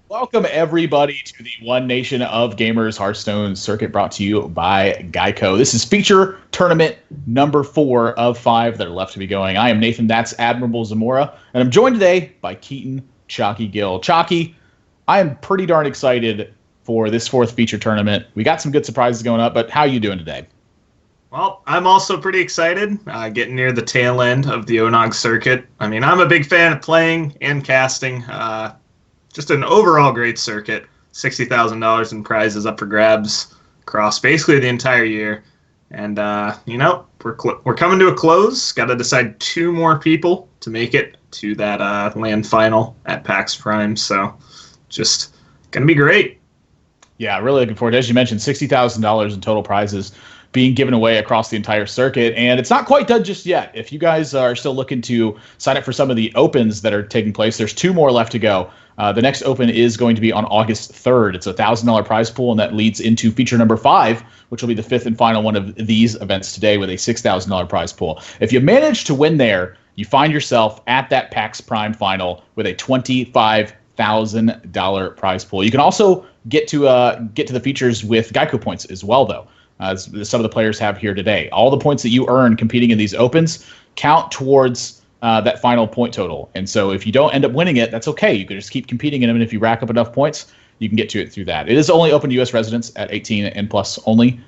Welcome, everybody, to the One Nation of Gamers Hearthstone circuit brought to you by Geico. This is feature tournament number 4 of 5 that are left to be going. I am Nathan, that's Admirable Zamora, and I'm joined today by Keaton Chalky Gill. Chalky, I am pretty darn excited for this 4th feature tournament. We got some good surprises going up, but how are you doing today? Well, I'm also pretty excited, getting near the tail end of the Onog circuit. I mean, I'm a big fan of playing and casting. Just an overall great circuit. $60,000 in prizes up for grabs across basically the entire year. And, we're coming to a close. Got to decide 2 more people to make it to that land final at PAX Prime. So just going to be great. Yeah, really looking forward to it. As you mentioned, $60,000 in total prizes being given away across the entire circuit, and it's not quite done just yet. If you guys are still looking to sign up for some of the opens that are taking place, there's 2 more left to go. The next open is going to be on August 3rd. It's a $1,000 prize pool, and that leads into feature number 5, which will be the 5th and final one of these events today with a $6,000 prize pool. If you manage to win there, you find yourself at that PAX Prime final with a $25,000 prize pool. You can also get to the features with Geico points as well, though. As some of the players have here today. All the points that you earn competing in these opens count towards that final point total. And so if you don't end up winning it, that's okay. You can just keep competing in them, and if you rack up enough points, you can get to it through that. It is only open to U.S. residents at 18 and plus only.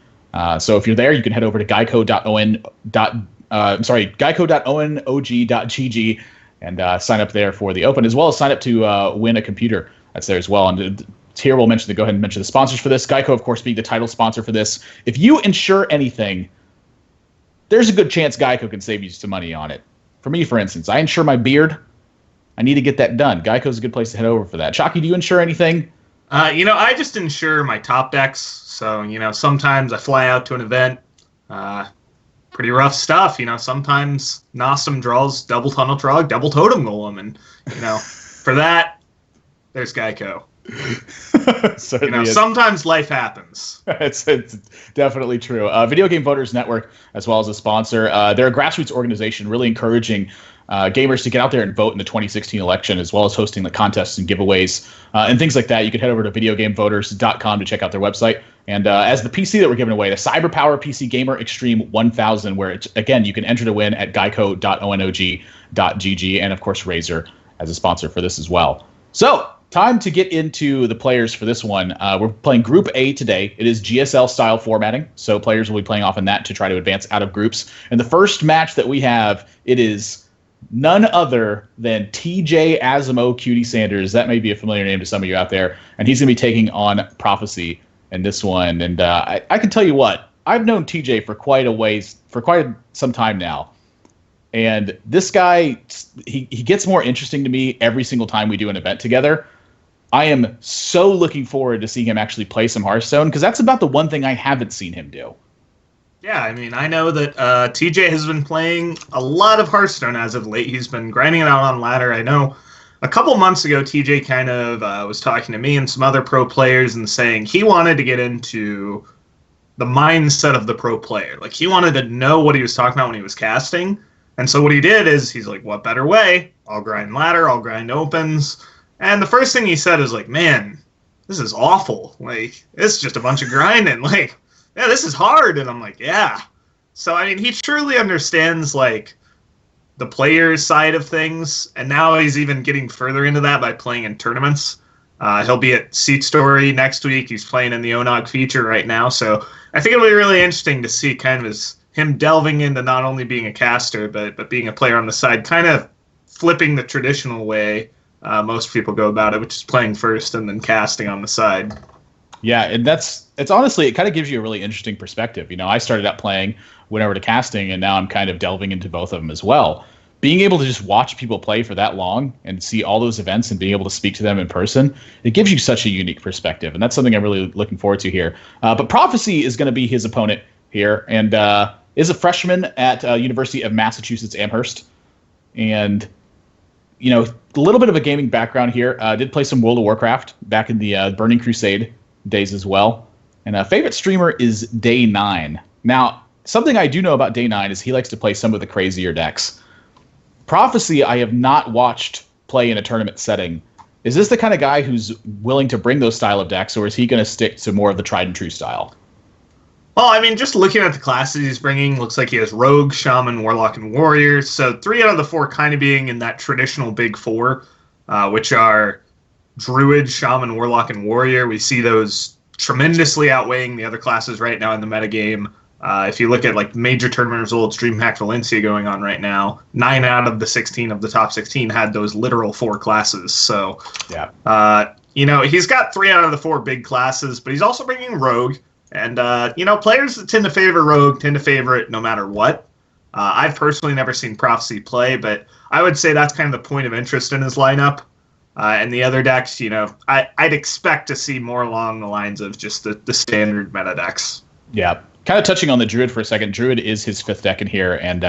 So if you're there, you can head over to geico.onog.gg and sign up there for the open, as well as sign up to win a computer. That's there as well. And here we'll mention go ahead and mention the sponsors for this. Geico, of course, being the title sponsor for this. If you insure anything, there's a good chance Geico can save you some money on it. For me, for instance, I insure my beard. I need to get that done. Geico's a good place to head over for that. Chalky, do you insure anything? I just insure my top decks. So, sometimes I fly out to an event. Pretty rough stuff. Sometimes Nostrum draws double Tunnel Trog, double Totem Golem. And, for that, there's Geico. Sometimes life happens. It's definitely true. Video Game Voters Network, as well as a sponsor, they're a grassroots organization really encouraging gamers to get out there and vote in the 2016 election, as well as hosting the contests and giveaways and things like that. You can head over to videogamevoters.com to check out their website. And as the PC that we're giving away, the CyberPower PC Gamer Extreme 1000, where again you can enter to win at geico.onog.gg, and of course Razer as a sponsor for this as well. So, time to get into the players for this one. We're playing Group A today. It is GSL-style formatting, so players will be playing off in that to try to advance out of groups. And the first match that we have, it is none other than TJ Asimo Cutie Sanders. That may be a familiar name to some of you out there. And he's going to be taking on Prophecy in this one. And I can tell you what, I've known TJ for quite some time now. And this guy, he gets more interesting to me every single time we do an event together. I am so looking forward to seeing him actually play some Hearthstone, because that's about the one thing I haven't seen him do. Yeah, I mean, I know that TJ has been playing a lot of Hearthstone as of late. He's been grinding it out on ladder. I know a couple months ago, TJ kind of was talking to me and some other pro players and saying he wanted to get into the mindset of the pro player. Like, he wanted to know what he was talking about when he was casting. And so what he did is he's like, what better way? I'll grind ladder, I'll grind opens. And the first thing he said is like, man, this is awful. Like, it's just a bunch of grinding. Like, yeah, this is hard. And I'm like, yeah. So, I mean, he truly understands, like, the player side of things. And now he's even getting further into that by playing in tournaments. He'll be at Seat Story next week. He's playing in the Onog feature right now. So I think it'll be really interesting to see kind of him delving into not only being a caster, but being a player on the side, kind of flipping the traditional way most people go about it, which is playing first and then casting on the side. Yeah, and it's honestly, it kind of gives you a really interesting perspective. I started out playing, went over to casting, and now I'm kind of delving into both of them as well. Being able to just watch people play for that long and see all those events and being able to speak to them in person, it gives you such a unique perspective, and that's something I'm really looking forward to here. But Prophecy is going to be his opponent here, and is a freshman at University of Massachusetts Amherst, and a little bit of a gaming background here. Did play some World of Warcraft back in the Burning Crusade days as well. And favorite streamer is Day9. Now, something I do know about Day9 is he likes to play some of the crazier decks. Prophecy, I have not watched play in a tournament setting. Is this the kind of guy who's willing to bring those style of decks, or is he going to stick to more of the tried and true style? Well, I mean, just looking at the classes he's bringing, looks like he has Rogue, Shaman, Warlock, and Warrior. So 3 out of the 4 kind of being in that traditional big 4, which are Druid, Shaman, Warlock, and Warrior. We see those tremendously outweighing the other classes right now in the metagame. If you look at like major tournament results, DreamHack Valencia going on right now, 9 out of the 16 of the top 16 had those literal 4 classes. So, yeah, he's got 3 out of the 4 big classes, but he's also bringing Rogue. And, players that tend to favor Rogue tend to favor it no matter what. I've personally never seen Prophecy play, but I would say that's kind of the point of interest in his lineup. And the other decks, I'd expect to see more along the lines of just the standard meta decks. Yeah. Kind of touching on the Druid for a second. Druid is his 5th deck in here, and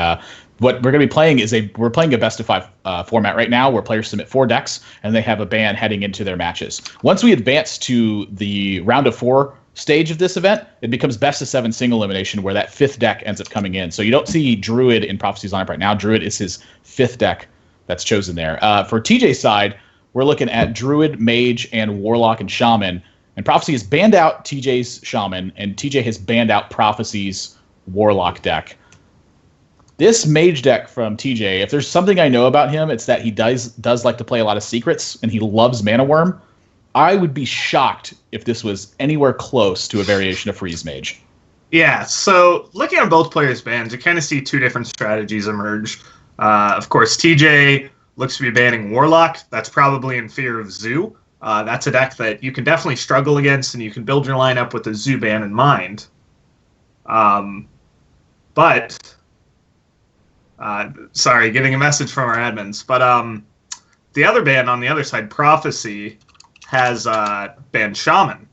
what we're going to be playing is we're playing a best of 5 format right now, where players submit 4 decks, and they have a ban heading into their matches. Once we advance to the round of 4 stage of this event, it becomes best of 7 single elimination, where that 5th deck ends up coming in. So you don't see Druid in Prophecy's lineup right now. Druid is his 5th deck that's chosen there. For TJ's side, we're looking at Druid, Mage, and Warlock and Shaman. And Prophecy has banned out TJ's Shaman, and TJ has banned out Prophecy's Warlock deck. This Mage deck from TJ, if there's something I know about him, it's that he does like to play a lot of secrets, and he loves Mana Worm. I would be shocked if this was anywhere close to a variation of Freeze Mage. Yeah, so looking at both players' bans, you kind of see 2 different strategies emerge. Of course, TJ looks to be banning Warlock. That's probably in fear of Zoo. That's a deck that you can definitely struggle against, and you can build your lineup with the Zoo ban in mind. Sorry, getting a message from our admins. But the other ban on the other side, Prophecy, has banned Shaman.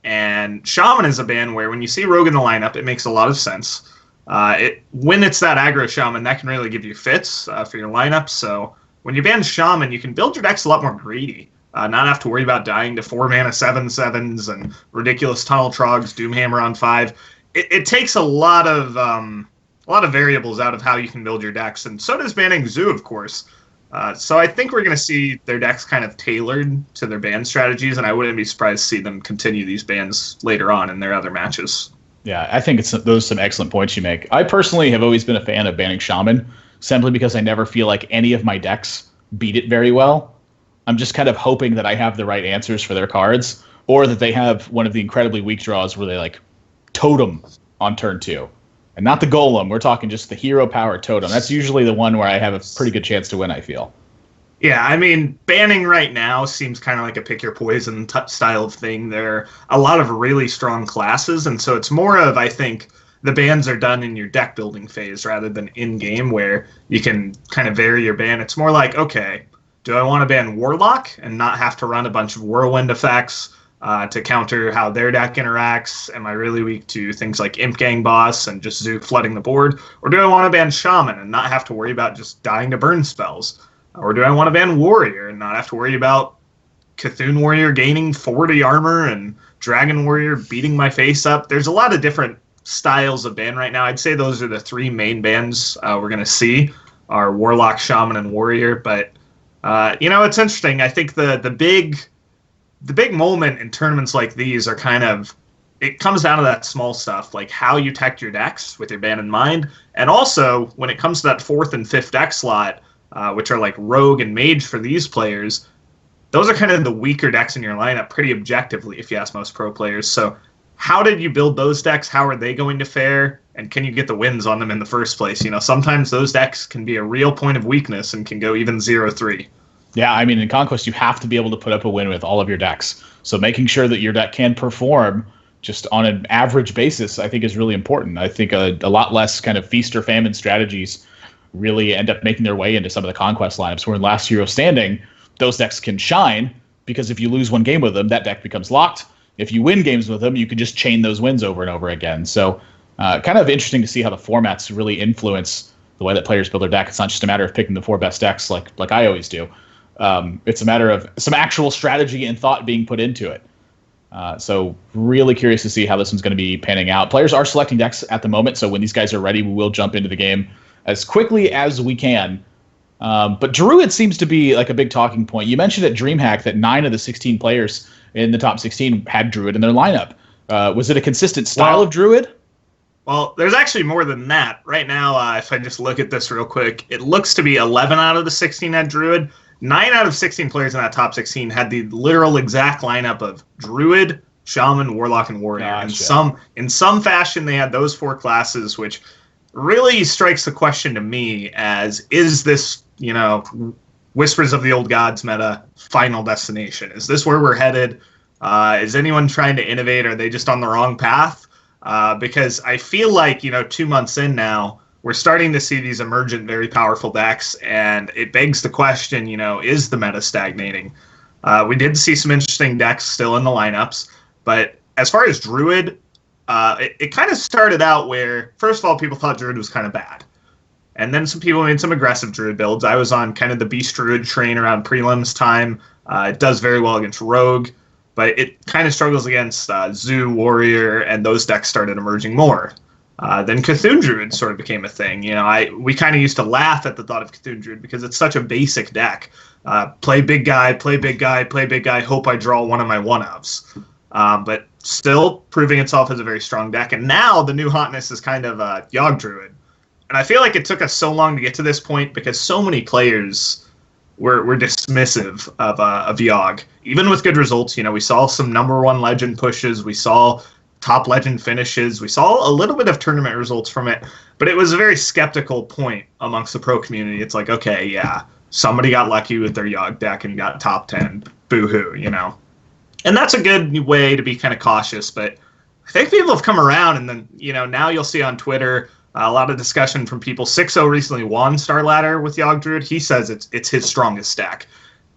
And Shaman is a ban where when you see Rogue in the lineup, it makes a lot of sense. When it's that aggro Shaman, that can really give you fits for your lineup. So when you ban Shaman, you can build your decks a lot more greedy. Not have to worry about dying to 4 mana 7/7s and ridiculous Tunnel Trogs, Doomhammer on 5. It takes a lot of variables out of how you can build your decks, and so does banning Zoo, of course. So I think we're going to see their decks kind of tailored to their ban strategies, and I wouldn't be surprised to see them continue these bans later on in their other matches. Yeah, I think those are some excellent points you make. I personally have always been a fan of banning Shaman, simply because I never feel like any of my decks beat it very well. I'm just kind of hoping that I have the right answers for their cards, or that they have one of the incredibly weak draws where they like Totem on turn 2. And not the Golem, we're talking just the hero power Totem. That's usually the one where I have a pretty good chance to win, I feel. Yeah, I mean, banning right now seems kind of like a pick your poison style of thing. There are a lot of really strong classes, and so it's more of, I think, the bans are done in your deck building phase rather than in-game, where you can kind of vary your ban. It's more like, okay, do I want to ban Warlock and not have to run a bunch of Whirlwind effects to counter how their deck interacts? Am I really weak to things like Imp Gang Boss and just Zoo flooding the board? Or do I want to ban Shaman and not have to worry about just dying to burn spells? Or do I want to ban Warrior and not have to worry about Cthulhu Warrior gaining 40 armor and Dragon Warrior beating my face up? There's a lot of different styles of ban right now. I'd say those are the 3 main bans we're going to see, are Warlock, Shaman, and Warrior. But it's interesting. I think the big moment in tournaments like these are kind of, it comes down to that small stuff, like how you tech your decks with your ban in mind. And also, when it comes to that 4th and 5th deck slot, which are like Rogue and Mage for these players, those are kind of the weaker decks in your lineup pretty objectively, if you ask most pro players. So how did you build those decks? How are they going to fare? And can you get the wins on them in the first place? Sometimes those decks can be a real point of weakness and can go even 0-3. Yeah, I mean, in Conquest, you have to be able to put up a win with all of your decks. So making sure that your deck can perform just on an average basis, I think, is really important. I think a lot less kind of feast or famine strategies really end up making their way into some of the Conquest lineups, where in Last Hero Standing, those decks can shine, because if you lose one game with them, that deck becomes locked. If you win games with them, you can just chain those wins over and over again. So kind of interesting to see how the formats really influence the way that players build their deck. It's not just a matter of picking the 4 best decks like I always do. It's a matter of some actual strategy and thought being put into it. So really curious to see how this one's going to be panning out. Players are selecting decks at the moment, so when these guys are ready, we will jump into the game as quickly as we can. But Druid seems to be like a big talking point. You mentioned at DreamHack that 9 of the 16 players in the top 16 had Druid in their lineup. Was it a consistent style of Druid? Well, there's actually more than that. Right now, if I just look at this real quick, it looks to be 11 out of the 16 had Druid. 9 out of 16 players in that top 16 had the literal exact lineup of Druid, Shaman, Warlock, and Warrior. Gotcha. In some fashion, they had those 4 classes, which really strikes the question to me as, is this, Whispers of the Old Gods meta final destination? Is this where we're headed? Is anyone trying to innovate? Are they just on the wrong path? Because I feel like, 2 months in now, we're starting to see these emergent, very powerful decks, and it begs the question, is the meta stagnating? We did see some interesting decks still in the lineups, but as far as Druid, it kind of started out where, first of all, people thought Druid was kind of bad. And then some people made some aggressive Druid builds. I was on kind of the Beast Druid train around prelims time. It does very well against Rogue, but it kind of struggles against Zoo, Warrior, and those decks started emerging more. Then Cthulhu Druid sort of became a thing. We kind of used to laugh at the thought of Cthulhu Druid because it's such a basic deck. Play big guy, play big guy, play big guy, hope I draw one of my one-ofs. But still proving itself as a very strong deck. And now the new hotness is kind of Yogg Druid. And I feel like it took us so long to get to this point because so many players were dismissive of Yogg. Even with good results, we saw some number 1 legend pushes. We saw top legend finishes. We saw a little bit of tournament results from it. But it was a very skeptical point amongst the pro community. It's like, okay, yeah, somebody got lucky with their Yogg deck and got top 10. Boo-hoo, And that's a good way to be kind of cautious. But I think people have come around, and then, now you'll see on Twitter a lot of discussion from people. 6-0 recently won Star Ladder with Yogg Druid. He says it's his strongest stack.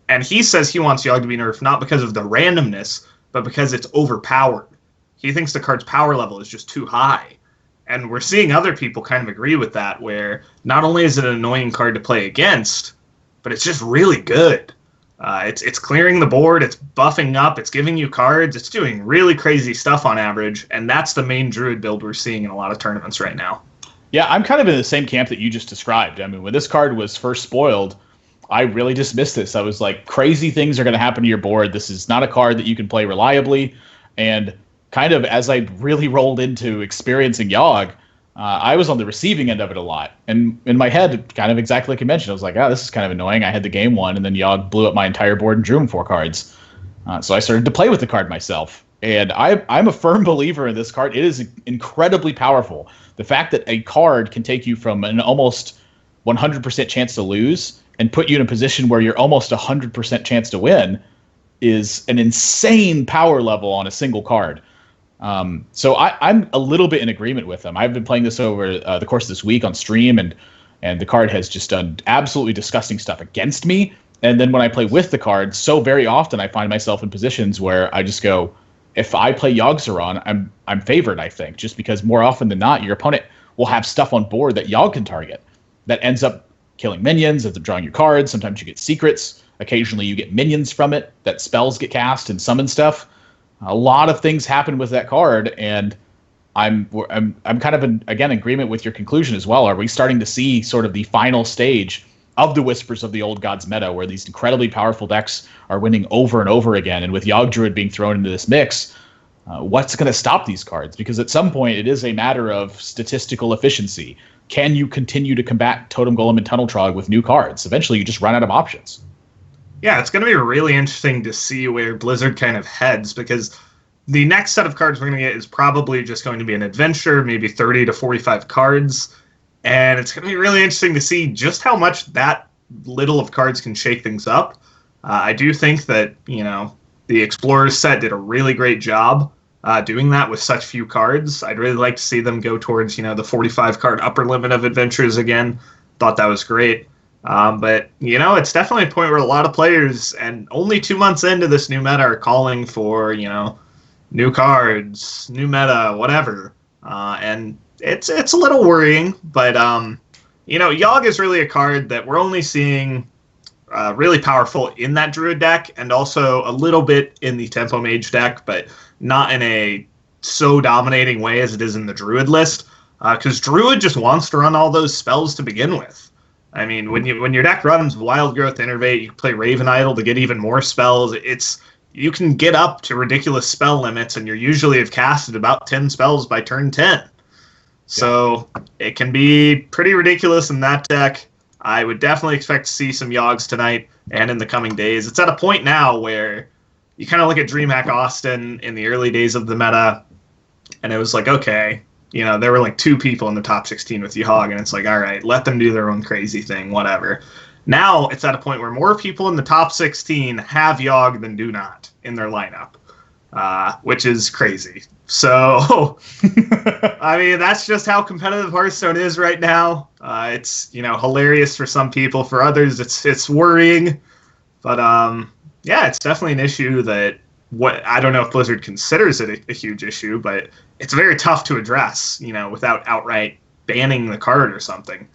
And he says he wants Yogg to be nerfed not because of the randomness, but because it's overpowered. He thinks the card's power level is just too high. And we're seeing other people kind of agree with that, where not only is it an annoying card to play against, but it's just really good. It's clearing the board, it's buffing up, it's giving you cards, it's doing really crazy stuff on average, and that's the main Druid build we're seeing in a lot of tournaments right now. Yeah, I'm kind of in the same camp that you just described. I mean, when this card was first spoiled, I really dismissed this. I was like, crazy things are going to happen to your board. This is not a card that you can play reliably. And kind of as I really rolled into experiencing Yogg, I was on the receiving end of it a lot. And in my head, kind of exactly like you mentioned, I was like, this is kind of annoying. I had the game 1, and then Yogg blew up my entire board and drew him 4 cards. So I started to play with the card myself. And I'm a firm believer in this card. It is incredibly powerful. The fact that a card can take you from an almost 100% chance to lose and put you in a position where you're almost 100% chance to win is an insane power level on a single card. So I'm a little bit in agreement with them. I've been playing this over the course of this week on stream, and the card has just done absolutely disgusting stuff against me. And then when I play with the card, so very often I find myself in positions where I just go, if I play Yogg-Saron, I'm favored, I think, just because more often than not, your opponent will have stuff on board that Yogg can target that ends up killing minions, ends up drawing your cards. Sometimes you get secrets. Occasionally you get minions from it, that spells get cast and summon stuff. A lot of things happen with that card, and I'm kind of in agreement with your conclusion as well. Are we starting to see sort of the final stage of the Whispers of the Old Gods meta, where these incredibly powerful decks are winning over and over again? And with Yogg Druid being thrown into this mix, what's going to stop these cards? Because at some point, it is a matter of statistical efficiency. Can you continue to combat Totem Golem and Tunnel Trog with new cards? Eventually, you just run out of options. Yeah, it's going to be really interesting to see where Blizzard kind of heads, because the next set of cards we're going to get is probably just going to be an adventure, maybe 30 to 45 cards. And it's going to be really interesting to see just how much that little of cards can shake things up. I do think that, the Explorers set did a really great job doing that with such few cards. I'd really like to see them go towards, the 45-card upper limit of adventures again. Thought that was great. But, it's definitely a point where a lot of players, and only 2 months into this new meta, are calling for, new cards, new meta, whatever. And it's a little worrying, but, Yogg is really a card that we're only seeing really powerful in that Druid deck, and also a little bit in the Tempo Mage deck, but not in a so dominating way as it is in the Druid list, because Druid just wants to run all those spells to begin with. I mean, when your deck runs Wild Growth Innervate, you can play Raven Idol to get even more spells. You can get up to ridiculous spell limits, and you usually have casted about 10 spells by turn 10. So it can be pretty ridiculous in that deck. I would definitely expect to see some Yogs tonight and in the coming days. It's at a point now where you kind of look at DreamHack Austin in the early days of the meta, and it was like, okay, there were like 2 people in the top 16 with Yogg, and it's like, all right, let them do their own crazy thing, whatever. Now it's at a point where more people in the top 16 have Yogg than do not in their lineup, which is crazy. So, I mean, that's just how competitive Hearthstone is right now. It's, hilarious for some people. For others, it's worrying. But, yeah, it's definitely an issue that I don't know if Blizzard considers it a huge issue, but it's very tough to address, without outright banning the card or something.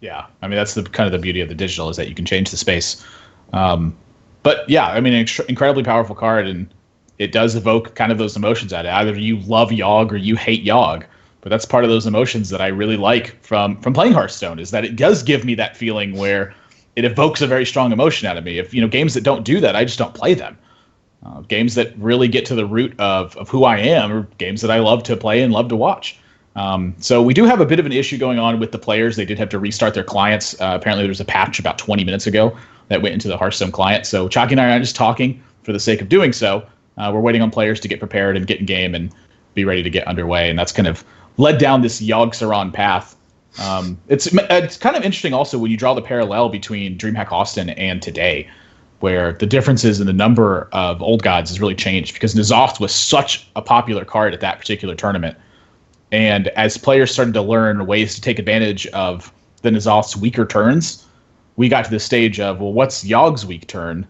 Yeah, I mean, that's the kind of the beauty of the digital, is that you can change the space. But yeah, I mean, incredibly powerful card, and it does evoke kind of those emotions at it. Either you love Yogg or you hate Yogg, but that's part of those emotions that I really like from playing Hearthstone, is that it does give me that feeling where it evokes a very strong emotion out of me. If games that don't do that, I just don't play them. Games that really get to the root of who I am are games that I love to play and love to watch. So we do have a bit of an issue going on with the players. They did have to restart their clients. Apparently there was a patch about 20 minutes ago that went into the Hearthstone client. So Chalky and I are just talking for the sake of doing so. We're waiting on players to get prepared and get in game and be ready to get underway. And that's kind of led down this Yogg-Saron path. It's kind of interesting also when you draw the parallel between DreamHack Austin and today, where the differences in the number of old gods has really changed, because N'Zoth was such a popular card at that particular tournament. And as players started to learn ways to take advantage of the N'Zoth's weaker turns, we got to the stage of, well, what's Yogg's weak turn?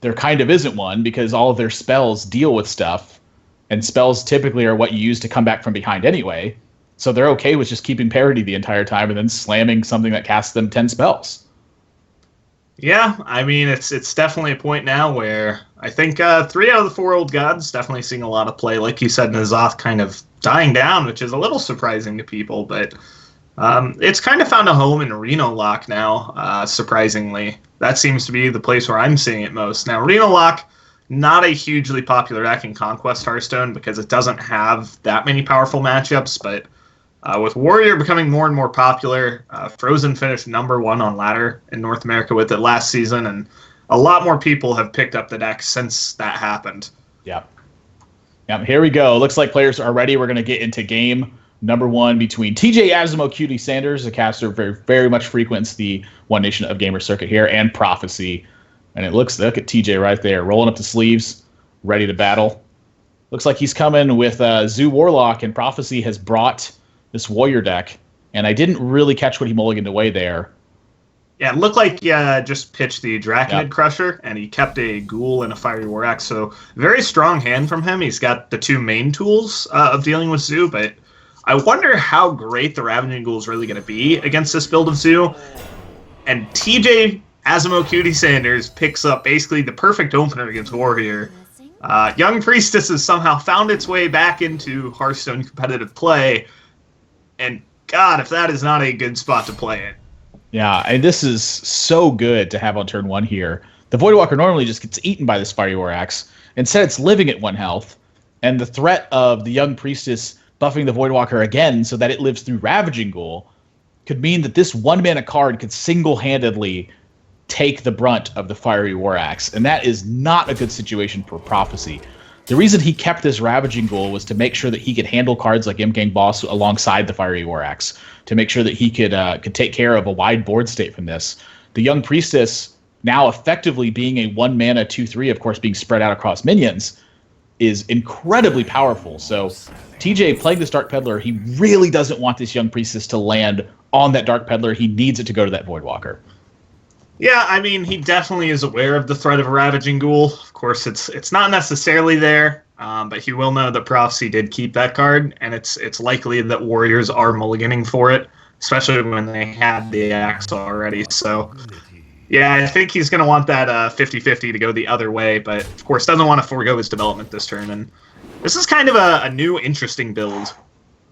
There kind of isn't one, because all of their spells deal with stuff, and spells typically are what you use to come back from behind anyway. So they're okay with just keeping parity the entire time and then slamming something that casts them 10 spells. Yeah, I mean, it's definitely a point now where I think 3 out of the 4 old gods definitely seeing a lot of play. Like you said, N'Zoth kind of dying down, which is a little surprising to people, but it's kind of found a home in Reno Lock now, surprisingly. That seems to be the place where I'm seeing it most. Now, Reno Lock, not a hugely popular deck in Conquest Hearthstone because it doesn't have that many powerful matchups, but with Warrior becoming more and more popular, Frozen finished #1 on ladder in North America with it last season, and a lot more people have picked up the deck since that happened. Yeah. Here we go. Looks like players are ready. We're going to get into game #1 between TJ Asimo Cutie Sanders, a caster very, very much frequents the One Nation of Gamers circuit here, and Prophecy. And look at TJ right there, rolling up the sleeves, ready to battle. Looks like he's coming with Zoo Warlock, and Prophecy has brought this Warrior deck, and I didn't really catch what he mulliganed away there. Yeah, it looked like just pitched the Draconid Crusher, and he kept a Ghoul and a Fiery War Axe, so very strong hand from him. He's got the 2 main tools of dealing with Zoo, but I wonder how great the Ravaging Ghoul is really going to be against this build of Zoo. And TJ Asimo Cutie Sanders picks up basically the perfect opener against Warrior. Young Priestess has somehow found its way back into Hearthstone competitive play, and God, if that is not a good spot to play it. Yeah, and this is so good to have on turn 1 here. The Voidwalker normally just gets eaten by this Fiery War Axe. Instead, it's living at 1 health, and the threat of the Young Priestess buffing the Voidwalker again so that it lives through Ravaging Ghoul could mean that this 1-mana card could single-handedly take the brunt of the Fiery War Axe, and that is not a good situation for Prophecy. The reason he kept this Ravaging Ghoul was to make sure that he could handle cards like Imp Boss alongside the Fiery War Axe, to make sure that he could take care of a wide board state from this. The Young Priestess, now effectively being a 1-mana 2/3, of course being spread out across minions, is incredibly powerful. So TJ playing this Dark Peddler, he really doesn't want this Young Priestess to land on that Dark Peddler. He needs it to go to that Voidwalker. Yeah, I mean, he definitely is aware of the threat of a Ravaging Ghoul. Of course, it's not necessarily there, but he will know that Prophecy did keep that card, and it's likely that Warriors are mulliganing for it, especially when they had the Axe already. So, yeah, I think he's going to want that 50-50 to go the other way, but of course doesn't want to forego his development this turn. And this is kind of a new, interesting build.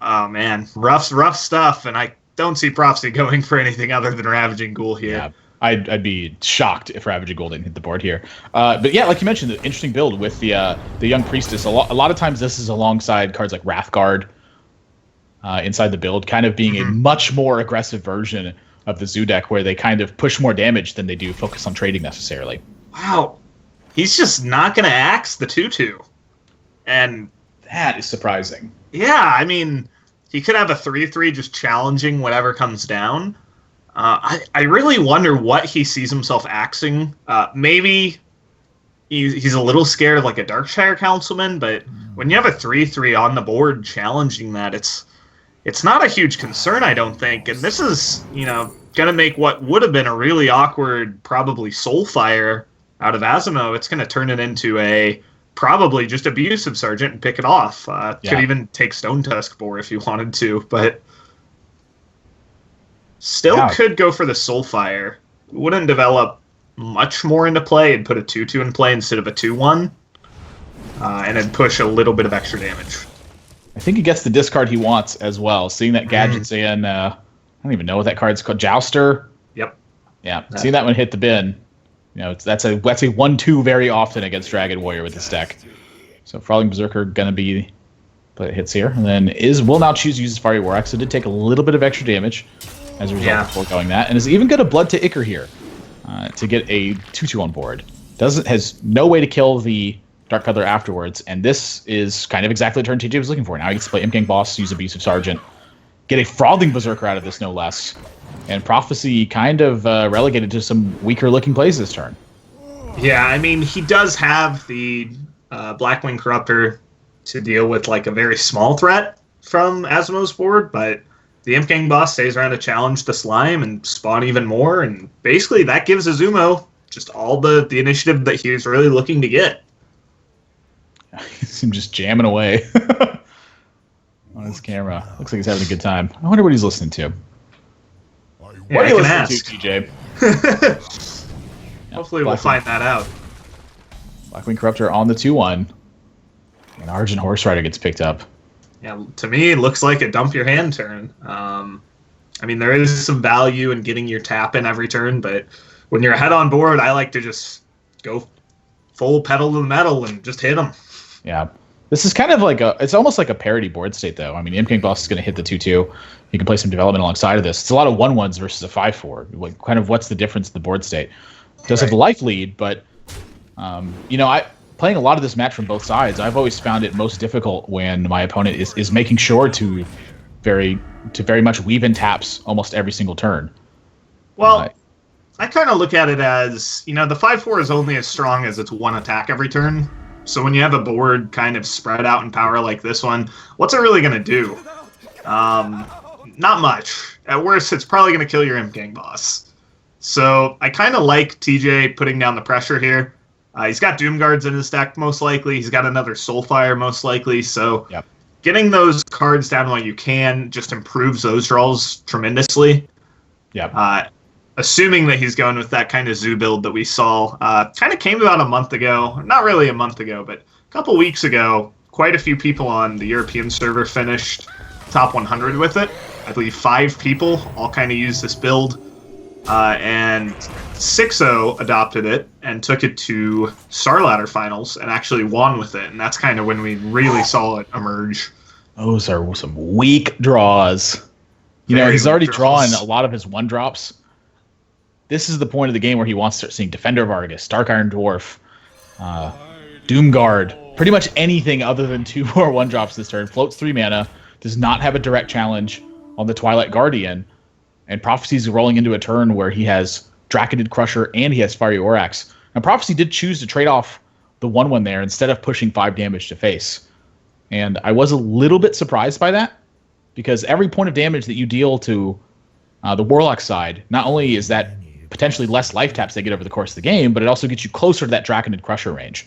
Oh, man, rough stuff, and I don't see Prophecy going for anything other than Ravaging Ghoul here. Yeah, I'd be shocked if Ravaging Ghoul didn't hit the board here. But yeah, like you mentioned, the interesting build with the Young Priestess. A lot of times this is alongside cards like Wrathguard inside the build, kind of being a much more aggressive version of the Zoo deck, where they kind of push more damage than they do focus on trading necessarily. Wow. He's just not going to axe the 2/2. And that is surprising. Yeah, I mean, he could have a 3/3 just challenging whatever comes down. I really wonder what he sees himself axing. Maybe he's a little scared of like a Darkshire Councilman, but when you have a 3/3 on the board challenging that, it's not a huge concern, I don't think. And this is, going to make what would have been a really awkward, probably Soulfire out of Azamo. It's going to turn it into a probably just Abusive Sergeant and pick it off. Could even take Stone Tusk Boar if you wanted to, but still could go for the Soulfire. Wouldn't develop much more into play and put a 2/2 in play instead of a 2/1, and then push a little bit of extra damage. I think he gets the discard he wants as well. Seeing that Gadget's in, I don't even know what that card's called. Jouster? Yep. Yeah, seeing that one hit the bin. That's a 1/2 very often against Dragon Warrior with this deck. So Frothing Berserker gonna be, but it hits here, and then will now choose to use Fiery War Axe. So did take a little bit of extra damage as a result of foregoing that, and is even gonna Blood to Ichor here to get a 2/2 on board. Has no way to kill the Dark Feather afterwards, and this is kind of exactly the turn TJ was looking for. Now he gets to play Imp Gang Boss, use Abusive Sergeant, get a Frothing Berserker out of this, no less. And Prophecy kind of relegated to some weaker-looking plays this turn. Yeah, I mean, he does have the Blackwing Corruptor to deal with like a very small threat from Asamo's board, but the Imp Gang Boss stays around to challenge the Slime and spawn even more, and basically that gives Azumo just all the initiative that he was really looking to get. He's just jamming away on his camera. Looks like he's having a good time. I wonder what he's listening to. What are you listening to, TJ? Hopefully we'll find that out. Blackwing Corruptor on the 2/1. And Argent Horse Rider gets picked up. Yeah, to me, it looks like a dump your hand turn. I mean, there is some value in getting your tap in every turn, but when you're ahead on board, I like to just go full pedal to the metal and just hit them. Yeah. This is kind of like it's almost like a parody board state, though. I mean, Imp Gang Boss is going to hit the 2/2. You can play some development alongside of this. It's a lot of 1/1s versus a 5/4. Like, kind of what's the difference in the board state? It does have the life lead, but, playing a lot of this match from both sides, I've always found it most difficult when my opponent is making sure to very much weave in taps almost every single turn. Well, I kind of look at it as, the 5/4 is only as strong as its one attack every turn. So when you have a board kind of spread out in power like this one, what's it really going to do? Not much. At worst, it's probably going to kill your Imp Gang Boss. So I kind of like TJ putting down the pressure here. He's got Doomguards in his deck, most likely. He's got another Soulfire, most likely. So getting those cards down while you can just improves those draws tremendously. Assuming that he's going with that kind of Zoo build that we saw, kind of came about a month ago. Not really a month ago, but a couple weeks ago, quite a few people on the European server finished top 100 with it. I believe 5 people all kind of used this build. And Sixo adopted it and took it to Star Ladder Finals and actually won with it. And that's kind of when we really saw it emerge. Those are some weak draws. He's already drawn a lot of his 1-drops. This is the point of the game where he wants to start seeing Defender of Argus, Dark Iron Dwarf, Doomguard, pretty much anything other than 2 more 1-drops this turn. Floats 3 mana, does not have a direct challenge on the Twilight Guardian, and Prophecy's rolling into a turn where he has Draconid Crusher and he has Fiery Orax. Now, Prophecy did choose to trade off the 1/1 there instead of pushing 5 damage to face. And I was a little bit surprised by that, because every point of damage that you deal to the Warlock side, not only is that potentially less life taps they get over the course of the game, but it also gets you closer to that Draconid Crusher range.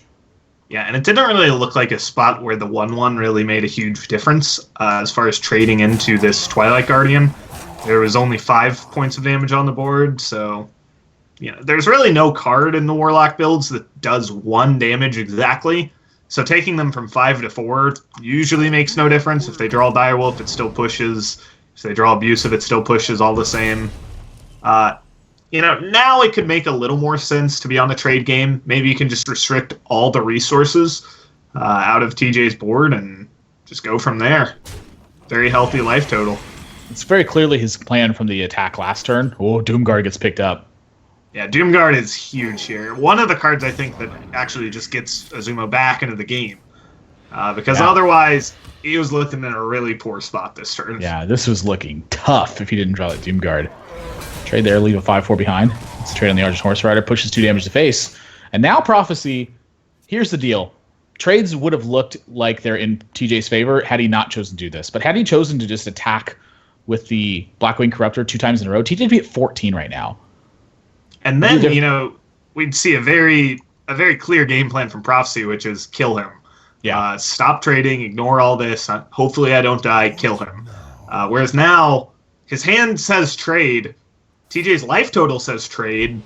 Yeah, and it didn't really look like a spot where the 1/1 really made a huge difference as far as trading into this Twilight Guardian. There was only 5 points of damage on the board, so there's really no card in the Warlock builds that does 1 damage exactly. So taking them from 5 to 4 usually makes no difference. If they draw Direwolf, it still pushes. So they draw Abusive, it still pushes all the same. Now it could make a little more sense to be on the trade game. Maybe you can just restrict all the resources out of TJ's board and just go from there. Very healthy life total. It's very clearly his plan from the attack last turn. Oh, Doomguard gets picked up. Yeah, Doomguard is huge here. One of the cards I think that actually just gets Azuma back into the game. Because otherwise, he was looking in a really poor spot this turn. Yeah, this was looking tough if he didn't draw that Doomguard. Trade there, leave a 5-4 behind. It's a trade on the Argent Horse Rider, pushes 2 damage to face. And now Prophecy, here's the deal. Trades would have looked like they're in TJ's favor had he not chosen to do this. But had he chosen to just attack with the Blackwing Corruptor 2 times in a row, TJ'd be at 14 right now. And then, we'd see a very clear game plan from Prophecy, which is kill him. Yeah. Stop trading, ignore all this. Hopefully I don't die, kill him. Whereas now, his hand says trade. TJ's life total says trade.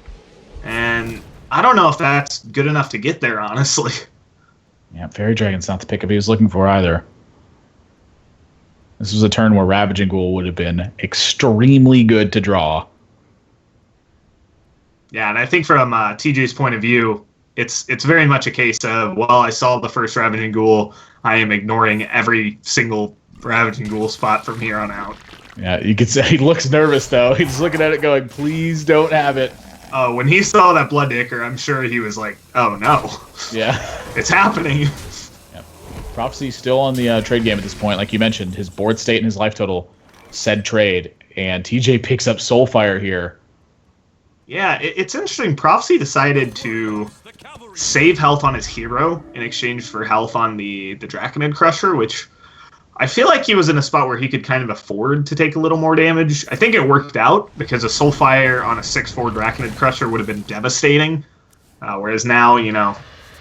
And I don't know if that's good enough to get there, honestly. Yeah, Fairy Dragon's not the pickup he was looking for either. This was a turn where Ravaging Ghoul would have been extremely good to draw. Yeah, and I think from TJ's point of view, it's very much a case of, well, I saw the first Ravaging Ghoul. I am ignoring every single Ravaging Ghoul spot from here on out. Yeah, you could say he looks nervous, though. He's looking at it going, please don't have it. Oh, when he saw that Blood Ichor, I'm sure he was like, oh, no. Yeah. It's happening. Yeah. Prophecy's still on the trade game at this point. Like you mentioned, his board state and his life total said trade. And TJ picks up Soulfire here. Yeah, it's interesting. Prophecy decided to save health on his hero in exchange for health on the Draconid Crusher, which I feel like he was in a spot where he could kind of afford to take a little more damage. I think it worked out because a Soulfire on a 6/4 Draconid Crusher would have been devastating. Whereas now,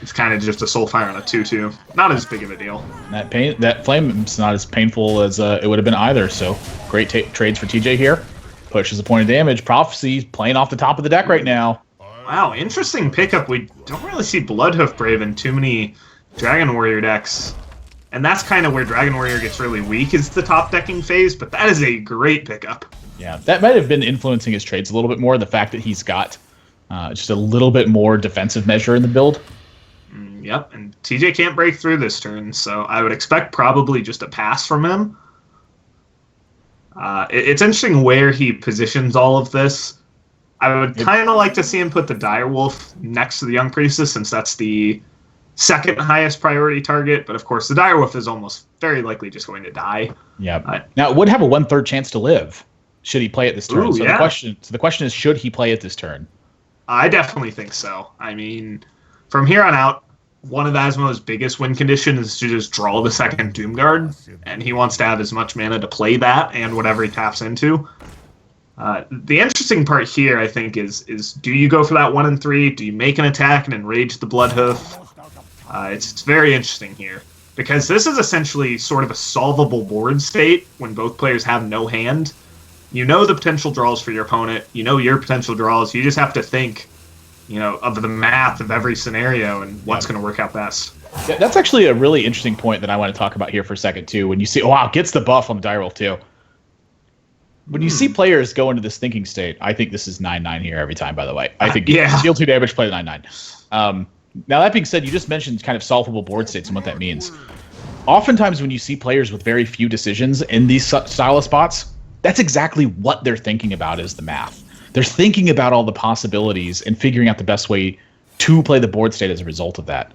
it's kind of just a Soulfire on a 2/2. Not as big of a deal. That flame's not as painful as it would have been either. So great trades for TJ here. Pushes a point of damage. Prophecy playing off the top of the deck right now. Wow, interesting pickup. We don't really see Bloodhoof Brave in too many Dragon Warrior decks. And that's kind of where Dragon Warrior gets really weak, is the top decking phase, but that is a great pickup. Yeah, that might have been influencing his trades a little bit more, the fact that he's got just a little bit more defensive measure in the build. Yep, and TJ can't break through this turn, so I would expect probably just a pass from him. It's interesting where he positions all of this. I would kind of like to see him put the Direwolf next to the Young Priestess, since that's the second highest priority target. But of course, the Direwolf is almost very likely just going to die. Yeah. Now it would have a 1/3 chance to live should he play it this turn. Ooh, so yeah. the question is, should he play it this turn? I definitely think so. I mean, from here on out, one of Asmo's biggest win conditions is to just draw the second Doomguard, and he wants to have as much mana to play that and whatever he taps into. The interesting part here, I think, is do you go for that 1 and 3? Do you make an attack and enrage the Bloodhoof? It's very interesting here, because this is essentially sort of a solvable board state when both players have no hand. You know the potential draws for your opponent. You know your potential draws. You just have to think, of the math of every scenario and what's going to work out best. Yeah, that's actually a really interesting point that I want to talk about here for a second, too. When you see, gets the buff on the Direwolf, too. When you see players go into this thinking state, I think this is 9/9 here every time, by the way. I think deal 2 damage, play the 9/9. Now, that being said, you just mentioned kind of solvable board states and what that means. Oftentimes, when you see players with very few decisions in these style of spots, that's exactly what they're thinking about is the math. They're thinking about all the possibilities and figuring out the best way to play the board state as a result of that.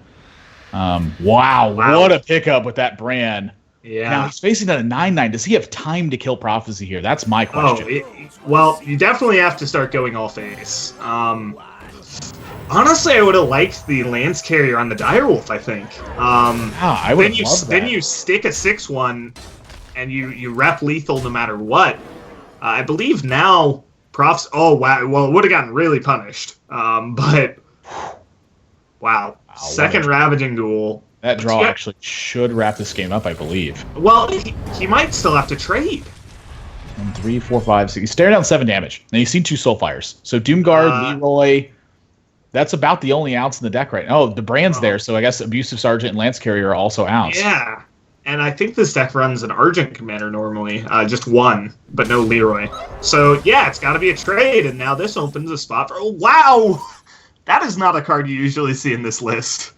Wow, what a pickup with that Bran. Yeah. Now, he's facing at a 9/9. Does he have time to kill Prophecy here? That's my question. Well, you definitely have to start going all face. Honestly, I would have liked the Lance Carrier on the Direwolf, I think. I would love that. Then you stick a 6/1, and you rep lethal no matter what. I believe now, Profs... Oh, wow. Well, it would have gotten really punished. But, wow. Second Ravaging Ghoul. That draw actually should wrap this game up, I believe. Well, he might still have to trade. 1, 3, 4, 5, 6. He's staring down 7 damage. And you've seen 2 Soulfires. So Doomguard, Leroy... That's about the only outs in the deck right now. Oh, the Brand's there, so I guess Abusive Sergeant and Lance Carrier are also outs. Yeah. And I think this deck runs an Argent Commander normally, just one, but no Leroy. So yeah, it's got to be a trade, and now this opens a spot for. Oh, wow, that is not a card you usually see in this list.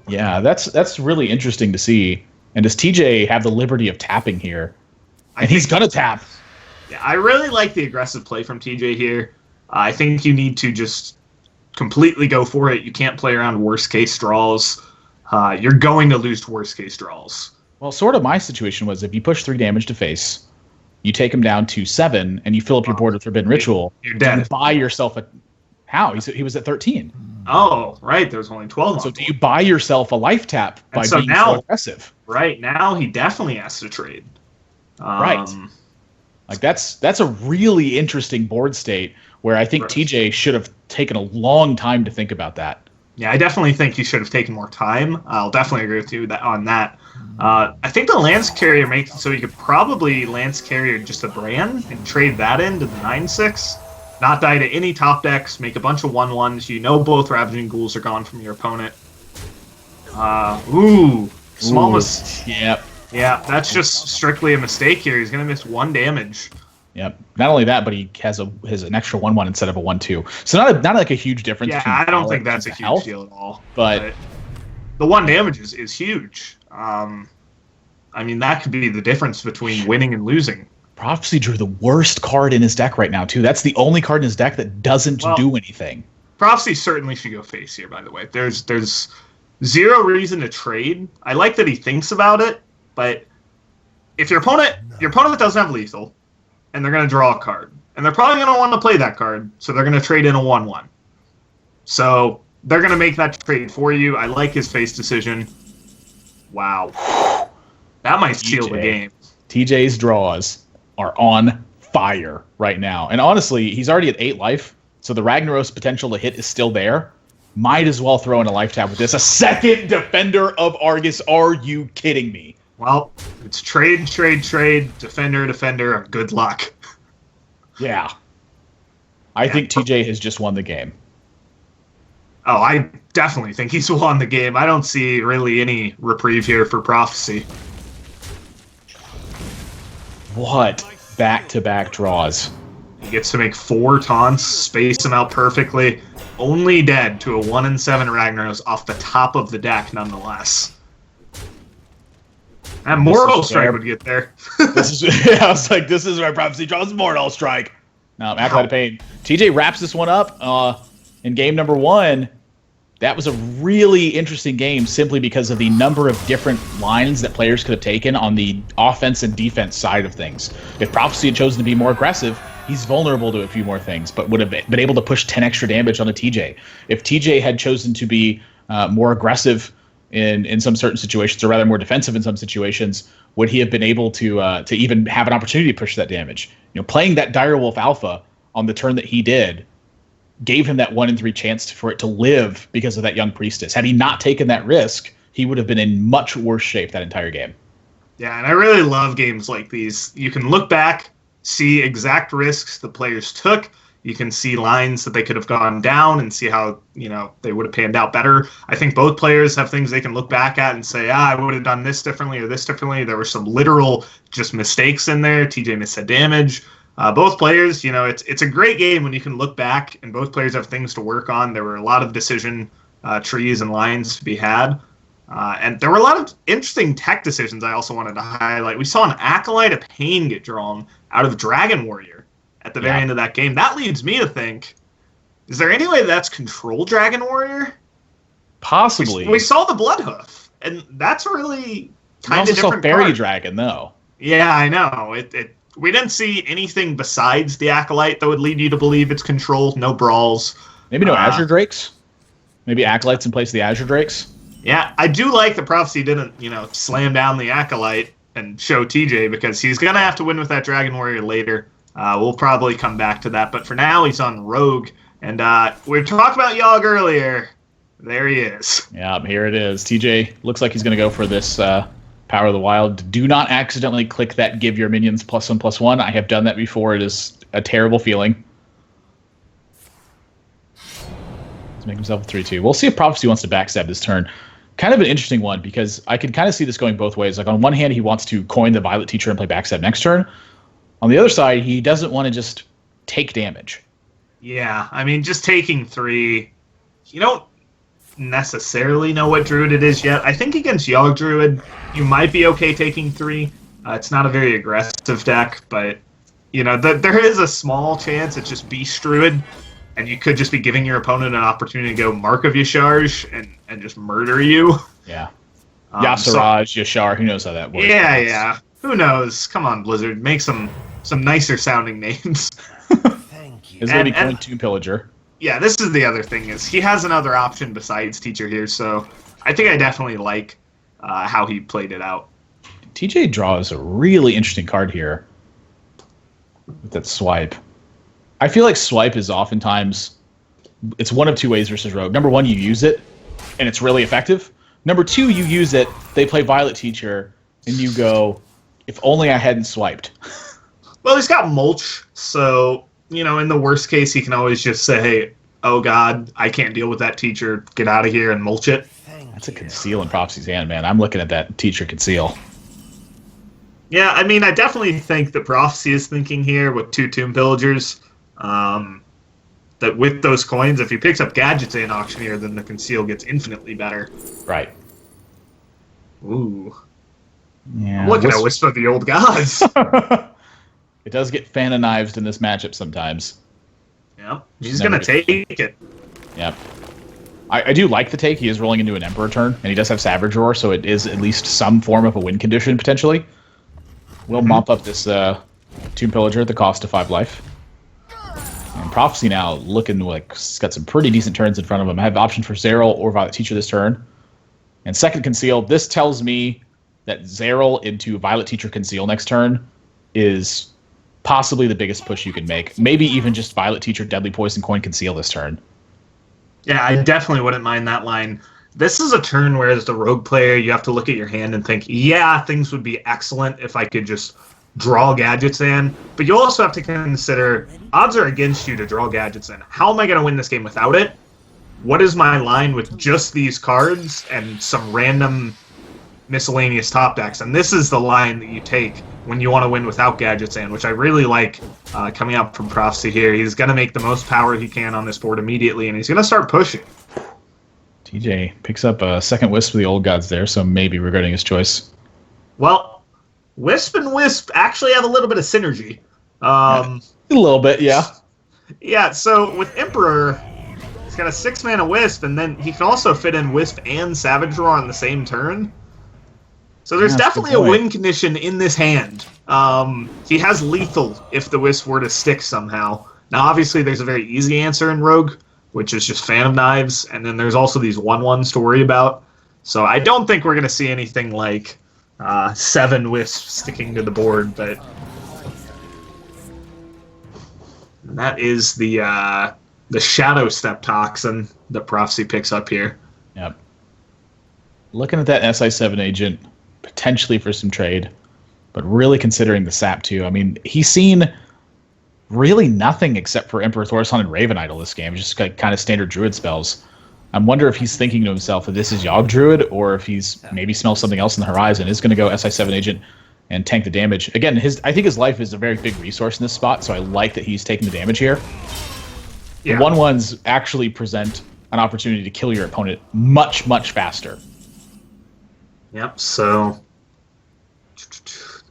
Yeah, that's really interesting to see. And does TJ have the liberty of tapping here? And he's gonna tap. Yeah, I really like the aggressive play from TJ here. I think you need to just completely go for it. You can't play around worst case draws. You're going to lose to worst case draws. Well, sort of my situation was if you push 3 damage to face, you take him down to 7, and you fill up your board with Forbidden Ritual. You're dead. You buy yourself a. How? He was at 13. Oh, right. There's only 12. So do you buy yourself a life tap by being so aggressive? Right now, he definitely has to trade. Right. Like that's a really interesting board state where I think TJ should have taken a long time to think about that. Yeah, I definitely think you should have taken more time. I'll definitely agree with you on that. I think the Lance Carrier makes it so you could probably Lance Carrier just a Bran and trade that into the 9/6. Not die to any top decks, make a bunch of 1/1s. You know both Ravaging Ghouls are gone from your opponent. Small mistake. Yep. Yeah, that's just strictly a mistake here. He's going to miss 1 damage. Yep. Not only that, but he has an extra 1/1 instead of a 1/2. So not like a huge difference. Yeah, I don't think that's a huge deal at all. But the 1 damage is huge. I mean, that could be the difference between winning and losing. Prophecy drew the worst card in his deck right now, too. That's the only card in his deck that doesn't do anything. Prophecy certainly should go face here, by the way. There's zero reason to trade. I like that he thinks about it, but if your opponent doesn't have lethal, and they're going to draw a card, and they're probably going to want to play that card, so they're going to trade in a 1/1. So they're going to make that trade for you. I like his face decision. Wow. That might seal the game. TJ's draws are on fire right now. And honestly, he's already at 8 life, so the Ragnaros potential to hit is still there. Might as well throw in a life tap with this. A second Defender of Argus. Are you kidding me? Well, it's trade, defender, good luck. Yeah. I think TJ has just won the game. Oh, I definitely think he's won the game. I don't see really any reprieve here for Prophecy. What back-to-back draws. He gets to make 4 taunts, space them out perfectly. Only dead to a 1/7 Ragnaros off the top of the deck, nonetheless. And Mortal Strike would get there. I was like, this is where Prophecy draws Mortal Strike. No, Acolyte of Pain. TJ wraps this one up in game number 1. That was a really interesting game simply because of the number of different lines that players could have taken on the offense and defense side of things. If Prophecy had chosen to be more aggressive, he's vulnerable to a few more things, but would have been able to push 10 extra damage on a TJ. If TJ had chosen to be more aggressive in some certain situations, or rather more defensive in some situations, would he have been able to even have an opportunity to push that damage? Playing that Direwolf Alpha on the turn that he did gave him that 1 in 3 chance for it to live because of that Young Priestess. Had he not taken that risk, he would have been in much worse shape that entire game. Yeah, and I really love games like these. You can look back, see exact risks the players took. You can see lines that they could have gone down and see how, they would have panned out better. I think both players have things they can look back at and say, I would have done this differently or this differently. There were some literal just mistakes in there. TJ missed that damage. Both players, it's a great game when you can look back and both players have things to work on. There were a lot of decision trees and lines to be had. And there were a lot of interesting tech decisions I also wanted to highlight. We saw an Acolyte of Pain get drawn out of Dragon Warrior at the very end of that game. That leads me to think, is there any way that's Control Dragon Warrior? Possibly. We saw the Bloodhoof, and that's really kind of different. We also saw Fairy Dragon, though. Yeah, I know. We didn't see anything besides the Acolyte that would lead you to believe it's Control. No brawls. Maybe no Azure Drakes? Maybe Acolytes in place of the Azure Drakes? Yeah, I do like that Prophecy didn't, slam down the Acolyte and show TJ because he's going to have to win with that Dragon Warrior later. We'll probably come back to that. But for now, he's on Rogue. And we talked about Yogg earlier. There he is. Yeah, here it is. TJ looks like he's going to go for this Power of the Wild. Do not accidentally click that give your minions +1/+1. I have done that before. It is a terrible feeling. Let's make himself a 3/2. We'll see if Prophecy wants to backstab this turn. kind of an interesting one because I can kind of see this going both ways. Like on one hand, he wants to coin the Violet Teacher and play backstab next turn. On the other side, he doesn't want to just take damage. Yeah, I mean, just taking 3, you don't necessarily know what Druid it is yet. I think against Yogg Druid, you might be okay taking 3. It's not a very aggressive deck, but there is a small chance it's just Beast Druid, and you could just be giving your opponent an opportunity to go Mark of Yashar and just murder you. Yeah. Yasiraj, Yashar, who knows how that works. Yeah. Who knows? Come on, Blizzard. Make some nicer sounding names. Thank you. Is going to be coin Tomb Pillager. Yeah, this is the other thing, is he has another option besides Teacher here, so I think I definitely like how he played it out. TJ draws a really interesting card here with that swipe. I feel like swipe is oftentimes, it's one of two ways versus Rogue. Number one, you use it, and it's really effective. Number two, you use it, they play Violet Teacher, and you go, if only I hadn't swiped. Well, he's got Mulch, so, in the worst case, he can always just say, hey, oh god, I can't deal with that Teacher, get out of here and mulch it. That's a Conceal in Prophecy's hand, man. I'm looking at that Teacher Conceal. Yeah, I mean, I definitely think that Prophecy is thinking here with 2 Tomb Pillagers, that with those coins, if he picks up Gadgets and Auctioneer, then the Conceal gets infinitely better. Right. Ooh. Yeah, I'm looking at Wisp of the Old Gods. It does get Fana-knived in this matchup sometimes. Yeah, he's going to take it. Yep. I do like the take. He is rolling into an Emperor turn, and he does have Savage Roar, so it is at least some form of a win condition, potentially. We'll mop up this Tomb Pillager at the cost of 5 life. And Prophecy now looking like he's got some pretty decent turns in front of him. I have options for Zeraul or Violet Teacher this turn. And second Conceal, this tells me that Zeraul into Violet Teacher Conceal next turn is possibly the biggest push you can make. Maybe even just Violet Teacher Deadly Poison Coin Conceal this turn. Yeah, I definitely wouldn't mind that line. This is a turn where, as the Rogue player, you have to look at your hand and think, yeah, things would be excellent if I could just draw Gadgets in. But you also have to consider, odds are against you to draw Gadgets in. How am I going to win this game without it? What is my line with just these cards and some random miscellaneous top decks? And this is the line that you take when you want to win without Gadgets in, which I really like coming up from Prophecy here. He's going to make the most power he can on this board immediately, and he's going to start pushing. TJ picks up a second Wisp of the Old Gods there, so maybe regretting his choice. Well, Wisp and Wisp actually have a little bit of synergy. A little bit, yeah. Yeah, so with Emperor, he's got a 6-mana Wisp, and then he can also fit in Wisp and Savage Roar on the same turn. So there's definitely a win condition in this hand. He has lethal if the Wisp were to stick somehow. Now, obviously, there's a very easy answer in Rogue, which is just Fan of Knives, and then there's also these 1/1s to worry about. So I don't think we're going to see anything like 7 Wisps sticking to the board, but that is the Shadow Step Toxin that Prophecy picks up here. Yep. Looking at that SI7 agent, potentially for some trade, but really considering the sap too. I mean, he's seen really nothing except for Emperor Thaurissan and Raven Idol this game. Just like kind of standard Druid spells. I wonder if he's thinking to himself that this is Yogg Druid, or if he's maybe smells something else on the horizon. Is going to go SI7 agent and tank the damage. Again, I think his life is a very big resource in this spot, so I like that he's taking the damage here. Yeah. The 1/1s actually present an opportunity to kill your opponent much, much faster. Yep, so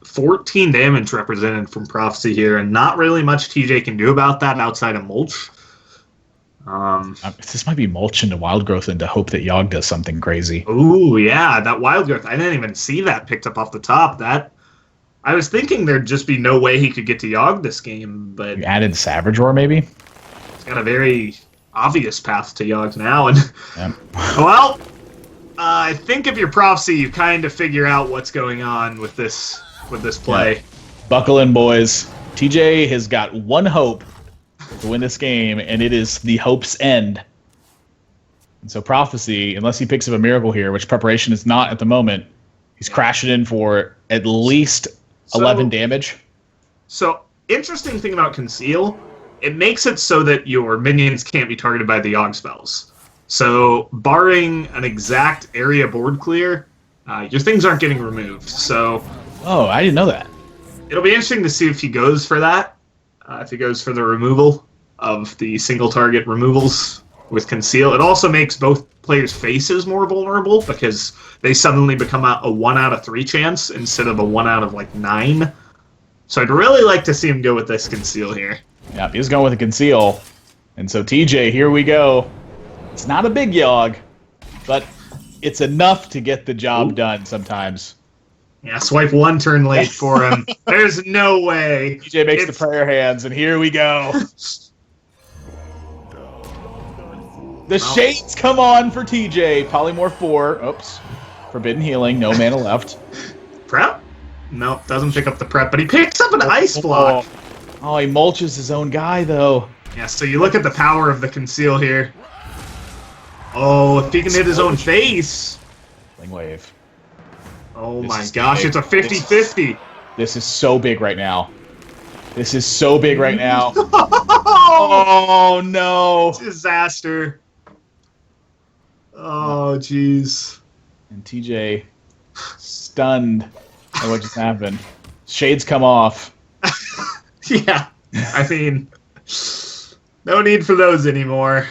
14 damage represented from Prophecy here, and not really much TJ can do about that outside of Mulch. This might be Mulch into Wild Growth and to hope that Yogg does something crazy. Ooh, yeah, that Wild Growth. I didn't even see that picked up off the top. I was thinking there'd just be no way he could get to Yogg this game, but you added Savage Roar, maybe? He's got a very obvious path to Yogg now, and yep. Well, I think if you're Prophecy, you kind of figure out what's going on with this play. Yeah. Buckle in, boys. TJ has got one hope to win this game, and it is the hope's end. And so Prophecy, unless he picks up a miracle here, which preparation is not at the moment, he's crashing in for at least 11 damage. So, interesting thing about Conceal, it makes it so that your minions can't be targeted by the Yogg spells. So, barring an exact area board clear, your things aren't getting removed. So, Oh, I didn't know that. it'll be interesting to see if he goes for that. If he goes for the removal of the single target removals with conceal. It also makes both players' faces more vulnerable because they suddenly become a 1 out of 3 chance instead of a 1 out of like 9. So I'd really like to see him go with this conceal here. Yeah, he's going with a conceal. And so TJ, here we go. It's not a big Yogg, but it's enough to get the job done sometimes. Yeah, swipe 1 turn late for him. There's no way. TJ makes the prayer hands, and here we go. The shades come on for TJ. Polymorph 4. Oops. Forbidden healing. No mana left. Prep? Nope, doesn't pick up the prep, but he picks up an ice block. Oh, he mulches his own guy, though. Yeah, so you look at the power of the conceal here. Oh, if he can hit his own face. Fling wave. Oh my gosh, it's a 50-50. This is so big right now. This is so big right now. Oh, Oh, no. disaster. Oh, jeez. And TJ stunned at what just happened. Shades come off. Yeah, I mean, no need for those anymore.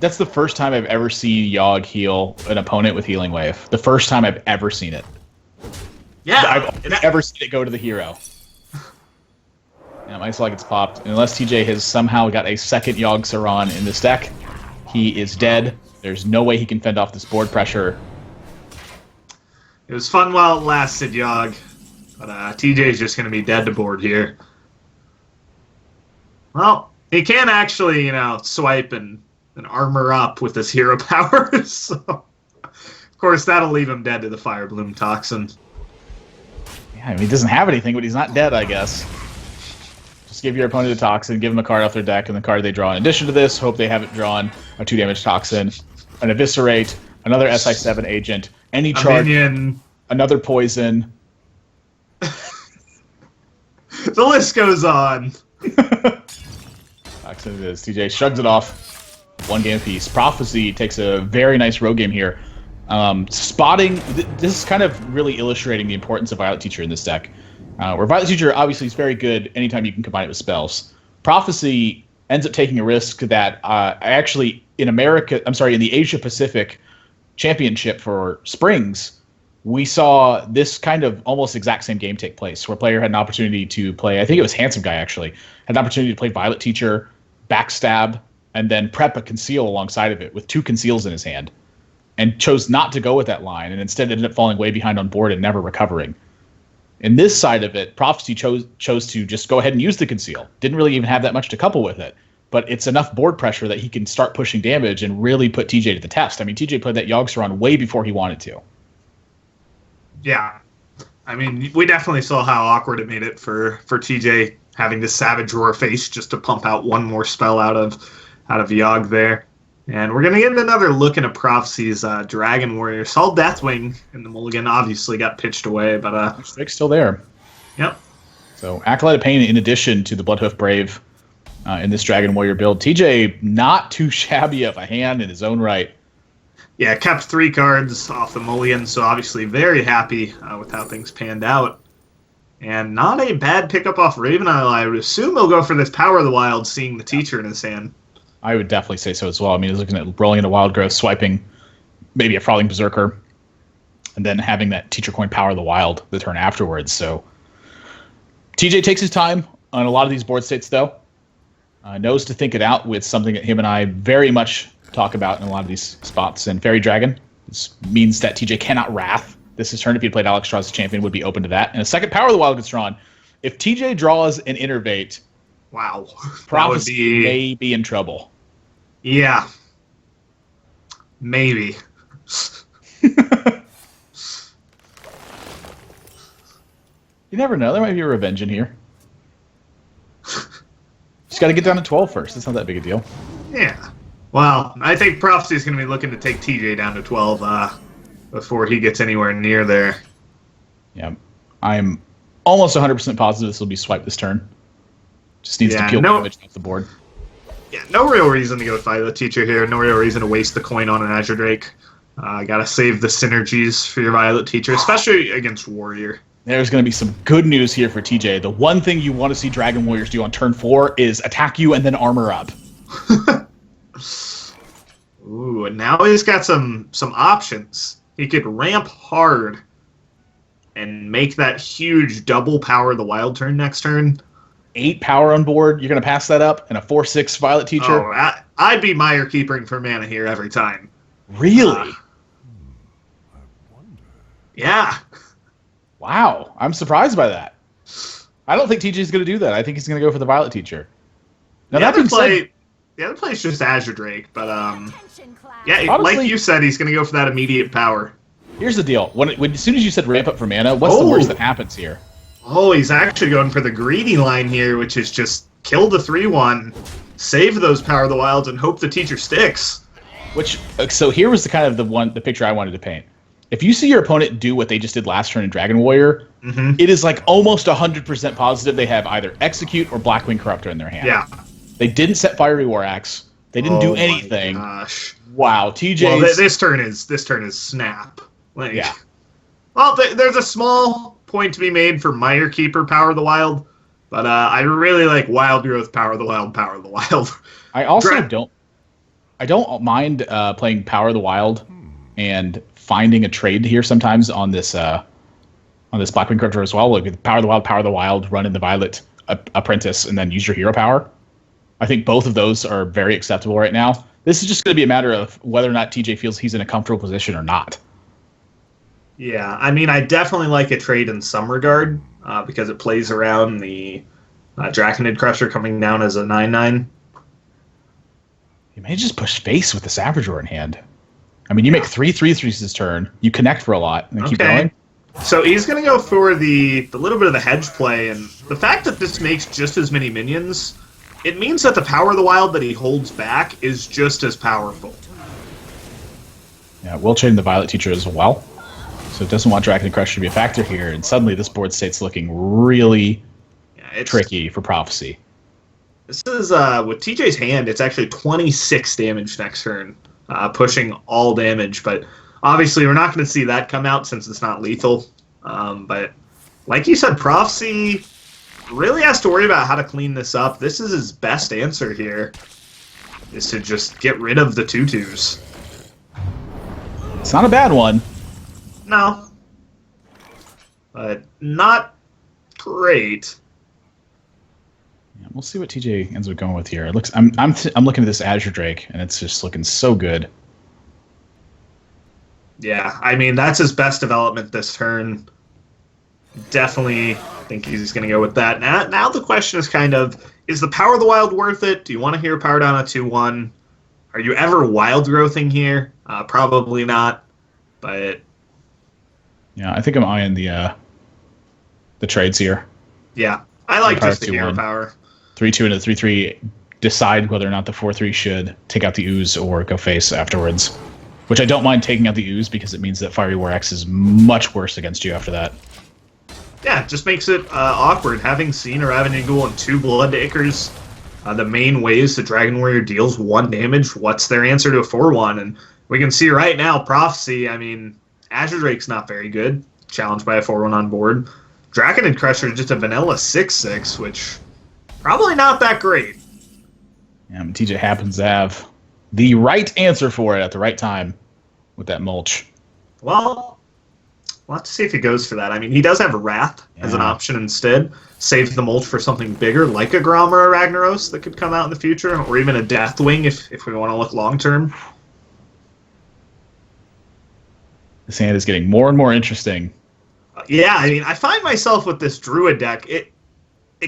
That's the first time I've ever seen Yogg heal an opponent with Healing Wave. The first time I've ever seen it. Yeah, I've never seen it go to the hero. Yeah, my like it's popped. And unless TJ has somehow got a second Yogg Saron in this deck, he is dead. There's no way he can fend off this board pressure. it was fun while it lasted, Yogg. But TJ's just going to be dead to board here. Well, he can actually, swipe and armor up with his hero powers. So, of course, that'll leave him dead to the Fire Bloom Toxin. Yeah, I mean, he doesn't have anything, but he's not dead, I guess. Just give your opponent a Toxin, give them a card off their deck, and the card they draw in addition to this, hope they haven't drawn a 2-damage Toxin, an Eviscerate, another SI7 agent, any charge, Minion. another poison. The list goes on. Toxin it is. TJ shrugs it off. 1 game apiece. Prophecy takes a very nice rogue game here. Spotting, this is kind of really illustrating the importance of Violet Teacher in this deck. Where Violet Teacher obviously is very good anytime you can combine it with spells. Prophecy ends up taking a risk that actually in the Asia Pacific Championship for Springs, we saw this kind of almost exact same game take place, where a player had an opportunity to play, I think it was Handsome Guy actually, had an opportunity to play Violet Teacher, backstab, and then prep a conceal alongside of it with 2 conceals in his hand, and chose not to go with that line, and instead ended up falling way behind on board and never recovering. In this side of it, Prophecy chose to just go ahead and use the conceal. Didn't really even have that much to couple with it, but it's enough board pressure that he can start pushing damage and really put TJ to the test. I mean, TJ played that Yogg Saron way before he wanted to. Yeah. I mean, we definitely saw how awkward it made it for TJ having to Savage Roar face just to pump out one more spell out of Yogg there. And we're going to get another look into Prophecy's Dragon Warrior. Saw Deathwing in the mulligan, obviously got pitched away, but... Strike's still there. Yep. So Acolyte of Pain in addition to the Bloodhoof Brave in this Dragon Warrior build. TJ not too shabby of a hand in his own right. Yeah, kept 3 cards off the mulligan, so obviously very happy with how things panned out. And not a bad pickup off Raven Isle. I would assume he'll go for this Power of the Wild, seeing the Teacher in his hand. I would definitely say so as well. I mean, he's looking at rolling into Wild Growth, swiping maybe a Frolic Berserker, and then having that Teacher Coin Power of the Wild the turn afterwards. So TJ takes his time on a lot of these board states, though. Knows to think it out with something that him and I very much talk about in a lot of these spots. And Fairy Dragon, this means that TJ cannot Wrath. This is turn if he played Alex Straw as champion, would be open to that. And a second Power of the Wild gets drawn. If TJ draws an Innervate, wow, Prophecy may be in trouble. Yeah, maybe. You never know. There might be a revenge in here. Just got to get down to 12 first. It's not that big a deal. Yeah. Well, I think Prophecy is going to be looking to take TJ down to 12 before he gets anywhere near there. Yeah. I'm almost 100% positive this will be swiped this turn. Just needs to peel damage off the board. Yeah, no real reason to go with Violet Teacher here. No real reason to waste the coin on an Azure Drake. Gotta save the synergies for your Violet Teacher, especially against Warrior. There's going to be some good news here for TJ. The one thing you want to see Dragon Warriors do on turn 4 is attack you and then armor up. Ooh, and now he's got some options. He could ramp hard and make that huge double power the wild turn next turn. 8 power on board. You're going to pass that up and a 4/6 Violet Teacher. Oh, I'd be Mire Keepering for mana here every time. Really? Yeah. Wow. I'm surprised by that. I don't think TJ's going to do that. I think he's going to go for the Violet Teacher. Now, the other play is just Azure Drake, but yeah, honestly, like you said, he's going to go for that immediate power. Here's the deal. As soon as you said ramp up for mana, what's the worst that happens here? Oh, he's actually going for the greedy line here, which is just kill the 3/1, save those Power of the Wilds, and hope the teacher sticks. So here was the picture I wanted to paint. If you see your opponent do what they just did last turn in Dragon Warrior, it is like almost 100% positive they have either Execute or Blackwing Corruptor in their hand. Yeah. They didn't set Fiery War Axe. They didn't do anything. Gosh. Wow, TJ. Well, this turn is snap. Yeah. Well, there's a small point to be made for Mire Keeper Power of the Wild, but I really like Wild Growth Power of the Wild, Power of the Wild. I also don't mind playing Power of the Wild and finding a trade here sometimes on this Blackwing Corruptor as well. Like with Power of the Wild, run in the Violet Apprentice, and then use your hero power. I think both of those are very acceptable right now. This is just going to be a matter of whether or not TJ feels he's in a comfortable position or not. Yeah, I mean, I definitely like a trade in some regard because it plays around the Draconid Crusher coming down as a 9/9. You may just push face with the Savage in hand. I mean, you make 3/3s this turn. You connect for a lot and keep going. So he's going to go for the little bit of the hedge play, and the fact that this makes just as many minions, it means that the Power of the Wild that he holds back is just as powerful. Yeah, we'll chain the Violet Teacher as well. So it doesn't want Draconid Crusher to be a factor here, and suddenly this board state's looking really tricky for Prophecy. This is, with TJ's hand, it's actually 26 damage next turn, pushing all damage, but obviously we're not going to see that come out since it's not lethal. But like you said, Prophecy really has to worry about how to clean this up. This is his best answer here, is to just get rid of the 2/2s. It's not a bad one. No. But not great. Yeah, we'll see what TJ ends up going with here. It looks. I'm looking at this Azure Drake, and it's just looking so good. Yeah, I mean, that's his best development this turn. Definitely think he's going to go with that. Now the question is kind of, is the Power of the Wild worth it? Do you want to hear Power down a 2/1? Are you ever wild growthing here? Probably not. But yeah, I think I'm eyeing the trades here. Yeah, I like just the hero power. 3/2 and a 3/3. Decide whether or not the 4/3 should take out the ooze or go face afterwards. Which I don't mind taking out the ooze because it means that Fiery War Axe is much worse against you after that. Yeah, it just makes it awkward. Having seen Ravening Eagle and 2 Bloodacres, the main ways the Dragon Warrior deals 1 damage, what's their answer to a 4/1? And we can see right now, Prophecy, I mean, Azure Drake's not very good, challenged by a 4/1 on board. Draconid Crusher is just a vanilla 6/6, which probably not that great. Yeah, TJ happens to have the right answer for it at the right time with that mulch. Well, we'll have to see if he goes for that. I mean, he does have Wrath as an option instead. Save the mulch for something bigger, like a Grom or a Ragnaros that could come out in the future, or even a Deathwing if we want to look long-term. This hand is getting more and more interesting. Yeah, I mean, I find myself with this Druid deck, it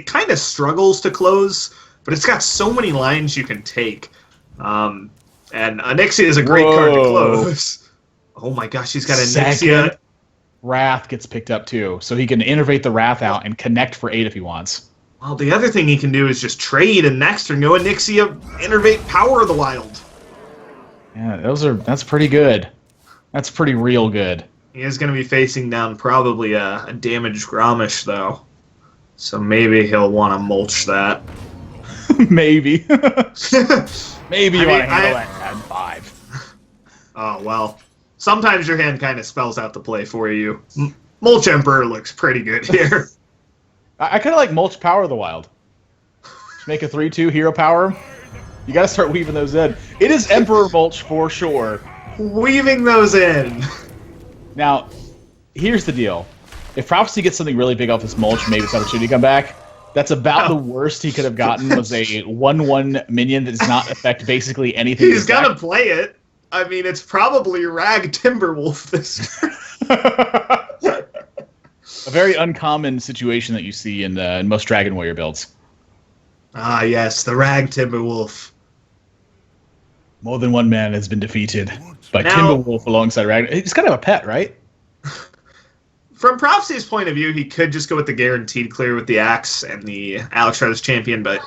kind of struggles to close, but it's got so many lines you can take. And Onyxia is a great card to close. Oh my gosh, he's got Onyxia. Wrath gets picked up too, so he can innervate the Wrath out and connect for 8 if he wants. Well, the other thing he can do is just trade and next turn go Onyxia, innervate Power of the Wild. Yeah, that's pretty good. That's pretty real good. He is going to be facing down probably a damaged Gromish, though. So maybe he'll want to mulch that. Maybe. Maybe you want to handle I- that at 5. Oh, well. Sometimes your hand kind of spells out the play for you. Mulch Emperor looks pretty good here. I kind of like Mulch Power of the Wild. Just make a 3/2 hero power. You got to start weaving those in. It is Emperor Mulch for sure. Weaving those in. Now, here's the deal. If Prophecy gets something really big off this Mulch, maybe it's an opportunity to come back. That's about the worst he could have gotten was a 1/1 minion that does not affect basically anything. He's got to play it. I mean, it's probably Rag Timberwolf this turn. A very uncommon situation that you see in most Dragon Warrior builds. Ah, yes, the Rag Timberwolf. More than one man has been defeated by Now- Timberwolf alongside Ragnar. He's kind of a pet, right? From Prophecy's point of view, he could just go with the guaranteed clear with the Axe and the Alexstrasza champion, but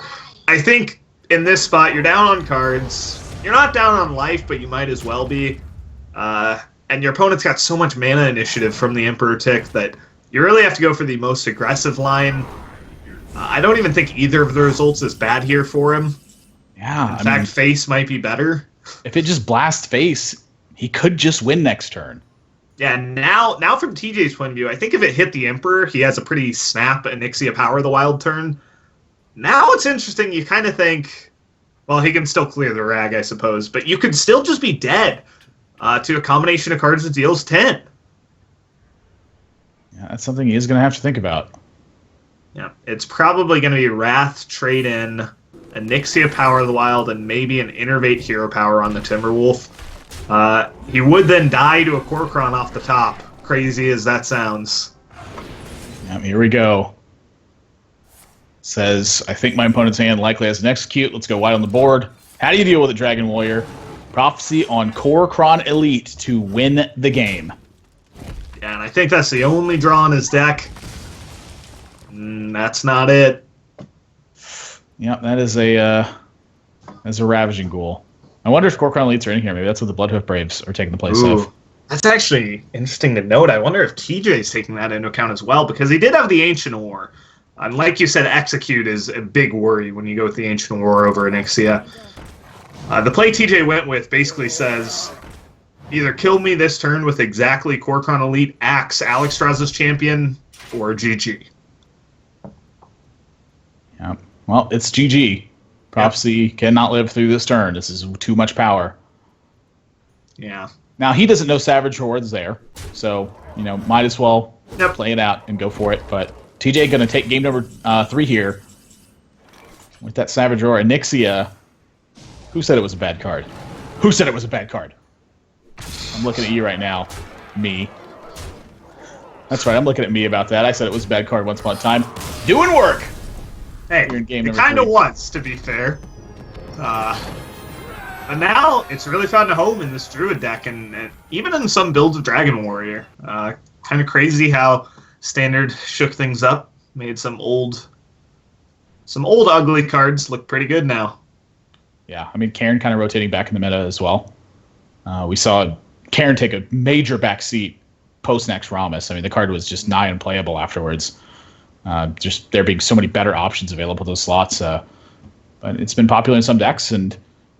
I think in this spot, you're down on cards. You're not down on life, but you might as well be. And your opponent's got so much mana initiative from the Emperor Tick that you really have to go for the most aggressive line. I don't even think either of the results is bad here for him. Yeah. In fact, face might be better. If it just blasts face, he could just win next turn. Yeah, now from TJ's point of view, I think if it hit the Emperor, he has a pretty snap Onyxia Power of the Wild turn. Now it's interesting, you kind of think, well, he can still clear the Rag, I suppose, but you could still just be dead to a combination of cards that deals 10. Yeah, that's something he is going to have to think about. Yeah, it's probably going to be Wrath, trade-in, Onyxia Power of the Wild, and maybe an Innervate Hero Power on the Timberwolf. He would then die to a Korkron off the top, crazy as that sounds. Yeah, here we go. Says, I think my opponent's hand likely has an execute. Let's go wide on the board. How do you deal with it, Dragon Warrior? Prophecy on Korkron Elite to win the game. Yeah, and I think that's the only draw in his deck. That's not it. Yep, that is a Ravaging Ghoul. I wonder if Korkron Elites are in here. Maybe that's what the Bloodhoof Braves are taking the place of. That's actually interesting to note. I wonder if TJ's taking that into account as well, because he did have the Ancient War. And like you said, Execute is a big worry when you go with the Ancient War over Onyxia. The play TJ went with basically says, either kill me this turn with exactly Korkron Elite, Axe, Alexstrasza's champion, or GG. Yeah. Well, it's GG. Prophecy cannot live through this turn. This is too much power. Yeah. Now, he doesn't know Savage Horde's there, so, might as well play it out and go for it. But TJ going to take game number 3 here with that Savage Roar. Onyxia. Who said it was a bad card? Who said it was a bad card? I'm looking at you right now. Me. That's right, I'm looking at me about that. I said it was a bad card once upon a time. Doing work! Hey, You're in game it number kind of 3. was, to be fair. But now it's really found a home in this Druid deck, and even in some builds of Dragon Warrior. Kind of crazy how Standard shook things up, made some old ugly cards look pretty good now. Yeah, I mean, Karin kind of rotating back in the meta as well. We saw Karin take a major backseat post-Nax Ramus. I mean, the card was just nigh unplayable afterwards. Just there being so many better options available to those slots. But it's been popular in some decks. And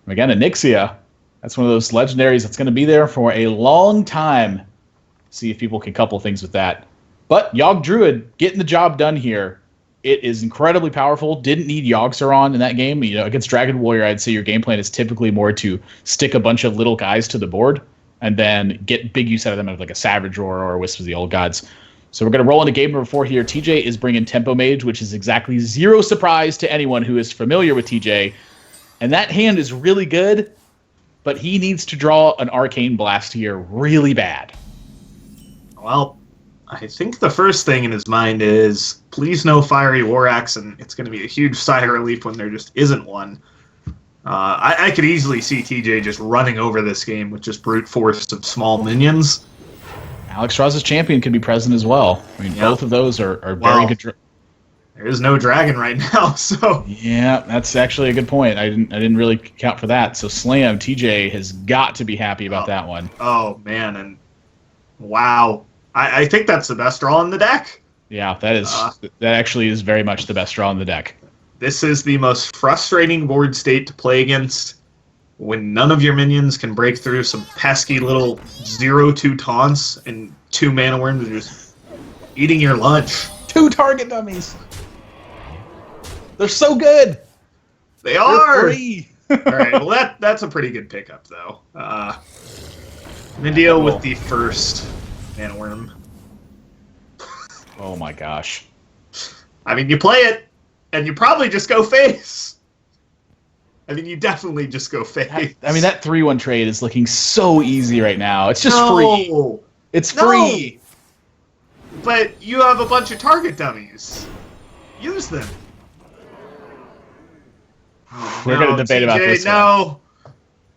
again, Onyxia, that's one of those legendaries that's going to be there for a long time. See if people can couple things with that. But Yogg Druid getting the job done here. It is incredibly powerful. Didn't need Yogg-Saron in that game. Against Dragon Warrior, I'd say your game plan is typically more to stick a bunch of little guys to the board and then get big use out of them, like a Savage Roar or a Wisp of the Old Gods. So we're going to roll into game number 4 here. TJ is bringing Tempo Mage, which is exactly zero surprise to anyone who is familiar with TJ. And that hand is really good, but he needs to draw an Arcane Blast here really bad. Well, I think the first thing in his mind is, please no Fiery War Axe, and it's going to be a huge sigh of relief when there just isn't one. I could easily see TJ just running over this game with just brute force of small minions. Alexstrasza's champion can be present as well. I mean, both of those are very good. There is no dragon right now, so yeah, that's actually a good point. I didn't really count for that. So Slam, TJ has got to be happy about that one. Oh man, and wow, I think that's the best draw in the deck. Yeah, that actually is very much the best draw in the deck. This is the most frustrating board state to play against when none of your minions can break through some pesky little 0-2 taunts and 2 mana worms are just eating your lunch. 2 target dummies. They're so good. They are. They're free. All right, well that's a pretty good pickup though. I'm gonna deal with the first mana worm. Oh my gosh. I mean, you play it, and you probably just go face. I mean, you definitely just go face. I mean, that 3-1 trade is looking so easy right now. It's just free. It's free. But you have a bunch of target dummies. Use them. We're going to debate about this one.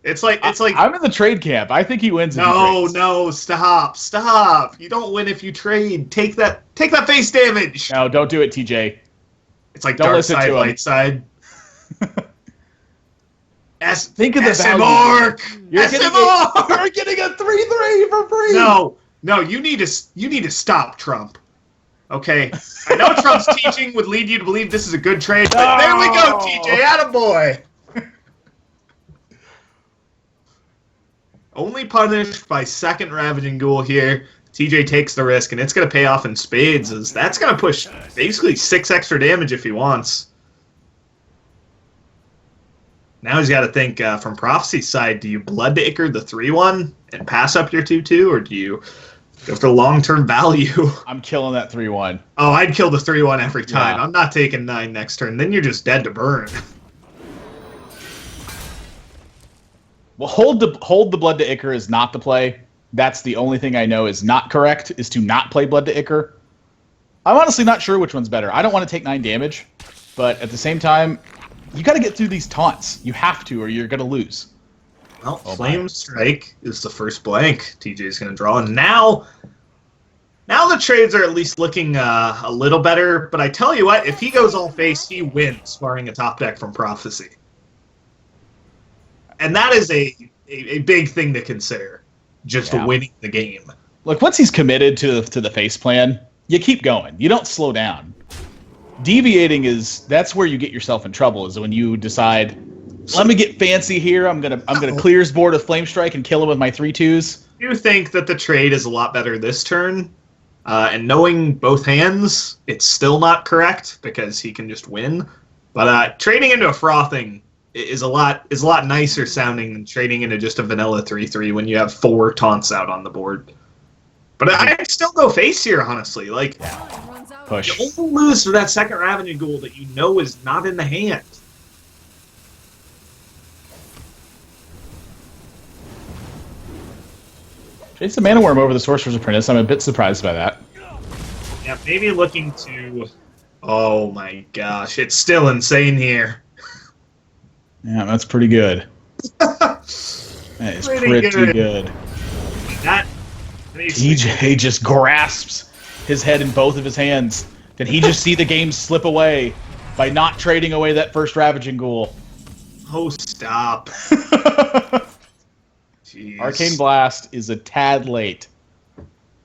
It's like I'm in the trade camp. I think he wins. No, stop. You don't win if you trade. Take that face damage. No, don't do it, TJ. It's like don't dark listen side, to him. light side. Think of the value. You're getting a 3/3 for free. No, you need to stop Trump. Okay, I know Trump's teaching would lead you to believe this is a good trade, but there we go, TJ, attaboy. Only punished by second Ravaging Ghoul here. TJ takes the risk, and it's going to pay off in spades. As that's going to push basically 6 extra damage if he wants. Now he's got to think from Prophecy's side, do you Blood to Ichor the 3/1 and pass up your 2/2, or do you go for long-term value? I'm killing that 3/1. Oh, I'd kill the 3/1 every time. Yeah. I'm not taking 9 next turn. Then you're just dead to burn. Well, hold the Blood to Ichor is not the play. That's the only thing I know is not correct, is to not play Blood to Ichor. I'm honestly not sure which one's better. I don't want to take 9 damage, but at the same time, you got to get through these taunts. You have to, or you're going to lose. Well, Flame Strike is the first blank TJ's going to draw. And now the trades are at least looking a little better. But I tell you what, if he goes all face, he wins barring a top deck from Prophecy. And that is a big thing to consider, just winning the game. Look, once he's committed to the face plan, you keep going. You don't slow down. Deviating that's where you get yourself in trouble, is when you decide, let me get fancy here. I'm gonna clear his board with Flame Strike and kill him with my 3/2s. I do think that the trade is a lot better this turn. And knowing both hands, it's still not correct because he can just win. But trading into a Frothing is a lot nicer sounding than trading into just a vanilla 3/3 when you have 4 taunts out on the board. But I'd still go face here, honestly. Like, push. You only lose to that second Ravaging Ghoul that you know is not in the hand. Trades the Mana Worm over the Sorcerer's Apprentice. I'm a bit surprised by that. Yeah, maybe looking to... Oh my gosh, it's still insane here. Yeah, that's pretty good. That is pretty good. TJ just grasps his head in both of his hands. Did he just see the game slip away by not trading away that first Ravaging Ghoul? Oh, stop. Jeez. Arcane Blast is a tad late.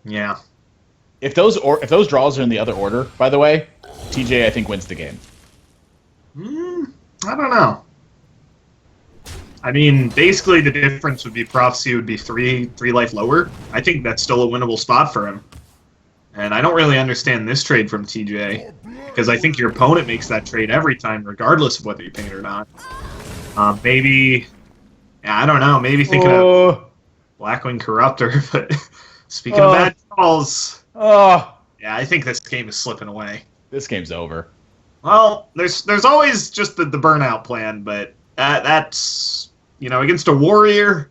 Yeah. If those draws are in the other order, by the way, TJ I think wins the game. I don't know. I mean, basically the difference would be Prophecy would be 3 life lower. I think that's still a winnable spot for him. And I don't really understand this trade from TJ, because I think your opponent makes that trade every time, regardless of whether you ping it or not. Maybe, I don't know, maybe thinking of Blackwing Corruptor, but speaking of bad calls, yeah, I think this game is slipping away. This game's over. Well, there's always just the burnout plan, but that's, against a warrior,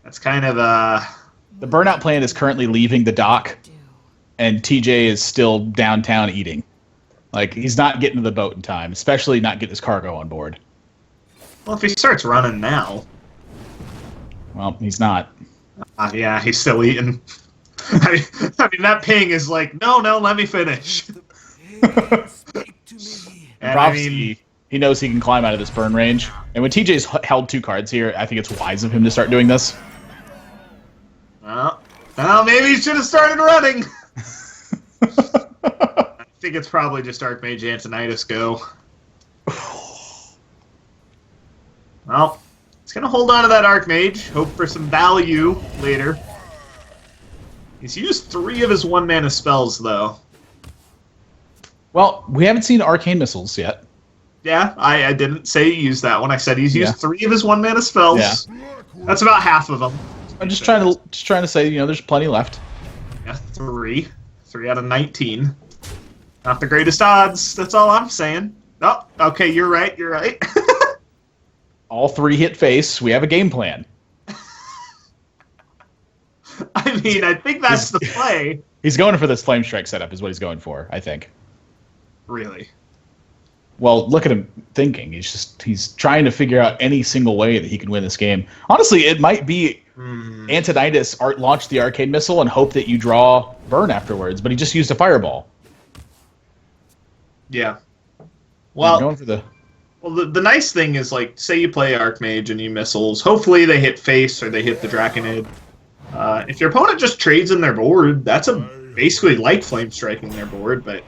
that's kind of The burnout plan is currently leaving the dock, and TJ is still downtown eating. Like, he's not getting to the boat in time, especially not getting his cargo on board. Well, if he starts running now... Well, he's not. Yeah, he's still eating. I mean, that ping is like, no, let me finish. And Prophecy, he knows he can climb out of this burn range. And when TJ's held 2 cards here, I think it's wise of him to start doing this. Well, maybe he should have started running. I think it's probably just Archmage Antonidas go. Well, he's going to hold on to that Archmage, hope for some value later. He's used 3 of his 1-mana spells, though. Well, we haven't seen Arcane Missiles yet. Yeah, I didn't say he used that one. I said he's used 3 of his 1-mana spells. Yeah. That's about half of them. I'm just trying to say, there's plenty left. Yeah, 3. 3 out of 19. Not the greatest odds. That's all I'm saying. Oh, okay, you're right. You're right. All 3 hit face. We have a game plan. I mean, I think that's the play. He's going for this Flame Strike setup is what he's going for, I think. Really? Well, look at him thinking. He's trying to figure out any single way that he can win this game. Honestly, it might be Antonidas launch the Arcane Missile and hope that you draw burn afterwards, but he just used a Fireball. Yeah. Well, going for the the nice thing is, like, say you play Archmage and you missiles. Hopefully they hit face or they hit the Draconid. If your opponent just trades in their board, that's basically like Flame Striking their board, but...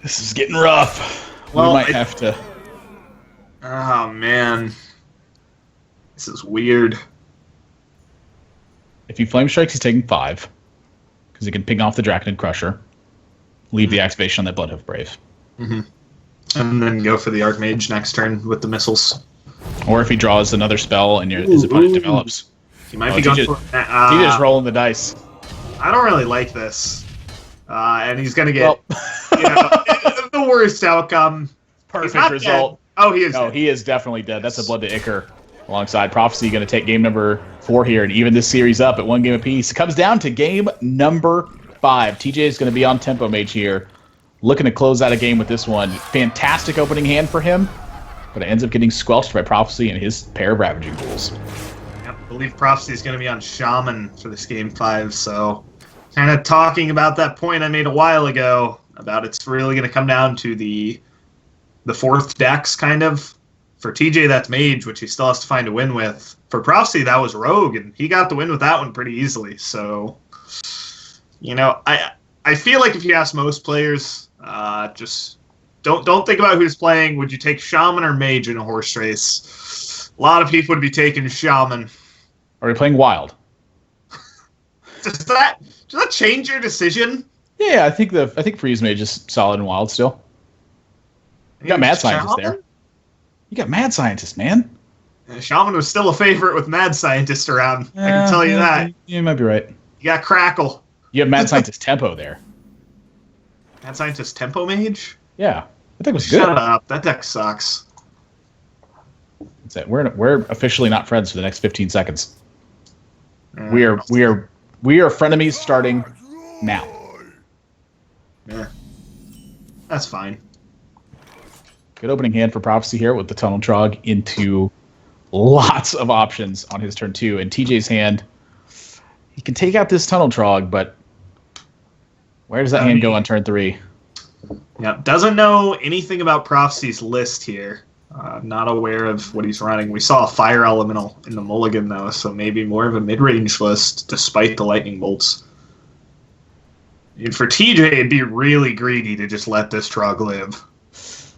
This is getting rough. Well, we might have to... Oh, man. This is weird. If he Flame Strikes, he's taking 5. Because he can ping off the Draconid Crusher. Leave the activation on that Bloodhoof Brave. Mm-hmm. And then go for the Archmage next turn with the missiles. Or if he draws another spell and his opponent develops. He might be going for... TJ's rolling the dice. I don't really like this. And he's going to get the worst outcome. Perfect result. Dead. Oh, he is No, dead. he is definitely dead. That's a Blood to Ichor alongside Prophecy. Going to take game number 4 here and even this series up at 1 game apiece. It comes down to game number 5. TJ is going to be on Tempo Mage here. Looking to close out a game with this one. Fantastic opening hand for him, but it ends up getting squelched by Prophecy and his pair of Ravaging Pools. Yep, I believe Prophecy is going to be on Shaman for this game 5, so kind of talking about that point I made a while ago about it's really going to come down to the 4th decks, kind of. For TJ, that's Mage, which he still has to find a win with. For Prophecy, that was Rogue, and he got the win with that one pretty easily. So, I feel like if you ask most players, just don't think about who's playing. Would you take Shaman or Mage in a horse race? A lot of people would be taking Shaman. Are we playing Wild? Does that change your decision? Yeah, I think Freeze Mage is solid and Wild still. You got Mad Scientist there. You got Mad Scientist, man. Shaman was still a favorite with Mad Scientist around. I can tell you that. You might be right. You got Crackle. You have Mad Scientist Tempo there. Mad Scientist Tempo Mage? Yeah, I think it was good. Shut up. That deck sucks. That's it. We're officially not friends for the next 15 seconds. We are frenemies starting now. Yeah. That's fine. Good opening hand for Prophecy here with the Tunnel Trog into lots of options on his turn 2. And TJ's hand, he can take out this Tunnel Trog, but where does that hand go on turn 3? Yeah, doesn't know anything about Prophecy's list here. Not aware of what he's running. We saw a Fire Elemental in the mulligan, though, so maybe more of a mid-range list, despite the Lightning Bolts. And for TJ, it'd be really greedy to just let this Trog live.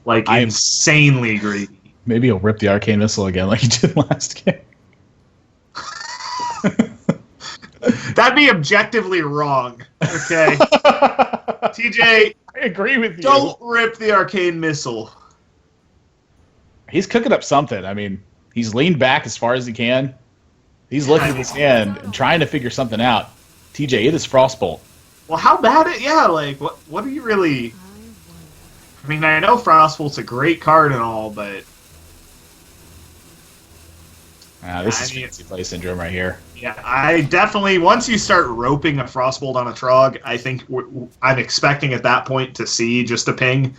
Like, insanely greedy. Maybe he'll rip the Arcane Missile again like he did last game. That'd be objectively wrong, okay? TJ, I agree with you. Don't rip the Arcane Missile. He's cooking up something. I mean, he's leaned back as far as he can. He's looking at his hand and trying to figure something out. TJ, it is Frostbolt. Well, how bad it? Yeah, like, what are you really... I mean, I know Frostbolt's a great card and all, but... This is fancy play syndrome right here. Yeah, I definitely... Once you start roping a Frostbolt on a Trog, I think I'm expecting at that point to see just a ping.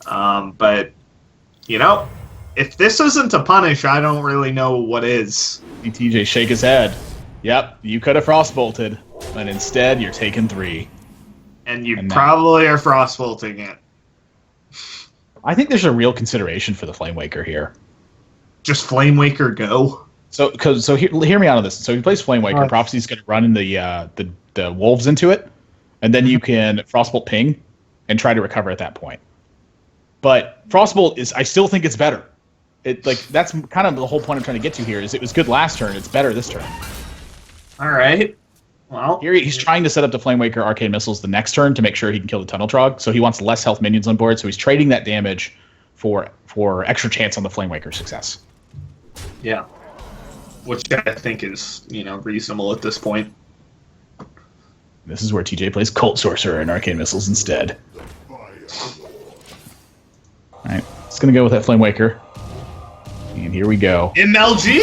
But, if this isn't a punish, I don't really know what is. TJ shake his head. Yep, you could have Frostbolted, but instead you're taking 3. And you probably are Frostbolting it. I think there's a real consideration for the Flamewaker here. Just Flamewaker go? So hear me out on this. So he plays Flamewaker. Prophecy's going to run in the wolves into it, and then you can Frostbolt ping and try to recover at that point. But Frostbolt I still think it's better. that's kind of the whole point I'm trying to get to here. Is it was good last turn. It's better this turn. All right. Well, Here he's trying to set up the Flamewaker Arcane Missiles the next turn to make sure he can kill the Tunnel Trog. So he wants less health minions on board. So he's trading that damage for extra chance on the Flamewaker success. yeah. Which I think is, reasonable at this point. This is where TJ plays Cult Sorcerer and Arcane Missiles instead. Alright, it's going to go with that Flamewaker. And here we go. MLG?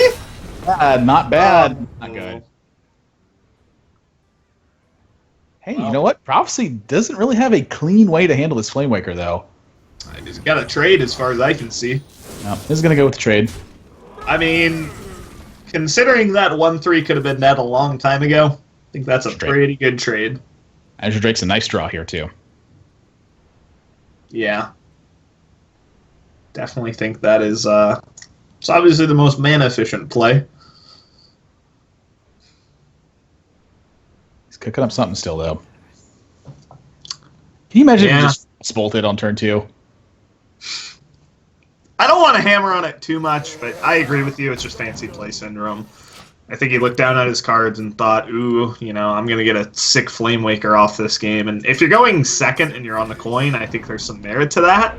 Not bad. Not good. Hey, you know what? Prophecy doesn't really have a clean way to handle this Flamewaker, though. I just got a trade as far as I can see. No, this is going to go with the trade. I mean, considering that 1-3 could have been net a long time ago, I think that's a pretty good trade. Azure Drake's a nice draw here, too. Yeah. Definitely think that is, it's obviously the most mana-efficient play. He's cooking up something still, though. Can you imagine if he just bolted on turn 2? I don't want to hammer on it too much, but I agree with you. It's just fancy play syndrome. I think he looked down at his cards and thought, ooh, I'm going to get a sick Flamewaker off this game. And if you're going second and you're on the coin, I think there's some merit to that.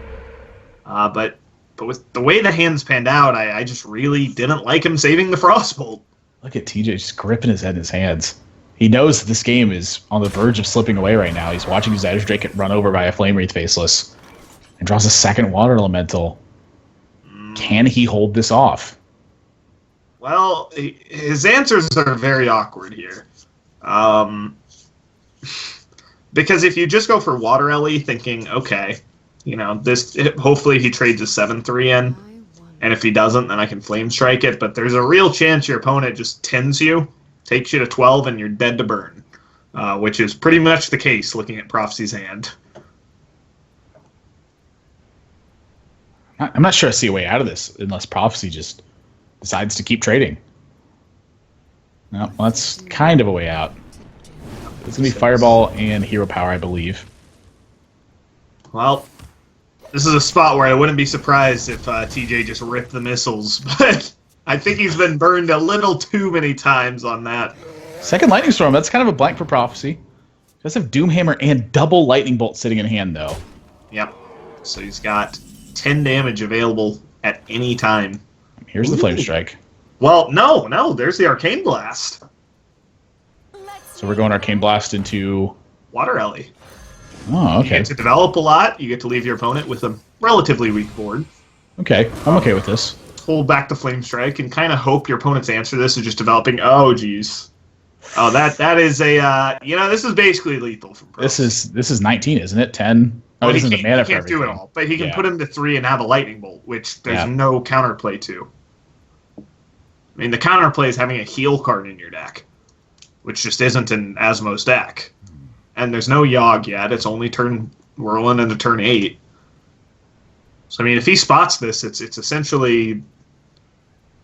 But with the way the hands panned out, I just really didn't like him saving the Frostbolt. Look at TJ just gripping his head in his hands. He knows that this game is on the verge of slipping away right now. He's watching his Azure Drake get run over by a Flame Wreath Faceless and draws a second Water Elemental. Can he hold this off? Well, his answers are very awkward here. Because if you just go for Water Ellie thinking, okay, hopefully he trades a 7-3 in, and if he doesn't, then I can Flame Strike it, but there's a real chance your opponent just tins you, takes you to 12, and you're dead to burn, which is pretty much the case looking at Prophecy's hand. I'm not sure I see a way out of this unless Prophecy just decides to keep trading. No, well, that's kind of a way out. It's going to be Fireball and Hero Power, I believe. Well, this is a spot where I wouldn't be surprised if TJ just ripped the missiles, but I think he's been burned a little too many times on that. Second Lightning Storm, that's kind of a blank for Prophecy. He does have Doomhammer and double Lightning Bolt sitting in hand, though. Yep. So he's got 10 damage available at any time. Here's the Flame Strike. Well, no, there's the Arcane Blast. So we're going Arcane Blast into Water Ellie. Oh, okay. You get to develop a lot. You get to leave your opponent with a relatively weak board. Okay, I'm okay with this. Hold back the Flame Strike and kind of hope your opponent's answer to this is just developing. Oh, geez. Oh, that is a this is basically lethal from Pro. This is 19, isn't it? 10. Oh, Well, it isn't the mana he for can't do it everything. all, but he can put him to 3 and have a Lightning Bolt, which there's no counterplay to. I mean, the counterplay is having a heal card in your deck, which just isn't in Asmo's deck. And there's no Yogg yet. It's only rolling into turn 8. So, I mean, if he spots this, it's essentially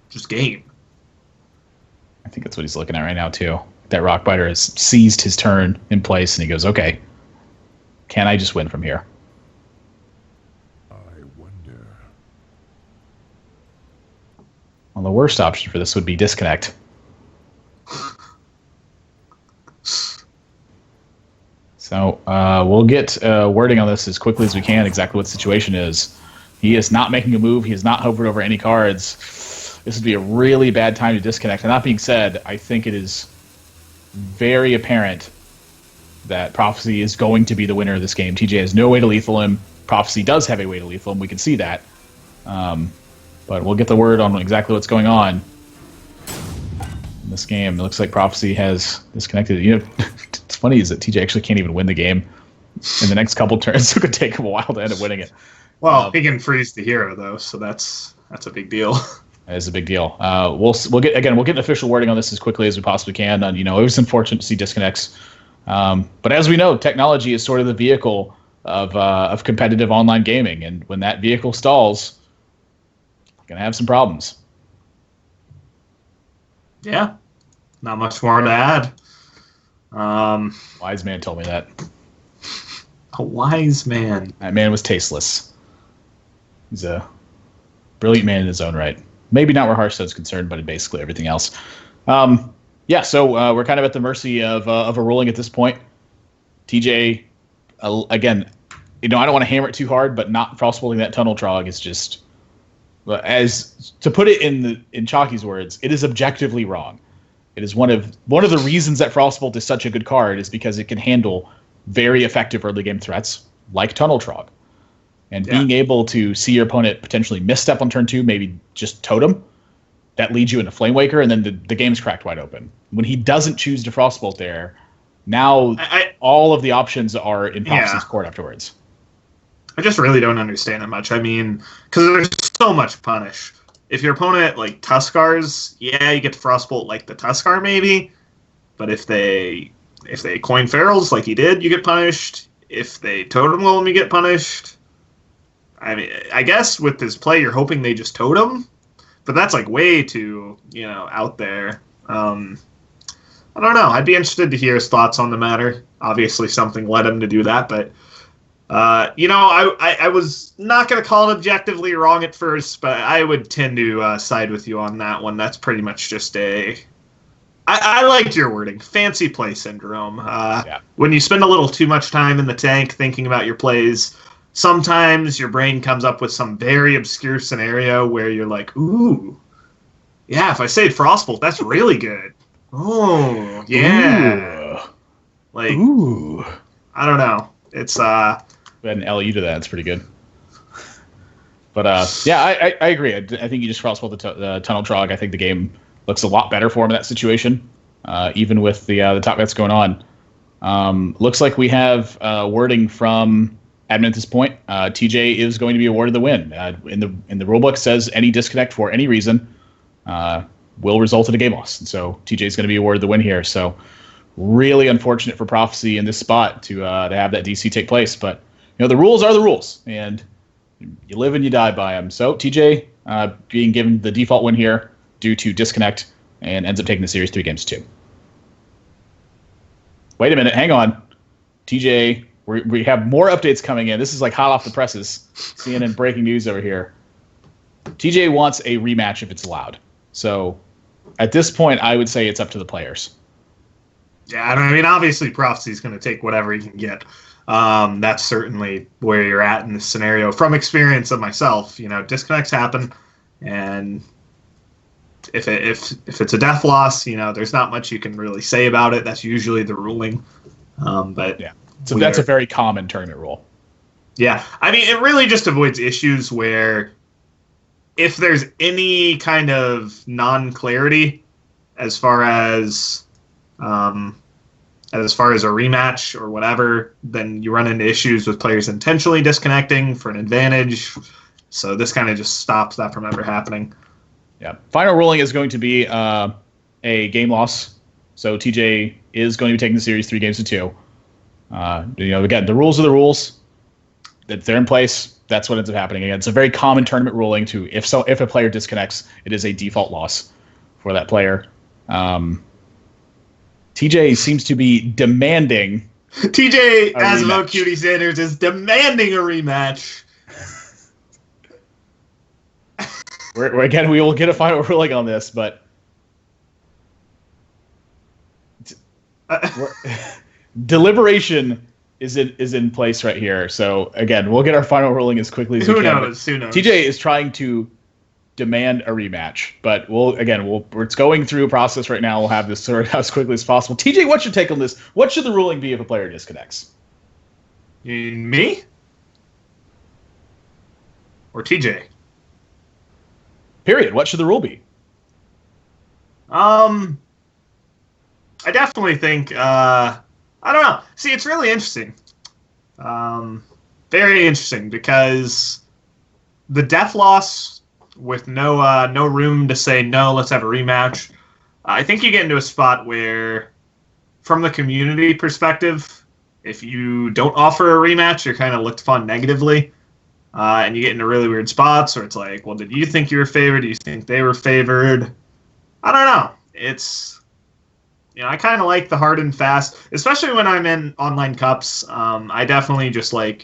just game. I think that's what he's looking at right now, too. That Rockbiter has seized his turn in place, and he goes, okay, can I just win from here? I wonder. Well, the worst option for this would be disconnect. So we'll get wording on this as quickly as we can, exactly what the situation is. He is not making a move. He has not hovered over any cards. This would be a really bad time to disconnect. And that being said, I think it is very apparent that Prophecy is going to be the winner of this game. TJ has no way to lethal him. Prophecy does have a way to lethal him. We can see that. But we'll get the word on exactly what's going on in this game. It looks like Prophecy has disconnected. It's funny is that TJ actually can't even win the game in the next couple turns. So it could take him a while to end up winning it. Well, he can freeze the hero, though, so that's a big deal. That is a big deal. We'll get an official wording on this as quickly as we possibly can. And it was unfortunate to see disconnects, but as we know, technology is sort of the vehicle of competitive online gaming, and when that vehicle stalls, you're gonna have some problems. Yeah, not much more to add. Wise man told me that. A wise man. That man was tasteless. He's brilliant man in his own right. Maybe not where Hearthstone's concerned, but in basically everything else. So we're kind of at the mercy of a ruling at this point. TJ, again, I don't want to hammer it too hard, but not frostbolting that Tunnel Trog is just, as to put it in Chalky's words, it is objectively wrong. It is one of the reasons that Frostbolt is such a good card is because it can handle very effective early game threats like Tunnel Trog. And being able to see your opponent potentially misstep on turn 2, maybe just totem, that leads you into Flamewaker, and then the game's cracked wide open. When he doesn't choose to Frostbolt there, now all of the options are in Prophecy's court afterwards. I just really don't understand it much. I mean, because there's so much punish. If your opponent, like, Tuskars, you get to Frostbolt like the Tuskar, maybe. But if they coin Ferals like he did, you get punished. If they Totem Golem, you get punished. I mean, I guess with this play, you're hoping they just Totem. But that's, like, way too, out there. I don't know. I'd be interested to hear his thoughts on the matter. Obviously, something led him to do that, but... I was not going to call it objectively wrong at first, but I would tend to side with you on that one. That's pretty much just I liked your wording. Fancy play syndrome. When you spend a little too much time in the tank thinking about your plays, sometimes your brain comes up with some very obscure scenario where you're like, ooh, yeah, if I saved Frostbolt, that's really good. Oh, yeah. Ooh. Like, ooh. I don't know. It's, We had an LU to that. It's pretty good. But I agree. I think you just Frostbolt the Tunnel Trog. I think the game looks a lot better for him in that situation, even with the top bets going on. Looks like we have wording from admin at this point. TJ is going to be awarded the win. In the rulebook says any disconnect for any reason will result in a game loss, and so TJ is going to be awarded the win here. So really unfortunate for Prophecy in this spot to have that DC take place, but. The rules are the rules, and you live and you die by them. So TJ being given the default win here due to disconnect and ends up taking the series 3-2. Wait a minute, hang on. TJ, we have more updates coming in. This is like hot off the presses. CNN breaking news over here. TJ wants a rematch if it's allowed. So at this point, I would say it's up to the players. Yeah, I mean, obviously Prophecy's going to take whatever he can get. That's certainly where you're at in this scenario. From experience of myself, disconnects happen, and if it's a death loss, there's not much you can really say about it. That's usually the ruling. But yeah, so that's a very common tournament rule. Yeah, I mean, it really just avoids issues where if there's any kind of non-clarity as far as a rematch or whatever, then you run into issues with players intentionally disconnecting for an advantage. So this kind of just stops that from ever happening. Yeah. Final ruling is going to be a game loss. So TJ is going to be taking the series 3-2. Again, the rules are the rules. If they're in place, that's what ends up happening. Again, it's a very common tournament ruling to if a player disconnects, it is a default loss for that player. TJ seems to be demanding. TJ Asimov Cutie Sanders is demanding a rematch. Again, we will get a final ruling on this, but deliberation is in place right here. So again, we'll get our final ruling as quickly as we can. Who knows? TJ is trying to demand a rematch, but it's going through a process right now. We'll have this sorted out as quickly as possible. TJ, what's your take on this? What should the ruling be if a player disconnects? Me? Or TJ? Period. What should the rule be? I definitely think I don't know. See, it's really interesting. Very interesting, because the death loss with no room to say no, let's have a rematch. I think you get into a spot where, from the community perspective, if you don't offer a rematch, you're kind of looked upon negatively, and you get into really weird spots where it's like, well, did you think you were favored? Do you think they were favored? I don't know. It's, I kind of like the hard and fast, especially when I'm in online cups. I definitely just like,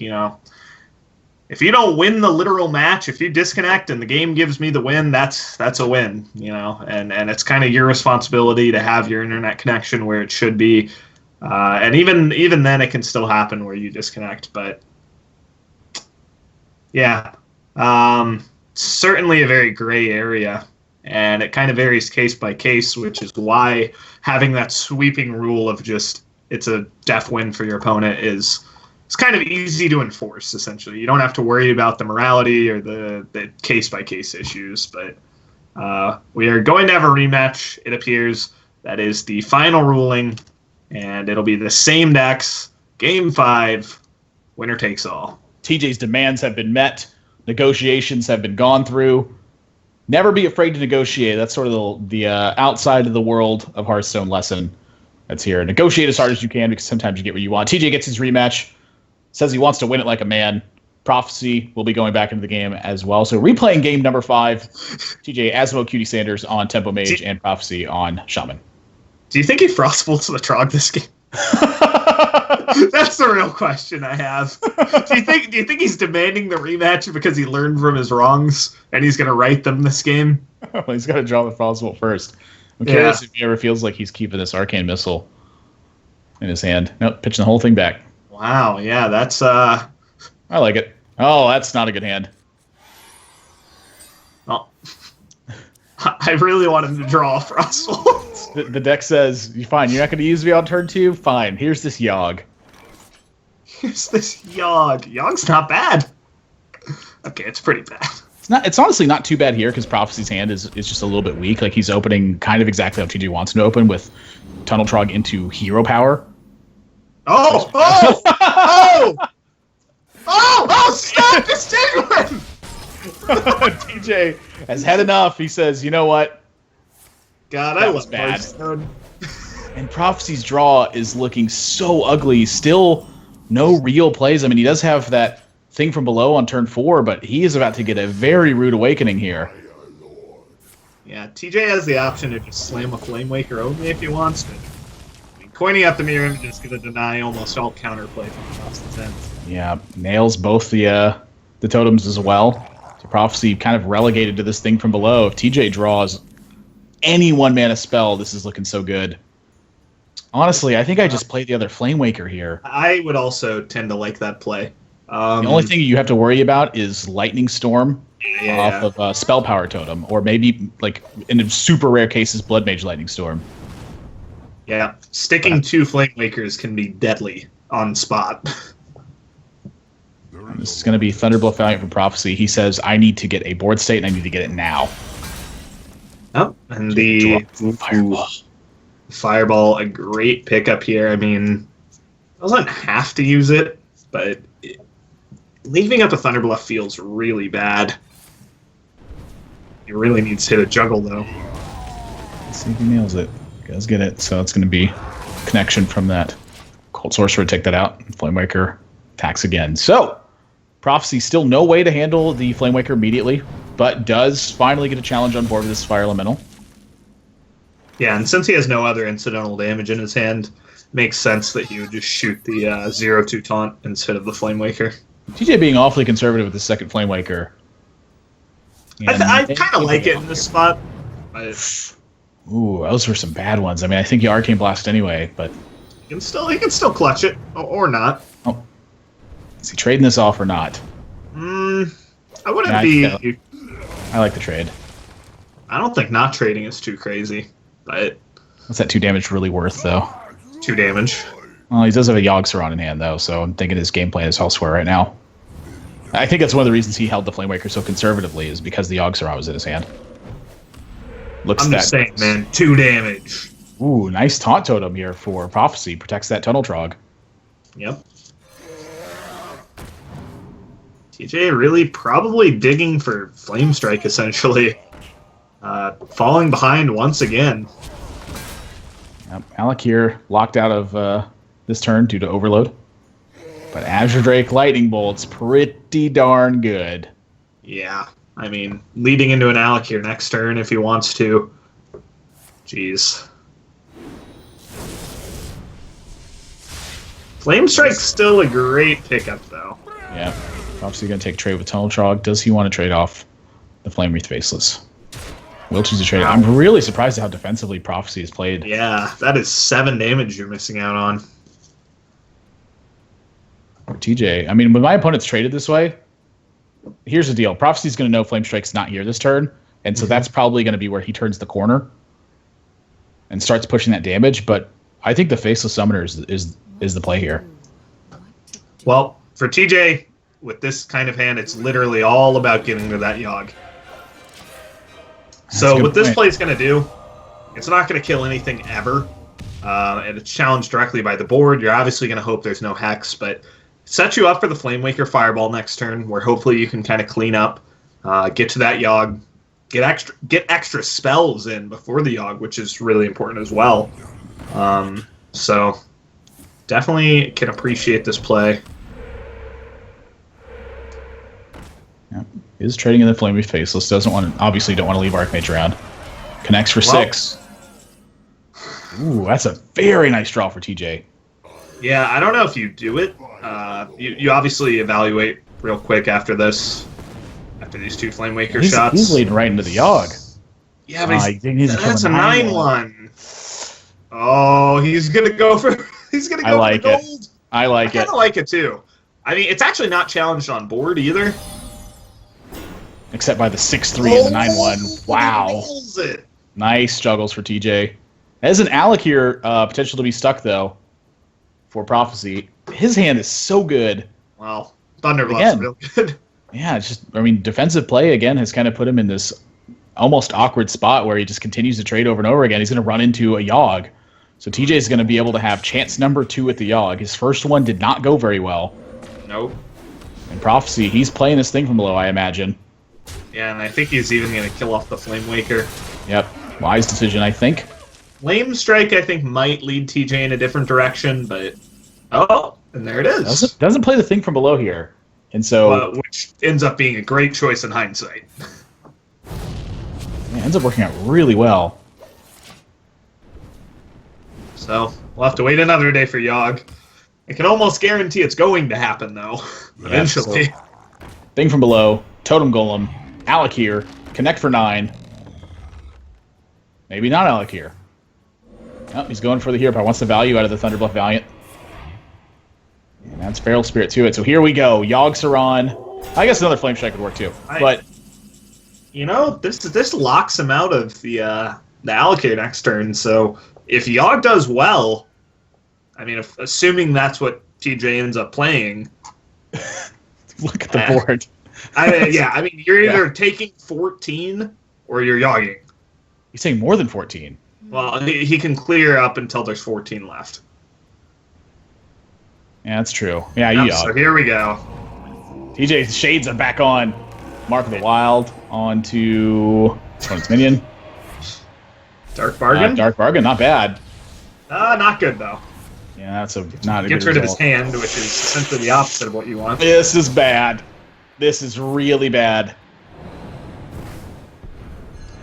if you don't win the literal match, if you disconnect and the game gives me the win, that's a win, you know. And it's kind of your responsibility to have your internet connection where it should be. And even then, it can still happen where you disconnect. But yeah, certainly a very gray area, and it kind of varies case by case, which is why having that sweeping rule of just it's a def win for your opponent is it's kind of easy to enforce. Essentially, you don't have to worry about the morality or the case by case issues. But we are going to have a rematch. It appears that is the final ruling. And it'll be the same decks, Game 5, winner takes all. TJ's demands have been met. Negotiations have been gone through. Never be afraid to negotiate. That's sort of the outside of the world of Hearthstone lesson that's here. Negotiate as hard as you can because sometimes you get what you want. TJ gets his rematch, says he wants to win it like a man. Prophecy will be going back into the game as well. So replaying game number 5, TJ Asmo Cutie Sanders on Tempo Mage and Prophecy on Shaman. Do you think he frostbolts the Trog this game? That's the real question I have. Do you think he's demanding the rematch because he learned from his wrongs and he's going to right them this game? Well, he's got to draw the frostbolt first. I'm curious if he ever feels like he's keeping this Arcane Missile in his hand. Nope, pitching the whole thing back. Wow, yeah, that's I like it. Oh, that's not a good hand. Well, I really want him to draw a frostbolt. The deck says, fine, you're not going to use me on turn 2? Fine, here's this Yogg. Here's this Yogg. Yogg's not bad. Okay, it's pretty bad. It's honestly not too bad here because Prophecy's hand is just a little bit weak. Like he's opening kind of exactly how TJ wants him to open with Tunnel Trog into hero power. Oh! Stop distinguishing! TJ has had enough. He says, you know what? God, I was love bad. Hearthstone. And Prophecy's draw is looking so ugly. Still no real plays. I mean, he does have that thing from below on turn 4, but he is about to get a very rude awakening here. Yeah, TJ has the option to just slam a Flame Waker only if he wants, but I mean, coining up the mirror image is going to deny almost all counterplay from Prophecy's end. Yeah, nails both the totems as well. So Prophecy kind of relegated to this thing from below. If TJ draws any one-mana spell, this is looking so good. Honestly, I think I just played the other Flame Waker here. I would also tend to like that play. The only thing you have to worry about is Lightning Storm Yeah. off of Spell Power Totem, or maybe, like, in super rare cases, Blood Mage Lightning Storm. Yeah, sticking 2 Flame Wakers can be deadly on spot. And this is going to be Thunderbluff Valiant from Prophecy. He says, I need to get a board state, and I need to get it now. Oh, and the Fireball. Fireball, a great pickup here. I mean, doesn't have to use it, but leaving up a Thunderbluff feels really bad. He really needs to hit a juggle, though. Let's see if he nails it. He does get it, so it's going to be connection from that. Cold Sorcerer, take that out. Flamewaker attacks again. So, Prophecy still no way to handle the Flamewaker immediately, but does finally get a challenge on board with this Fire Elemental. Yeah, and since he has no other incidental damage in his hand, makes sense that he would just shoot the 0-2 taunt instead of the Flamewaker. TJ being awfully conservative with the second Flamewaker. I kind of like it in this spot. But Ooh, those were some bad ones. I mean, I think you Arcane Blast anyway, but he can still clutch it, or not. oh, is he trading this off or not? I wouldn't Yeah, be. I like the trade. I don't think not trading is too crazy, but What's that 2 damage really worth, though? 2 damage. Well, he does have a Yogg-Saron in hand, though, so I'm thinking his game plan is elsewhere right now. I think that's one of the reasons he held the Flamewaker so conservatively, is because the Yogg-Saron was in his hand. Looks I'm that. just saying, man, 2 damage. Ooh, nice Taunt Totem here for Prophecy. Protects that Tunnel Trog. Yep. TJ really probably digging for Flame Strike, essentially. Falling behind once again. Yep, Alec here locked out of this turn due to Overload. But Azure Drake Lightning Bolt's pretty darn good. Yeah, I mean, leading into an Alec here next turn if he wants to. Jeez. Flame Strike's still a great pickup, though. Yeah. Obviously going to take trade with Tunnel Trog. Does he want to trade off the Flame Wreath Faceless? Will choose a trade. I'm really surprised at how defensively Prophecy is played. Yeah, that is 7 damage you're missing out on. TJ, I mean, when my opponent's traded this way, here's the deal. Prophecy's going to know Flame Strike's not here this turn, and so that's probably going to be where he turns the corner and starts pushing that damage, but I think the Faceless Summoner is the play here. Well, for TJ, with this kind of hand, it's literally all about getting to that Yogg. So what this play is going to do, it's not going to kill anything ever, and it's challenged directly by the board. You're obviously going to hope there's no Hex, but set you up for the Flamewaker Fireball next turn, where hopefully you can kind of clean up, get to that Yogg, get extra spells in before the Yogg, which is really important as well. So definitely can appreciate this play. Yep. Is trading in the Flame Wreath Faceless. Obviously don't want to leave Archmage around. Connects for 6. Ooh, that's a very nice draw for TJ. Yeah, I don't know if you do it. You obviously evaluate real quick after this, after these 2 Flamewaker shots. He's leading right into the Yogg. Yeah, but that's a 9-1. Oh, he's gonna go for the gold. I like it. I kind of like it too. I mean, it's actually not challenged on board either. Except by the 6-3 and the 9-1. Wow. Nice juggles for TJ. As an Alec here, potential to be stuck, though, for Prophecy. His hand is so good. Well, Thunderbolt's real good. Yeah, it's just, I mean, defensive play, again, has kind of put him in this almost awkward spot where he just continues to trade over and over again. He's going to run into a Yogg. So TJ is going to be able to have chance number 2 at the Yogg. His first one did not go very well. Nope. And Prophecy, he's playing this thing from below, I imagine. Yeah, and I think he's even going to kill off the Flamewaker. Yep. Wise decision, I think. Flame Strike, I think, might lead TJ in a different direction, but... Oh, and there it is. Doesn't play the thing from below here. And so... which ends up being a great choice in hindsight. It ends up working out really well. So, we'll have to wait another day for Yogg. I can almost guarantee it's going to happen, though. Eventually. So, thing from below. Totem Golem. Alec here. Connect for 9. Maybe not Alec here. Oh, he's going for the hero power. Wants the value out of the Thunderbluff Valiant. And that's Feral Spirit to it. So here we go. Yogg Saron. I guess another Flame Strike would work too. But you know, this locks him out of the Allocator next turn. So if Yogg does well, I mean, assuming that's what TJ ends up playing. Look at the board. I mean, you're either taking 14 or you're Yogging. He's saying more than 14. Well, he can clear up until there's 14 left. Yeah, that's true. Yeah, you So here we go. TJ's shades are back on. Mark of the Wild onto opponent's minion. Dark Bargain? Dark Bargain, not bad. Not good, though. Yeah, that's not a good Gets rid of his result. hand, which is essentially the opposite of what you want. This is bad. This is really bad.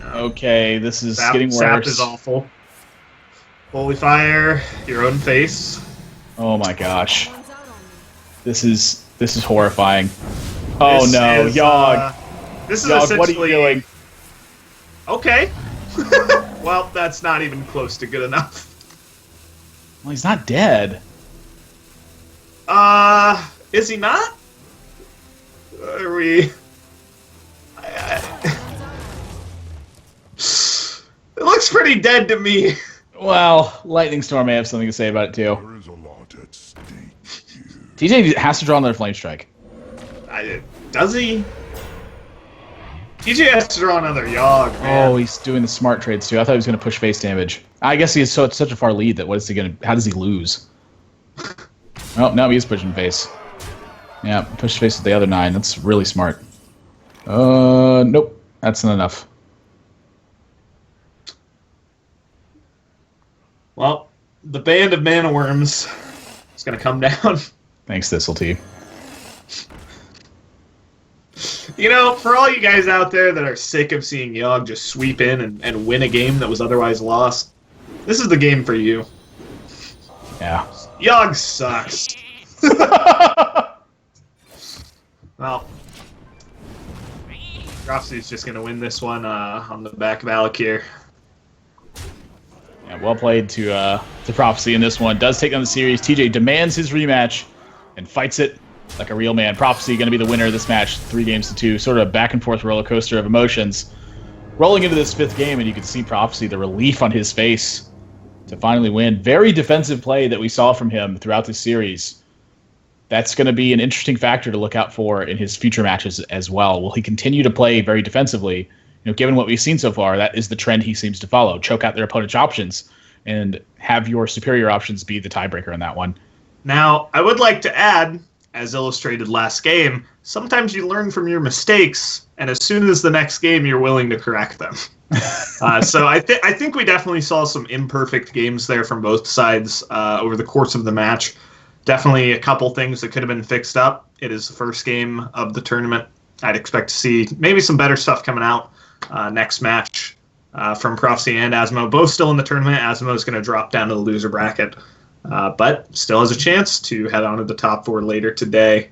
Okay, this is getting worse. Sap is awful. Holy Fire, your own face. Oh my gosh. This is horrifying. Oh no, Yogg. This is Yogg, essentially... what are you doing? Okay. Well, that's not even close to good enough. Well, he's not dead. Is he not? Are we... It looks pretty dead to me. Well, Lightning Storm may have something to say about it too. There is a lot at stake here. TJ has to draw another Flame Strike. Does he? TJ has to draw another Yogg, man. Oh, he's doing the smart trades too. I thought he was going to push face damage. I guess he is such a far lead that how does he lose? Oh, no, he is pushing face. Yeah, push face with the other 9. That's really smart. Nope. That's not enough. Well, the band of Mana Worms is going to come down. Thanks, Thistletea. You know, for all you guys out there that are sick of seeing Yogg just sweep in and win a game that was otherwise lost, this is the game for you. Yeah. Yogg sucks. Well, Prophecy's just going to win this one on the back of Alec here. Yeah, well played to Prophecy in this one. Does take on the series. TJ demands his rematch and fights it like a real man. Prophecy going to be the winner of this match, 3-2. Sort of a back and forth roller coaster of emotions. Rolling into this fifth game, and you can see Prophecy, the relief on his face to finally win. Very defensive play that we saw from him throughout this series. That's going to be an interesting factor to look out for in his future matches as well. Will he continue to play very defensively? You know, given what we've seen so far, that is the trend he seems to follow. Choke out their opponent's options and have your superior options be the tiebreaker in that one. Now, I would like to add, as illustrated last game, sometimes you learn from your mistakes, and as soon as the next game, you're willing to correct them. So I think we definitely saw some imperfect games there from both sides over the course of the match. Definitely a couple things that could have been fixed up. It is the first game of the tournament. I'd expect to see maybe some better stuff coming out next match from Prophecy and Asmo. Both still in the tournament. Asmo is going to drop down to the loser bracket, but still has a chance to head on to the top four later today.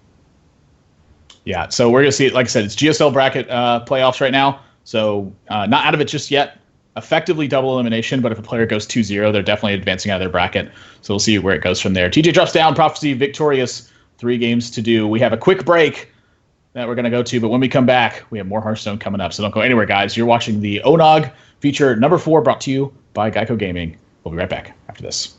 Yeah, so we're going to see it. Like I said, it's GSL bracket playoffs right now. So not out of it just yet. Effectively double elimination, but if a player goes 2-0, they're definitely advancing out of their bracket. So we'll see where it goes from there. TJ drops down, Prophecy victorious, 3 games to do. We have a quick break that we're going to go to, but when we come back, we have more Hearthstone coming up. So don't go anywhere, guys. You're watching the Onog feature number 4 brought to you by Geico Gaming. We'll be right back after this.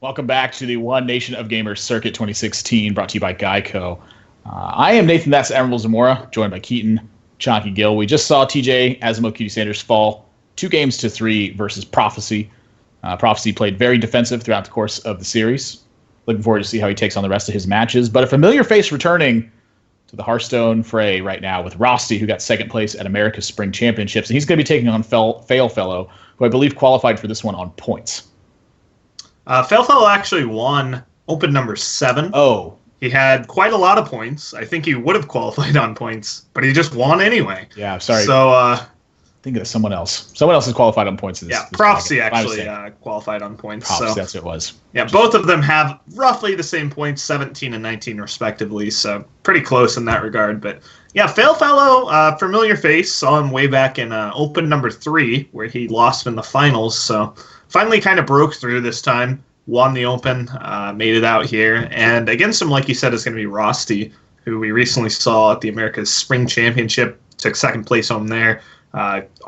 Welcome back to the One Nation of Gamers Circuit 2016, brought to you by Geico. I am Nathan, that's Admiral Zamora, joined by Keaton, Chonky Gill. We just saw TJ Asimo QT Sanders fall 2-3 versus Prophecy. Prophecy played very defensive throughout the course of the series. Looking forward to see how he takes on the rest of his matches. But a familiar face returning to the Hearthstone fray right now with Rosty, who got second place at America's Spring Championships. And he's going to be taking on Failfellow, who I believe qualified for this one on points. Failfellow actually won Open number 7. Oh. He had quite a lot of points. I think he would have qualified on points, but he just won anyway. Yeah, sorry. So, think of someone else. Someone else has qualified on points. This Prophecy actually qualified on points. Prophecy, that's what it was. Yeah, both of them have roughly the same points, 17 and 19 respectively, so pretty close in that regard. But yeah, Failfellow, familiar face, saw him way back in Open number 3, where he lost in the finals, so finally kind of broke through this time, won the Open, made it out here, and against him, like you said, is going to be Rosty, who we recently saw at the America's Spring Championship, took second place home there.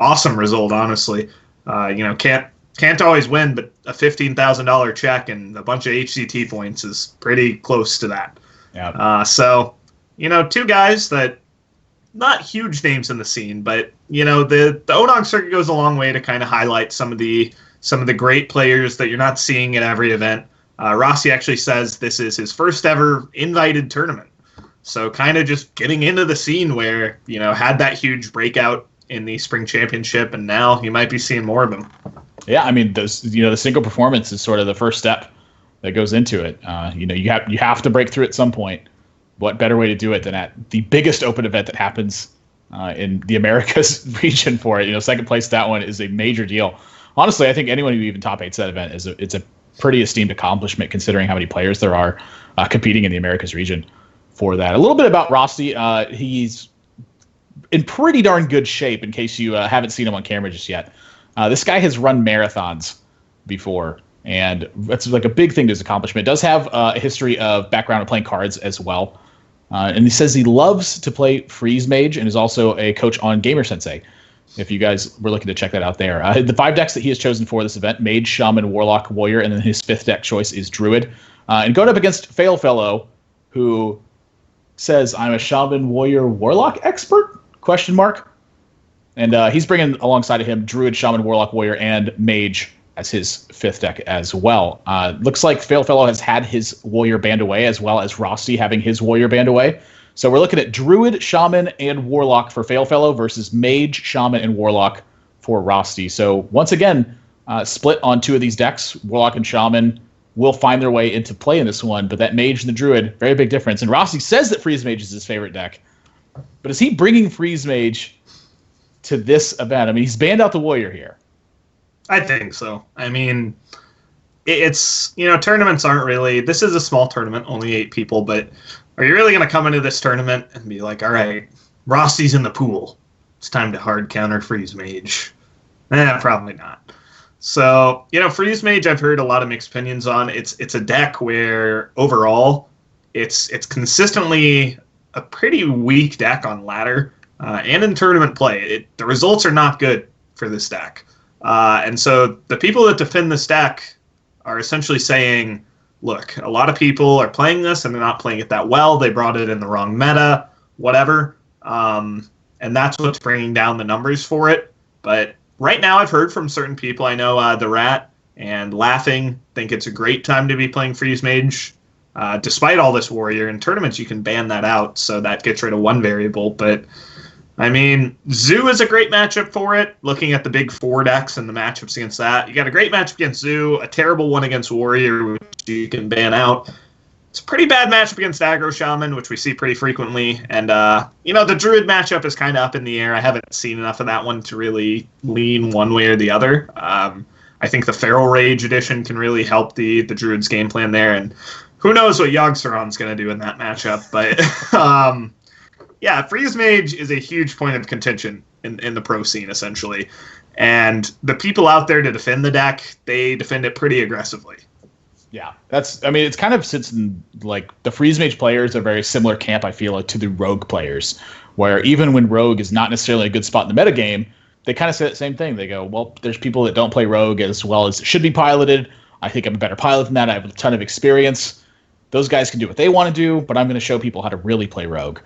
Awesome result, honestly. Can't always win, but a $15,000 check and a bunch of HCT points is pretty close to that. Yeah. So, two guys that not huge names in the scene, but the Odong circuit goes a long way to kind of highlight some of the great players that you're not seeing at every event. Rossi actually says this is his first ever invited tournament, so kind of just getting into the scene where had that huge breakout in the Spring Championship, and now you might be seeing more of them. Yeah, I mean, the single performance is sort of the first step that goes into it. You have to break through at some point. What better way to do it than at the biggest Open event that happens in the Americas region for it? Second place, that one is a major deal. Honestly, I think anyone who even top 8s that event it's a pretty esteemed accomplishment considering how many players there are competing in the Americas region for that. A little bit about Rosty. He's in pretty darn good shape in case you haven't seen him on camera just yet. This guy has run marathons before, and that's like a big thing to his accomplishment. Does have a history of background of playing cards as well. And he says he loves to play Freeze Mage and is also a coach on Gamer Sensei, if you guys were looking to check that out there. The 5 decks that he has chosen for this event: Mage, Shaman, Warlock, Warrior, and then his 5th deck choice is Druid. And going up against Failfellow, who says, I'm a Shaman, Warrior, Warlock expert? ? And he's bringing alongside of him Druid, Shaman, Warlock, Warrior, and Mage as his 5th deck as well. Looks like Failfellow has had his Warrior banned away, as well as Rosty having his Warrior banned away. So we're looking at Druid, Shaman, and Warlock for Failfellow versus Mage, Shaman, and Warlock for Rosty. So once again, split on 2 of these decks. Warlock and Shaman will find their way into play in this one, but that Mage and the Druid, very big difference. And Rosty says that Freeze Mage is his favorite deck. But is he bringing Freeze Mage to this event? I mean, he's banned out the Warrior here. I think so. I mean, it's, tournaments aren't really, this is a small tournament, only 8 people, but are you really going to come into this tournament and be like, all right, Rosty's in the pool, it's time to hard counter Freeze Mage? Probably not. So, Freeze Mage, I've heard a lot of mixed opinions on. It's a deck where overall it's consistently a pretty weak deck on ladder and in tournament play. The results are not good for this deck. And so the people that defend this deck are essentially saying, look, a lot of people are playing this and they're not playing it that well. They brought it in the wrong meta, whatever. And that's what's bringing down the numbers for it. But right now I've heard from certain people, I know The Rat and Laughing think it's a great time to be playing Freeze Mage. Despite all this Warrior, in tournaments you can ban that out, so that gets rid of one variable. But, I mean, Zoo is a great matchup for it, looking at the big 4 decks and the matchups against that. You got a great matchup against Zoo, a terrible one against Warrior, which you can ban out. It's a pretty bad matchup against Aggro Shaman, which we see pretty frequently. And, the Druid matchup is kind of up in the air. I haven't seen enough of that one to really lean one way or the other. I think the Feral Rage edition can really help the Druid's game plan there, and who knows what Yogg-Saron's going to do in that matchup. But, Freeze Mage is a huge point of contention in the pro scene, essentially. And the people out there to defend the deck, they defend it pretty aggressively. Yeah, it's kind of sits in, like, the Freeze Mage players are very similar camp, I feel, to the Rogue players, where even when Rogue is not necessarily a good spot in the metagame, they kind of say the same thing. They go, well, there's people that don't play Rogue as well as should be piloted. I think I'm a better pilot than that. I have a ton of experience. Those guys can do what they want to do, but I'm going to show people how to really play Rogue.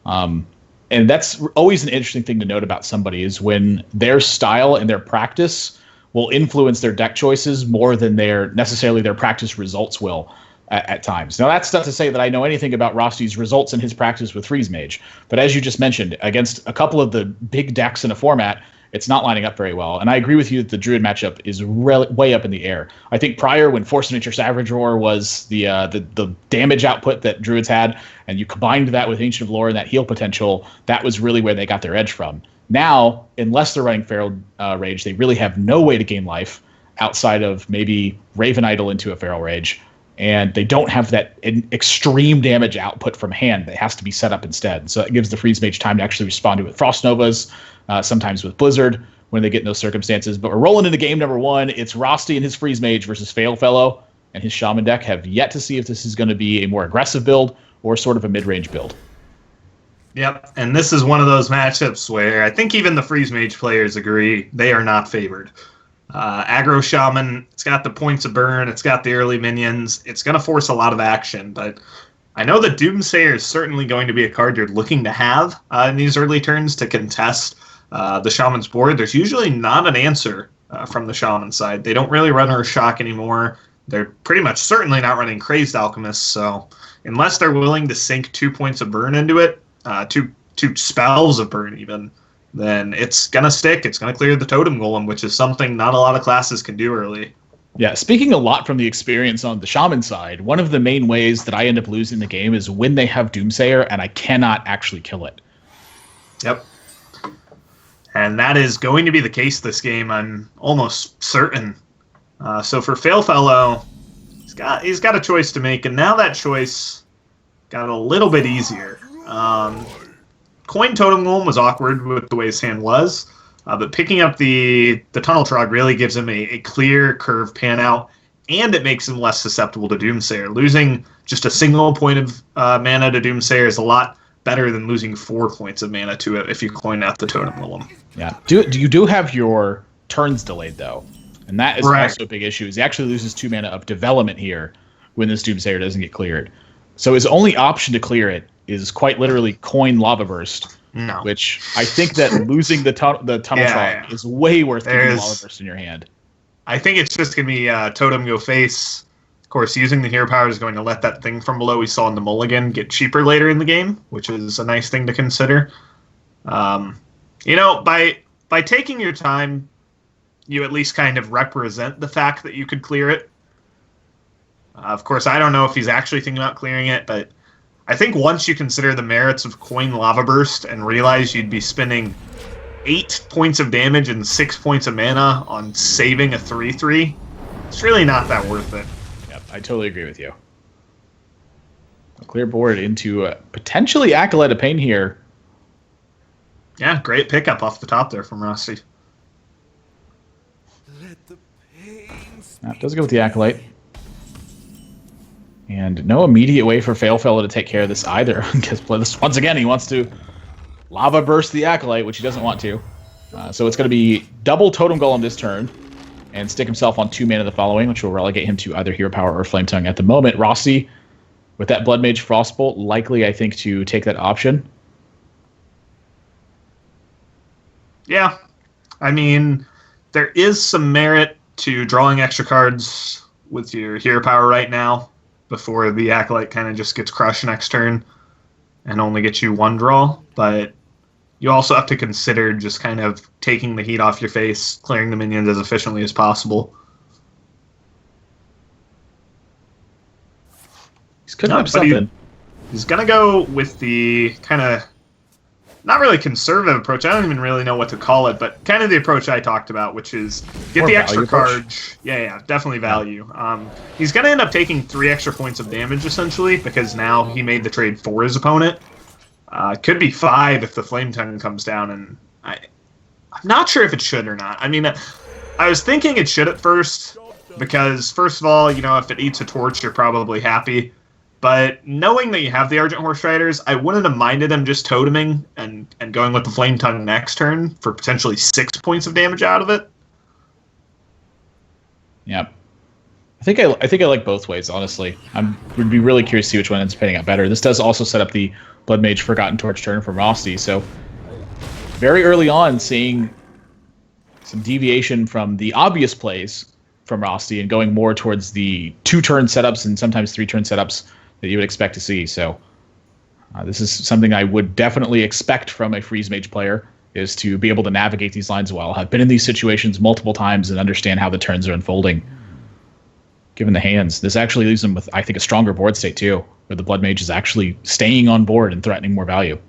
And that's always an interesting thing to note about somebody is when their style and their practice will influence their deck choices more than necessarily their practice results will at times. Now, that's not to say that I know anything about Rosty's results in his practice with Freeze Mage, but as you just mentioned, against a couple of the big decks in a format, it's not lining up very well. And I agree with you that the Druid matchup is way up in the air. I think prior, when Force of Nature Savage Roar was the damage output that Druids had, and you combined that with Ancient of Lore and that heal potential, that was really where they got their edge from. Now, unless they're running Feral Rage, they really have no way to gain life outside of maybe Raven Idol into a Feral Rage. And they don't have that extreme damage output from hand that has to be set up instead. So that gives the Freeze Mage time to actually respond to it with Frost Novas, sometimes with Blizzard when they get in those circumstances. But we're rolling into game number 1. It's Rosty and his Freeze Mage versus Fail Fellow and his Shaman deck. Have yet to see if this is going to be a more aggressive build or sort of a mid-range build. Yep, and this is one of those matchups where I think even the Freeze Mage players agree they are not favored. Aggro Shaman, it's got the points of burn, it's got the early minions, it's going to force a lot of action, but I know that Doomsayer is certainly going to be a card you're looking to have in these early turns to contest the Shaman's board. There's usually not an answer from the Shaman side. They don't really run Earth Shock anymore. They're pretty much certainly not running Crazed Alchemist, so unless they're willing to sink 2 points of burn into it, two spells of burn even, then it's going to stick. It's going to clear the Totem Golem, which is something not a lot of classes can do early. Yeah, speaking a lot from the experience on the Shaman side, one of the main ways that I end up losing the game is when they have Doomsayer and I cannot actually kill it. Yep. And that is going to be the case this game, I'm almost certain. So for Fail Fellow, he's got a choice to make, and now that choice got a little bit easier. Coin Totem Golem was awkward with the way his hand was, but picking up the Tunnel Trog really gives him a clear curve pan out, and it makes him less susceptible to Doomsayer. Losing just a single point of mana to Doomsayer is a lot better than losing 4 points of mana to it if you coin out the Totem Golem. Yeah. You do have your turns delayed, though, and that is Right. also a big issue. He actually loses 2 mana of development here when this Doomsayer doesn't get cleared. So his only option to clear it is quite literally coin Lava Burst, No. which I think that losing the Tunnel Trog is way worth keeping Lava Burst in your hand. I think it's just going to be Totem go face. Of course, using the hero power is going to let that thing from below we saw in the Mulligan get cheaper later in the game, which is a nice thing to consider. By taking your time, you at least kind of represent the fact that you could clear it. Of course, I don't know if he's actually thinking about clearing it, but I think once you consider the merits of coin Lava Burst and realize you'd be spending 8 points of damage and 6 points of mana on saving a 3/3, it's really not that worth it. Yep, I totally agree with you. A clear board into potentially Acolyte of Pain here. Yeah, great pickup off the top there from Rusty. That does go with the Acolyte. And no immediate way for Fail Fellow to take care of this either. Because once again, he wants to Lava Burst the Acolyte, which he doesn't want to. So it's going to be double Totem Golem this turn, and stick himself on 2 mana the following, which will relegate him to either Hero Power or Flame Tongue. At the moment, Rossi, with that Blood Mage Frostbolt, likely, I think, to take that option. Yeah, I mean, there is some merit to drawing extra cards with your hero power right now before the Acolyte kind of just gets crushed next turn and only gets you 1 draw, but you also have to consider just kind of taking the heat off your face, clearing the minions as efficiently as possible. He's cooking up something. He's going to go with the kind of not really conservative approach. I don't even really know what to call it, but kind of the approach I talked about, which is get More the extra value card. approach. Yeah, definitely value. He's going to end up taking 3 extra points of damage, essentially, because now he made the trade for his opponent. Could be 5 if the Flame Tongue comes down, and I'm not sure if it should or not. I mean, I was thinking it should at first, because, first of all, if it eats a torch, you're probably happy. But knowing that you have the Argent Horse Riders, I wouldn't have minded him just toteming and going with the Flame Tongue next turn for potentially 6 points of damage out of it. Yep. I think I like both ways, honestly. Would be really curious to see which one ends up panning out better. This does also set up the Blood Mage Forgotten Torch turn from Rossi, so very early on seeing some deviation from the obvious plays from Rossi and going more towards the 2-turn setups and sometimes 3-turn setups that you would expect to see. So this is something I would definitely expect from a Freeze Mage player, is to be able to navigate these lines well. I've been in these situations multiple times and understand how the turns are unfolding. Given the hands, this actually leaves them with, I think, a stronger board state too, where the Blood Mage is actually staying on board and threatening more value.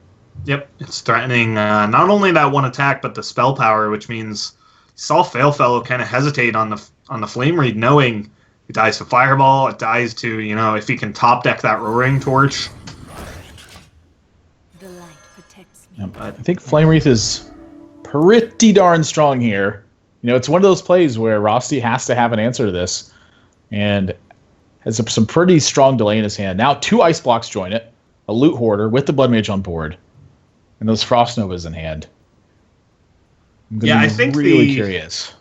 Yep, it's threatening not only that one attack, but the spell power, which means you saw Failfellow kind of hesitate on the Flame Read, knowing it dies to Fireball, it dies to, if he can top deck that Roaring Torch. The light protects me. I think Flame Wreath is pretty darn strong here. It's one of those plays where Rossi has to have an answer to this, and has some pretty strong delay in his hand. Now 2 Ice Blocks join it, a Loot Hoarder with the Blood Mage on board, and those Frost Novas in hand. I think really curious.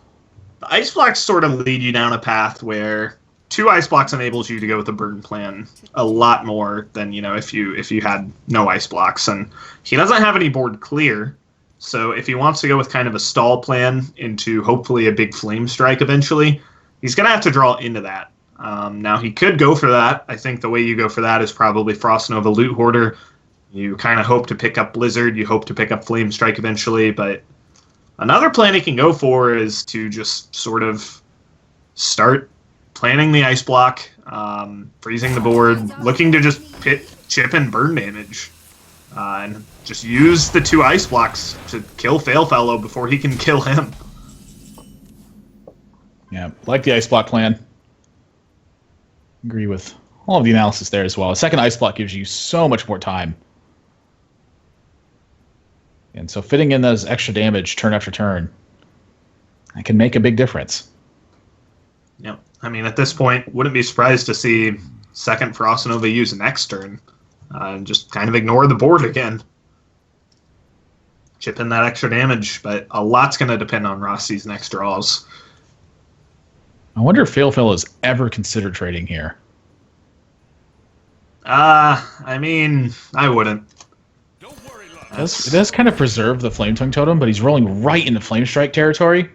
The Ice Blocks sort of lead you down a path where 2 Ice Blocks enables you to go with the Burn plan a lot more than, if you had no Ice Blocks. And he doesn't have any board clear, so if he wants to go with kind of a stall plan into hopefully a big Flame Strike eventually, he's going to have to draw into that. Now, he could go for that. I think the way you go for that is probably Frost Nova Loot Hoarder. You kind of hope to pick up Blizzard. You hope to pick up Flame Strike eventually. But another plan he can go for is to just sort of start planning the Ice Block, freezing the board, looking to just chip and burn damage. And just use the 2 Ice Blocks to kill Failfellow before he can kill him. Yeah, like the Ice Block plan. Agree with all of the analysis there as well. A second Ice Block gives you so much more time. And so fitting in those extra damage turn after turn, that can make a big difference. Yep. I mean, at this point, wouldn't be surprised to see second Frost Nova use next turn. And just kind of ignore the board again. Chip in that extra damage, but a lot's going to depend on Rossi's next draws. I wonder if Failfellow has ever considered trading here. I mean, I wouldn't. It does kind of preserve the Flame Tongue Totem, but he's rolling right into Flame Strike territory.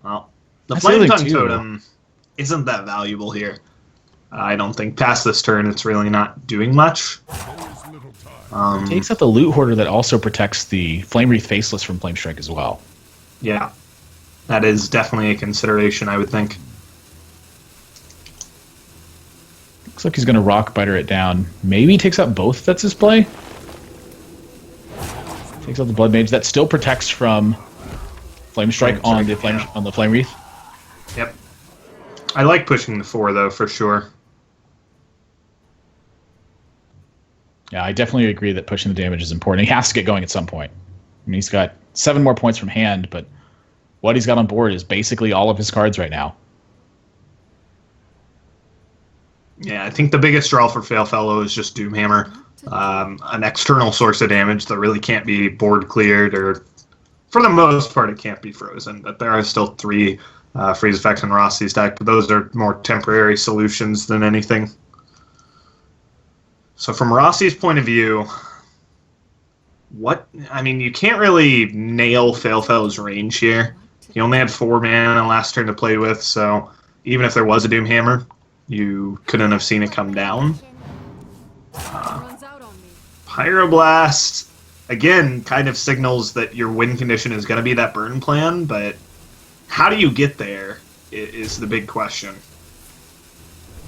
Well, the That's Flame the other Tongue thing, too. Totem isn't that valuable here. I don't think past this turn it's really not doing much. Takes out the Loot Hoarder that also protects the Flame Wreath Faceless from Flame Strike as well. Yeah, that is definitely a consideration, I would think. Looks like he's going to Rock Biter it down. Maybe he takes out both. That's his play. Takes out the Blood Mage. That still protects from Flame Strike on the Flame Wreath. Yep. I like pushing the 4 though, for sure. Yeah, I definitely agree that pushing the damage is important. He has to get going at some point. I mean, he's got 7 more points from hand, but what he's got on board is basically all of his cards right now. Yeah, I think the biggest draw for Failfellow is just Doomhammer. An external source of damage that really can't be board cleared, or for the most part it can't be frozen, but there are still 3 freeze effects in Rossi's deck, but those are more temporary solutions than anything. So from Rossi's point of view, you can't really nail Failfellow's range here. He only had 4 mana last turn to play with, so even if there was a Doomhammer, you couldn't have seen it come down. Pyroblast, again, kind of signals that your win condition is going to be that burn plan, but how do you get there is the big question.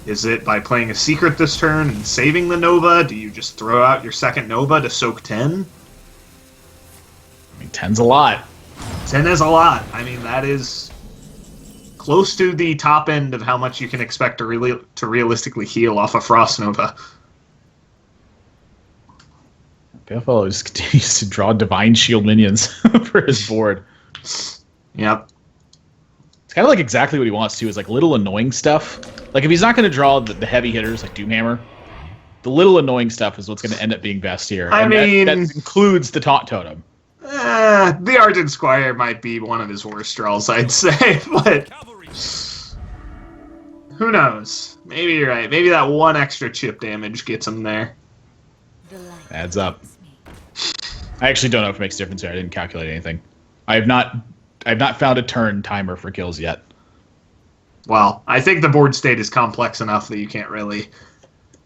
Is it by playing a secret this turn and saving the Nova? Do you just throw out your second Nova to soak 10? I mean, 10's a lot. 10 is a lot. I mean, that is close to the top end of how much you can expect to realistically heal off a Frost Nova. Failfellow just continues to draw Divine Shield minions for his board. Yep. It's kind of like exactly what he wants to, is like little annoying stuff. Like if he's not going to draw the heavy hitters like Doomhammer, the little annoying stuff is what's going to end up being best here. I mean, that includes the Taunt Totem. The Ardent Squire might be one of his worst draws, I'd say, but who knows? Maybe you're right. Maybe that one extra chip damage gets him there. Adds up. I actually don't know if it makes a difference here. I didn't calculate anything. I have not found a turn timer for kills yet. Well, I think the board state is complex enough that you can't really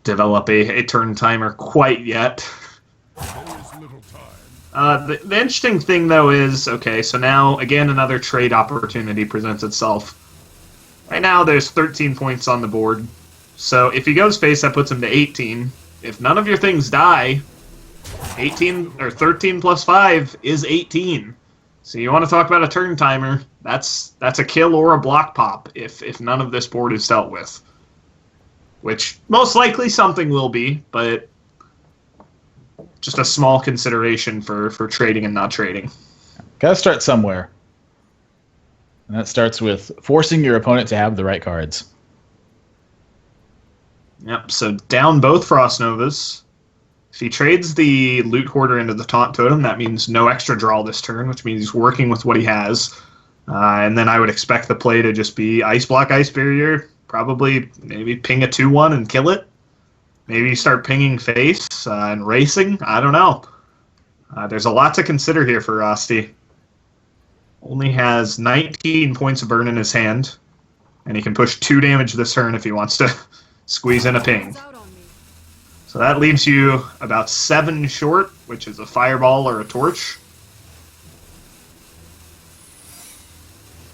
develop a turn timer quite yet. The interesting thing, though, is, okay, so now, again, another trade opportunity presents itself. Right now, there's 13 points on the board. So if he goes face, that puts him to 18. If none of your things die, 18 or 13 plus 5 is 18. So you want to talk about a turn timer, that's a kill or a block pop if none of this board is dealt with. Which most likely something will be, but just a small consideration for trading and not trading. Gotta start somewhere. And that starts with forcing your opponent to have the right cards. Yep, so down both Frost Novas. If he trades the Loot Hoarder into the Taunt Totem, that means no extra draw this turn, which means he's working with what he has. And then I would expect the play to just be Ice Block, Ice Barrier, probably maybe ping a 2-1 and kill it. Maybe start pinging face and racing. I don't know. There's a lot to consider here for Rosti. Only has 19 points of burn in his hand, and he can push 2 damage this turn if he wants to squeeze in a ping. So that leaves you about 7 short, which is a fireball or a torch.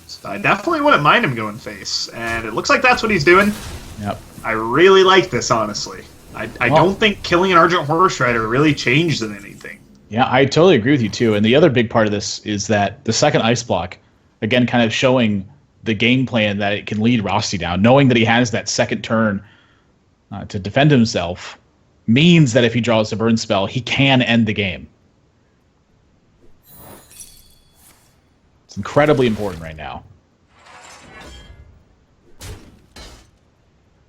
So I definitely wouldn't mind him going face, and it looks like that's what he's doing. Yep. I really like this, honestly. I don't think killing an Argent Horse Rider really changes anything. Yeah, I totally agree with you, too. And the other big part of this is that the second Ice Block, again, kind of showing the game plan that it can lead Rosti down, knowing that he has that second turn to defend himself, means that if he draws a burn spell, he can end the game. It's incredibly important right now.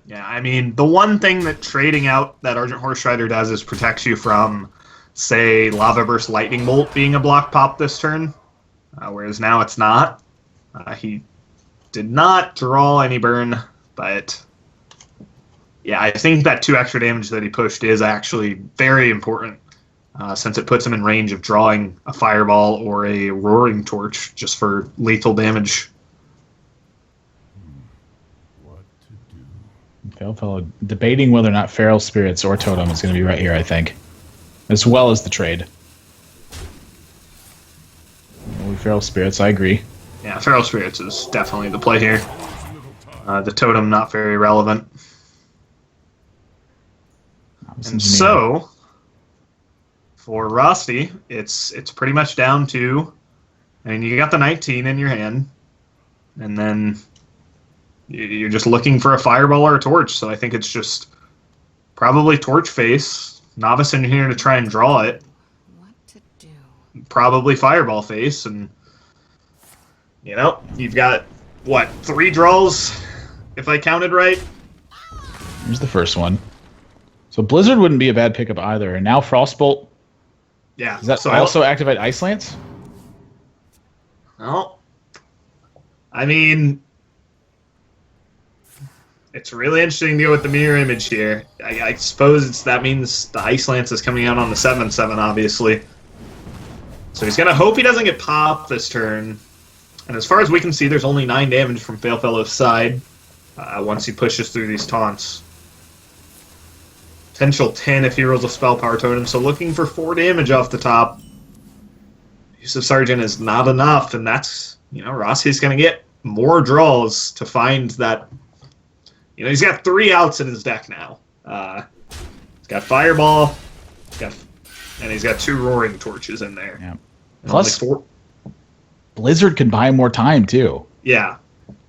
Yeah, I mean, the one thing that trading out that Argent Horse Rider does is protects you from, say, Lava Burst Lightning Bolt being a block pop this turn, whereas now it's not. He did not draw any burn, but yeah, I think that 2 extra damage that he pushed is actually very important, since it puts him in range of drawing a Fireball or a Roaring Torch just for lethal damage. Fellow debating whether or not Feral Spirits or Totem is going to be right here, I think, as well as the trade. Feral Spirits, I agree. Yeah, Feral Spirits is definitely the play here. The Totem not very relevant. And so, for Rosti, it's pretty much down to, I mean, you got the 19 in your hand, and then you're just looking for a Fireball or a Torch, so I think it's just probably Torch face, Novice in here to try and draw it. What to do? Probably Fireball face, and, you know, you've got, what, 3 draws, if I counted right? Here's the first one. So Blizzard wouldn't be a bad pickup either, and now Frostbolt. Yeah. Does that so also activate Ice Lance? No. I mean, it's really interesting to go with the mirror image here. I suppose that means the Ice Lance is coming out on the 7/7, obviously. So he's going to hope he doesn't get popped this turn. And as far as we can see, there's only 9 damage from Failfellow's side once he pushes through these taunts. Potential 10 if he rolls a Spell Power Totem, so looking for 4 damage off the top. Use of Sergeant is not enough, and that's, you know, Rossi's going to get more draws to find that. You know, he's got 3 outs in his deck now. He's got Fireball, and he's got 2 Roaring Torches in there. Yeah. Plus, only 4. Blizzard can buy more time, too. Yeah,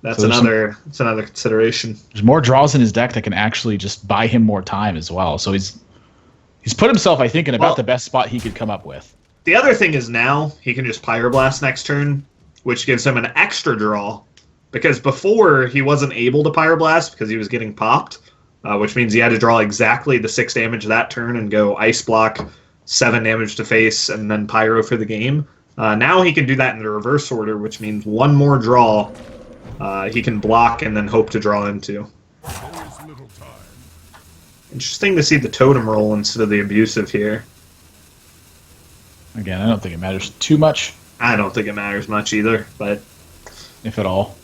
that's So another consideration. There's more draws in his deck that can actually just buy him more time as well. So he's put himself, I think, in about the best spot he could come up with. The other thing is now he can just Pyroblast next turn, which gives him an extra draw. Because before, he wasn't able to Pyroblast because he was getting popped, which means he had to draw exactly the 6 damage that turn and go Ice Block, 7 damage to face, and then Pyro for the game. Now he can do that in the reverse order, which means 1 more draw he can block and then hope to draw into. little time. Interesting to see the totem roll instead of the abusive here. Again, I don't think it matters too much, I don't think it matters much either, but if at all.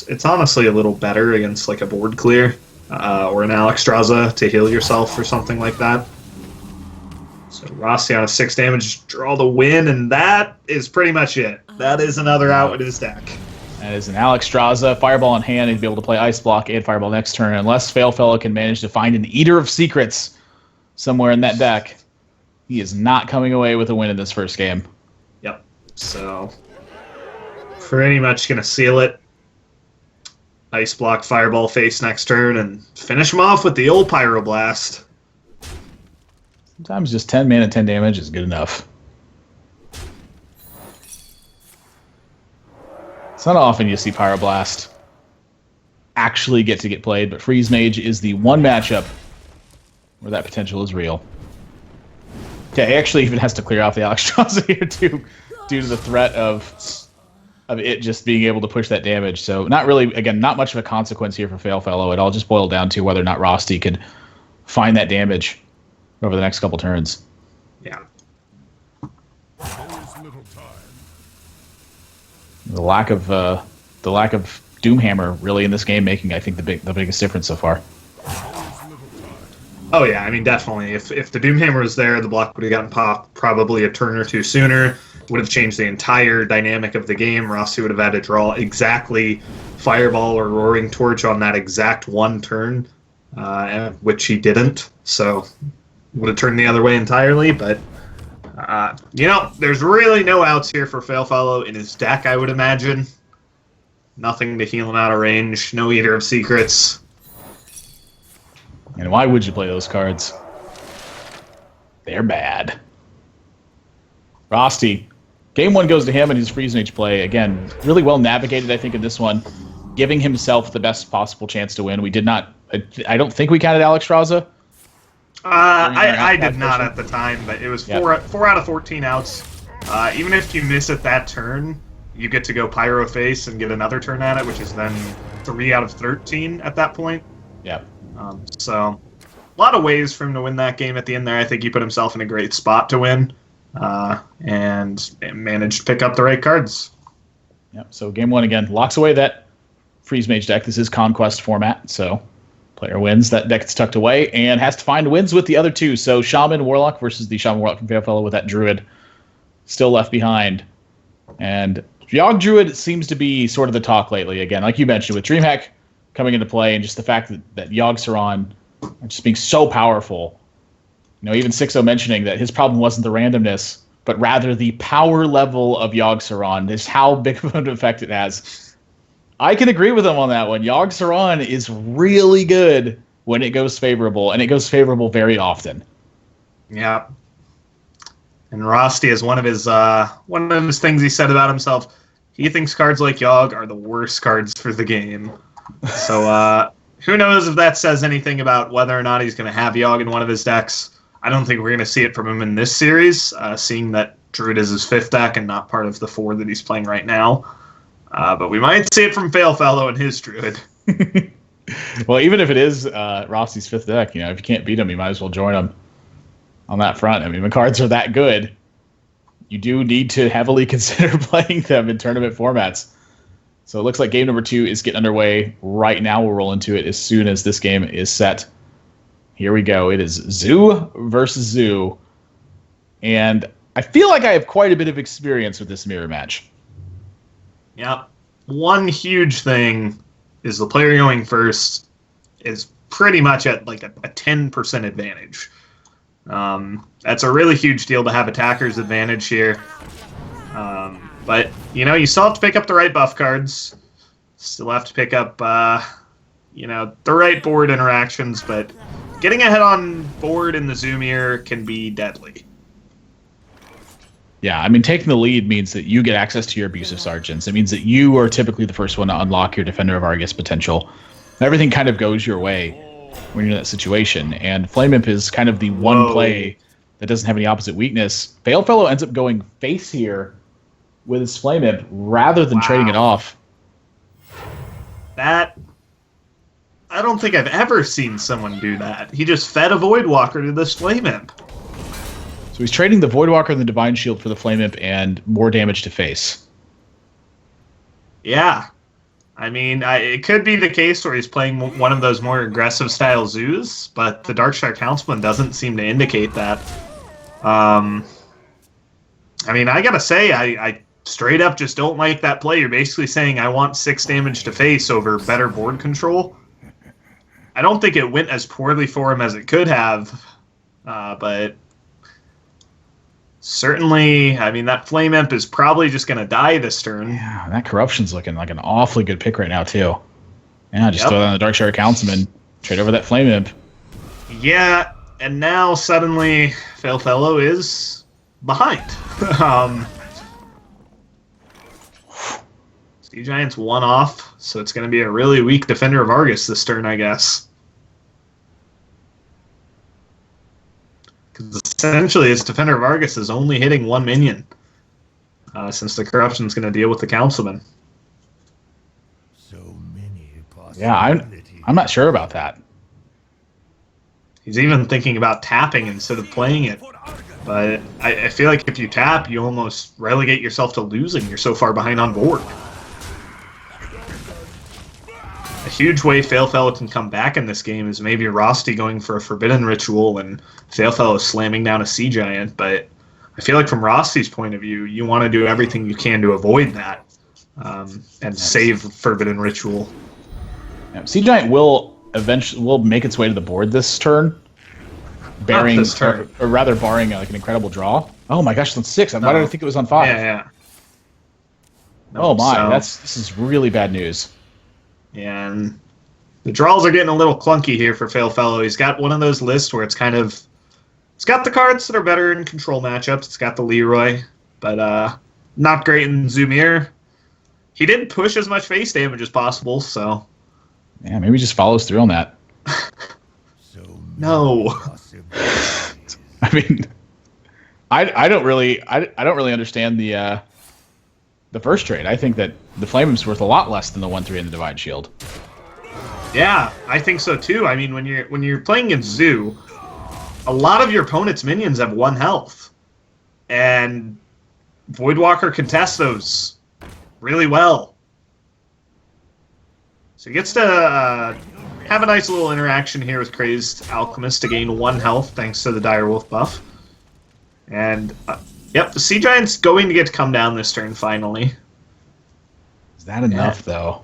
it's honestly a little better against like a board clear or an Alexstrasza to heal yourself or something like that. So Rossi on a 6 damage, draw the win, and that is pretty much it. That is another out in his deck. That is an Alexstrasza, Fireball in hand. He'd be able to play Ice Block and Fireball next turn, unless Failfellow can manage to find an Eater of Secrets somewhere in that deck. He is not coming away with a win in this first game. Yep. So pretty much going to seal it. Ice Block, Fireball face next turn, and finish him off with the old Pyroblast. Sometimes just 10 mana, 10 damage is good enough. It's not often you see Pyroblast actually get played, but Freeze Mage is the one matchup where that potential is real. Okay, he actually even has to clear off the Alexstrasza here too, due to the threat of it just being able to push that damage. So not really, again, not much of a consequence here for Failfellow. It all just boiled down to whether or not Rosti could find that damage over the next couple turns. Yeah. Always little time. The lack of Doomhammer really in this game making, I think, the biggest difference so far. Always little time. Oh yeah, I mean definitely. If the Doomhammer was there, the block would have gotten popped probably a turn or two sooner. Would have changed the entire dynamic of the game. Rossi would have had to draw exactly Fireball or Roaring Torch on that exact one turn, which he didn't. So would have turned the other way entirely. But there's really no outs here for Failfellow in his deck. I would imagine nothing to heal him out of range. No Eater of Secrets. And why would you play those cards? They're bad. Rosti. Game 1 goes to him and his Freeze Mage play. Again, really well navigated, I think, in this one. Giving himself the best possible chance to win. We did not... I don't think we counted Alexstrasza. I did not at the time, but it was four out of 14 outs. Even if you miss at that turn, you get to go Pyro Face and get another turn at it, which is then 3 out of 13 at that point. Yeah. So, a lot of ways for him to win that game at the end there. I think he put himself in a great spot to win. And managed to pick up the right cards. Yep. So game 1 again locks away that Freeze Mage deck. This is Conquest format, so player wins. That deck is tucked away and has to find wins with the other two. So Shaman Warlock versus the Shaman Warlock from Failfellow with that Druid still left behind. And Yogg Druid seems to be sort of the talk lately. Again, like you mentioned, with DreamHack coming into play and just the fact that Yogg-Saron just being so powerful. Even 6-0 mentioning that his problem wasn't the randomness, but rather the power level of Yogg-Saron, is how big of an effect it has. I can agree with him on that one. Yogg-Saron is really good when it goes favorable, and it goes favorable very often. Yeah. And Rosti is one of his things he said about himself. He thinks cards like Yogg are the worst cards for the game. So who knows if that says anything about whether or not he's going to have Yogg in one of his decks. I don't think we're going to see it from him in this series, seeing that Druid is his 5th deck and not part of the 4 that he's playing right now. But we might see it from Failfellow and his Druid. Well, even if it is Rossi's 5th deck, if you can't beat him, you might as well join him on that front. I mean, the cards are that good. You do need to heavily consider playing them in tournament formats. So it looks like game number 2 is getting underway right now. We'll roll into it as soon as this game is set. Here we go. It is Zoo versus Zoo. And I feel like I have quite a bit of experience with this mirror match. Yeah. One huge thing is the player going first is pretty much at like a 10% advantage. That's a really huge deal to have attacker's advantage here. But, you still have to pick up the right buff cards. Still have to pick up, the right board interactions, but getting ahead on board in the Zoo mirror can be deadly. Yeah, I mean, taking the lead means that you get access to your abusive sergeants. It means that you are typically the first one to unlock your Defender of Argus potential. Everything kind of goes your way when you're in that situation. And Flame Imp is kind of the one play that doesn't have any opposite weakness. Failfellow ends up going face here with his Flame Imp rather than trading it off. That... I don't think I've ever seen someone do that. He just fed a Voidwalker to this Flame Imp. So he's trading the Voidwalker and the Divine Shield for the Flame Imp and more damage to face. Yeah. I mean, it could be the case where he's playing one of those more aggressive style zoos, but the Darkstar Councilman doesn't seem to indicate that. I mean, I gotta say, I straight up just don't like that play. You're basically saying I want 6 damage to face over better board control. I don't think it went as poorly for him as it could have, but certainly, I mean, that Flame Imp is probably just going to die this turn. Yeah, that Corruption's looking like an awfully good pick right now, too. Yeah, just throw that on the Darkstar Councilman, trade over that Flame Imp. Yeah, and now suddenly Failfellow is behind. Sea Giant's one off, so it's going to be a really weak Defender of Argus this turn, I guess. Because essentially, its Defender of Argus is only hitting 1 minion, since the Corruption's going to deal with the Councilman. So many possibilities. Yeah, I'm not sure about that. He's even thinking about tapping instead of playing it. But I feel like if you tap, you almost relegate yourself to losing. You're so far behind on board. A huge way Failfellow can come back in this game is maybe Rosti going for a Forbidden Ritual and Failfellow slamming down a Sea Giant, but I feel like from Rosti's point of view, you want to do everything you can to avoid that and save Forbidden Ritual. Yeah, Sea Giant will eventually make its way to the board this turn, bearing this turn. Or rather barring like an incredible draw. Oh my gosh, it's on 6. Why did I think it was on 5? Yeah. Oh my, So- this is really bad news. And the draws are getting a little clunky here for Failfellow. He's got one of those lists where it's kind of... It's got the cards that are better in control matchups. It's got the Leroy, but not great in Zumir. He didn't push as much face damage as possible, so... Yeah, maybe he just follows through on that. So many No. possibilities. I mean, I don't really understand the first trade. I think that the Flame Imp's worth a lot less than the 1/3 and the Divine Shield. Yeah, I think so too. I mean, when you're playing against Zoo, a lot of your opponent's minions have 1 health, and Voidwalker contests those really well. So he gets to have a nice little interaction here with Crazed Alchemist to gain 1 health thanks to the Direwolf buff. And yep, the Sea Giant's going to get to come down this turn finally. Is that enough, though?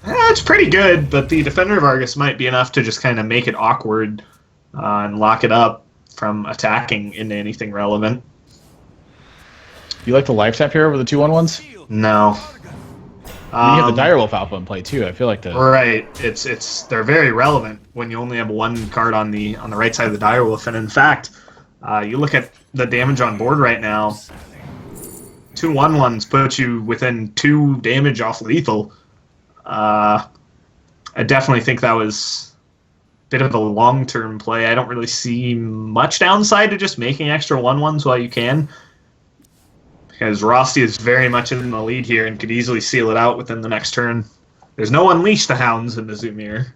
It's pretty good, but the Defender of Argus might be enough to just kind of make it awkward and lock it up from attacking into anything relevant. You like the life tap here over the 2/1/1s? No. You have the Direwolf Alpha in play too. I feel like Right. They're very relevant when you only have 1 card on the right side of the Direwolf, and in fact, you look at the damage on board right now. 2/1/1s put you within 2 damage off lethal. I definitely think that was a bit of a long-term play. I don't really see much downside to just making extra 1/1s while you can, because Rosti is very much in the lead here and could easily seal it out within the next turn. There's no Unleash the Hounds in the Zumir.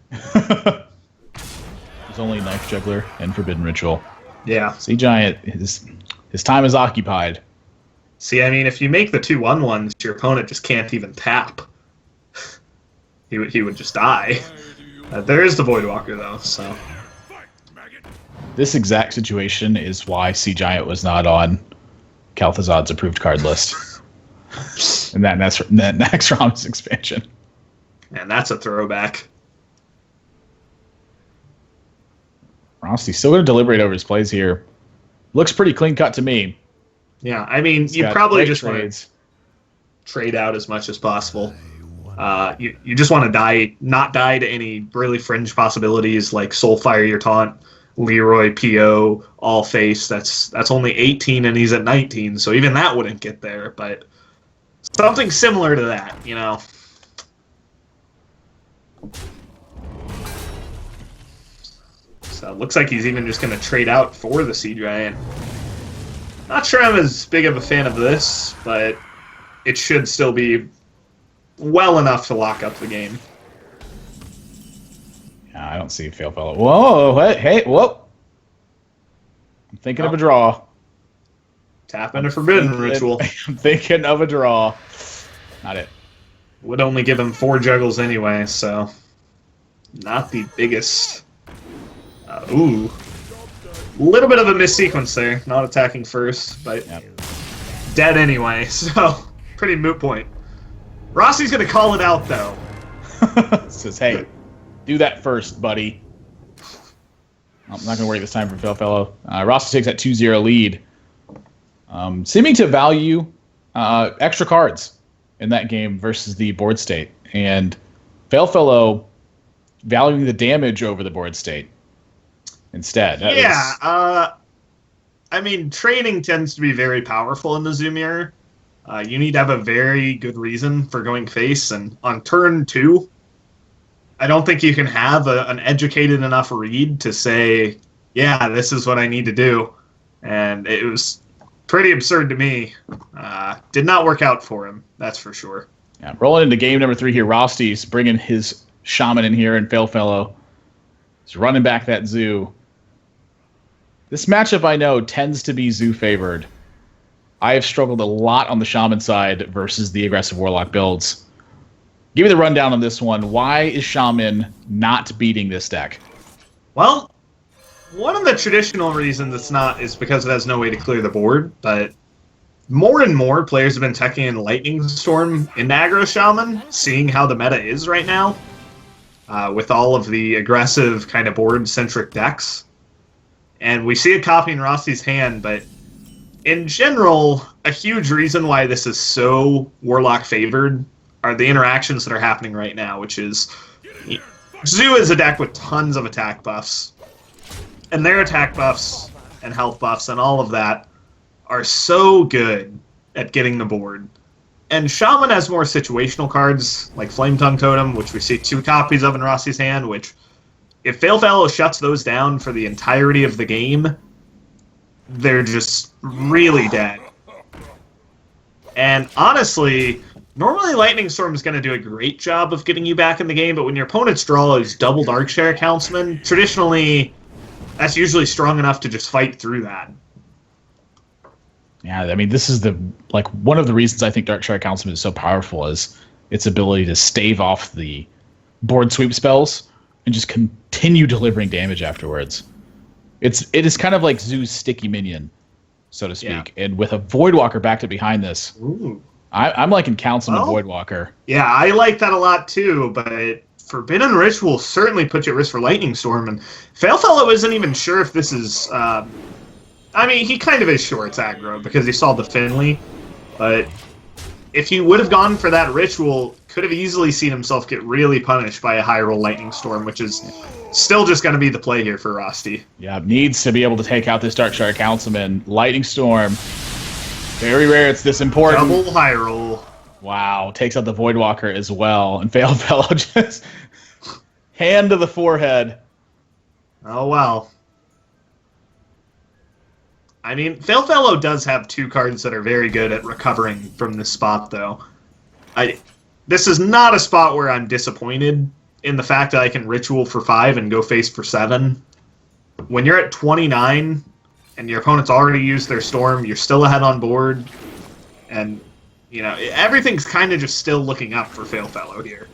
There's only Knife Juggler and Forbidden Ritual. Yeah. Sea Giant, his time is occupied. See, I mean, if you make the 2/1/1s, your opponent just can't even tap. He would just die. There is the Voidwalker, though, so... This exact situation is why Sea Giant was not on Kalthazad's approved card list. And that next Ram's expansion. And that's a throwback. Rosti's still going to deliberate over his plays here. Looks pretty clean cut to me. Yeah, I mean, He's you got probably great just want to trades. trade out as much as possible. You just want to not die to any really fringe possibilities like Soulfire your taunt, Leroy PO, all face. That's only 18 and he's at 19, so even that wouldn't get there. But something similar to that, you know. So it looks like he's even just going to trade out for the Sea Giant. Not sure I'm as big of a fan of this, but it should still be well enough to lock up the game. Yeah, I don't see Fail Fellow. Whoa, hey, whoa. I'm thinking of a draw. Tap into Forbidden Ritual. I'm thinking of a draw. Not it. Would only give him 4 juggles anyway, so not the biggest. Ooh. Little bit of a missequence there. Not attacking first, but dead anyway, so pretty moot point. Rossi's going to call it out, though. Says, hey, do that first, buddy. I'm not going to worry this time for Fail Fellow. Rossi takes that 2-0 lead. Seeming to value extra cards in that game versus the board state. And Fail Fellow valuing the damage over the board state instead. I mean, trading tends to be very powerful in the Zoo Mirror. You need to have a very good reason for going face, and on turn 2, I don't think you can have an educated enough read to say, yeah, this is what I need to do. And it was pretty absurd to me. Did not work out for him, that's for sure. Yeah, rolling into game number 3 here, Rosti's bringing his Shaman in here and Fail Fellow. He's running back that Zoo. This matchup, I know, tends to be Zoo favored. I have struggled a lot on the Shaman side versus the aggressive Warlock builds. Give me the rundown on this one. Why is Shaman not beating this deck? Well, one of the traditional reasons it's not is because it has no way to clear the board, but more and more players have been teching in Lightning Storm in aggro Shaman, seeing how the meta is right now, with all of the aggressive kind of board-centric decks. And we see it copying Rossi's hand, but in general, a huge reason why this is so Warlock favored are the interactions that are happening right now, which is Zoo is a deck with tons of attack buffs. And their attack buffs and health buffs and all of that are so good at getting the board. And Shaman has more situational cards, like Flame Tongue Totem, which we see 2 copies of in Rossi's hand, which, if Fail Fellow shuts those down for the entirety of the game, they're just really dead. And honestly, normally Lightning Storm is going to do a great job of getting you back in the game, but when your opponent's draw is double Darkshire Councilman, traditionally, that's usually strong enough to just fight through that. Yeah, I mean, this is one of the reasons I think Darkshire Councilman is so powerful is its ability to stave off the board sweep spells and just continue delivering damage afterwards. It is kind of like Zoo's sticky minion, so to speak. Yeah. And with a Voidwalker backed up behind this, I'm liking Councilman Voidwalker. Yeah, I like that a lot too, but Forbidden Ritual certainly puts you at risk for Lightning Storm, and Fail Fellow isn't even sure if this is... I mean, he kind of is sure it's aggro because he saw the Finley, but if he would have gone for that Ritual, could have easily seen himself get really punished by a high roll Lightning Storm, which is still just going to be the play here for Rosti. Yeah, needs to be able to take out this Darkshire Councilman. Lightning Storm, very rare it's this important. Double high roll. Wow, takes out the Voidwalker as well, and Fail Fellow just hand to the forehead. Oh, well. I mean, Fail Fellow does have 2 cards that are very good at recovering from this spot, though. This is not a spot where I'm disappointed in the fact that I can Ritual for 5 and go face for 7. When you're at 29 and your opponent's already used their Storm, you're still ahead on board, and, you know, everything's kind of just still looking up for Fail Fellow here.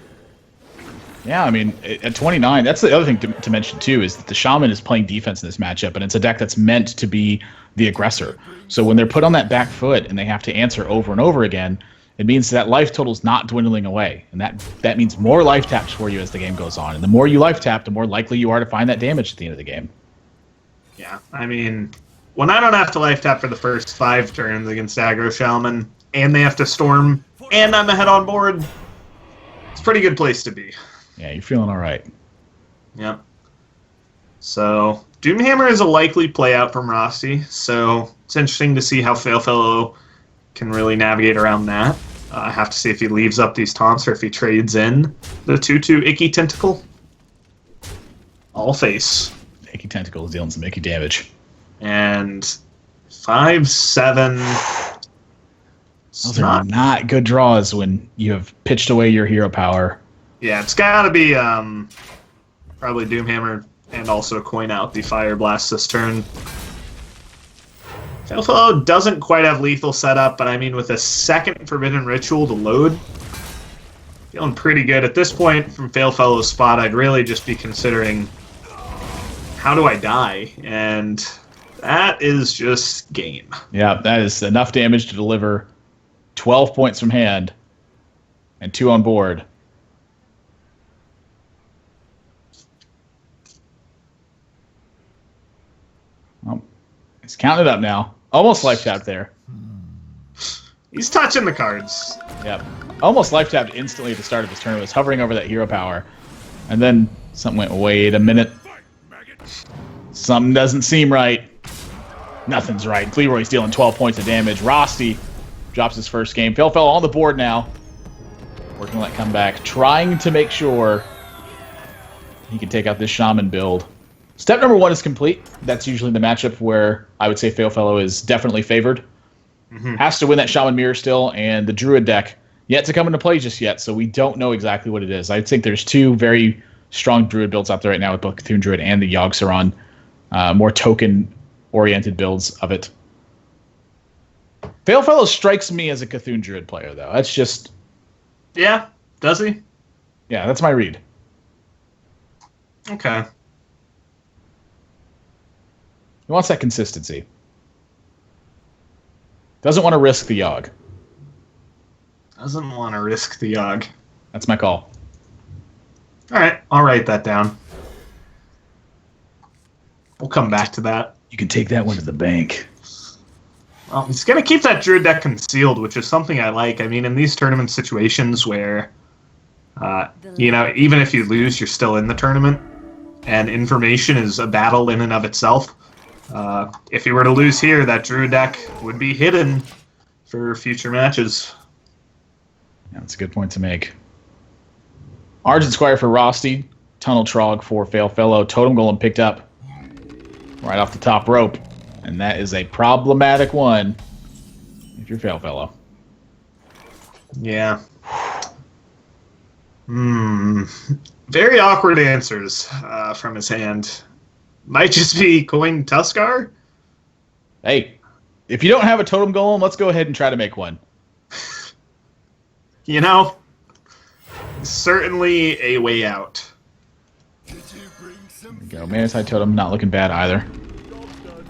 Yeah, I mean, at 29, that's the other thing to mention, too, is that the Shaman is playing defense in this matchup, and it's a deck that's meant to be the aggressor. So when they're put on that back foot and they have to answer over and over again, it means that life total's not dwindling away. And that means more life taps for you as the game goes on. And the more you life tap, the more likely you are to find that damage at the end of the game. Yeah, I mean, when I don't have to life tap for the first 5 turns against aggro Shaman, and they have to Storm, and I'm ahead on board, it's a pretty good place to be. Yeah, you're feeling all right. Yep. So, Doomhammer is a likely play out from Rossi, so it's interesting to see how Fail Fellow can really navigate around that. I have to see if he leaves up these taunts or if he trades in the 2/2 Icky Tentacle. All face. Icky Tentacle is dealing some icky damage. And 5/7. Those are not good draws when you have pitched away your hero power. Yeah, it's got to be Probably Doomhammer and also coin out the Fire Blast this turn. Failfellow doesn't quite have lethal setup, but I mean, with a second Forbidden Ritual to load, feeling pretty good. At this point, from Failfellow's spot, I'd really just be considering, how do I die? And that is just game. Yeah, that is enough damage to deliver 12 points from hand and 2 on board. Well, he's counting it up now. Almost life tapped there. He's touching the cards. Yep. Almost life tapped instantly at the start of his turn. It was hovering over that hero power. And then something went, wait a minute. Something doesn't seem right. Nothing's right. Leroy's dealing 12 points of damage. Rosti drops his first game. Failfellow on the board now. Working on that comeback. Trying to make sure he can take out this Shaman build. Step number 1 is complete. That's usually the matchup where I would say Failfellow is definitely favored. Has to win that Shaman Mirror still, and the Druid deck yet to come into play just yet, so we don't know exactly what it is. I think there's 2 very strong Druid builds out there right now with both Cthulhu Druid and the Yogg-Saron. More token-oriented builds of it. Failfellow strikes me as a Cthulhu Druid player, though. That's just... Yeah, does he? Yeah, that's my read. Okay. He wants that consistency. Doesn't want to risk the Yogg. Doesn't want to risk the Yogg. That's my call. Alright, I'll write that down. We'll come back to that. You can take that one to the bank. Well, he's going to keep that Druid deck concealed, which is something I like. I mean, in these tournament situations where, even if you lose, you're still in the tournament, and information is a battle in and of itself. If you were to lose here, that Druid deck would be hidden for future matches. Yeah, that's a good point to make. Argent Squire for Rosti, Tunnel Trog for Failfellow, Totem Golem picked up right off the top rope, and that is a problematic one if you're Failfellow. Yeah. Very awkward answers from his hand. Might just be coin Tuskar. Hey, if you don't have a Totem Golem, let's go ahead and try to make one. Certainly a way out. Did you bring some There we go. Manaside Totem, not looking bad either.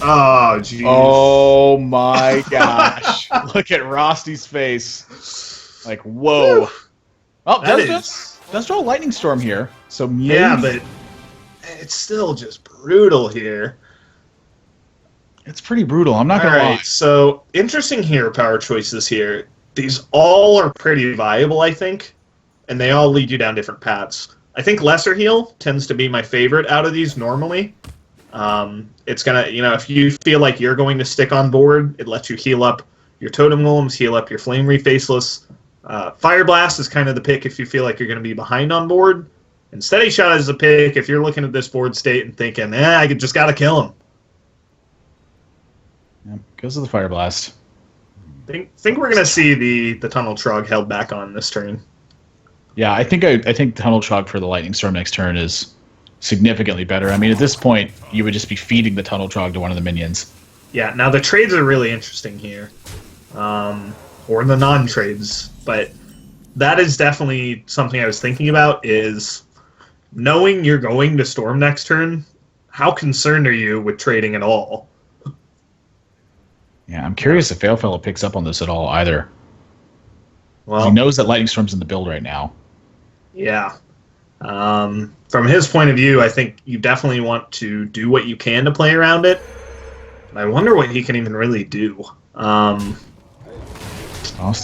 Oh, jeez. Oh my gosh. Look at Rosti's face. Like, whoa. Oh, does draw a Lightning Storm here. So maybe... Yeah, but it's still just brutal here. It's pretty brutal. I'm not going to lie. So interesting hero power choices here. These all are pretty viable, I think, and they all lead you down different paths. I think Lesser Heal tends to be my favorite out of these normally. It's gonna, if you feel like you're going to stick on board, it lets you heal up your Totem Golems, heal up your Flame Reef Faceless. Fire Blast is kind of the pick if you feel like you're going to be behind on board. And Steady Shot is a pick if you're looking at this board state and thinking, I just got to kill him. Yep, goes to the Fire Blast. Think we're going to see the Tunnel Trog held back on this turn. Yeah, I think Tunnel Trog for the Lightning Storm next turn is significantly better. I mean, at this point, you would just be feeding the Tunnel Trog to one of the minions. Yeah, now the trades are really interesting here. Or the non-trades. But that is definitely something I was thinking about, is knowing you're going to Storm next turn, how concerned are you with trading at all? Yeah, I'm curious if Failfellow picks up on this at all either. Well, He knows that Lightning Storm's in the build right now. yeah. From his point of view, I think you definitely want to do what you can to play around it. But I wonder what he can even really do. Honesty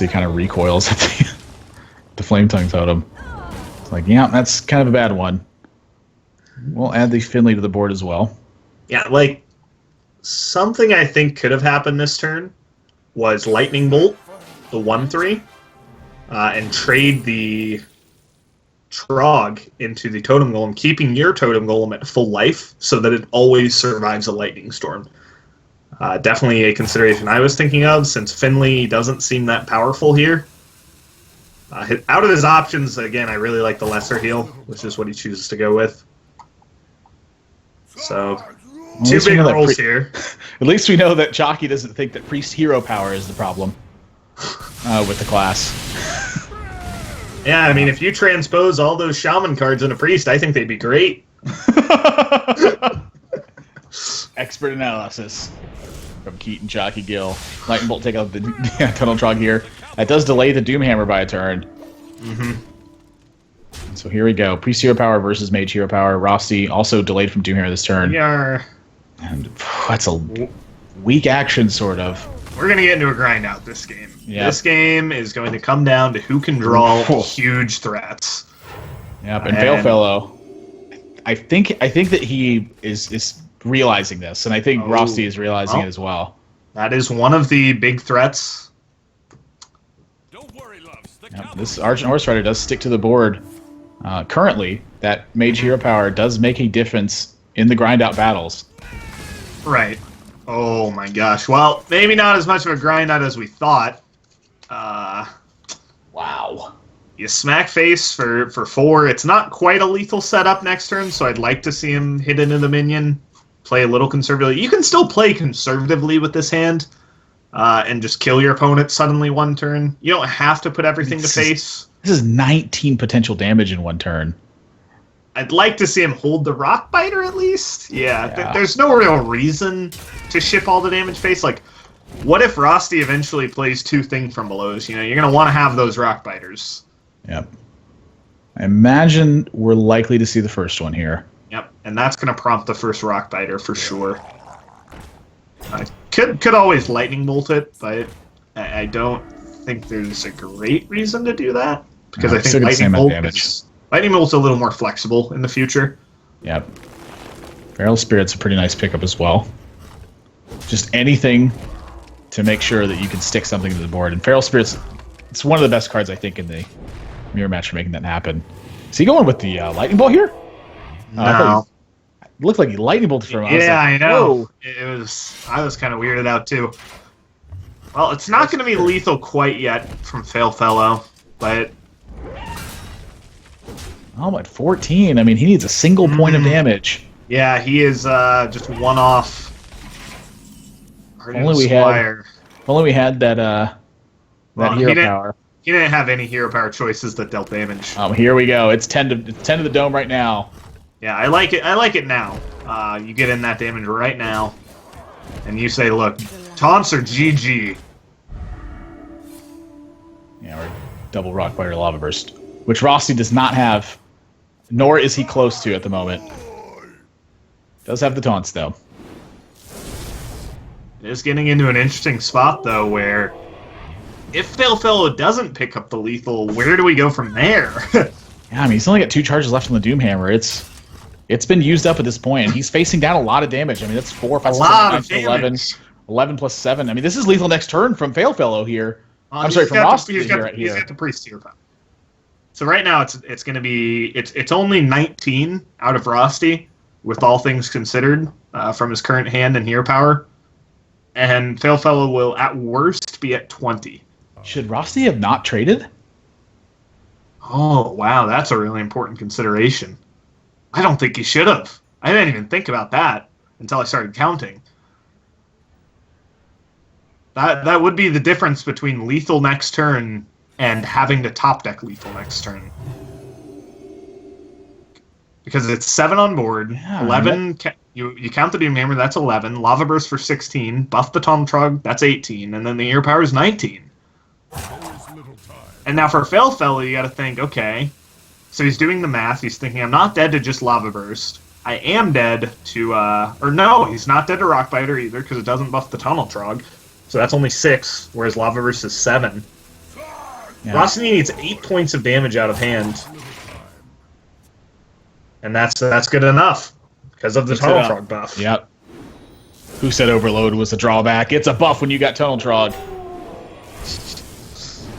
kind of recoils at the Flame Tongue Totem. It's like, yeah, that's kind of a bad one. We'll add the Finley to the board as well. Yeah, something I think could have happened this turn was Lightning Bolt, the 1/3, and trade the Trog into the Totem Golem, keeping your Totem Golem at full life so that it always survives a Lightning Storm. Definitely a consideration I was thinking of, since Finley doesn't seem that powerful here. Out of his options, again, I really like the Lesser Heal, which is what he chooses to go with. So, At two least we big know that rolls here. At least we know that Chalky doesn't think that Priest hero power is the problem with the class. Yeah, I mean, if you transpose all those Shaman cards into Priest, I think they'd be great. Expert analysis from Keaton Chalky Gill. Lightning Bolt take out the Tunnel Trog here. That does delay the Doomhammer by a turn. Mm-hmm. So here we go. Priest hero power versus Mage hero power. Rossi also delayed from Doomhammer this turn. Yeah, And that's a weak action, sort of. we're going to get into a grind out this game. Yep. This game is going to come down to who can draw Ooh. huge threats. Yep, and Veilfellow, I think that he is realizing this, and I think Oh. Rossi is realizing Well. it as well. That is one of the big threats. Don't worry, loves. The Yep, this Argent Horse Rider does stick to the board. Currently, that Mage hero power does make a difference in the grind out battles. Right. Oh my gosh. Well, maybe not as much of a grind out as we thought. Wow. You smack face for 4. It's not quite a lethal setup next turn, so I'd like to see him hit into the minion. Play a little conservatively. You can still play conservatively with this hand and just kill your opponent suddenly one turn. You don't have to put everything to This is- face. This is 19 potential damage in one turn. I'd like to see him hold the Rock Biter at least. Yeah, Yeah. There's no real reason to ship all the damage face. Like, what if Rossi eventually plays 2 Thing from Belows? You know, you're going to want to have those Rock Biters. Yep. I imagine we're likely to see the first one here. Yep, and that's going to prompt the first Rock Biter for sure. I could always Lightning Bolt it, but I don't think there's a great reason to do that. Because No, I it's think still the same Lightning amount of Bolt Lightning Bolt's a little more flexible in the future. Yep. Feral Spirit's a pretty nice pickup as well. Just anything to make sure that you can stick something to the board. And Feral Spirit's it's one of the best cards, I think, in the mirror match for making that happen. Is he going with the Lightning Bolt here? I thought No. it looked like he Lightning Bolted from him. I was Yeah, like, I know. whoa. I was kind of weirded out too. Well, it's not going to be lethal quite yet from Failfellow, but Oh, at 14. I mean, he needs a single point of damage. yeah, he is just one off. Only we had- If only we had that Well, he hero didn't- power. He didn't have any hero power choices that dealt damage. Here we go. It's 10 to the dome right now. Yeah, I like it. I like it now. You get in that damage right now, and you say, "Look, taunts are GG." Yeah, or double Rock Biter Lava Burst, which Rossi does not have, nor is he close to at the moment. Does have the taunts though. It is getting into an interesting spot though, where if Failfellow doesn't pick up the lethal, where do we go from there? Yeah, I mean he's only got 2 charges left on the Doomhammer. It's been used up at this point, and he's facing down a lot of damage. I mean that's 4, 5, A 6, lot 7, of 9, 11, damage. 11 plus 7. I mean this is lethal next turn from Failfellow here. I'm He's sorry, from got the- Rossi he's here. got the priest hero power. So right now it's going to be it's only 19 out of Rossi with all things considered from his current hand and hero power, and Failfellow will at worst be at 20. Should Rossi have not traded? Oh wow, that's a really important consideration. I don't think he should have. I didn't even think about that until I started counting. That would be the difference between lethal next turn and having to top deck lethal next turn. Because it's 7 on board, Yeah, 11. You count the Doomhammer, that's 11. Lava Burst for 16. Buff the Tom Trug, that's 18. And then the Air Power is 19. Always little time. And now for Failfellow, you got to think, okay. So he's doing the math. He's thinking, I'm not dead to just Lava Burst. I am dead to, or no, he's not dead to Rock Biter either because it doesn't buff the Tunnel Trog. So that's only 6, whereas Lava Burst is 7. Yeah. Rossi needs 8 points of damage out of hand. And that's good enough because of the That's Tunnel enough. Trog buff. Yep. Who said Overload was a drawback? It's a buff when you got Tunnel Trog.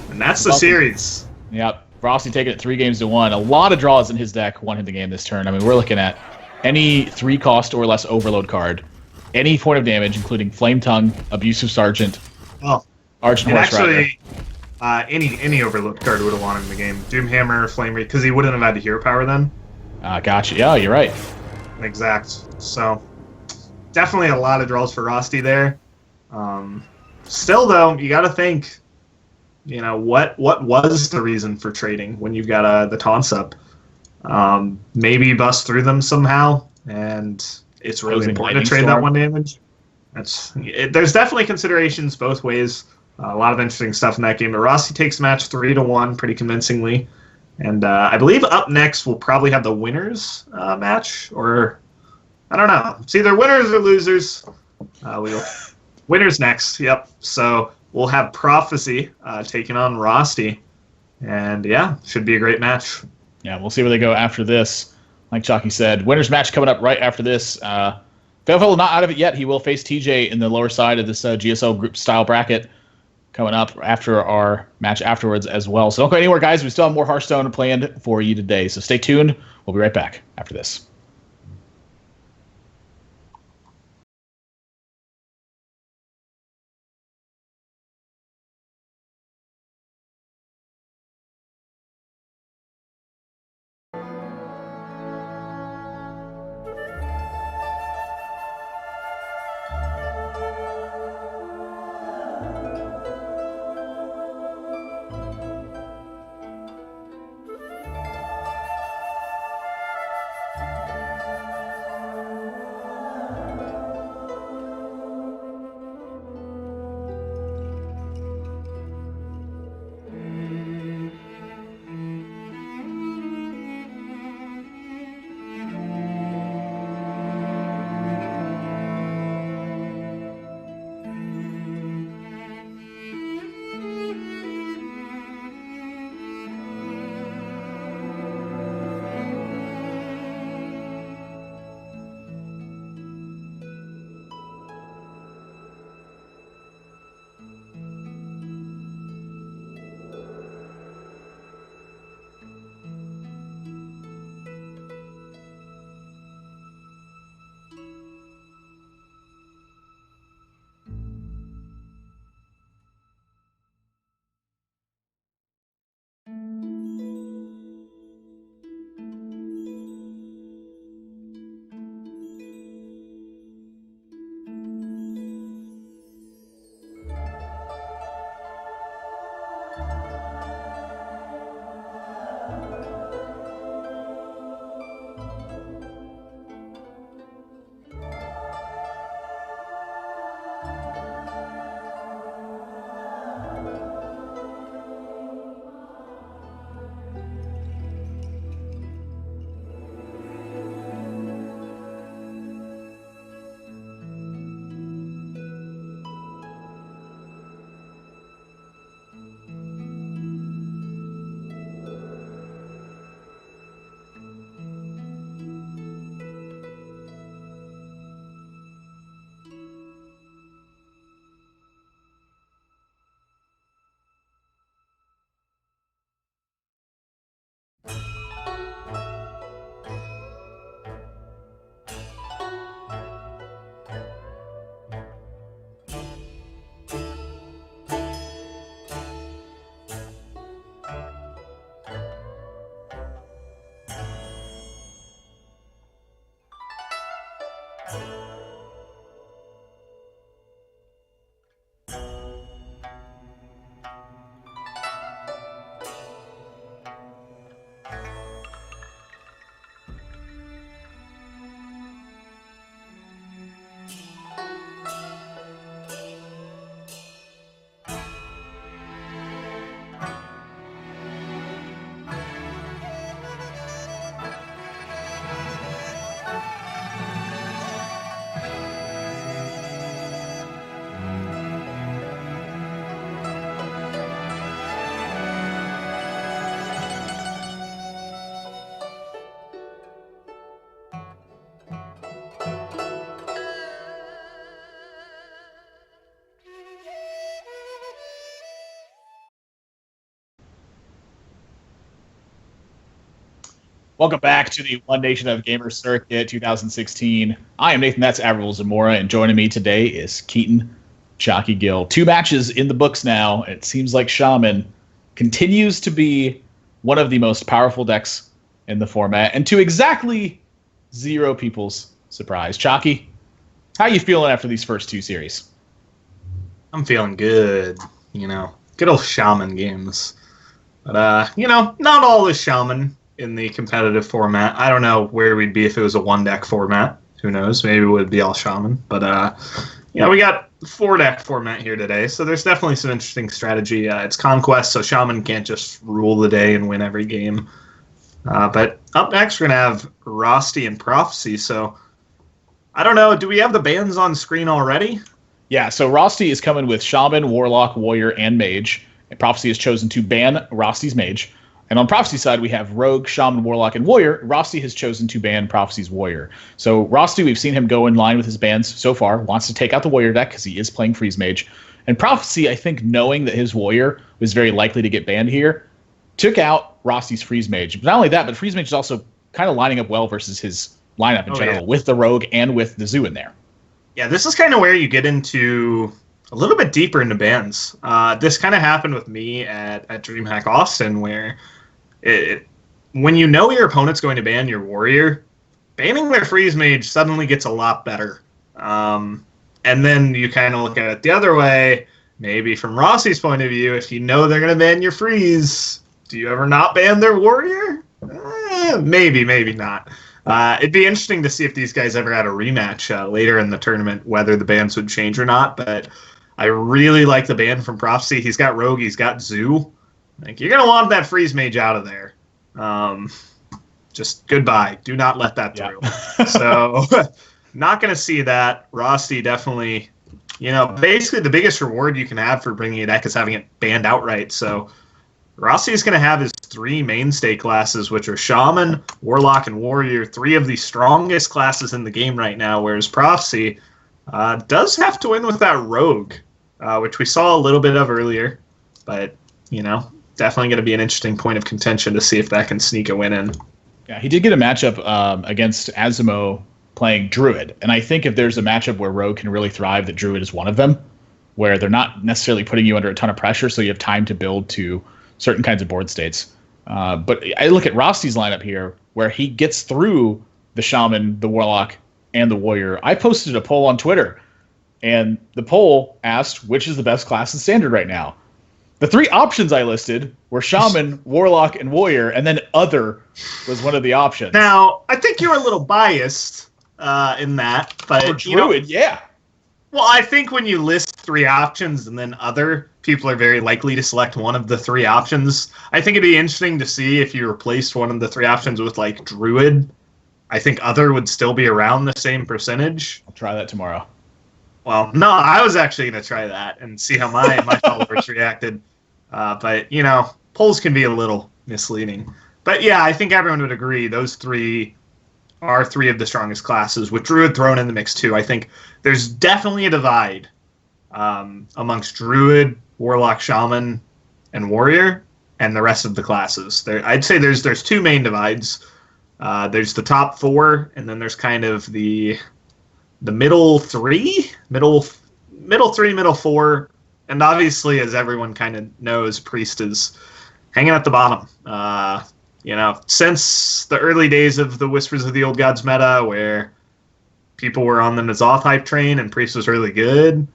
And that's the Buff. series. Yep. Rossi taking it 3 games to 1. A lot of draws in his deck won him the game this turn. I mean, we're looking at any 3 cost or less Overload card, any point of damage, including Flame Tongue, Abusive Sergeant, Oh, Argent and Horse Rider. actually, any Overload card would have won him the game. Doomhammer, Flame Wreath, because he wouldn't have had the hero power then. Gotcha. Yeah, you're right. Exact. So definitely a lot of draws for Rosti there. Still, though, you got to think, what was the reason for trading when you've got the taunts up? Maybe you bust through them somehow, and it's really Closing important to Lightning trade that Storm. one damage. There's definitely considerations both ways. A lot of interesting stuff in that game. But Rossi takes the match 3-1 pretty convincingly. And I believe up next we'll probably have the winners match, or I don't know. It's either winners or losers. Winners next. Yep. So we'll have Prophecy taking on Rosti, and yeah, should be a great match. Yeah, we'll see where they go after this. Like Chalky said, winners match coming up right after this. Failful not out of it yet. He will face TJ in the lower side of this GSL group style bracket coming up after our match afterwards as well. So don't go anywhere, guys. We still have more Hearthstone planned for you today. So stay tuned. We'll be right back after this. Welcome back to the One Nation of Gamers Circuit 2016. I am Nathan, that's Avril Zamora, and joining me today is Keaton Chalky Gill. 2 matches in the books now. It seems like Shaman continues to be one of the most powerful decks in the format, and to exactly 0 people's surprise. Chalky, how you feeling after these first two series? I'm feeling good. Good old Shaman games. But, not all is Shaman in the competitive format. I don't know where we'd be if it was a one-deck format. Who knows? Maybe it would be all Shaman. But, we got 4-deck format here today, so there's definitely some interesting strategy. It's Conquest, so Shaman can't just rule the day and win every game. But up next, we're going to have Rosti and Prophecy. So, I don't know. Do we have the bans on screen already? Yeah, so Rosti is coming with Shaman, Warlock, Warrior, and Mage. And Prophecy has chosen to ban Rosti's Mage. And on Prophecy side, we have Rogue, Shaman, Warlock, and Warrior. Rosti has chosen to ban Prophecy's Warrior. So Rosti, we've seen him go in line with his bans so far. Wants to take out the Warrior deck because he is playing Freeze Mage. And Prophecy, I think, knowing that his Warrior was very likely to get banned here, took out Rosti's Freeze Mage. But not only that, but Freeze Mage is also kind of lining up well versus his lineup in general, with the Rogue and with the Zoo in there. Yeah, this is kind of where you get into a little bit deeper into bans. This kind of happened with me at DreamHack Austin, where when you know your opponent's going to ban your Warrior, banning their Freeze Mage suddenly gets a lot better. And then you kind of look at it the other way. Maybe from Rossi's point of view, if you know they're going to ban your Freeze, do you ever not ban their Warrior? Maybe, maybe not. It'd be interesting to see if these guys ever had a rematch later in the tournament, whether the bans would change or not. But I really like the ban from Prophecy. He's got Rogue, he's got Zoo. You're going to want that Freeze Mage out of there. Just goodbye. Do not let that through. So, not going to see that. Rosti definitely, basically the biggest reward you can have for bringing a deck is having it banned outright. So, Rosti is going to have his 3 mainstay classes, which are Shaman, Warlock, and Warrior, 3 of the strongest classes in the game right now, whereas Prophecy does have to win with that Rogue, which we saw a little bit of earlier. But, definitely going to be an interesting point of contention to see if that can sneak a win in. Yeah, he did get a matchup against Azamo playing Druid, and I think if there's a matchup where Rogue can really thrive, that Druid is one of them, where they're not necessarily putting you under a ton of pressure, so you have time to build to certain kinds of board states. But I look at Rosti's lineup here, where he gets through the Shaman, the Warlock, and the Warrior. I posted a poll on Twitter, and the poll asked, which is the best class in Standard right now? The 3 options I listed were Shaman, Warlock, and Warrior, and then Other was one of the options. Now, I think you're a little biased in that. But for Druid, yeah. Well, I think when you list 3 options and then Other, people are very likely to select one of the 3 options. I think it'd be interesting to see if you replaced one of the 3 options with, Druid. I think Other would still be around the same percentage. I'll try that tomorrow. Well, no, I was actually going to try that and see how my followers reacted. But, polls can be a little misleading. But, yeah, I think everyone would agree those 3 are 3 of the strongest classes, with Druid thrown in the mix, too. I think there's definitely a divide amongst Druid, Warlock, Shaman, and Warrior, and the rest of the classes. I'd say there's 2 main divides. There's the top 4, and then there's kind of the middle 3, middle 4, and obviously, as everyone kind of knows, Priest is hanging at the bottom. Since the early days of the Whispers of the Old Gods meta, where people were on the N'Zoth hype train and Priest was really good,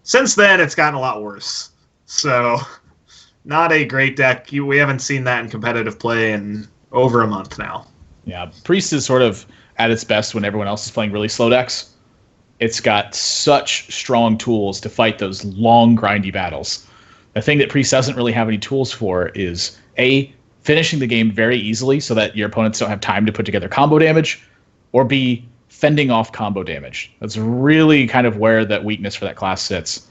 since then it's gotten a lot worse. So, not a great deck. We haven't seen that in competitive play in over a month now. Yeah, Priest is sort of at its best when everyone else is playing really slow decks. It's got such strong tools to fight those long, grindy battles. The thing that Priest doesn't really have any tools for is, A, finishing the game very easily so that your opponents don't have time to put together combo damage, or B, fending off combo damage. That's really kind of where that weakness for that class sits.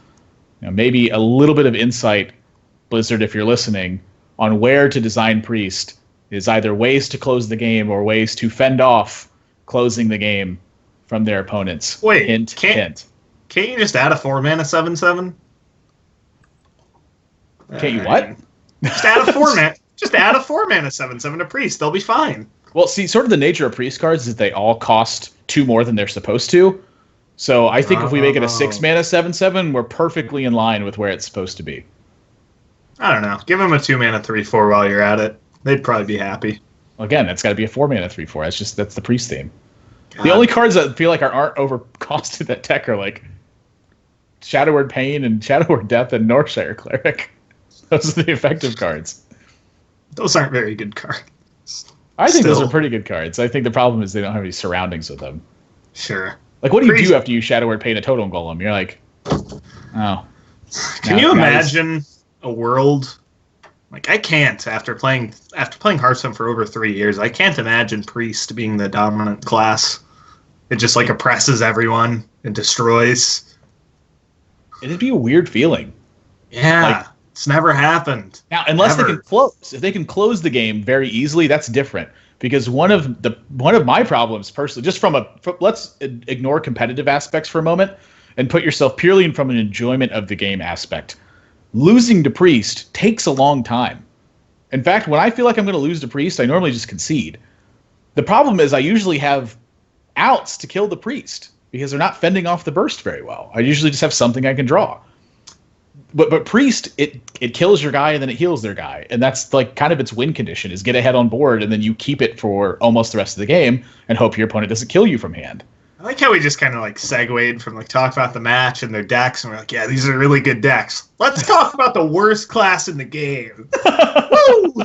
Maybe a little bit of insight, Blizzard, if you're listening, on where to design Priest is either ways to close the game or ways to fend off closing the game from their opponents. Wait, hint. Can't you just add a 4-mana 7/7? Can't you what? Just add a 4-mana. Just add a 4-mana 7/7 to Priest. They'll be fine. Well, see, sort of the nature of Priest cards is they all cost 2 more than they're supposed to. So I think if we make it a 6-mana 7/7, we're perfectly in line with where it's supposed to be. I don't know. Give them a 2-mana 3/4 while you're at it. They'd probably be happy. Again, that's got to be a 4-mana 3/4. That's the Priest theme. The only cards that feel like aren't overcosted that deck are like Shadow Word Pain and Shadow Word Death and Northshire Cleric. Those are the effective cards. Those aren't very good cards. I think those Still. are pretty good cards. I think the problem is they don't have any surroundings with them. Sure. Like, what do you Crazy. do after you Shadow Word Pain a Totem Golem? You're like, oh. Can Now, you guys- imagine a world like I can't after playing Hearthstone for over 3 years? I can't imagine Priest being the dominant class. It just like oppresses everyone and destroys. It'd be a weird feeling. Yeah, Like- it's never happened. Now, unless they Ever. can close, if they can close the game very easily, that's different. Because one of my problems personally, just let's ignore competitive aspects for a moment and put yourself purely from an enjoyment of the game aspect. Losing to Priest takes a long time. In fact, when I feel like I'm going to lose to Priest, I normally just concede. The problem is I usually have outs to kill the Priest because they're not fending off the burst very well. I usually just have something I can draw. But Priest, it kills your guy and then it heals their guy. And that's like kind of its win condition is get ahead on board and then you keep it for almost the rest of the game and hope your opponent doesn't kill you from hand. I like how we just kind of like segued from like talk about the match and their decks, and we're like, yeah, these are really good decks. Let's talk about the worst class in the game. Woo!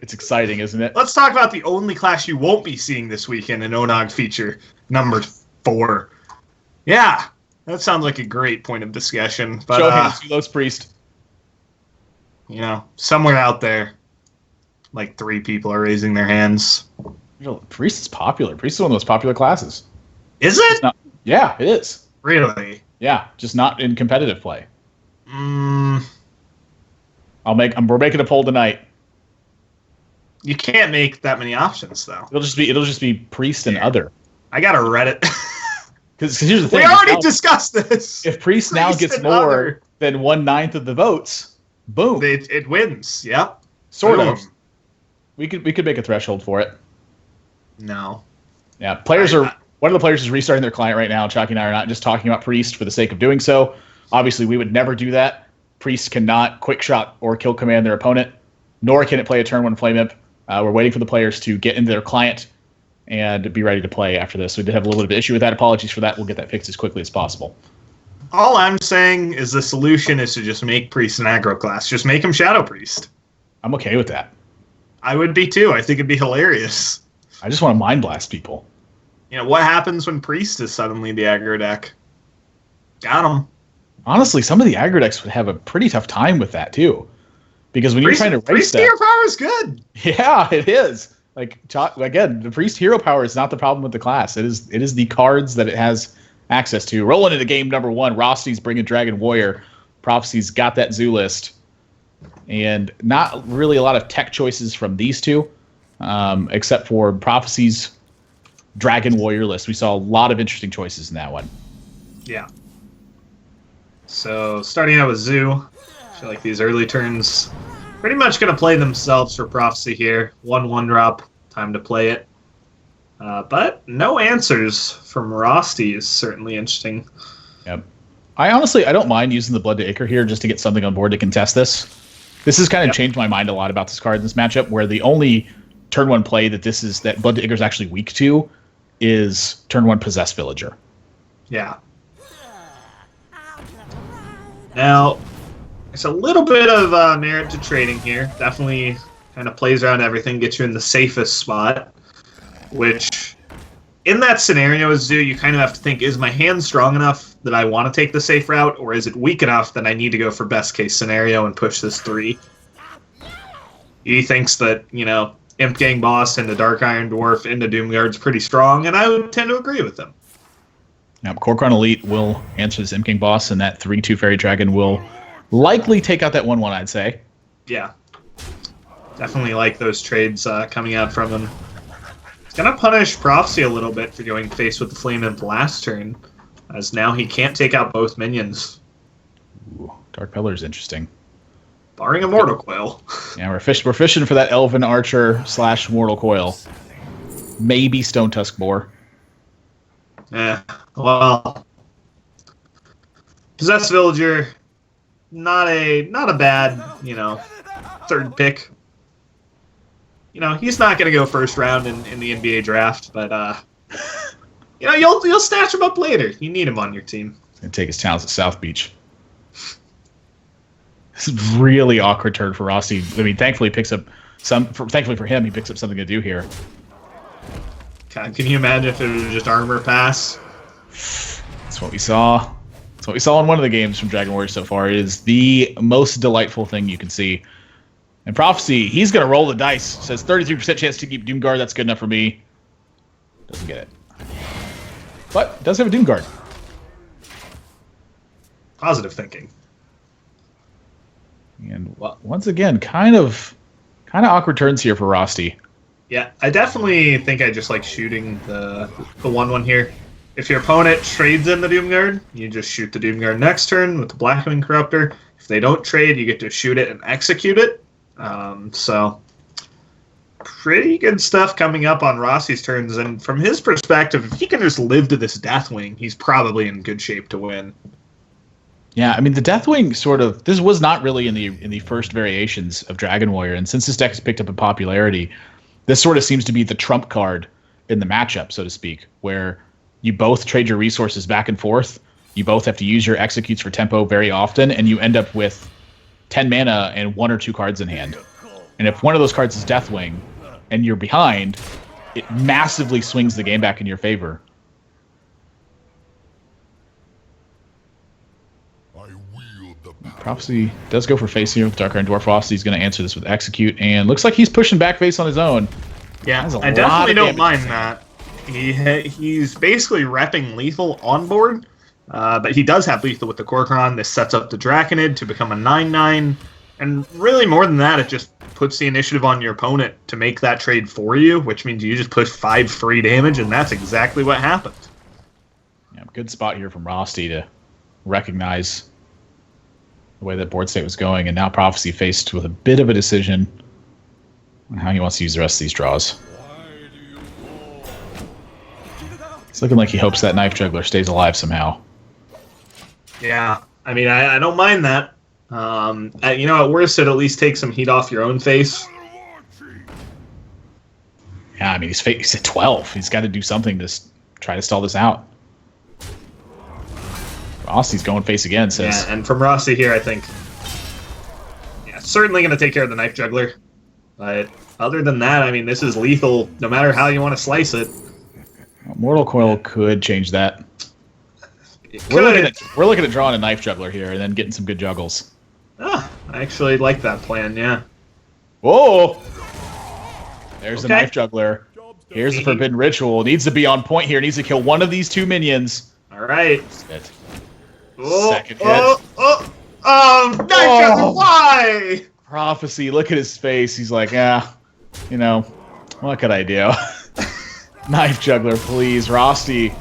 It's exciting, isn't it? Let's talk about the only class you won't be seeing this weekend in Onog feature number 4. Yeah, that sounds like a great point of discussion. But Show hands, who loves Priest. you know, somewhere out there, like 3 people are raising their hands. Priest is popular. Priest is one of the most popular classes. Is it? Yeah, it is. Really? Yeah, just not in competitive play. Mm, We're making a poll tonight. you can't make that many options, though. It'll just be Priest and other. I got to Reddit. Because here's the We thing. already now- discussed this. if Priest now Priest gets and more other. than 1/9 of the votes, boom. It wins. Yep. Sort Boom. of. We could make a threshold for it. No. Yeah, one of the players is restarting their client right now. Chucky and I are not just talking about Priest for the sake of doing so. Obviously, we would never do that. Priest cannot quick shot or kill command their opponent, nor can it play a turn 1 Flame Imp. We're waiting for the players to get into their client and be ready to play after this. We did have a little bit of issue with that. Apologies for that. We'll get that fixed as quickly as possible. All I'm saying is the solution is to just make Priest an aggro class. Just make him Shadow Priest. I'm okay with that. I would be too. I think it'd be hilarious. I just want to mind blast people. You know, what happens when Priest is suddenly the aggro deck? Got him. Honestly, some of the aggro decks would have a pretty tough time with that too. Because when you're trying to race Priest that... hero power is good. Yeah, it is. Like again, the Priest hero power is not the problem with the class. It is the cards that it has access to. Rolling into game number 1, Rosty's bringing Dragon Warrior. Prophecy's got that zoo list, and not really a lot of tech choices from these two, except for Prophecy's Dragon Warrior list. We saw a lot of interesting choices in that one. Yeah. So starting out with Zoo, I feel like these early turns pretty much going to play themselves for Prophecy here. 1/1 drop, time to play it. But no answers from Rosty is certainly interesting. Yep. I don't mind using the Blood to Ichor here just to get something on board to contest this. This has kind of changed my mind a lot about this card in this matchup, where the only turn 1 play that Blood to Ichor is actually weak to is turn 1 Possess Villager. Yeah. Now, there's a little bit of merit to trading here. Definitely kind of plays around everything, gets you in the safest spot, which in that scenario as Zoo, you kind of have to think, is my hand strong enough that I want to take the safe route, or is it weak enough that I need to go for best case scenario and push this 3? He thinks that, you know, Imp Gang Boss into Dark Iron Dwarf into Doomguard's pretty strong, and I would tend to agree with him. Now, Kor'kron Elite will answer this Imp King boss, and that 3/2 Fairy Dragon will likely take out that 1/1, I'd say. Yeah. Definitely like those trades coming out from him. It's going to punish Prophecy a little bit for going face with the Flame Imp last turn, as now he can't take out both minions, Ooh, Dark Pillar is interesting. barring a Mortal Coil. Yeah, we're fishing for that Elven Archer / Mortal Coil. Maybe Stone Tusk Boar. Yeah, well, Possessed Villager, not a bad, you know, third pick. You know, he's not going to go first round in the NBA draft, but You'll snatch him up later. You need him on your team. He's gonna take his talents at South Beach. This is a really awkward turn for Rossi. I mean, thankfully thankfully for him, he picks up something to do here. God, can you imagine if it was just armor pass? That's what we saw. That's what we saw in one of the games from Dragon Warrior so far. It is the most delightful thing you can see. And Prophecy, he's going to roll the dice. Says 33% chance to keep Doomguard. That's good enough for me. Doesn't get it. But does have a Doomguard. Positive thinking. And once again, kind of awkward turns here for Rosti. Yeah, I definitely think I just like shooting the 1/1 here. If your opponent trades in the Doomguard, you just shoot the Doomguard next turn with the Blackwing Corruptor. If they don't trade, you get to shoot it and execute it. So, pretty good stuff coming up on Rossi's turns. And from his perspective, if he can just live to this Deathwing, he's probably in good shape to win. Yeah, I mean the Deathwing this was not really in the first variations of Dragon Warrior, and since this deck has picked up in popularity, this sort of seems to be the trump card in the matchup, so to speak, where you both trade your resources back and forth. You both have to use your executes for tempo very often, and you end up with 10 mana and 1 or 2 cards in hand. And if one of those cards is Deathwing, and you're behind, it massively swings the game back in your favor. I wield the power. Prophecy does go for face here with Dark Iron Dwarf Frost. He's going to answer this with Execute, and looks like he's pushing back face on his own. Yeah, That's a I lot definitely of don't damage. mind that. He's basically repping lethal on board, but he does have lethal with the Kor'kron. This sets up the Draconid to become a 9/9, and really more than that, it just puts the initiative on your opponent to make that trade for you, which means you just push 5 free damage, and that's exactly what happened. Yeah, good spot here from Rosti to recognize the way that board state was going, and now Prophecy faced with a bit of a decision on how he wants to use the rest of these draws. It's looking like he hopes that Knife Juggler stays alive somehow. Yeah, I mean, I don't mind that. At worst, it at least takes some heat off your own face. Yeah, I mean, he's at 12. He's got to do something to try to stall this out. Rossi's going face again, says. Yeah, and from Rossi here, I think, certainly going to take care of the Knife Juggler. But other than that, I mean, this is lethal no matter how you want to slice it. Mortal Coil could change that. We're looking at drawing a Knife Juggler here and then getting some good juggles. I actually like that plan, yeah. Whoa! There's the Okay. Knife Juggler. Here's the Forbidden Ritual. Needs to be on point here. Needs to kill one of these 2 minions. All right. Hit. Oh, Second hit. Knife Juggler, why? Prophecy, look at his face. He's like, what could I do? Knife Juggler, please. Rosti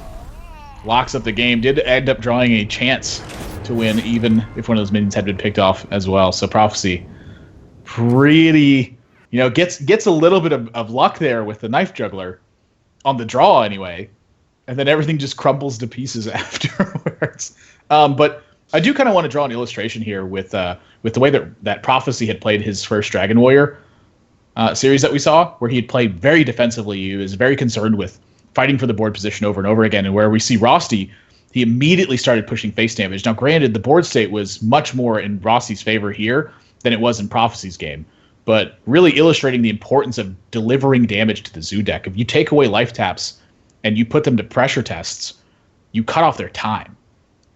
locks up the game. Did end up drawing a chance to win, even if one of those minions had been picked off as well. So Prophecy pretty, gets a little bit of luck there with the Knife Juggler on the draw anyway. And then everything just crumbles to pieces afterwards. But I do kind of want to draw an illustration here with the way that Prophecy had played his first Dragon Warrior series that we saw, where he had played very defensively. He was very concerned with fighting for the board position over and over again. And where we see Rosti, he immediately started pushing face damage. Now, granted, the board state was much more in Rosti's favor here than it was in Prophecy's game, but really illustrating the importance of delivering damage to the Zoo deck. If you take away life taps and you put them to pressure tests, you cut off their time.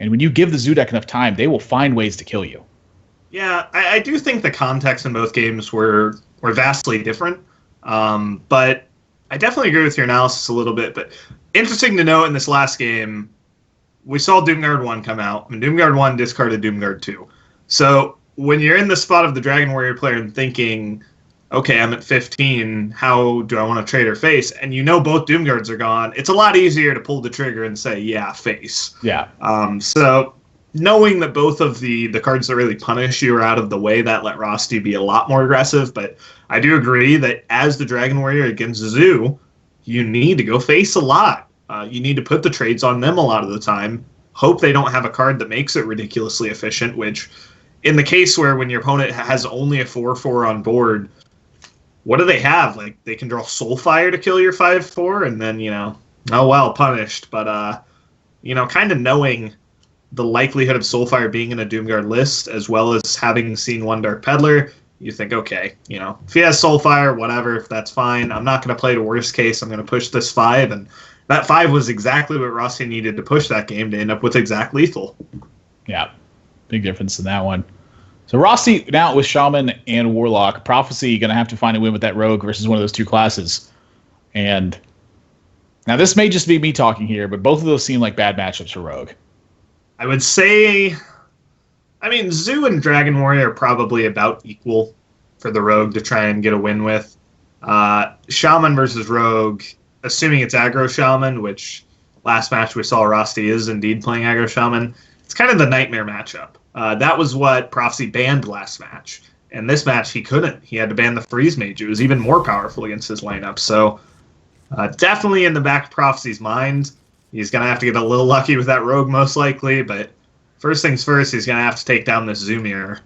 And when you give the Zoo deck enough time, they will find ways to kill you. Yeah, I do think the context in both games were vastly different. But I definitely agree with your analysis a little bit. But interesting to note in this last game, we saw Doomguard 1 come out, and Doomguard 1 discarded Doomguard 2. So when you're in the spot of the Dragon Warrior player and thinking, okay, I'm at 15, how do I want to trade or face? And both Doomguards are gone, it's a lot easier to pull the trigger and say, yeah, face. Yeah. So knowing that both of the cards that really punish you are out of the way, that let Rosti be a lot more aggressive. But I do agree that as the Dragon Warrior against Zoo, you need to go face a lot. You need to put the trades on them a lot of the time. Hope they don't have a card that makes it ridiculously efficient, which in the case where when your opponent has only a 4/4 on board, what do they have? Like, they can draw Soulfire to kill your 5/4, and then, Oh, well, punished. But, kind of knowing the likelihood of Soulfire being in a Doomguard list, as well as having seen one Dark Peddler, you think, okay, if he has Soulfire, whatever, that's fine. I'm not going to play the worst case. I'm going to push this 5, and that 5 was exactly what Rossi needed to push that game to end up with exact lethal. Yeah, big difference in that one. So Rossi now with Shaman and Warlock. Prophecy going to have to find a win with that Rogue versus one of those two classes. And now this may just be me talking here, but both of those seem like bad matchups for Rogue. I would say, Zoo and Dragon Warrior are probably about equal for the Rogue to try and get a win with. Shaman versus Rogue, assuming it's aggro Shaman, which last match we saw Rossi is indeed playing aggro Shaman, it's kind of the nightmare matchup. That was what Prophecy banned last match. And this match, he couldn't. He had to ban the Freeze Mage. It was even more powerful against his lineup. So definitely in the back of Prophecy's mind. He's going to have to get a little lucky with that Rogue, most likely. But first things first, he's going to have to take down this Zoo Mirror.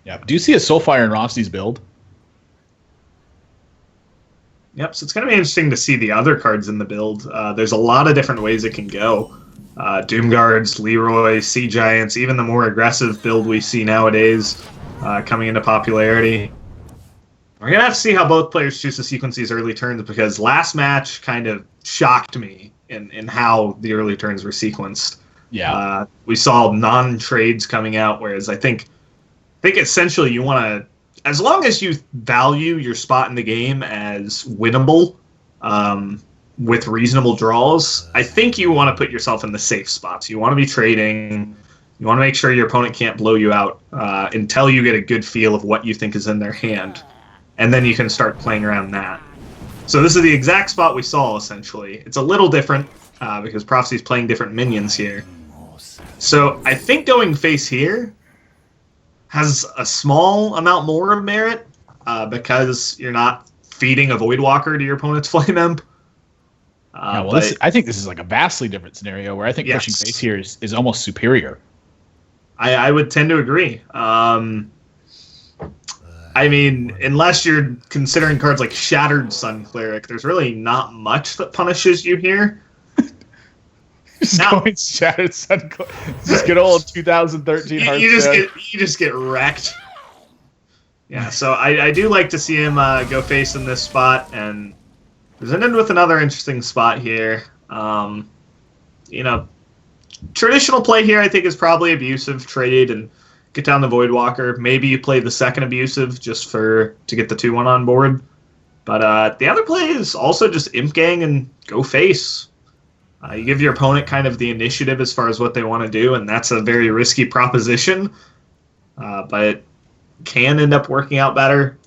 Yeah. Do you see a Soulfire in Rossi's build? Yep, so it's going to be interesting to see the other cards in the build. There's a lot of different ways it can go. Doomguards, Leroy, Sea Giants, even the more aggressive build we see nowadays coming into popularity. We're going to have to see how both players choose to sequence these early turns, because last match kind of shocked me in how the early turns were sequenced. Yeah. We saw non-trades coming out, whereas I think essentially you want to, as long as you value your spot in the game as winnable, with reasonable draws, I think you want to put yourself in the safe spots. You want to be trading. You want to make sure your opponent can't blow you out until you get a good feel of what you think is in their hand. And then you can start playing around that. So this is the exact spot we saw, essentially. It's a little different because Prophecy's playing different minions here. So I think going face here has a small amount more of merit because you're not feeding a Voidwalker to your opponent's Flame Imp. I think this is like a vastly different scenario where I think pushing face here is almost superior. I would tend to agree. Unless you're considering cards like Shattered Sun Cleric, there's really not much that punishes you here. Going Shattered Sun Cleric. Just good old 2013 Hearthstone. You just get wrecked. Yeah, so I do like to see him go face in this spot, and presented with another interesting spot here. Traditional play here I think is probably Abusive, trade and get down the Voidwalker. Maybe you play the second Abusive just to get the 2-1 on board. But the other play is also just Imp Gang and go face. You give your opponent kind of the initiative as far as what they want to do, and that's a very risky proposition. But can end up working out better.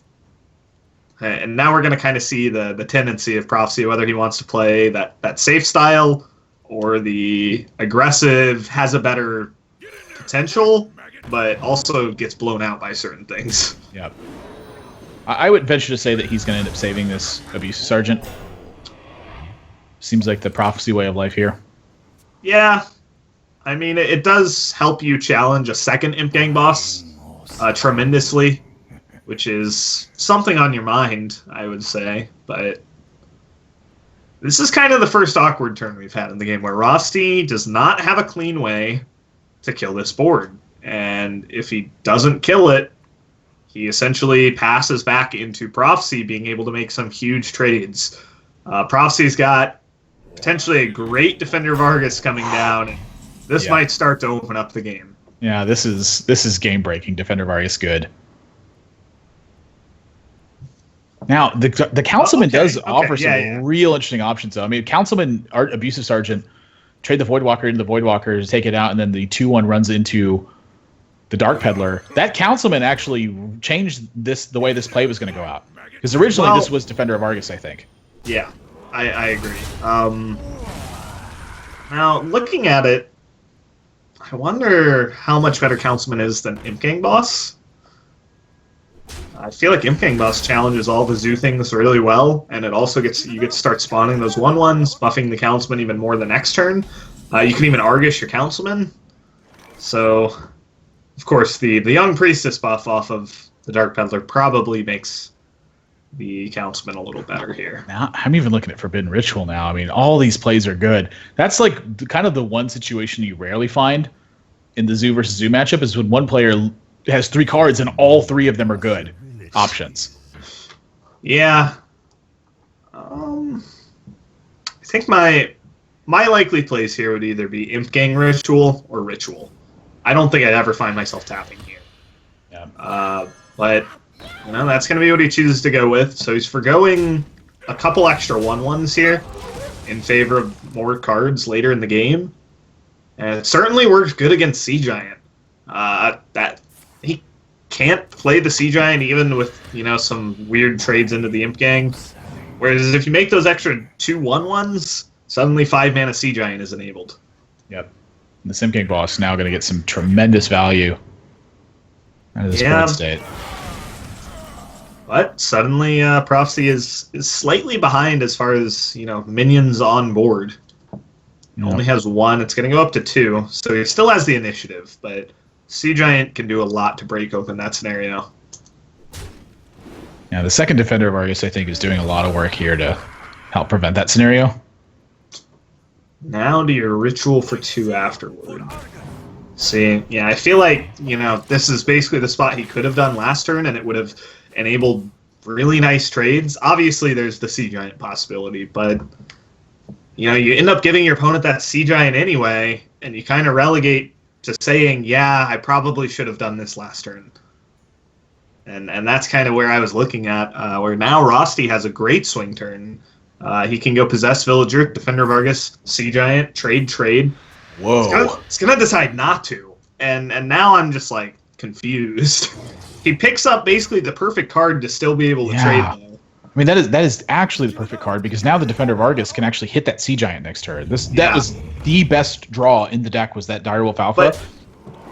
And now we're going to kind of see the tendency of Prophecy, whether he wants to play that safe style or the aggressive, has a better potential, but also gets blown out by certain things. Yep. I would venture to say that he's going to end up saving this Abusive Sergeant. Seems like the Prophecy way of life here. Yeah. It does help you challenge a second Imp Gang boss tremendously, which is something on your mind, I would say. But this is kind of the first awkward turn we've had in the game where Rossi does not have a clean way to kill this board. And if he doesn't kill it, he essentially passes back into Prophecy being able to make some huge trades. Prophecy's got potentially a great Defender Vargas coming down, and this might start to open up the game. Yeah, this is game-breaking. Defender Vargas good. Now, the Councilman does offer some real interesting options, though. Councilman, Abusive Sergeant, trade the Voidwalker into the Voidwalker to take it out, and then the 2-1 runs into the Dark Peddler. That Councilman actually changed the way this play was going to go out. Because originally this was Defender of Argus, I think. Yeah, I agree. Now, looking at it, I wonder how much better Councilman is than Imp Gang Boss. I feel like Imp Gang Boss challenges all the Zoo things really well, and it also you get to start spawning those 1/1s, buffing the Councilman even more the next turn. You can even Argus your Councilman. So, of course, the Young Priestess buff off of the Dark Peddler probably makes the councilman a little better here. Now, I'm even looking at Forbidden Ritual now. I mean, all these plays are good. That's like kind of the one situation you rarely find in the Zoo versus Zoo matchup is when one player has 3 cards and all 3 of them are good options. Yeah. I think my likely plays here would either be Imp Gang Ritual or Ritual. I don't think I'd ever find myself tapping here. Yeah. But that's going to be what he chooses to go with. So he's forgoing a couple extra 1/1s here in favor of more cards later in the game. And it certainly works good against Sea Giant. That he can't play the Sea Giant even with some weird trades into the Imp Gang. Whereas if you make those extra 2 1/1s, suddenly 5-mana Sea Giant is enabled. Yep. And the Imp Gang boss now going to get some tremendous value out of this board state. But suddenly, Prophecy is slightly behind as far as minions on board. He only has 1. It's going to go up to 2, so he still has the initiative. But Sea Giant can do a lot to break open that scenario. Yeah, the second Defender of Argus, I think, is doing a lot of work here to help prevent that scenario. Now to your Ritual for 2 afterward. See, yeah, I feel like this is basically the spot he could have done last turn, and it would have enabled really nice trades. Obviously, there's the Sea Giant possibility, but you end up giving your opponent that Sea Giant anyway, and you kind of relegate to saying, yeah, I probably should have done this last turn. And that's kind of where I was looking at, where now Rosti has a great swing turn. He can go Possessed Villager, Defender of Argus, Sea Giant, trade. Whoa. It's gonna decide not to. And now I'm just like confused. He picks up basically the perfect card to still be able to trade though. I mean, that is actually the perfect card because now the Defender of Argus can actually hit that Sea Giant next turn. That was the best draw in the deck, was that Direwolf Alpha.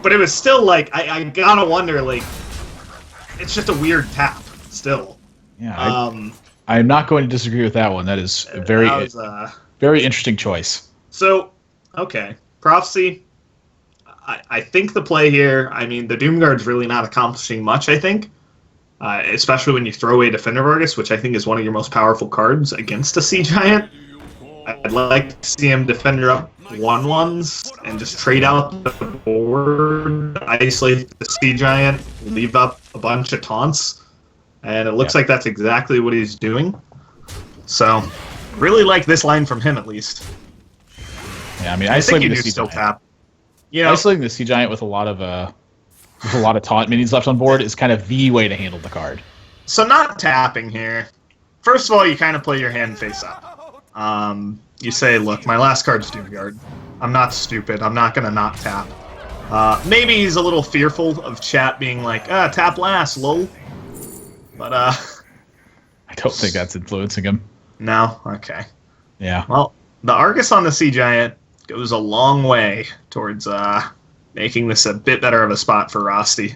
But it was still like, I gotta wonder, like, it's just a weird tap still. Yeah, I'm not going to disagree with that one. That is a very interesting choice. So, okay. Prophecy, I think the play here, I mean, the Doomguard's really not accomplishing much, I think. Especially when you throw away Defender of Argus, which I think is one of your most powerful cards against a Sea Giant. I'd like to see him Defender up 1/1s and just trade out the board, isolate the Sea Giant, leave up a bunch of taunts. And it looks like that's exactly what he's doing. So, really like this line from him, at least. Yeah, I mean, I think you do the Sea still Giant. tap. Isolating the Sea Giant with a lot of taunt minions left on board is kind of the way to handle the card. So not tapping here. First of all, you kind of play your hand face up. You say, look, my last card's Doomguard. I'm not stupid. I'm not going to not tap. Maybe he's a little fearful of chat being like, tap last, lol. But, I don't think that's influencing him. No? Okay. Yeah. Well, the Argus on the Sea Giant goes a long way towards making this a bit better of a spot for Rosti.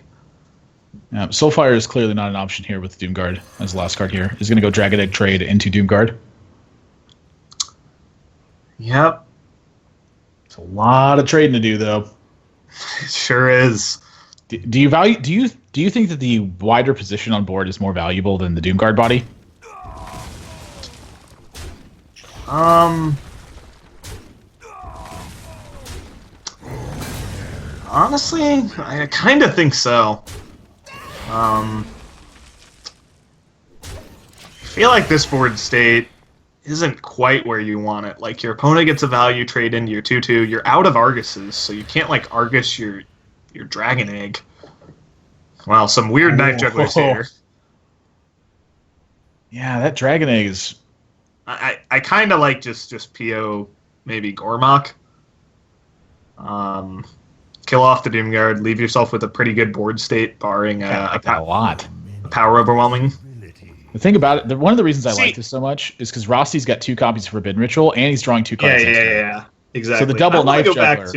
Soulfire is clearly not an option here with Doomguard as the last card here. He's going to go Dragon Egg trade into Doomguard. Yep. It's a lot of trading to do, though. It sure is. Do you think that the wider position on board is more valuable than the Doomguard body? Honestly, I kind of think so. I feel like this board state isn't quite where you want it. Like, your opponent gets a value trade into your 2/2. You're out of Arguses, so you can't, like, Argus your Dragon Egg. Well, some weird knife jugglers here. Yeah, that Dragon Egg is... I kind of like just PO maybe Gormok. Kill off the Doomguard, leave yourself with a pretty good board state, barring a power overwhelming. The thing about it, one of the reasons I like this so much is because Rosti's got 2 copies of Forbidden Ritual, and he's drawing 2 cards. Yeah, exactly. So the double knife juggler.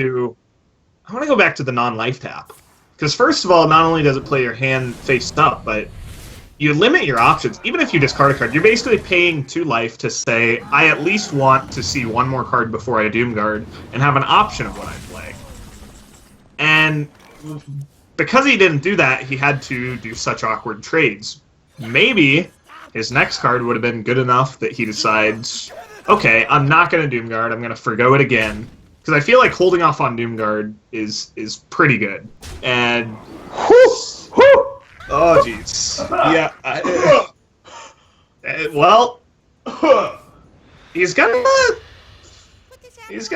I want to go back to the non-life tap. Because first of all, not only does it play your hand face up, but you limit your options. Even if you discard a card, you're basically paying 2 life to say, I at least want to see 1 more card before I Doomguard, and have an option of what I play. And because he didn't do that, he had to do such awkward trades. Maybe his next card would have been good enough that he decides, okay, I'm not going to Doomguard, I'm going to forgo it again. Because I feel like holding off on Doomguard is pretty good. And... Oh, jeez. Yeah. Well, he's gonna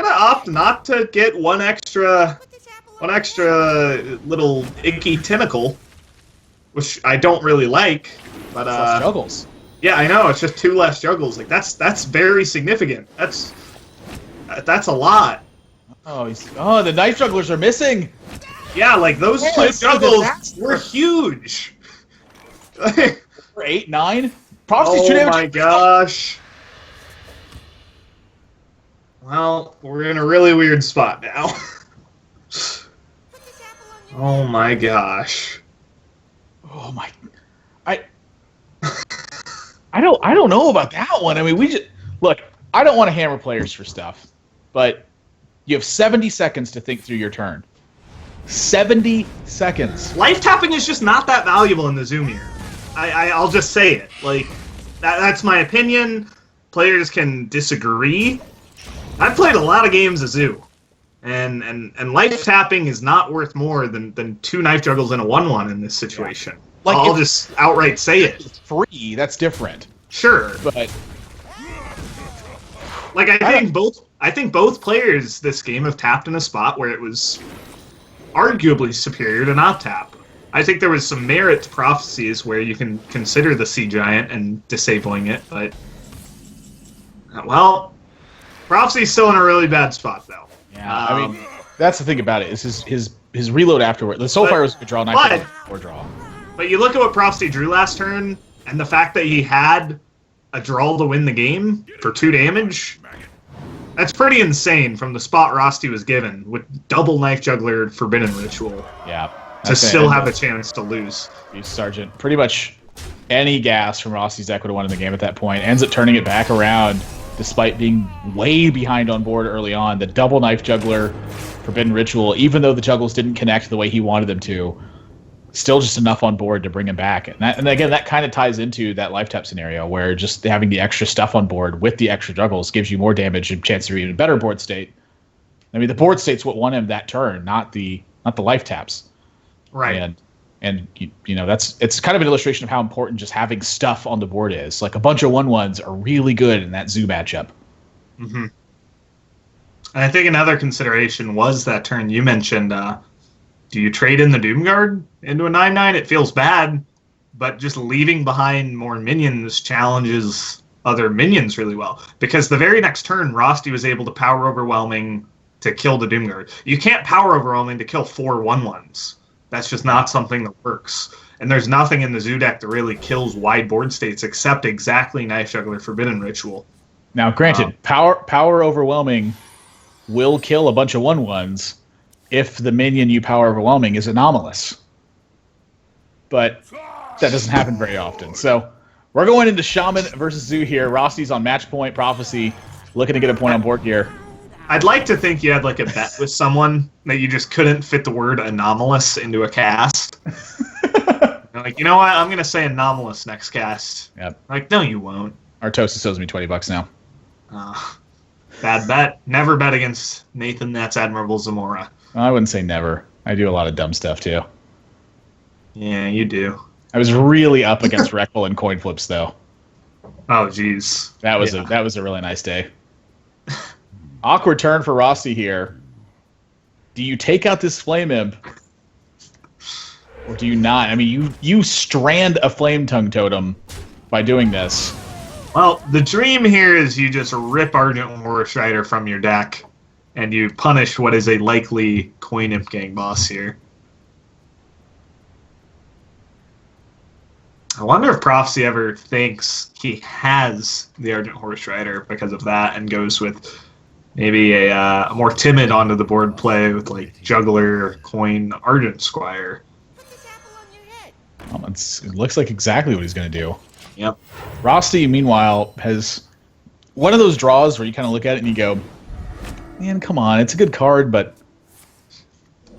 opt not to get one extra little icky tentacle, which I don't really like. But juggles. Yeah, I know. It's just 2 less juggles. Like that's very significant. That's a lot. Oh, the knife jugglers are missing. Yeah, like those 2 juggles were huge. For 8, 9. Prophecy's 2 damage. Oh my gosh. Well, we're in a really weird spot now. Oh my gosh. Oh my. I don't know about that one. I mean, look. I don't want to hammer players for stuff, but you have 70 seconds to think through your turn. 70 seconds. Life tapping is just not that valuable in the Zoom here. I'll just say it. Like, that's my opinion. Players can disagree. I've played a lot of games of Zoo, and life tapping is not worth more than 2 knife juggles and a 1/1 in this situation. Like, I'll just outright say it. It's free. That's different. Sure, but like I think both players this game have tapped in a spot where it was arguably superior to not tap. I think there was some merit to Prophecies where you can consider the Sea Giant and disabling it, but well, Prophecy's still in a really bad spot though. Yeah, I mean that's the thing about it is his reload afterward. The Soulfire was a good draw, knife or draw. But you look at what Prophecy drew last turn, and the fact that he had a draw to win the game for 2 damage, that's pretty insane from the spot Rosti was given with double Knife Juggler Forbidden Ritual. Yeah. To still have a chance to lose. Sergeant. Pretty much any gas from Rosti's deck would have won in the game at that point. Ends up turning it back around despite being way behind on board early on. The double Knife Juggler Forbidden Ritual, even though the juggles didn't connect the way he wanted them to, still just enough on board to bring him back. And again, that kind of ties into that life tap scenario where just having the extra stuff on board with the extra juggles gives you more damage and chance to be in a better board state. I mean, the board state's what won him that turn, not the life taps. Right. And you know, it's kind of an illustration of how important just having stuff on the board is. Like a bunch of 1/1s are really good in that Zoo matchup. Mm-hmm. And I think another consideration was that turn you mentioned, do you trade in the Doomguard into a 9/9? It feels bad, but just leaving behind more minions challenges other minions really well. Because the very next turn, Rosti was able to power overwhelming to kill the Doomguard. You can't power overwhelming to kill 4 1/1s. That's just not something that works. And there's nothing in the Zoo deck that really kills wide board states except exactly Knife Juggler Forbidden Ritual. Now, granted, power overwhelming will kill a bunch of 1/1s if the minion you power overwhelming is anomalous. But that doesn't happen very often. So we're going into Shaman versus Zoo here. Rosti's on match point. Prophecy looking to get a point on board here. I'd like to think you had like a bet with someone that you just couldn't fit the word anomalous into a cast. You're like, you know what? I'm going to say anomalous next cast. Yep. Like, no, you won't. Artosis owes me $20 now. Bad bet. Never bet against Nathan That's Admirable Zamora. I wouldn't say never. I do a lot of dumb stuff too. Yeah, you do. I was really up against Reckle and coin flips though. Oh, jeez. That was a really nice day. Awkward turn for Rosti here. Do you take out this Flame Imp? Or do you not? I mean, you strand a Flame Tongue Totem by doing this. Well, the dream here is you just rip Argent Horus Rider from your deck, and you punish what is a likely Coin Imp Gang boss here. I wonder if Prophecy ever thinks he has the Argent Horus Rider because of that and goes with maybe a more timid onto the board play with like Juggler, Coin, Argent Squire. It looks like exactly what he's going to do. Yep. Rosti, meanwhile, has one of those draws where you kind of look at it and you go, man, come on, it's a good card, but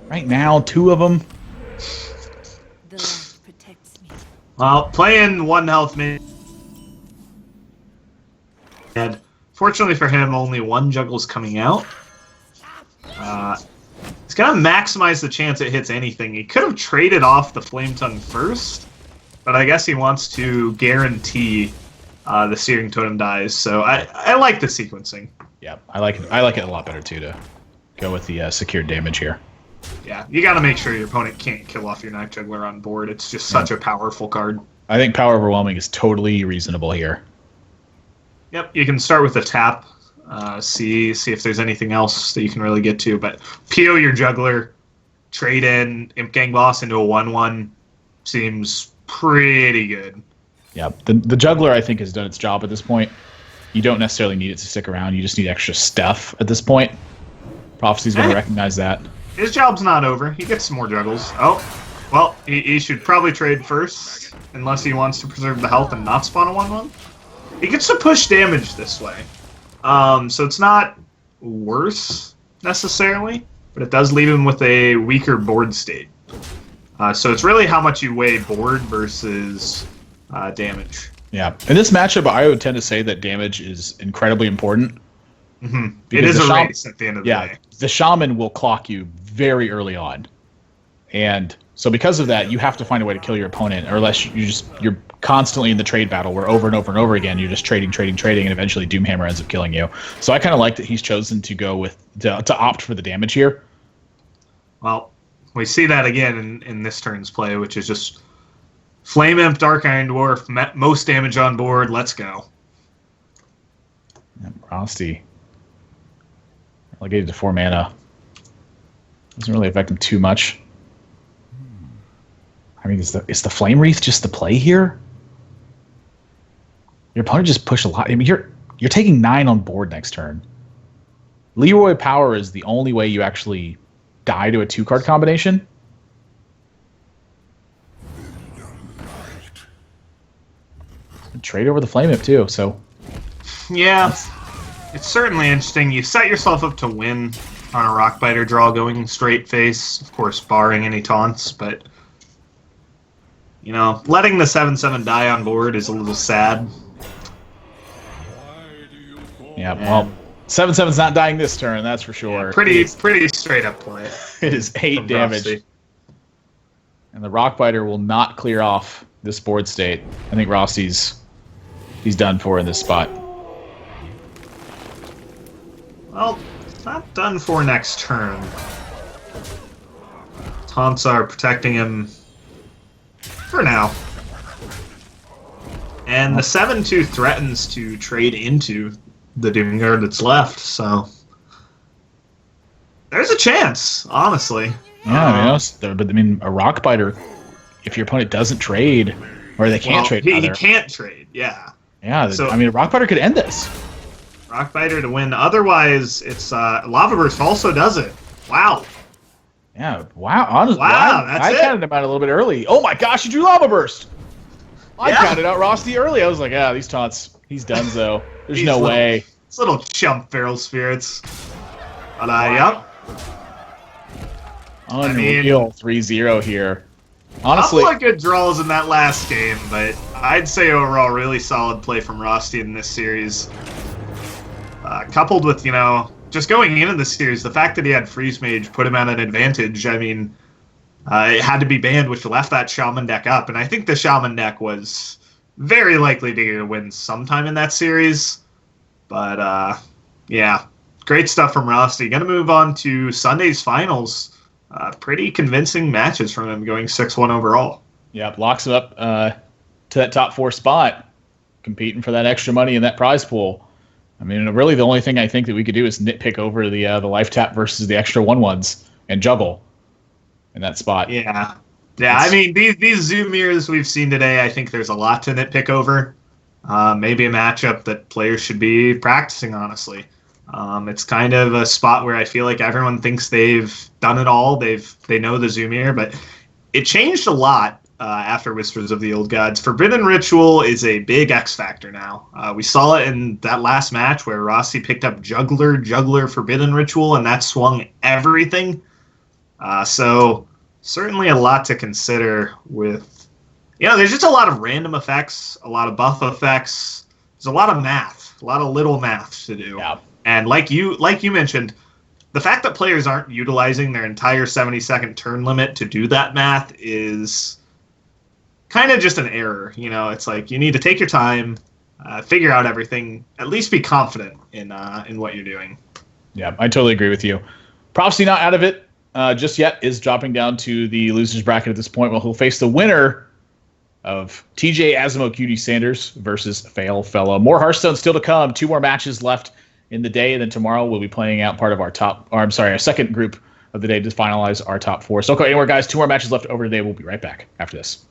right now, 2 of them. Well, playing 1 health minion And fortunately for him, only one juggle's coming out. He's going to maximize the chance it hits anything. He could have traded off the Flame Tongue first, but I guess he wants to guarantee the Searing Totem dies. So I like the sequencing. Yeah, I like it a lot better too to go with the secured damage here. Yeah, you got to make sure your opponent can't kill off your Night Juggler on board. It's just such a powerful card. I think Power Overwhelming is totally reasonable here. Yep, you can start with a tap, see if there's anything else that you can really get to. But PO your Juggler, trade in Imp Gang Boss into a 1/1 seems pretty good. Yeah, the Juggler I think has done its job at this point. You don't necessarily need it to stick around. You just need extra stuff at this point. Prophecy's going to recognize that. His job's not over. He gets some more juggles. Oh, well, he should probably trade first, unless he wants to preserve the health and not spawn a 1/1. He gets to push damage this way. So it's not worse, necessarily, but it does leave him with a weaker board state. So it's really how much you weigh board versus damage. Yeah, in this matchup, I would tend to say that damage is incredibly important. Mm-hmm. It is a race at the end of the day. The Shaman will clock you very early on. And so because of that, you have to find a way to kill your opponent, or else you're constantly in the trade battle where over and over and over again you're just trading, and eventually Doomhammer ends up killing you. So I kind of like that he's chosen to go with to opt for the damage here. Well, we see that again in this turn's play, which is just Flame Imp, Dark Iron Dwarf, most damage on board, let's go. Rosty relegated to 4 mana. Doesn't really affect him too much. I mean, is the Flame Wreath just the play here? Your opponent just pushed a lot. I mean, you're taking 9 on board next turn. Leroy Power is the only way you actually die to a 2-card combination. Trade over the Flame Imp too, so... Yeah, it's certainly interesting. You set yourself up to win on a Rockbiter draw going straight face, of course, barring any taunts, but... You know, letting the 7/7 die on board is a little sad. Yeah, well, 7/7's not dying this turn, that's for sure. Yeah, pretty straight up play. It is 8 damage. Rosty. And the Rockbiter will not clear off this board state. I think Rosty's done for in this spot. Well, it's not done for next turn. Taunts are protecting him for now. And the 7/2 threatens to trade into the Doomguard that's left, so there's a chance, honestly. Yeah, but I mean, a Rockbiter, if your opponent doesn't trade, or they can't trade, he can't trade, yeah. Yeah, so, I mean, a Rockbiter could end this. Rockbiter to win. Otherwise, it's Lava Burst also does it. Wow. Yeah, wow. Honestly, wow, that's I counted him out a little bit early. Oh my gosh, he drew Lava Burst. I counted out Rosty early. I was like, yeah, these taunts, he's done so. There's no way. It's little chump Feral Spirits. But, yep. Unreal 3-0 here. Honestly, a couple of good draws in that last game, but I'd say overall really solid play from Rosty in this series. Coupled with, just going into the series, the fact that he had Freeze Mage put him at an advantage. I mean, it had to be banned, which left that Shaman deck up, and I think the Shaman deck was very likely to win sometime in that series. But, yeah, great stuff from Rosty. Going to move on to Sunday's finals. Pretty convincing matches from him, going 6-1 overall. Yep, locks him up to that top 4 spot, competing for that extra money in that prize pool. I mean, really the only thing I think that we could do is nitpick over the life tap versus the extra 1/1s and juggle in that spot. Yeah. I mean, these Zoomirs we've seen today, I think there's a lot to nitpick over. Maybe a matchup that players should be practicing, honestly. It's kind of a spot where I feel like everyone thinks they've done it all. They know the Zoomir, but it changed a lot after Whispers of the Old Gods. Forbidden Ritual is a big X factor now. We saw it in that last match where Rossi picked up Juggler, Forbidden Ritual, and that swung everything. So certainly a lot to consider with, there's just a lot of random effects, a lot of buff effects. there's a lot of math, a lot of little math to do. Yeah. And like you mentioned, the fact that players aren't utilizing their entire 70-second turn limit to do that math is kind of just an error. You know, it's like you need to take your time, figure out everything, at least be confident in what you're doing. Yeah, I totally agree with you. Prophecy not out of it just yet, is dropping down to the losers bracket at this point. Well, he'll face the winner of TJ Asimo QD Sanders versus Fail Fella. More Hearthstone still to come. 2 more matches left in the day, and then tomorrow we'll be playing out part of our second group of the day to finalize our top 4. So don't go anywhere, guys. 2 more matches left over today. We'll be right back after this.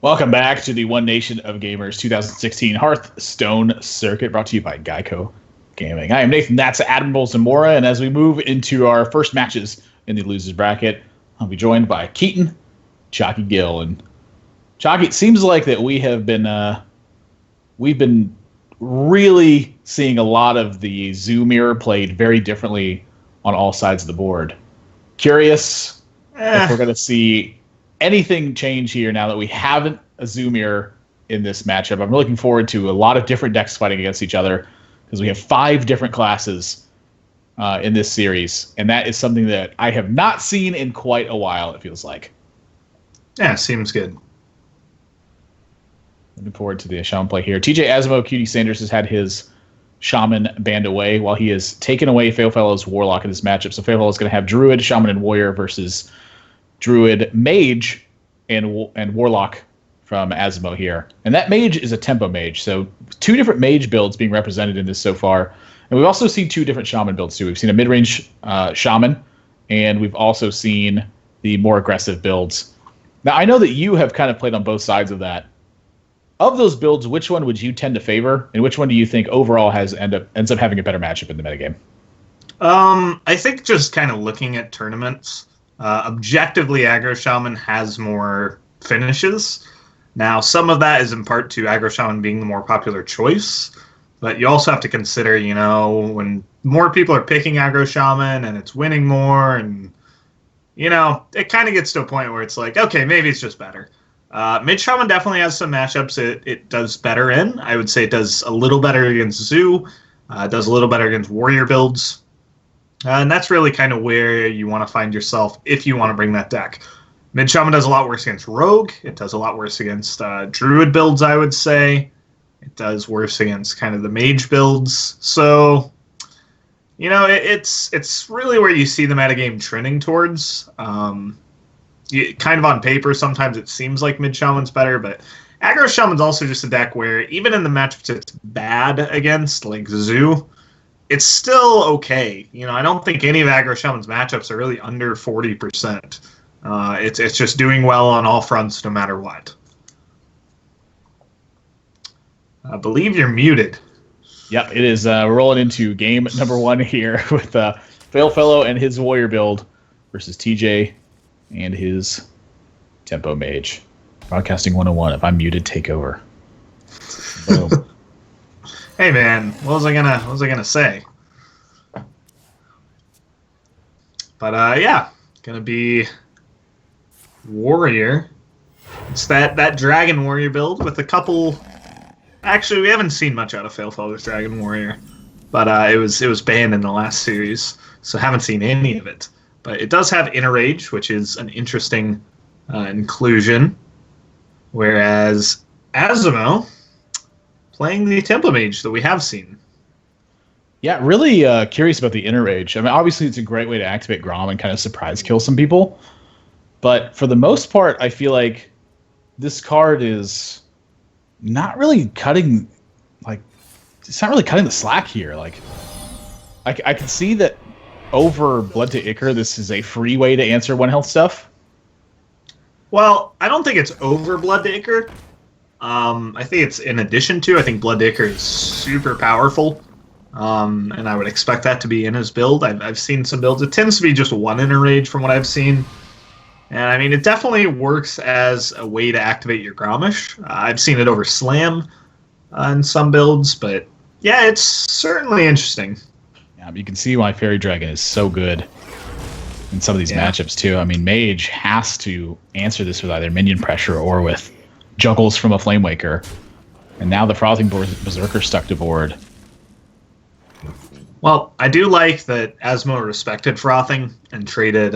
Welcome back to the One Nation of Gamers 2016 Hearthstone Circuit, brought to you by Geico Gaming. I am Nathan, that's Admiral Zamora, and as we move into our first matches in the losers bracket, I'll be joined by Keaton, Chalky Gill. And Chalky, it seems like that we've been really seeing a lot of the Zoo Mirror played very differently on all sides of the board. Curious if we're going to see anything change here now that we haven't a Zoo Mirror in this matchup. I'm looking forward to a lot of different decks fighting against each other because we have 5 different classes in this series, and that is something that I have not seen in quite a while, it feels like. Yeah, seems good. Looking forward to the Shaman play here. TJ Asimo, QT Sanders has had his Shaman banned away while he has taken away Failfellow's Warlock in this matchup. So Failfellow is going to have Druid, Shaman, and Warrior versus Druid, Mage, and Warlock from Asimo here. And that Mage is a Tempo Mage. So 2 different Mage builds being represented in this so far. And we've also seen 2 different Shaman builds too. We've seen a mid-range Shaman, and we've also seen the more aggressive builds. Now, I know that you have kind of played on both sides of that. Of those builds, which one would you tend to favor, and which one do you think overall ends up having a better matchup in the metagame? I think just kind of looking at tournaments, objectively, Aggro Shaman has more finishes. Now, some of that is in part to Aggro Shaman being the more popular choice, but you also have to consider, when more people are picking Aggro Shaman and it's winning more, and, it kind of gets to a point where it's like, okay, maybe it's just better. Mid Shaman definitely has some matchups it does better in. I would say it does a little better against Zoo. It does a little better against Warrior builds. And that's really kind of where you want to find yourself if you want to bring that deck. Mid Shaman does a lot worse against Rogue. It does a lot worse against Druid builds, I would say. It does worse against kind of the Mage builds. So, it's really where you see the metagame trending towards. Kind of on paper, sometimes it seems like Mid Shaman's better, but Aggro Shaman's also just a deck where even in the matchups it's bad against, like Zoo, it's still okay. I don't think any of Aggro Shaman's matchups are really under 40%. It's just doing well on all fronts no matter what. I believe you're muted. Yep, it is. We're rolling into game number 1 here with Failfellow and his Warrior build versus TJ and his Tempo Mage. Broadcasting 101. If I'm muted, take over. Boom. Hey man, what was I gonna say? But yeah, gonna be Warrior. It's that Dragon Warrior build with a couple. Actually, we haven't seen much out of Failfellow's Dragon Warrior, but it was banned in the last series, so haven't seen any of it. But it does have Inner Rage, which is an interesting inclusion. Whereas Asimo playing the Tempo Mage that we have seen. Yeah, really curious about the Inner Rage. I mean, obviously it's a great way to activate Grom and kind of surprise kill some people. But for the most part, I feel like this card is not really cutting, it's not really cutting the slack here. I can see that over Blood to Ichor, this is a free way to answer 1 health stuff. Well, I don't think it's over Blood to Ichor. I think it's in addition to. I think Blood to Ichor is super powerful, and I would expect that to be in his build. I've seen some builds. It tends to be just 1 Inner Rage from what I've seen. And I mean, it definitely works as a way to activate your Gromish. I've seen it over Slam in some builds, but yeah, it's certainly interesting. Yeah, but you can see why Fairy Dragon is so good in some of these matchups too. I mean, Mage has to answer this with either minion pressure or with juggles from a Flamewaker. And now the Frothing Berserker stuck to board. Well, I do like that Asimo respected Frothing and traded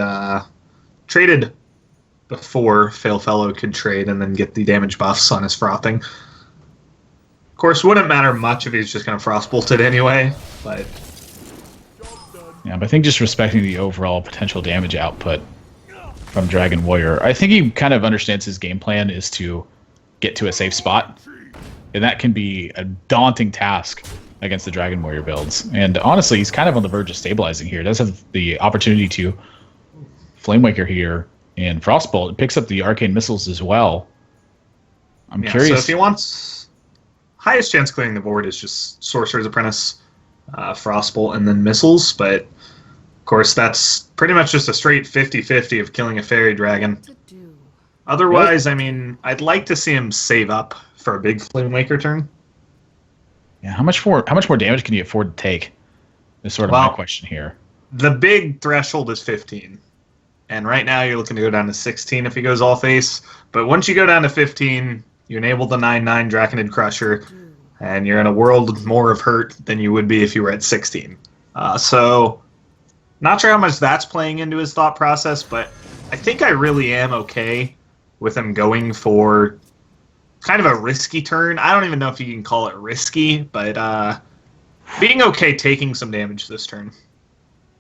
before Failfellow could trade and then get the damage buffs on his Frothing. Of course, wouldn't matter much if he's just going to Frostbolt it anyway, but... Yeah, but I think just respecting the overall potential damage output from Dragon Warrior, I think he kind of understands his game plan is to get to a safe spot, and that can be a daunting task against the Dragon Warrior builds. And honestly, he's kind of on the verge of stabilizing here. He does have the opportunity to Flamewaker here and Frostbolt. It picks up the Arcane Missiles as well. I'm So curious. if he wants highest chance clearing the board is just Sorcerer's Apprentice, Frostbolt, and then missiles. But of course, that's pretty much just a straight 50-50 of killing a fairy dragon. Otherwise, I mean, I'd like to see him save up for a big Flame Waker turn. Yeah, how much more damage can you afford to take? Is sort of my question here. The big threshold is 15. And right now you're looking to go down to 16 if he goes all face. But once you go down to 15, you enable the 9/9 Draconid Crusher, and you're in a world more of hurt than you would be if you were at 16. So, not sure how much that's playing into his thought process, but I think I really am okay with him going for kind of a risky turn. I don't even know if you can call it risky, but being okay taking some damage this turn.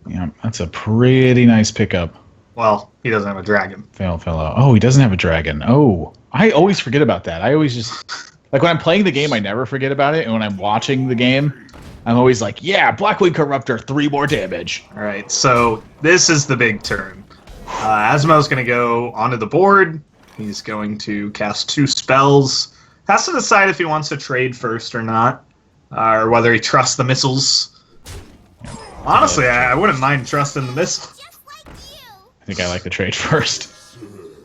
Yeah, that's a pretty nice pickup. Well, he doesn't have a dragon. Fellow. Oh, he doesn't have a dragon. Oh, I always forget about that. I always just... Like, when I'm playing the game, I never forget about it. And when I'm watching the game, I'm always like, yeah, Blackwing Corruptor, 3 more damage. All right, so this is the big turn. Asimo's going to go onto the board. He's going to cast 2 spells. Has to decide if he wants to trade first or not, or whether he trusts the missiles. Honestly, I wouldn't mind trusting the missile. I think I like the trade first.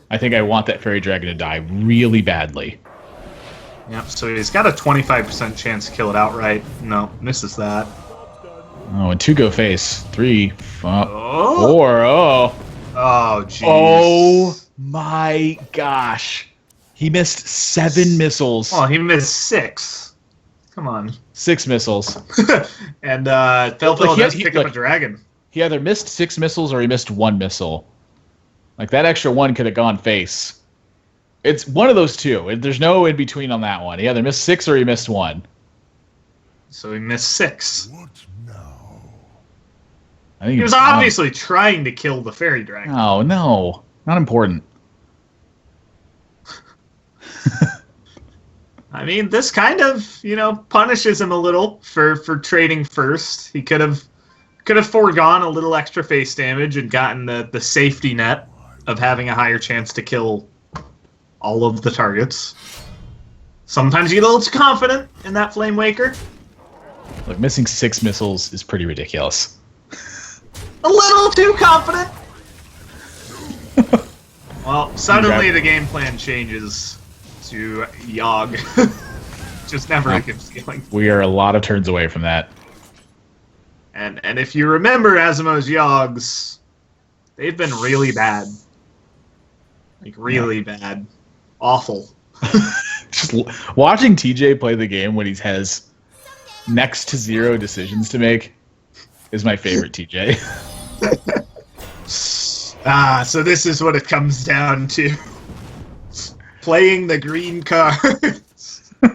I think I want that Fairy Dragon to die really badly. Yep, so he's got a 25% chance to kill it outright. No, misses that. Oh, and 2 go face. 3, 4. Oh, jeez. Oh my gosh. He missed 7 missiles. Oh, he missed 6. Come on. 6 missiles. And Felfel does pick up a dragon. He either missed 6 missiles or he missed 1 missile. Like, that extra 1 could have gone face. It's one of those two. There's no in between on that one. He either missed 6 or he missed 1. So he missed 6. What now? I think He was obviously trying to kill the fairy dragon. Oh, no. Not important. I mean, this kind of, punishes him a little for trading first. He could have foregone a little extra face damage and gotten the safety net of having a higher chance to kill all of the targets. Sometimes you get a little too confident in that Flame Waker. Look, missing 6 missiles is pretty ridiculous. A little too confident. Well, suddenly the game plan changes to Yogg. Just never a good feeling. We are a lot of turns away from that. And if you remember Asimo's Yogg's, they've been really bad. Like, really bad. Awful. Just watching TJ play the game when he has next to 0 decisions to make is my favorite TJ. So this is what it comes down to. Playing the green cards. And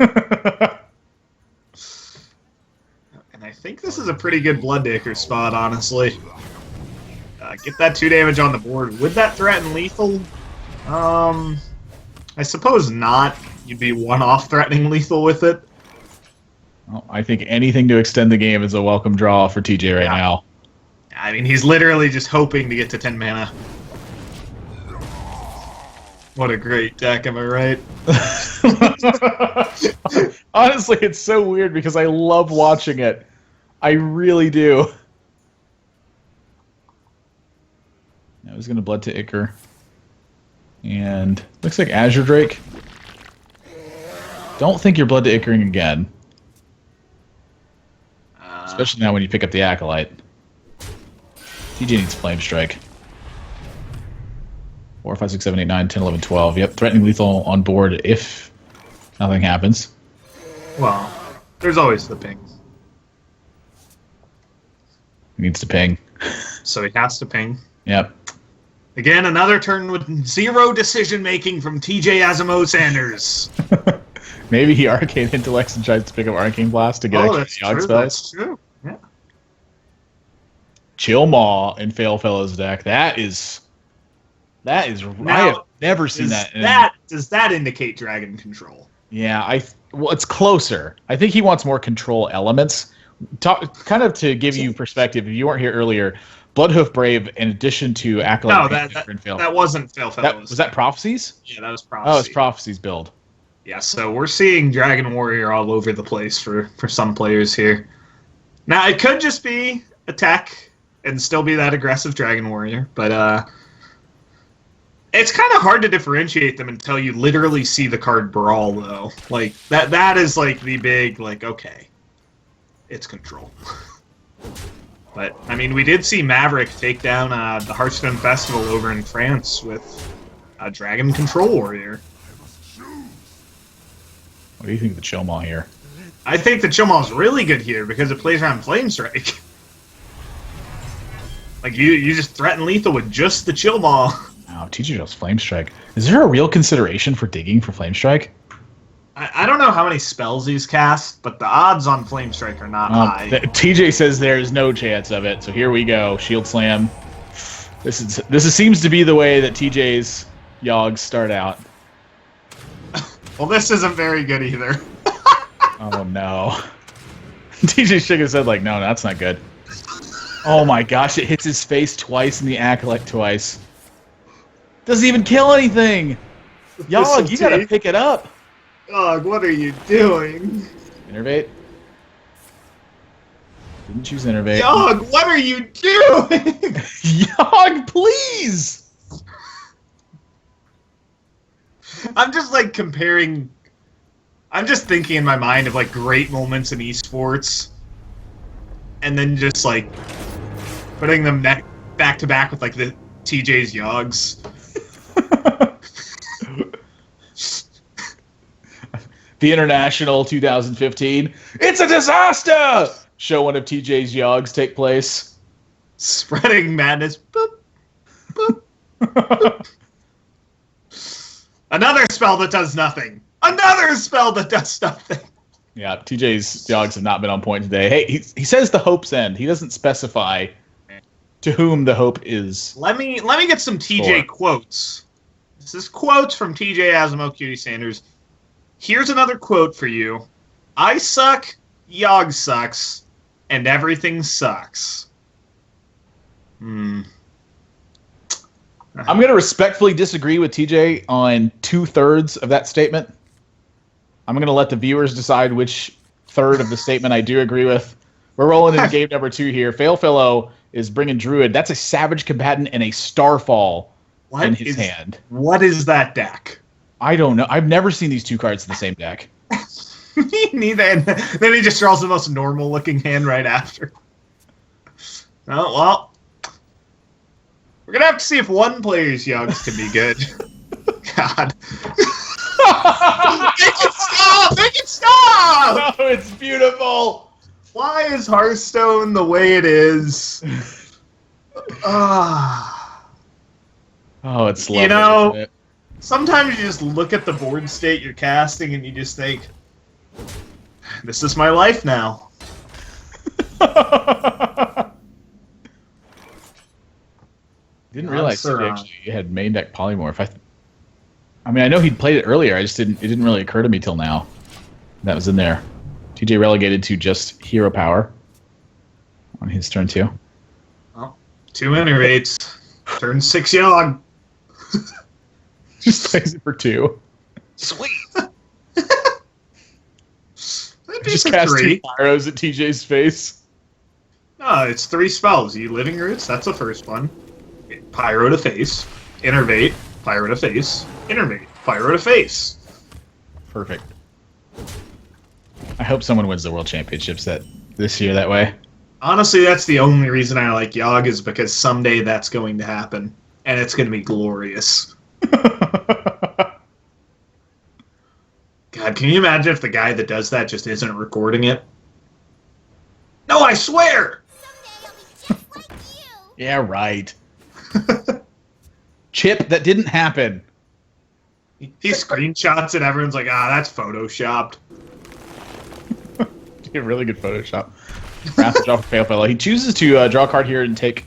I think this is a pretty good Bloodacre spot, honestly. Get that 2 damage on the board. Would that threaten lethal? I suppose not. You'd be one-off threatening lethal with it. Well, I think anything to extend the game is a welcome draw for TJ right now. I mean, he's literally just hoping to get to 10 mana. What a great deck, am I right? Honestly, it's so weird because I love watching it. I really do. I was going to Blood to Ichor. And looks like Azure Drake. Don't think you're Blood to Ichoring again. Especially now when you pick up the Acolyte. TJ needs Flame Strike. 4, 5, 6, 7, 8, 9, 10, 11, 12. Yep, threatening lethal on board if nothing happens. Well, there's always the ping. He needs to ping. So he has to ping. Yep. Again, another turn with 0 decision-making from TJ Asimo Sanders. Maybe he Arcane Intellects and tries to pick up Arcane Blast to get extra Yogg spells. That's true. Yeah. Chill Maw in Felfellow's deck. That is I have never seen that. Does that indicate dragon control? Yeah, well, it's closer. I think he wants more control elements. Kind of to give you perspective, if you weren't here earlier, Bloodhoof Brave, in addition to Acolyte, No, that wasn't Felfellow's. Was that Prophecies? Yeah, that was Prophecy. Oh, it's Prophecies build. Yeah, so we're seeing Dragon Warrior all over the place for some players here. Now, it could just be attack and still be that aggressive Dragon Warrior, but it's kind of hard to differentiate them until you literally see the card Brawl, though. Like, that is, like, the big, like, okay, it's control. But, I mean, we did see Maverick take down the Hearthstone Festival over in France with a Dragon Control Warrior. What do you think of the Chill Maw here? I think the Chill Maw is really good here because it plays around Flame Strike. Like, you just threaten lethal with just the Chill Maw. Wow, TJ does Flame Strike. Is there a real consideration for digging for Flame Strike? I don't know how many spells he's cast, but the odds on Flame Strike are not high. TJ says there's no chance of it, so here we go. Shield Slam. This seems to be the way that TJ's Yogs start out. Well, this isn't very good either. Oh no. TJ shook his head like, no, that's not good. Oh my gosh, it hits his face twice and the Acolyte twice. Doesn't even kill anything! Yog, you gotta pick it up! Yog, what are you doing? Innervate? Didn't choose Innervate. Yog, what are you doing? Yog, please! I'm just like comparing. I'm just thinking in my mind of like great moments in esports, and then just like putting them back to back with like the TJ's Yogs. The International 2015. It's a disaster! Show one of TJ's Yogs take place. Spreading madness. Boop, boop, boop. Another spell that does nothing. Another spell that does nothing. Yeah, TJ's Yogs have not been on point today. Hey, he says the hope's end. He doesn't specify to whom the hope is. Let me get some TJ quotes. This is quotes from TJ Asimo Cutie Sanders. Here's another quote for you. I suck, Yog sucks, and everything sucks. I'm going to respectfully disagree with TJ on 2/3 of that statement. I'm going to let the viewers decide which third of the statement I do agree with. We're rolling into game number 2 here. Failfillo is bringing Druid. That's a Savage Combatant and a Starfall in his hand. What is that deck? I don't know. I've never seen these two cards in the same deck. Me neither. And then he just draws the most normal-looking hand right after. Oh, well. We're going to have to see if one player's Yogs can be good. God. Make it stop! Make it stop! No, it's beautiful! Why is Hearthstone the way it is? Oh, it's lovely, you know, isn't it? Sometimes you just look at the board state you're casting and you just think, this is my life now. Didn't realize he actually had main deck Polymorph. I mean, I know he'd played it earlier. It didn't really occur to me till now. That was in there. TJ relegated to just hero power on his turn 2. Well, 2 Innervates. Turn 6 Yog. Just plays it for 2. Sweet. Just cast 2 pyros at TJ's face. No, it's 3 spells. You Living Roots, that's the first one. Pyro to face. Innervate. Pyro to face. Innervate. Pyro to face. Perfect. I hope someone wins the World Championships this year that way. Honestly, that's the only reason I like Yog is because someday that's going to happen. And it's going to be glorious. God, can you imagine if the guy that does that just isn't recording it? No, I swear! Yeah, right. Chip, that didn't happen. He screenshots it, everyone's like, that's photoshopped. A really good Photoshop. Wrath draw for Failfillo. He chooses to draw a card here and take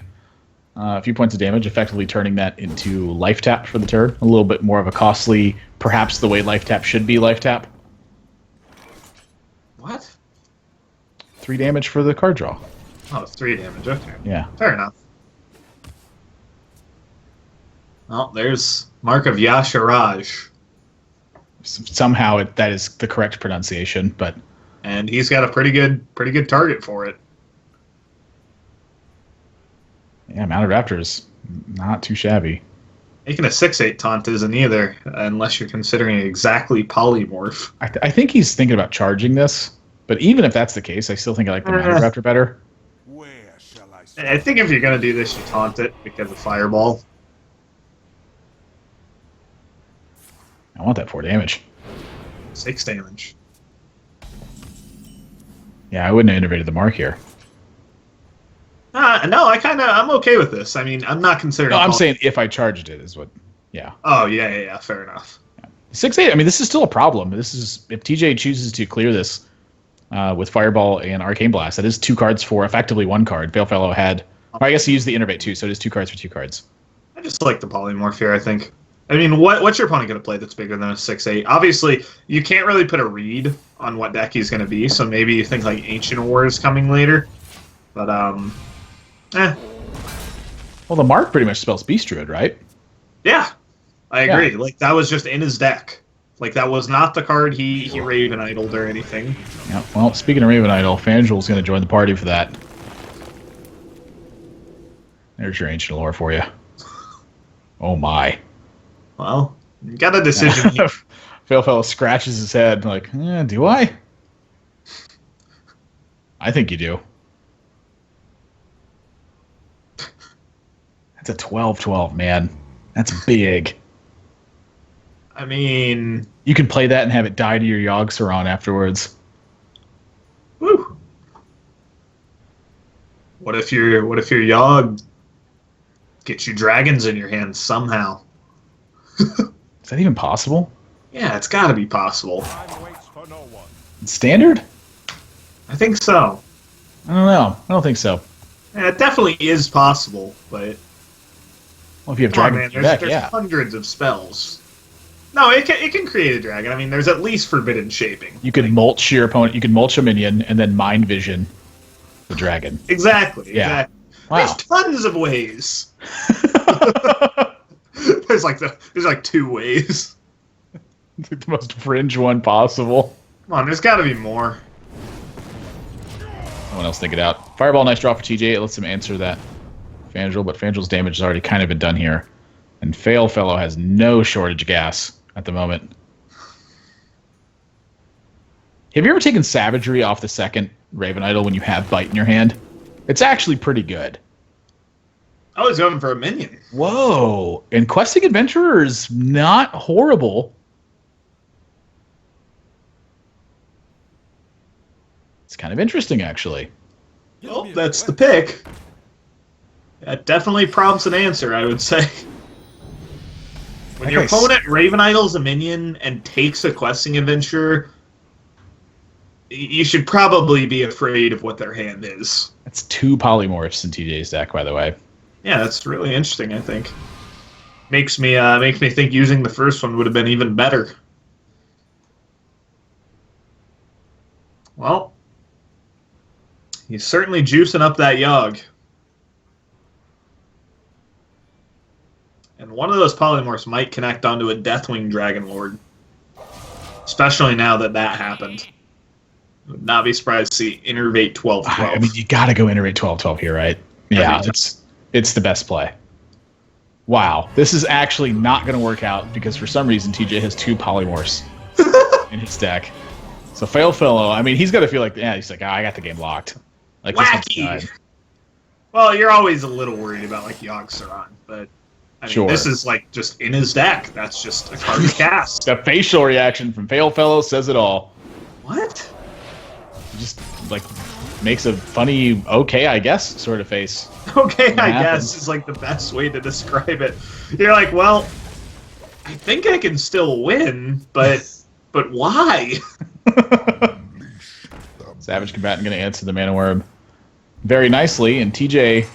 a few points of damage, effectively turning that into life tap for the turn. A little bit more of a costly, perhaps the way life tap should be life tap. What? 3 damage for the card draw. Oh, it's 3 damage, okay. Yeah. Fair enough. Well, there's Mark of Yasharaj. Somehow that is the correct pronunciation, but And he's got a pretty good target for it. yeah, Mounted Raptors, not too shabby. Making a 6/8 taunt isn't either, unless you're considering it exactly polymorph. I think he's thinking about charging this, but even if that's the case, I still think I like the Mounted Raptor better. Where shall I I think if you're going to do this, you taunt it because of Fireball. I want that 4 damage. 6 damage. Yeah, I wouldn't have innovated the mark here. No, I'm okay with this. I mean, I'm not considering. No, I'm saying if I charged it is what. Yeah. Oh yeah, fair enough. 6/8. I mean, this is still a problem. This is if TJ chooses to clear this with Fireball and Arcane Blast. That is 2 cards for effectively 1 card. Failfellow had. Or I guess he used the Innervate too, so it is 2 cards for 2 cards. I just like the polymorph here. I think. I mean, what's your opponent going to play that's bigger than a 6/8? Obviously, you can't really put a read on what deck he's going to be. So maybe you think like Ancient War is coming later, but Well, the mark pretty much spells Beast Druid, right? yeah, I agree. Like that was just in his deck. Like that was not the card he Raven idled or anything. Yeah. Well, speaking of Raven Idol, Fanduel's going to join the party for that. There's your Ancient Lore for you. Oh my. Well, you got a decision here. Failfellow scratches his head like, do I? I think you do. That's a 12/12, man. That's big. I mean, You can play that and have it die to your Yogg-Saron afterwards. whew. What if your Yogg gets you dragons in your hands somehow? Is that even possible? Yeah, it's got to be possible. time waits for no one? Standard? I think so. I don't know. I don't think so. Yeah, it definitely is possible, but Well, if you have come on, Dragon man, in your there's deck, yeah. hundreds of spells. No, it can create a dragon. I mean, there's at least forbidden shaping. You could mulch your opponent. You could mulch a minion and then Mind Vision the dragon. Exactly. Yeah. Exactly. Wow. There's tons of ways. there's like 2 ways. The most fringe one possible. Come on, there's got to be more. Someone else think it out. Fireball, nice draw for TJ. It lets him answer that Fangel, but Fangel's damage has already kind of been done here. And Failfellow has no shortage of gas at the moment. Have you ever taken Savagery off the second Raven Idol when you have Bite in your hand? It's actually pretty good. I was going for a minion. Whoa. And Questing Adventurer is not horrible. It's kind of interesting, actually. Well, that's the pick. That definitely prompts an answer, I would say. When your Okay, opponent Raven Idol's a minion and takes a questing adventure, you should probably be afraid of what their hand is. That's 2 polymorphs in TJ's deck, by the way. Yeah, that's really interesting, I think. Makes me think using the first one would have been even better. Well, he's certainly juicing up that Yogg. And one of those polymorphs might connect onto a Deathwing Dragon Lord. Especially now that happened. I would not be surprised to see Innervate 12-12. I mean, you got to go Iterate 12/12 here, right? Yeah, Every it's the best play. Wow, this is actually not going to work out because for some reason TJ has 2 polymorphs in his deck. So Failfellow, I mean, he's got to feel like, he's like, I got the game locked. Like, this one's Wacky! done. Well, you're always a little worried about like Yogg-Saron, but I mean, Sure. this is like just in his deck. That's just a card to cast. The facial reaction from Failfellow says it all. What? He just like makes a funny, okay, I guess sort of face. Okay, What I happens? guess is like the best way to describe it. You're like, well, I think I can still win, but why? Savage Combatant going to answer the Mana Worm very nicely, and TJ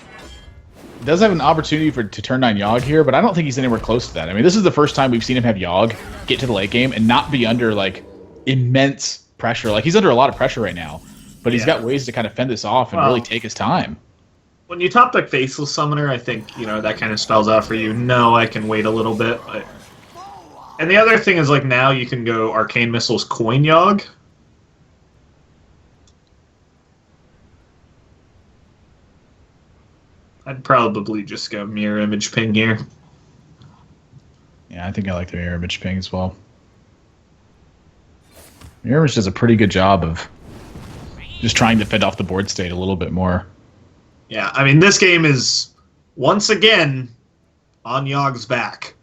does have an opportunity to turn 9 Yogg here, but I don't think he's anywhere close to that. I mean, this is the first time we've seen him have Yogg get to the late game and not be under like immense pressure. Like he's under a lot of pressure right now, but he's got ways to kind of fend this off and really take his time. When you top deck Faceless Summoner, I think that kind of spells out for you. No, I can wait a little bit, but And the other thing is, like, now you can go Arcane Missiles Coin Yogg. I'd probably just go Mirror Image Ping here. Yeah, I think I like the Mirror Image Ping as well. Mirror Image does a pretty good job of just trying to fend off the board state a little bit more. Yeah, I mean, this game is, once again, on Yogg's back.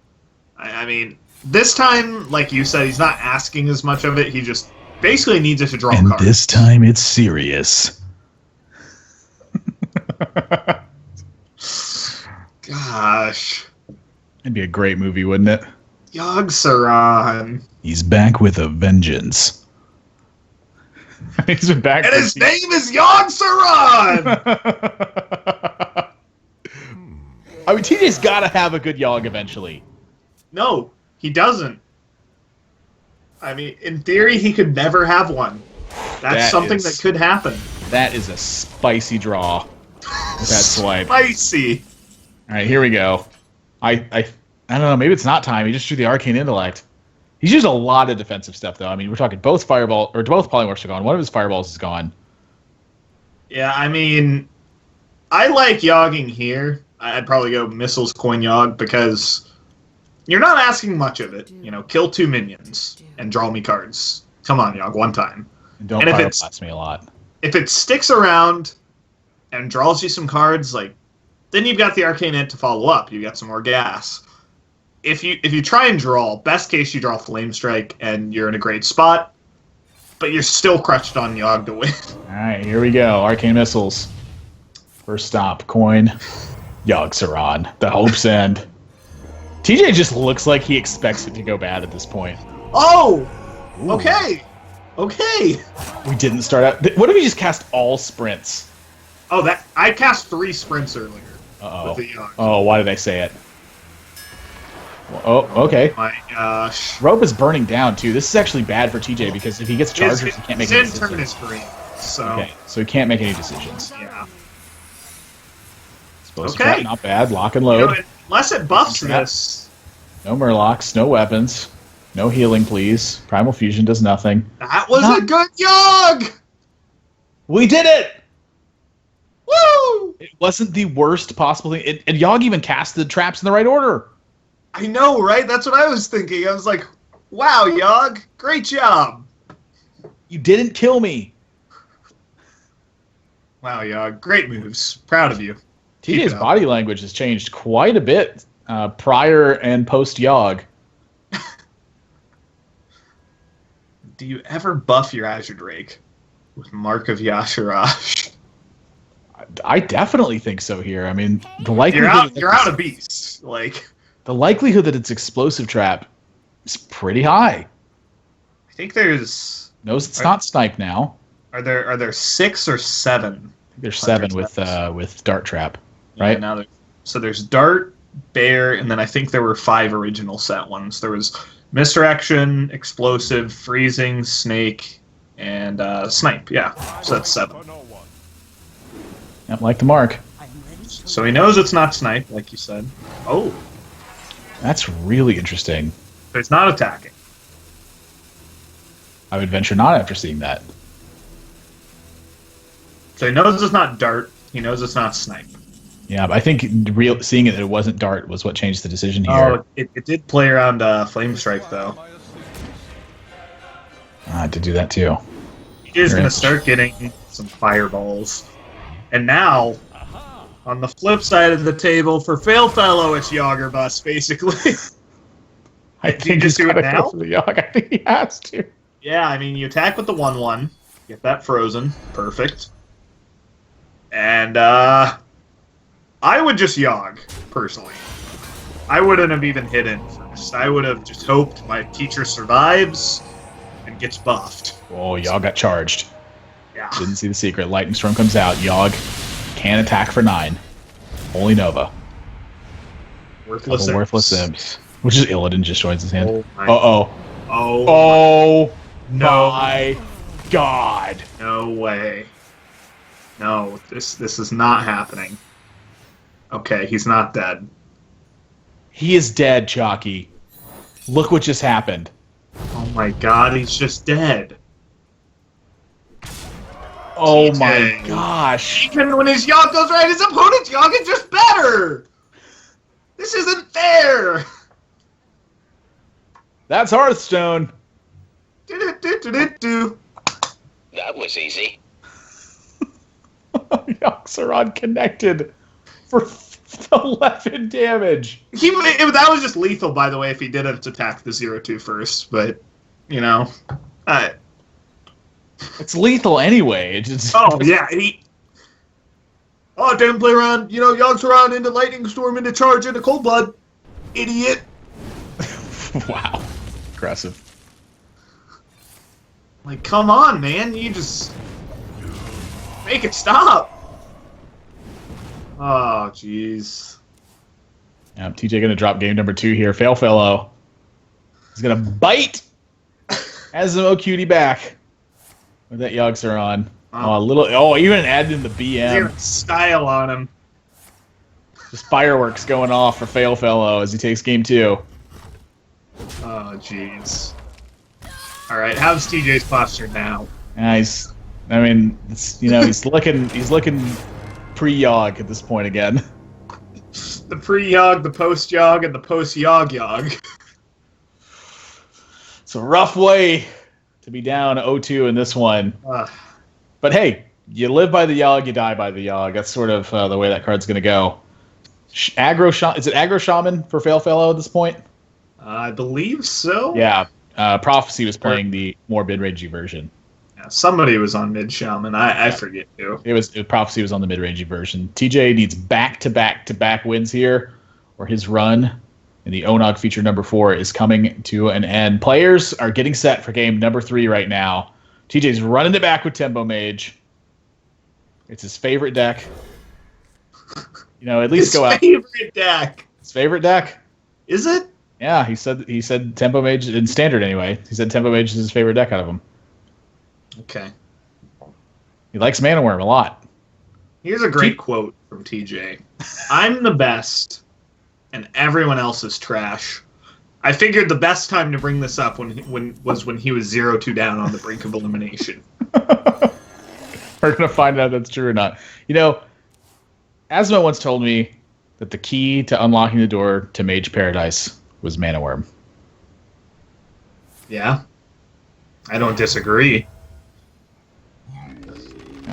I mean, this time, like you said, he's not asking as much of it. He just basically needs it to draw And cards. this time it's serious. Gosh. It'd be a great movie, wouldn't it? Yogg-Saron. He's back with a vengeance. He's been back. And his name is Yogg-Saron! I mean, TJ's got to have a good Yogg eventually. No, he doesn't. I mean, in theory, he could never have one. That's something that could happen. That is a spicy draw. With that swipe. Spicy. All right, here we go. I don't know. Maybe it's not time. He just drew the Arcane Intellect. He's used a lot of defensive stuff, though. I mean, we're talking both Fireball or both Polymorphs are gone. One of his Fireballs is gone. Yeah, I mean, I like Yogging here. I'd probably go Missiles Coin Yogg because you're not asking much of it. You know, kill 2 minions and draw me cards. Come on, Yogg, one time. And don't And if Pyroblast me a lot. If it sticks around and draws you some cards, like, then you've got the Arcane Int to follow up. You've got some more gas. If you try and draw, best case you draw Flame Strike and you're in a great spot, but you're still crutched on Yogg to win. All right, here we go. Arcane Missiles. First stop, coin. Yogg-Saron. The Hope's End. TJ just looks like he expects it to go bad at this point. Oh! Okay! Okay! We didn't start out... What if we just cast all sprints? Oh, that I cast 3 sprints earlier. Uh-oh. With the Yogg. Oh, why did I say it? Oh, okay. My gosh. Rope is burning down, too. This is actually bad for TJ because if he gets chargers, he can't make his any end turn decisions. is green, so... Okay, so he can't make any decisions. Yeah. Supposed Okay. to not bad. Lock and You load. know, unless it buffs Trap. this, No Murlocs, no weapons. No healing, please. Primal Fusion does nothing. that was a good Yogg! We did it! Woo! It wasn't the worst possible thing. And Yogg even cast the traps in the right order. I know, right? That's what I was thinking. I was like, wow, Yogg, great job. You didn't kill me. Wow, Yogg, great moves. Proud of you. Keep TJ's it up. body language has changed quite a bit prior and post Yogg. Do you ever buff your Azure Drake with Mark of Yasharash? I definitely think so here. I mean, the likelihood You're out of beast. Like, the likelihood that it's explosive trap is pretty high. I think there's Knows it's not snipe now. are there 6 or 7? There's 7 Hundreds. with dart trap, Yeah, right? now so there's Dart, Bear, and then I think there were 5 original set ones. There was Misdirection, Explosive, Freezing, Snake, and Snipe. Yeah, so that's 7. For no one. Yep, like the mark. So he knows it's not Snipe, like you said. Oh, That's really interesting. so he's not attacking. I would venture not after seeing that. So he knows it's not Dart. He knows it's not Snipe. Yeah, but I think seeing it that it wasn't dart was what changed the decision here. Oh, it did play around Flame Strike, though. To do that too. He is going Right. to start getting some fireballs. And now, on the flip side of the table, for Fail Fellow, it's Yager Bus, basically. I Did you think just he's do it gotta now? go for the Yogg. I think he has to. Yeah, I mean, you attack with the 1/1, get that frozen, perfect. And I would just Yogg, personally. I wouldn't have even hit in first. I would have just hoped my teacher survives and gets buffed. Oh, Yogg got charged. Yeah. Didn't see the secret. Lightning Storm comes out. Yogg can attack for 9. Only Nova. Worthless. Couple worthless imps. imps. Which is Illidan just joins his hand. Oh, my- Uh-oh. Oh, Oh no. my god. No way. No, this is not happening. Okay, he's not dead. He is dead, Chalky. Look what just happened. Oh my god, he's just dead. Oh TJ. my gosh. Even when his Yogg goes right, his opponent's Yogg is just better! This isn't fair! That's Hearthstone. Do-do-do-do-do. That was easy. Yoxeron connected for 11 damage. That was just lethal, by the way, if he didn't attack the 0-2 first, but, you know. It's lethal anyway. It just, Oh, yeah, Oh, didn't play around, Yogg's into Lightning Storm, into Charge, into Cold Blood. Idiot. wow. Aggressive. Like, come on, man. You just... make it stop. Oh, jeez. TJ going to drop game number 2 here. Fail fellow. He's going to bite Asimo Cutie back with that Yoxeron. Oh, a little. Oh, even added in the BM. Zero style on him. Just fireworks going off for Fail fellow as he takes game 2. Oh, jeez. All right, how's TJ's posture now? He's he's looking pre-Yogg at this point again. The pre-Yogg, the post-Yogg, and the post-Yogg. It's a rough way to be down 0-2 in this one. But hey, you live by the Yogg, you die by the Yogg. That's sort of the way that card's going to go. Is it Aggro Shaman for Fail fellow at this point? I believe so. Yeah. Prophecy was playing the more mid-rangey version. Yeah, somebody was on mid shaman. I forget who. Prophecy was on the mid-rangey version. TJ needs back-to-back wins here, or his run in the Onog feature number 4 is coming to an end. Players are getting set for game number 3 right now. TJ's running it back with Tempo Mage. It's his favorite deck. At least go out. His favorite deck. His favorite deck. Is it? Yeah, he said Tempo Mage in standard anyway. He said Tempo Mage is his favorite deck out of them. Okay. He likes Mana Worm a lot. Here's a great quote from TJ. I'm the best, and everyone else is trash. I figured the best time to bring this up when he was 0-2 down on the brink of elimination. We're gonna find out if that's true or not. Asmo once told me that the key to unlocking the door to Mage Paradise was Mana Worm. Yeah. I don't disagree.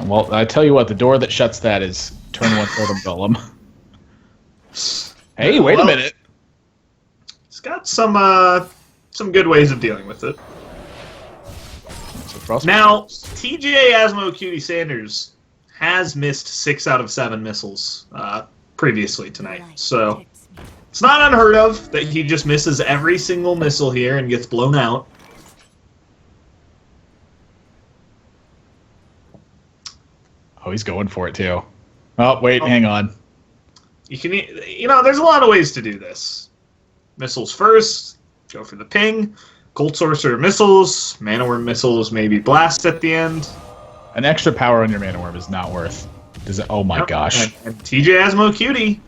Well, I tell you what, the door that shuts that is turn 1 Totem Golem. Hey, wait a minute. It's got some good ways of dealing with it. Now, TJ Asmo Cutie Sanders has missed 6 out of 7 missiles previously tonight, so it's not unheard of that he just misses every single missile here and gets blown out. Oh, he's going for it too. Oh, wait, hang on. You can, there's a lot of ways to do this. Missiles first, go for the ping. Cold Sorcerer missiles, Mana Worm missiles, maybe blast at the end. An extra power on your Mana Worm is not worth. Does it? Oh my gosh! And TJ Asmo Cutie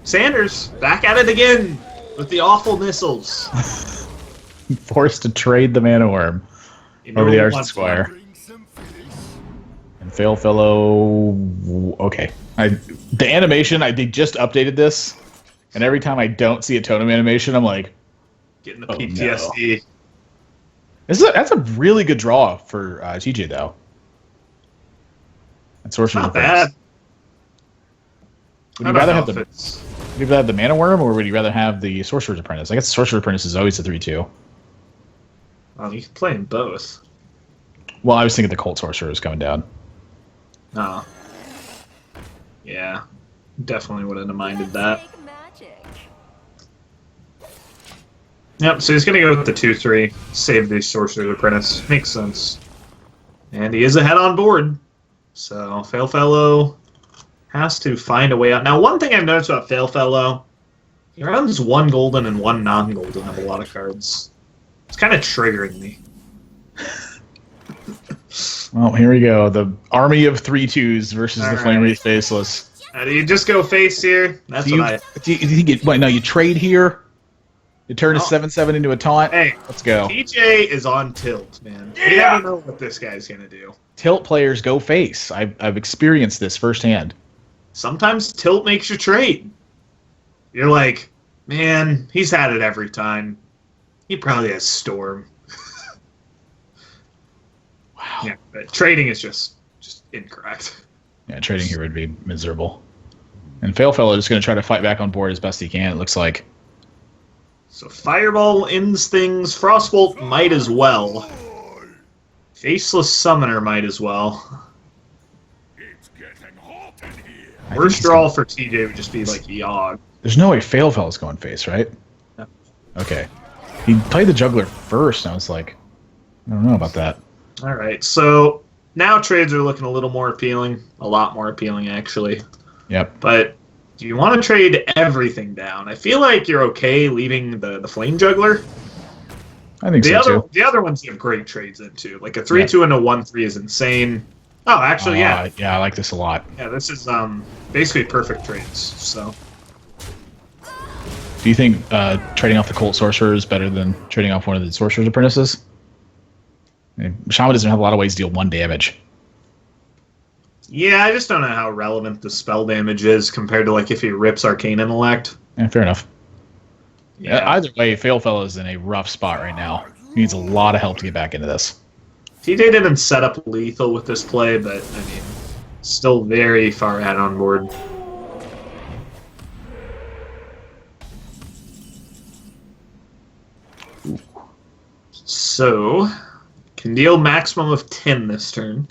Sanders back at it again with the awful missiles. Forced to trade the Mana Worm over the Arson Squire. Bring some finish. And Fail fellow. Okay, the animation. They just updated this, and every time I don't see a totem animation, I'm like, Getting the PTSD. No. That's a really good draw for TJ though. And Sorcerer's Not bad. Would you rather have the Mana Worm, or would you rather have the Sorcerer's Apprentice? I guess the Sorcerer's Apprentice is always a 3/2. Well, you can play them both. Well, I was thinking the Cold Sorcerer is coming down. Oh. Yeah. Definitely wouldn't have minded that. Yep, so he's going to go with the 2-3. Save the Sorcerer's Apprentice. Makes sense. And he is ahead on board. So, Fail Fellow has to find a way out. Now, one thing I've noticed about Fail Fellow, he runs 1 golden and 1 non-golden of a lot of cards. It's kind of triggering me. Well, here we go. The army of 3/2s versus the Flame Wreath Faceless. Do you just go face here? That's what I... Do you think no, you trade here? You turn a Oh. 7/7 into a taunt. Hey, Let's go. TJ is on tilt, man. You never know what this guy's gonna do. Tilt players go face. I've experienced this firsthand. Sometimes tilt makes you trade. You're like, man, he's had it every time. He probably has Storm. Wow. Yeah, but trading is just incorrect. Yeah, trading here would be miserable. And Failfellow is going to try to fight back on board as best he can, it looks like. So Fireball ends things. Frostbolt might as well. Faceless Summoner might as well. It's getting hot in here. I Worst think draw for TJ would just be like Yogg. There's no way Failfellow's going face, right? No. Okay. He played the juggler first, and I was like, I don't know about that. All right, so now trades are looking a little more appealing. A lot more appealing, actually. Yep. But do you want to trade everything down? I feel like you're okay leaving the Flame Juggler. I think so, too. The other ones you have great trades into. Like a 3/2 and a 1/3 is insane. Oh, actually, yeah. Yeah, I like this a lot. Yeah, this is basically perfect trades. So Do you think trading off the Cult Sorcerer is better than trading off one of the Sorcerer's Apprentices? I mean, Shaman doesn't have a lot of ways to deal 1 damage. yeah, I just don't know how relevant the spell damage is compared to like if he rips Arcane Intellect. Yeah, fair enough. Yeah, Either way, Failfellow is in a rough spot right now. He needs a lot of help to get back into this. TJ didn't set up lethal with this play, but I mean, still very far ahead on board. So, can deal maximum of 10 this turn.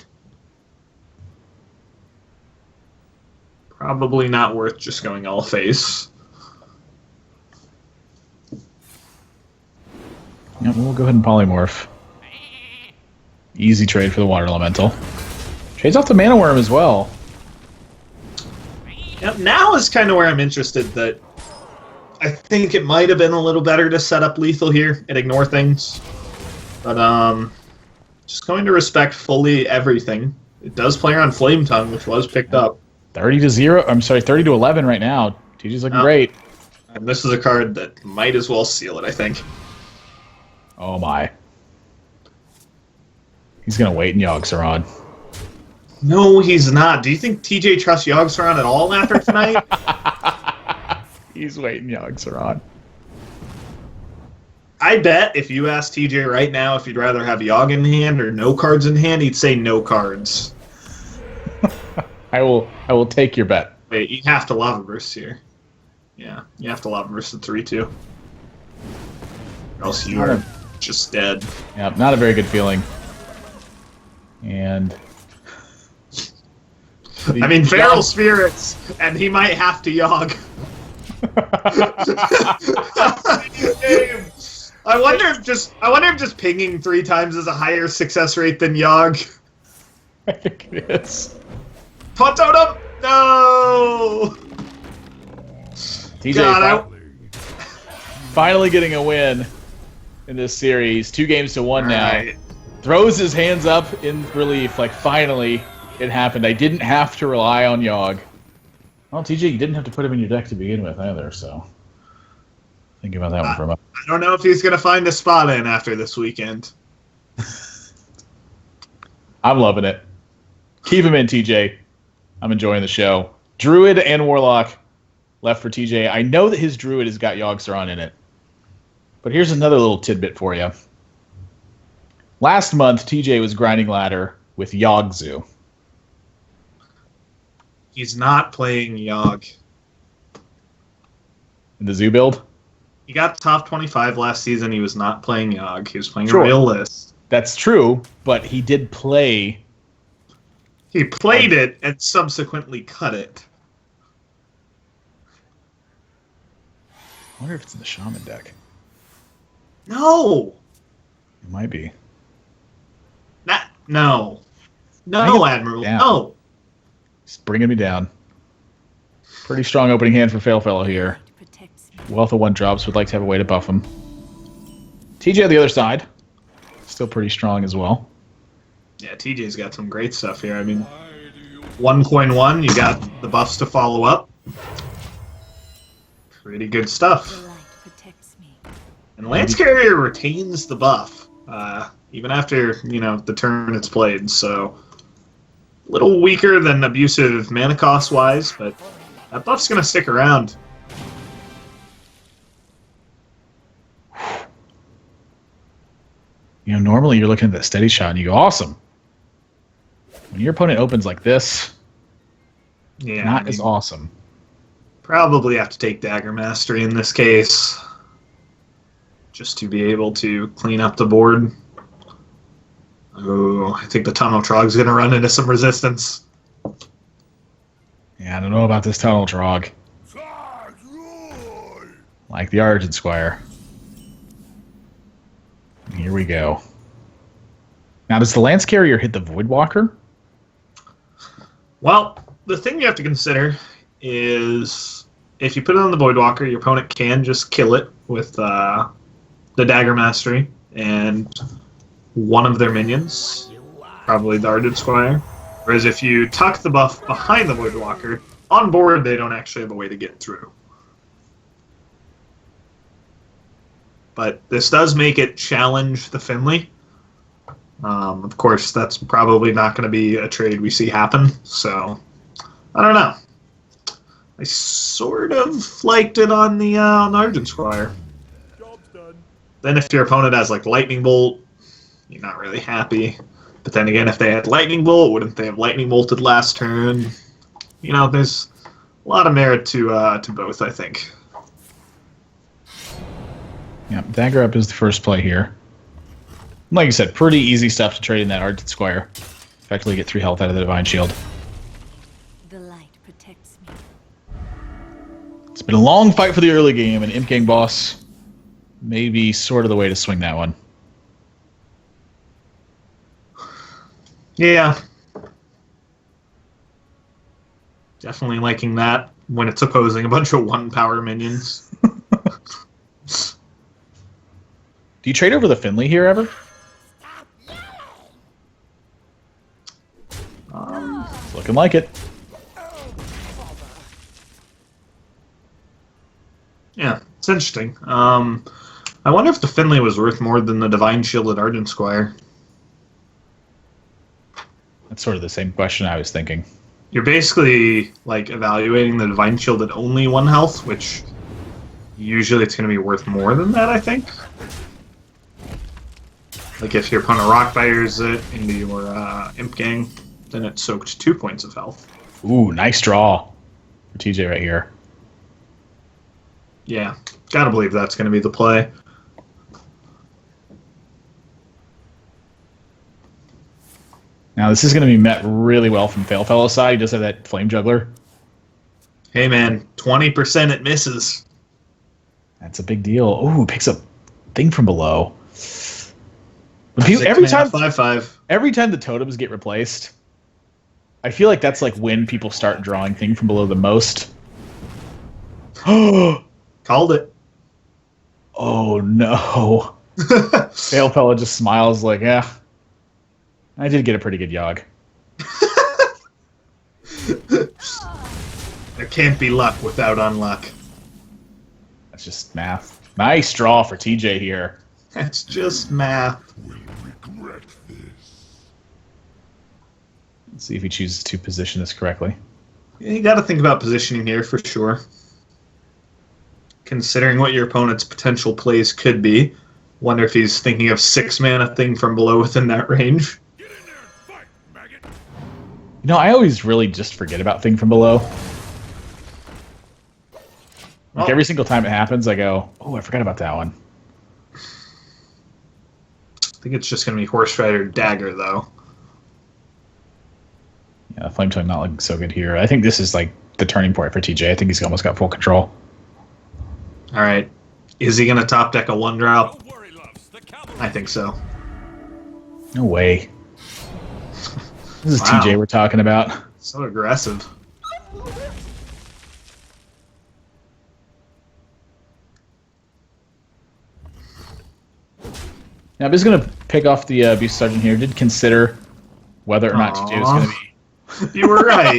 Probably not worth just going all face. Yep, we'll go ahead and polymorph. Easy trade for the Water Elemental. Trades off the Mana Worm as well. Yep, now is kind of where I'm interested. That I think it might have been a little better to set up lethal here and ignore things. But just going to respect fully everything. It does play on Flame Tongue, which was picked up. 30-0. I'm sorry, 30-11 right now. TJ's looking great. And this is a card that might as well seal it, I think. Oh my. He's gonna wait in Yogg-Saron. No, he's not. Do you think TJ trusts Yogg-Saron at all after tonight? He's waiting Yogg-Saron. I bet if you asked TJ right now if you'd rather have Yogg in hand or no cards in hand, he'd say no cards. I will take your bet. Wait, you have to Lava Burst here. Yeah, you have to Lava Burst the 3/2. Or else you are just dead. Yeah, not a very good feeling. And I mean, Feral Spirits, and he might have to Yogg. I wonder if just pinging 3 times is a higher success rate than Yogg. I think it is. Taunt Totem! No! TJ God, finally getting a win in this series. 2 games to 1 now. Right. Throws his hands up in relief, like finally it happened. I didn't have to rely on Yogg. Well, TJ, you didn't have to put him in your deck to begin with either, so think about that one for a moment. I don't know if he's going to find a spot in after this weekend. I'm loving it. Keep him in, TJ. I'm enjoying the show. Druid and Warlock left for TJ. I know that his Druid has got Yogg-Saron in it. But here's another little tidbit for you. Last month, TJ was grinding ladder with Yogg-Zu. He's not playing Yogg. In the Zoo build? He got top 25 last season. He was not playing Yogg. He was playing Sure. a real list. That's true, but he did play. He played it and subsequently cut it. I wonder if it's in the Shaman deck. No! It might be. No. Bring No, it Admiral. down. No. He's bringing me down. Pretty strong opening hand for Failfellow here. Wealth of 1 drops, would like to have a way to buff him. TJ on the other side. Still pretty strong as well. Yeah, TJ's got some great stuff here. I mean, 1.1, you got the buffs to follow up. Pretty good stuff. The light protects me. And Lance Carrier retains the buff, even after, the turn it's played, so a little weaker than Abusive mana cost-wise, but that buff's going to stick around. Normally you're looking at that steady shot and you go, awesome. When your opponent opens like this, not as awesome. Probably have to take Dagger Mastery in this case, just to be able to clean up the board. Oh, I think the Tunnel Trog's going to run into some resistance. Yeah, I don't know about this Tunnel Trog. Like the Argent Squire. Here we go. Now, does the Lance Carrier hit the Voidwalker? Well, the thing you have to consider is if you put it on the Voidwalker, your opponent can just kill it with the Dagger Mastery and one of their minions, probably the Argent Squire. Whereas if you tuck the buff behind the Voidwalker, on board they don't actually have a way to get through. But this does make it challenge the Finley. Of course, that's probably not going to be a trade we see happen, so I don't know. I sort of liked it on the Argent Squire. Job's done. Then if your opponent has like Lightning Bolt, you're not really happy. But then again, if they had Lightning Bolt, wouldn't they have Lightning Bolted last turn? There's a lot of merit to both, I think. Yeah, Dagger Up is the first play here. Like you said, pretty easy stuff to trade in that Argent Squire. Effectively get 3 health out of the Divine Shield. The light protects me. It's been a long fight for the early game, and Imp Gang Boss may be sort of the way to swing that one. Yeah. Definitely liking that when it's opposing a bunch of 1-power minions. Do you trade over the Finley here ever? It's looking like it. Yeah, it's interesting. I wonder if the Finley was worth more than the Divine Shielded Argent Squire. That's sort of the same question I was thinking. You're basically like evaluating the Divine Shield at only 1 health, which usually it's going to be worth more than that, I think. Like if your opponent Rockfires it into your Imp Gang, then it soaked 2 points of health. Ooh, nice draw for TJ right here. Yeah, gotta believe that's going to be the play. Now this is going to be met really well from Failfellow's side. He does have that Flame Juggler. Hey man, 20% it misses. That's a big deal. Ooh, picks up Thing from Below. Every time 5/5. Every time the totems get replaced, I feel like that's like when people start drawing Thing from Below the most. Called it. Oh no. Failfellow just smiles like, yeah, I did get a pretty good Yogg. There can't be luck without unluck. That's just math. Nice draw for TJ here. That's just math. Will regret this. Let's see if he chooses to position this correctly. You got to think about positioning here for sure. Considering what your opponent's potential plays could be. Wonder if he's thinking of 6 mana Thing from Below within that range. Get in there and fight, maggot. I always really just forget about Thing from Below. Like every single time it happens, I go, oh, I forgot about that one. I think it's just going to be Horse Rider Dagger, though. Yeah, Flame Tongue not looking so good here. I think this is like the turning point for TJ. I think he's almost got full control. All right. Is he going to top deck a 1-drop? Don't worry, loves. The cavalry. I think so. No way. This is Wow. TJ we're talking about. So aggressive. Now, I'm just going to pick off the Beast Sergeant here. Did consider whether or not TJ was going to be... You were right.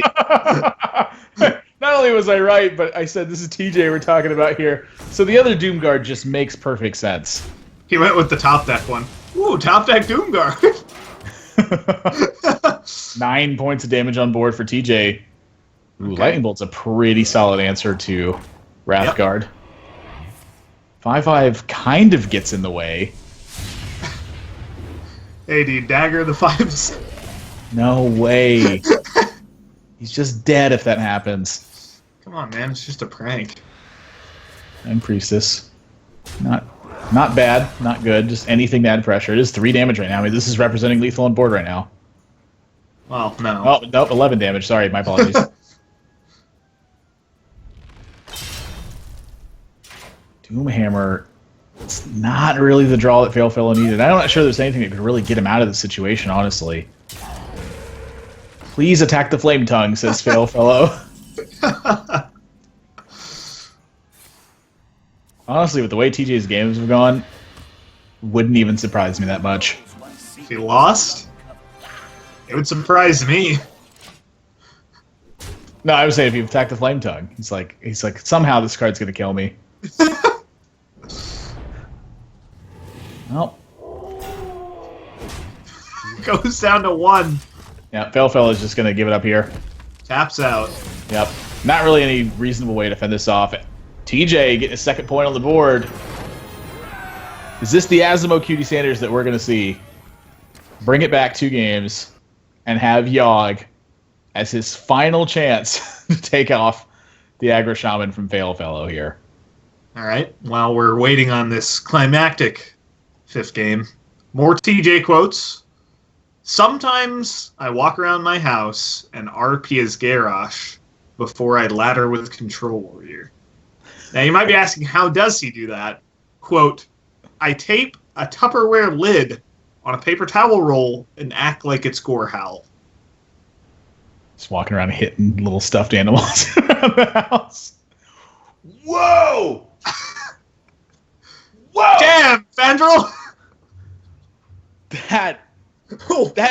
Not only was I right, but I said this is TJ we're talking about here. So the other Doomguard just makes perfect sense. He went with the top deck one. Ooh, top deck Doomguard. 9 points of damage on board for TJ. Ooh, Okay. Lightning Bolt's a pretty solid answer to Wrathguard. 5/5 kind of gets in the way. Hey, dude, dagger the 5s. No way. He's just dead if that happens. Come on, man. It's just a prank. And Priestess. Not bad, not good. Just anything to add pressure. It is 3 damage right now. I mean, this is representing lethal on board right now. Well, no. Oh, no, 11 damage. Sorry, my apologies. Doomhammer. It's not really the draw that Failfellow needed. I'm not sure there's anything that could really get him out of the situation, honestly. Please attack the Flame Tongue, says Failfellow. Honestly, with the way TJ's games have gone, wouldn't even surprise me that much. If he lost, it would surprise me. No, I would say if you attack the Flame Tongue, he's like somehow this card's gonna kill me. Well, Goes down to 1. yeah, Failfellow's just gonna give it up here. Taps out. Yep. Not really any reasonable way to fend this off. TJ getting a second point on the board. Is this the Asimo Cutie Sanders that we're going to see? Bring it back 2 games and have Yogg as his final chance to take off the Aggro Shaman from Failfellow here. All right. While we're waiting on this climactic 5th game, more TJ quotes. Sometimes I walk around my house and RP as Garrosh before I ladder with Control Warrior. Now you might be asking, how does he do that? Quote, I tape a Tupperware lid on a paper towel roll and act like it's Gorehowl. Just walking around hitting little stuffed animals around the house. Whoa! Whoa! Damn, Fandral! That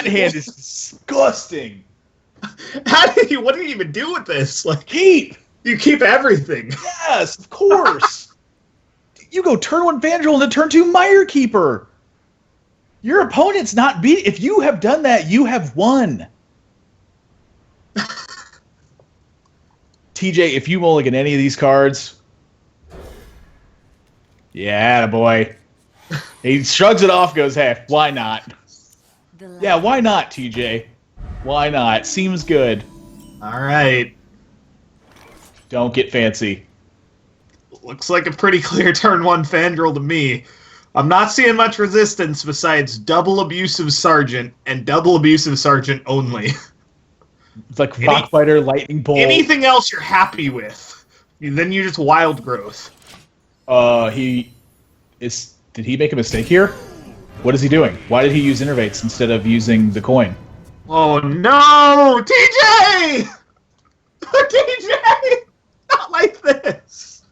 hand is disgusting. What do you even do with this? Like, Keep! you keep everything. Yes, of course. You go turn 1 Vandal and then turn 2 Mire Keeper. Your opponent's not beat. If you have done that, you have won. TJ, if you mulligan any of these cards, yeah, boy. He shrugs it off, goes, hey, why not? Yeah, why not, TJ? Why not? Seems good. All right. Don't get fancy. Looks like a pretty clear turn 1 Fandral to me. I'm not seeing much resistance besides double Abusive Sergeant and double Abusive Sergeant only. It's like Rockbiter, Lightning Bolt. Anything else you're happy with, then you just Wild Growth. Did he make a mistake here? What is he doing? Why did he use Innervates instead of using the coin? Oh no! TJ! TJ! Not like this!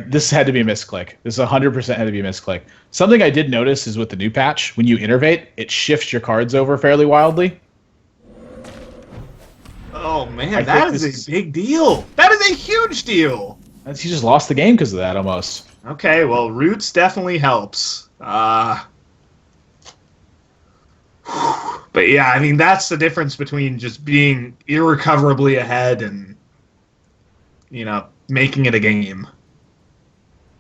This had to be a misclick. This 100% had to be a misclick. Something I did notice is with the new patch, when you innervate, it shifts your cards over fairly wildly. Oh man, I that think is a big deal. That is a huge deal. He just lost the game because of that, almost. Okay, well, Roots definitely helps. But yeah, I mean, that's the difference between just being irrecoverably ahead and, you know, making it a game.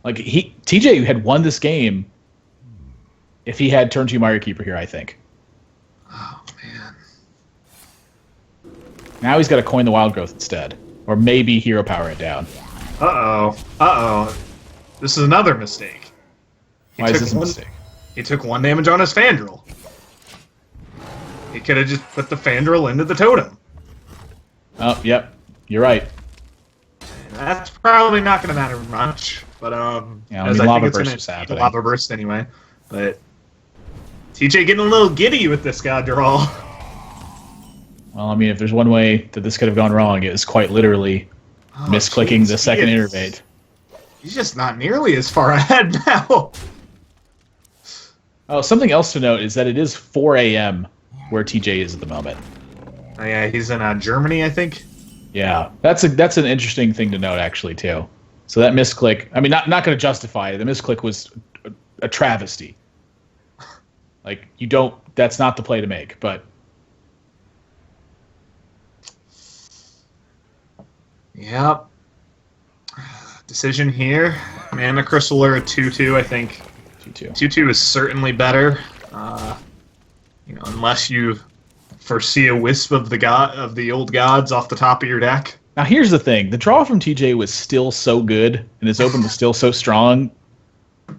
Like, TJ had won this game if he had turn 2 Mire Keeper here, I think. Oh, man. Now he's got to coin the Wild Growth instead. Or maybe Hero Power it down. Uh-oh. This is another mistake. Why is this a mistake? He took 1 damage on his Fandral. He could have just put the Fandral into the totem. Oh, yep. You're right. That's probably not going to matter much. But, Yeah, I mean, Lava Burst was gonna happening. Lava Burst anyway. But TJ getting a little giddy with this god draw. Well, I mean, if there's one way that this could have gone wrong, it was quite literally misclicking the second innervate. He's just not nearly as far ahead now. Oh, something else to note is that it is 4 a.m. where TJ is at the moment. Oh, yeah, he's in Germany, I think. Yeah, that's an interesting thing to note actually too. So that misclick, I mean, not going to justify it. The misclick was a travesty. Like you don't, that's not the play to make. But Yep. Decision here. Mana Crystal or a 2/2, I think. 2-2. 2/2 is certainly better. Unless you foresee a wisp of the old gods off the top of your deck. Now here's the thing: the draw from TJ was still so good, and his open was still so strong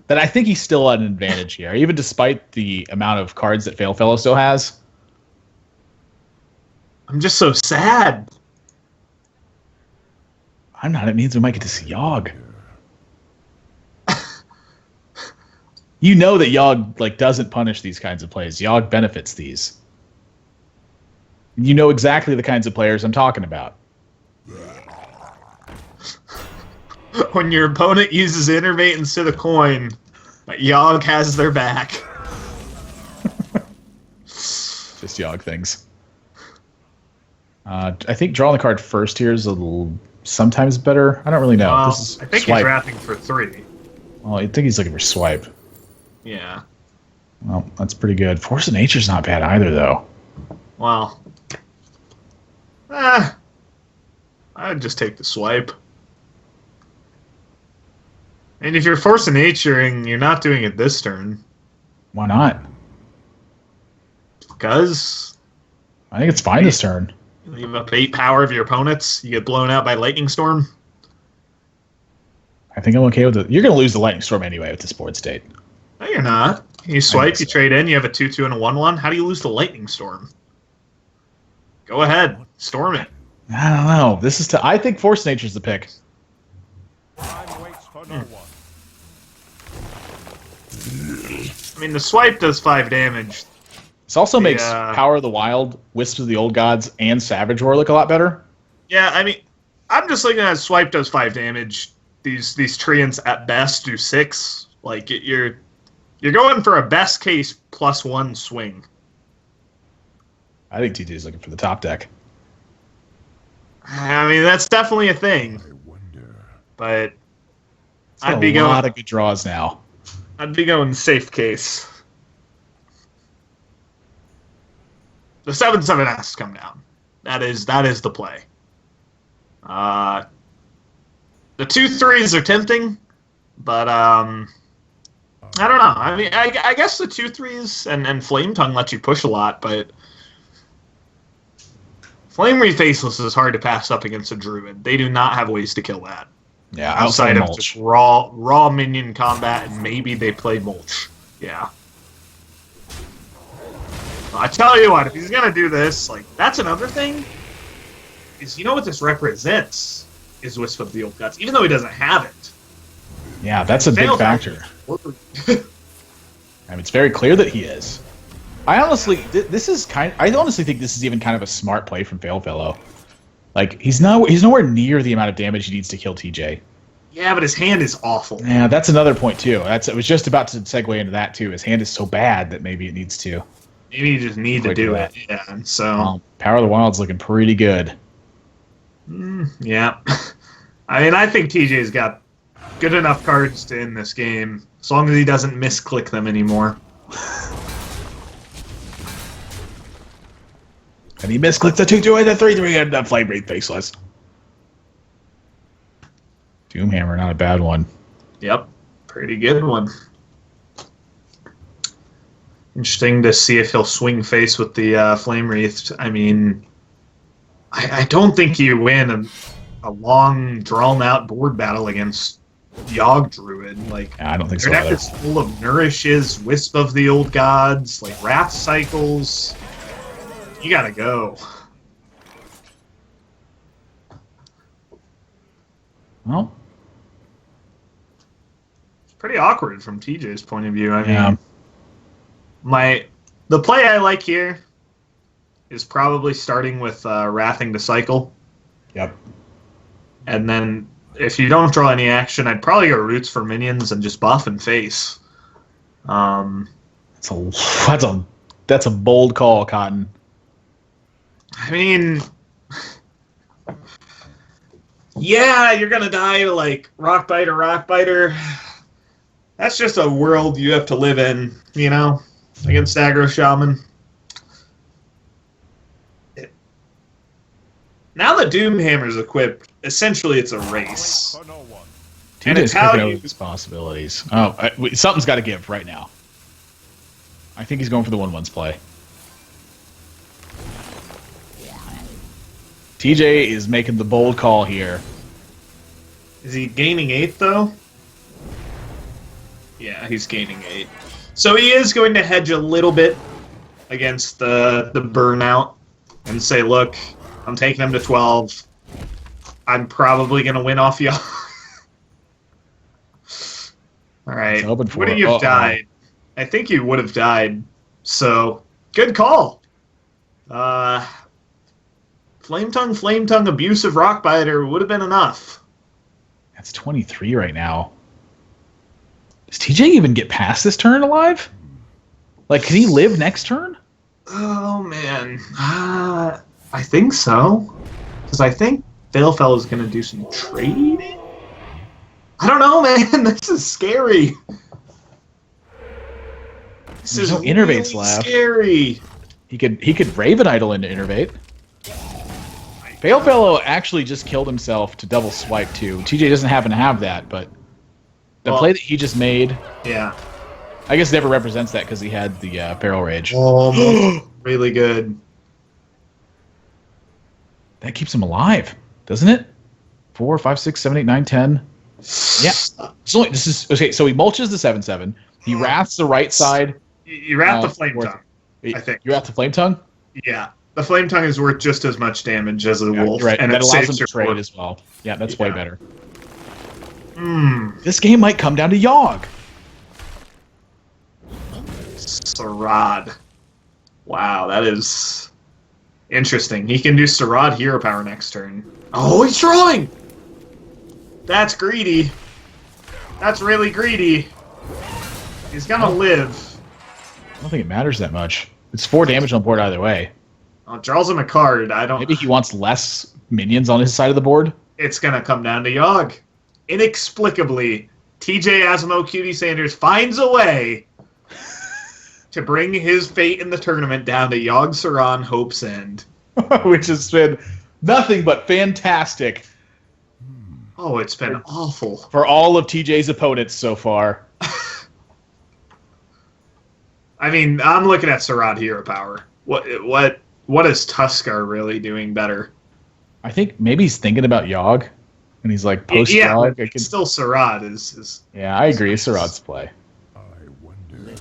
that I think he's still at an advantage here, even despite the amount of cards that Failfellow still has. I'm just so sad. I'm not. It means we might get to see Yogg. You know that Yogg doesn't punish these kinds of plays. Yogg benefits these. You know exactly the kinds of players I'm talking about. When your opponent uses Innervate instead of Coin, Yogg has their back. Just Yogg things. I think drawing the card first here is a little sometimes better. I don't really know. This is I think swipe. he's drafting for 3. Well, I think he's looking for swipe. Yeah. Well, that's pretty good. Force of Nature's not bad either, though. Well. I'd just take the swipe. And if you're Force of Naturing, you're not doing it this turn. Why not? Because I think it's fine this turn. you leave up 8 power of your opponents, you get blown out by Lightning Storm. I think I'm okay with it. You're going to lose the Lightning Storm anyway with this board state. No, you're not. You swipe, so. you trade in, you have a 2/2 and a 1/1. How do you lose the Lightning Storm? Go ahead, storm it. I don't know. This is I think Force of Nature's the pick. Time waits for no one. I mean, the swipe does 5 damage. This also makes Yeah. Power of the Wild, Wisps of the Old Gods, and Savage Roar look a lot better. Yeah, I mean, I'm just looking at swipe does 5 damage. These treants at best do 6. Like you're going for a best case +1 swing. I think TT's looking for the top deck. I mean, that's definitely a thing. I wonder. But I'd I'd be a lot going. of good draws now. I'd be going safe case. The 7/7 has to come down. That is the play. The 2/3s are tempting, but I don't know. I mean, I guess the 2/3s and Flame Tongue let you push a lot, but Flame Wreath Faceless is hard to pass up against a Druid. They do not have ways to kill that. Yeah, Outside of mulch. just raw minion combat, and maybe they play Mulch. Yeah. I tell you what, if he's gonna do this, that's another thing. Is what this represents is Wisp of the Old Gods, even though he doesn't have it. Yeah, that's a big Failed factor. I mean, it's very clear that he is. I honestly, I honestly think this is even kind of a smart play from Failfellow. Like he's nowhere near the amount of damage he needs to kill TJ. Yeah, but his hand is awful. Yeah, that's another point too. I was just about to segue into that too. His hand is so bad that maybe it needs to. Maybe you just need to Quick do that. it. Yeah. So Power of the Wild's looking pretty good. yeah. I mean, I think TJ's got good enough cards to end this game, as long as he doesn't misclick them anymore. And he misclicks the 2/2 and the 3/3 and the Flame Wreath Faceless. Doomhammer, not a bad one. Yep. Pretty good one. Interesting to see if he'll swing face with the Flame Wreath. I mean, I don't think you win a long, drawn-out board battle against Yogg Druid. Yeah, I don't think so Their deck either. is full of Nourishes, Wisp of the Old Gods, Wrath Cycles. You gotta go. Well, It's pretty awkward from TJ's point of view. I yeah. mean, the play I like here is probably starting with Wrathing the Cycle. Yep. And then if you don't draw any action, I'd probably go Roots for minions and just buff and face. That's a bold call, Cotton. I mean, Yeah, you're gonna die to like rock biter. That's just a world you have to live in, you know, against aggro shaman. Now that Doomhammer's equipped, essentially it's a race. For no one. And TJ's it's how cooking you- up his possibilities. Oh, something's got to give right now. I think he's going for the 1-1's play. TJ is making the bold call here. Is he gaining 8 though? Yeah, he's gaining 8. So he is going to hedge a little bit against the burnout and say, look, I'm taking him to 12. I'm probably going to win off y'all. All right. hoping for Would it. you have Uh-oh. died? I think you would have died. So, good call. Flame Tongue, Abusive Rockbiter would have been enough. That's 23 right now. Does TJ even get past this turn alive? Like, can he live next turn? Oh, man. I think so. Because I think Failfell is going to do some trading? I don't know, man. This is scary. This There's is no innervates really left. scary. He could Raven Idol into Innervate. Palefellow actually just killed himself to double swipe too. TJ doesn't happen to have that, but the Well- play that he just made, Yeah. I guess never represents that because he had the Barrel Rage. Almost. Really good. That keeps him alive, doesn't it? 4, 5, 6, 7, 8, 9, 10. Yeah. So this is okay. So he mulches the 7/7. He wraths the right side. You're at the Uh, Flame worth- Tongue. I think. You're at the Flame Tongue. Yeah. The Flame Tongue is worth just as much damage as the Yeah, Wolf. you're right. And That it allows him saves to your trade board. as well. Yeah, that's way Yeah. better. Hmm. This game might come down to Yogg. Sarad. Wow, that is interesting. He can do Sarad Hero Power next turn. Oh, he's drawing! That's greedy. That's really greedy. He's gonna live. I don't think it matters that much. It's 4 damage on board either way. Oh, it draws him a card. I don't. Maybe he wants less minions on his side of the board. It's gonna come down to Yogg. Inexplicably, TJ Asimo Cutie Sanders finds a way to bring his fate in the tournament down to Yogg Saron Hope's End. Which has been nothing but fantastic Oh, it's been awful. for all of TJ's opponents so far. I mean, I'm looking at Sarad Hero Power. What is Tuskar really doing better? I think maybe he's thinking about Yogg, and he's like, post Yeah, Yogg. but it's still Sarad is Yeah, I agree. It's Sarad's play. I wonder.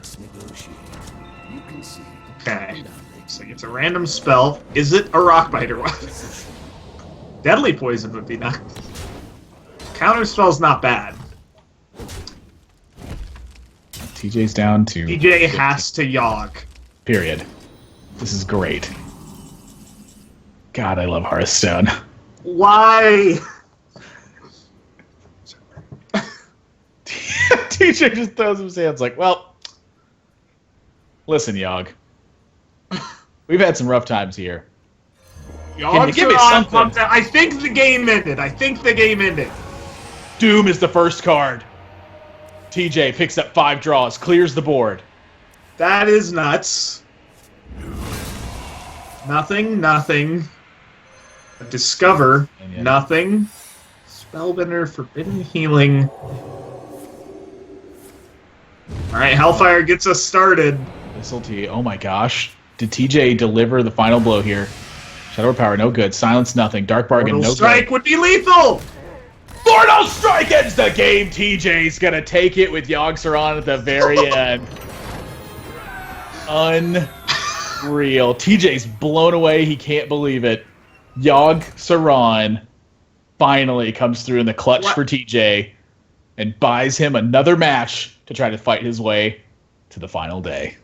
okay. So it's a random spell. Is it a Rockbiter one? Deadly Poison would be nice. Counter spell's not bad. TJ's down to DJ has to Yogg. period. This is great. God, I love Hearthstone. Why? TJ just throws his hands like, well, listen, Yogg. We've had some rough times here. Yogg give me Saron something? comes out- I think the game ended. Doom is the first card. TJ picks up 5 draws, clears the board. That is nuts. Nothing. Discover. And yeah. Nothing. Spellbender, Forbidden Healing. Alright, Hellfire gets us started. Thistlety, oh my gosh. Did TJ deliver the final blow here? Shadow Power, no good. Silence, nothing. Dark Bargain, Mortal no Strike good. would be lethal! Mortal Strike ends the game! TJ's gonna take it with Yogg Saron at the very end. Unreal. TJ's blown away. He can't believe it. Yogg Saron finally comes through in the clutch What? for TJ and buys him another match to try to fight his way to the final day.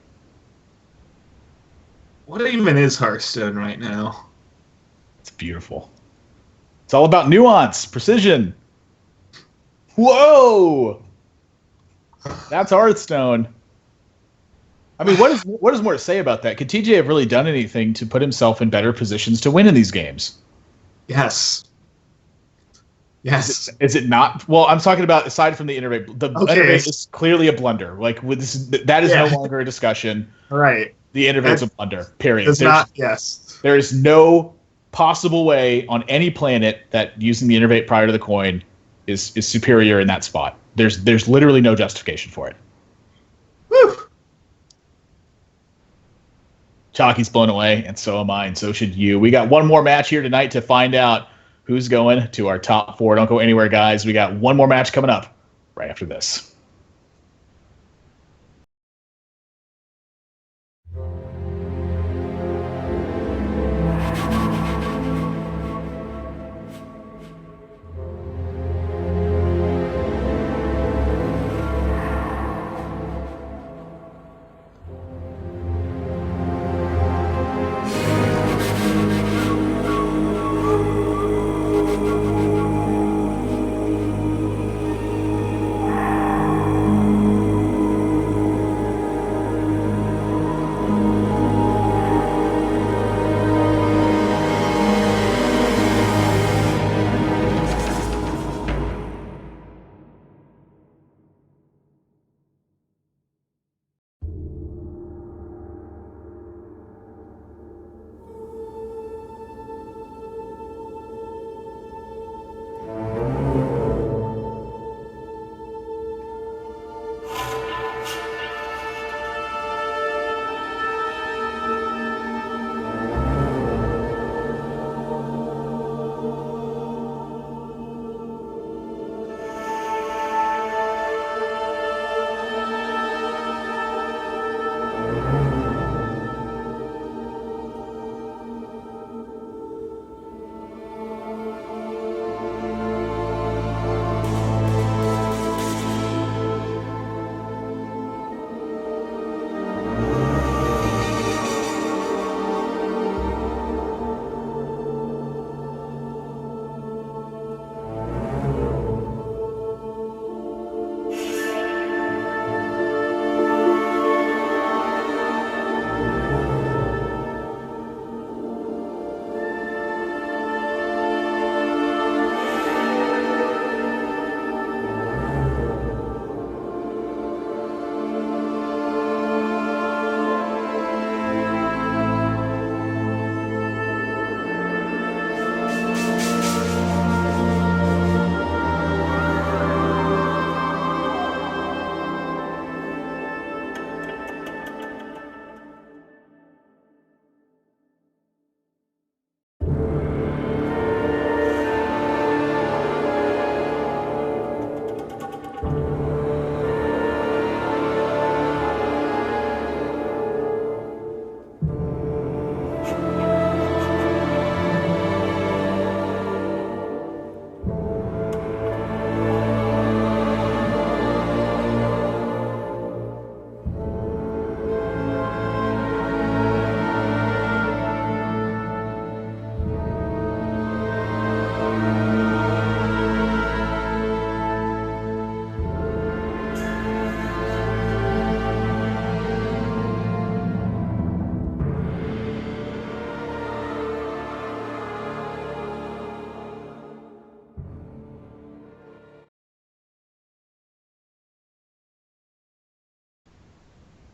What even is Hearthstone right now? It's beautiful. It's all about nuance, precision. Whoa! That's Hearthstone. I mean, what is more to say about that? Could TJ have really done anything to put himself in better positions to win in these games? Yes. Yes. Is it not? Well, I'm talking about aside from the innervate. The Okay. innervate is clearly a blunder. Like with this, that is no longer a discussion. Right. The innervate's a blunder. Period. It's not. Yes. There is no possible way on any planet that using the innervate prior to the coin is superior in that spot. There's literally no justification for it. Woo. Chalky's blown away, and so am I, and so should you. We got one more match here tonight to find out who's going to our top 4. Don't go anywhere, guys. We got one more match coming up right after this.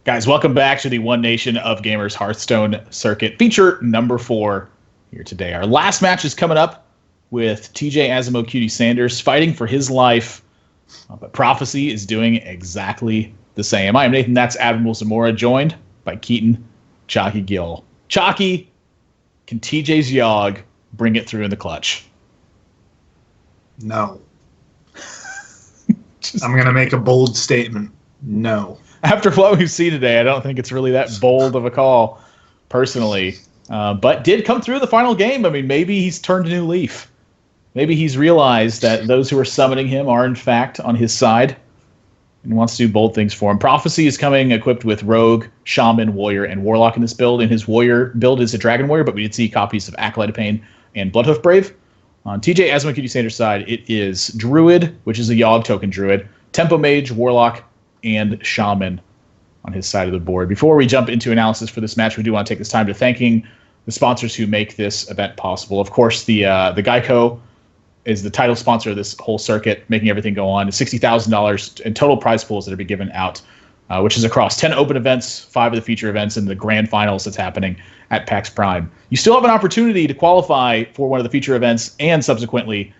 Guys, welcome back to the One Nation of Gamers Hearthstone Circuit feature number 4 here today. Our last match is coming up with TJ Asimo Cutie Sanders fighting for his life, but Prophecy is doing exactly the same. I am Nathan, that's Admiral Zamora, joined by Keaton Chalky Gill. Chalky, can TJ's Yogg bring it through in the clutch? No. I'm going to make a bold statement. No. After what we've seen today, I don't think it's really that bold of a call, personally. But did come through the final game. I mean, maybe he's turned a new leaf. Maybe he's realized that those who are summoning him are, in fact, on his side and wants to do bold things for him. Prophecy is coming equipped with Rogue, Shaman, Warrior, and Warlock in this build. And his Warrior build is a Dragon Warrior, but we did see copies of Acolyte of Pain and Bloodhoof Brave. On TJ Asimo Cutie Sanders' side, it is Druid, which is a Yogg token Druid, Tempo Mage, Warlock, and Shaman on his side of the board. Before we jump into analysis for this match, we do want to take this time to thanking the sponsors who make this event possible. Of course, the Geico is the title sponsor of this whole circuit, making everything go on. $60,000 in total prize pools that are being given out, which is across 10 open events, 5 of the feature events, and the grand finals that's happening at PAX Prime. You still have an opportunity to qualify for one of the feature events and subsequently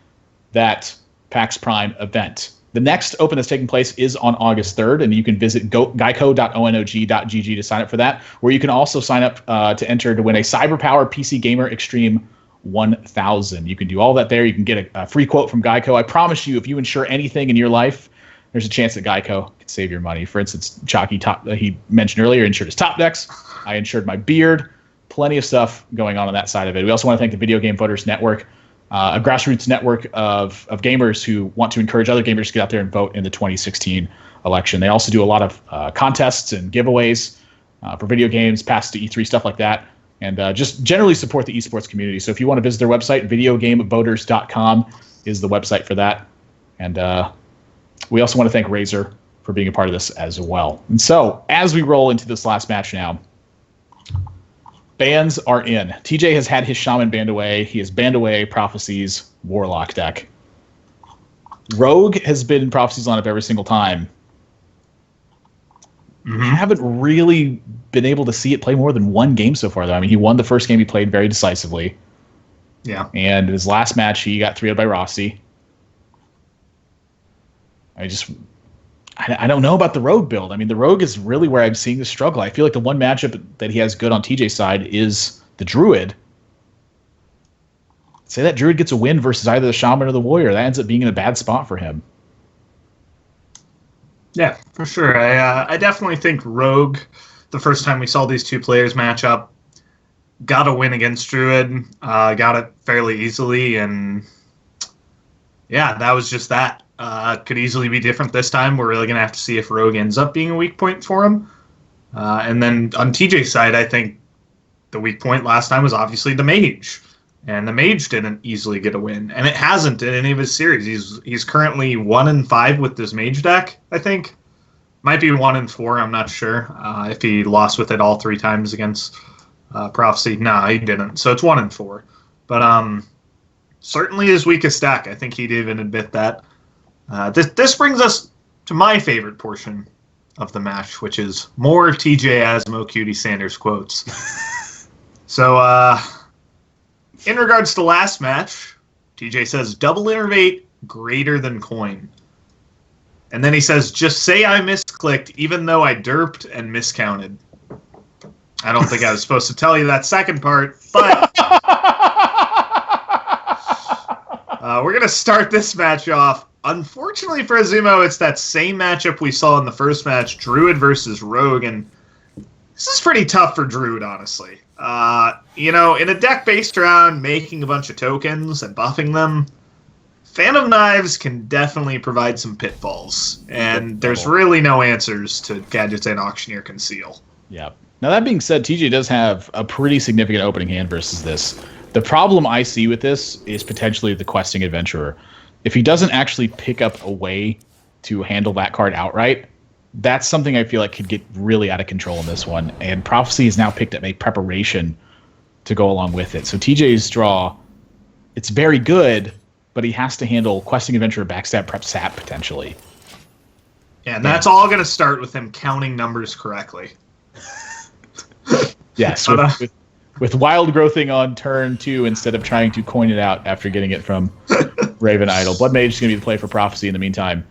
that PAX Prime event. The next Open that's taking place is on August 3rd, and you can visit geico.onog.gg to sign up for that, where you can also sign up to enter to win a CyberPower PC Gamer Extreme 1000. You can do all that there. You can get a free quote from Geico. I promise you, if you insure anything in your life, there's a chance that Geico can save your money. For instance, Chalky, he mentioned earlier, insured his top decks. I insured my beard. Plenty of stuff going on that side of it. We also want to thank the Video Game Voters Network, a grassroots network of gamers who want to encourage other gamers to get out there and vote in the 2016 election. They also do a lot of contests and giveaways for video games, passes to E3, stuff like that, and just generally support the esports community. So if you want to visit their website, videogamevoters.com is the website for that. And we also want to thank Razer for being a part of this as well. And so as we roll into this last match now, bans are in. TJ has had his Shaman banned away. He has banned away Prophecy's Warlock deck. Rogue has been in Prophecy's lineup every single time. I haven't really been able to see it play more than one game so far, though. I mean, he won the first game he played very decisively. Yeah. And in his last match, he got 3-0'd by Rossi. I don't know about the Rogue build. I mean, the Rogue is really where I'm seeing the struggle. I feel like the one matchup that he has good on TJ's side is the Druid. Say that Druid gets a win versus either the Shaman or the Warrior. That ends up being in a bad spot for him. Yeah, for sure. I definitely think Rogue, the first time we saw these two players match up, got a win against Druid, got it fairly easily, and yeah, that was just that. Could easily be different this time. We're really going to have to see if Rogue ends up being a weak point for him. And then on TJ's side, I think the weak point last time was obviously the Mage. And the Mage didn't easily get a win. And it hasn't in any of his series. He's currently 1-5 with this Mage deck, I think. Might be 1-4, I'm not sure. If he lost with it all 3 times against Prophecy. No, he didn't. So it's 1-4. But certainly his weakest deck. I think he'd even admit that. This brings us to my favorite portion of the match, which is more TJ Asmo Cutie Sanders quotes. So, in regards to last match, TJ says, double innervate greater than coin. And then he says, just say I misclicked even though I derped and miscounted. I don't think I was supposed to tell you that second part, but we're going to start this match off. Unfortunately for Azumo, it's that same matchup we saw in the first match, Druid versus Rogue, and this is pretty tough for Druid, honestly. In a deck based around making a bunch of tokens and buffing them, Fan of Knives can definitely provide some pitfalls, and there's really no answers to Gadgetzan Auctioneer Conceal. Yeah. Now, that being said, TJ does have a pretty significant opening hand versus this. The problem I see with this is potentially the Questing Adventurer. If he doesn't actually pick up a way to handle that card outright, that's something I feel like could get really out of control in this one. And Prophecy has now picked up a preparation to go along with it. So TJ's draw, it's very good, but he has to handle Questing Adventurer, Backstab, Prep, Sap, potentially. Yeah, and that's all going to start with him counting numbers correctly. Yes, with Wild Growthing on turn 2 instead of trying to coin it out after getting it from Raven Idol. Blood Mage is going to be the play for Prophecy in the meantime.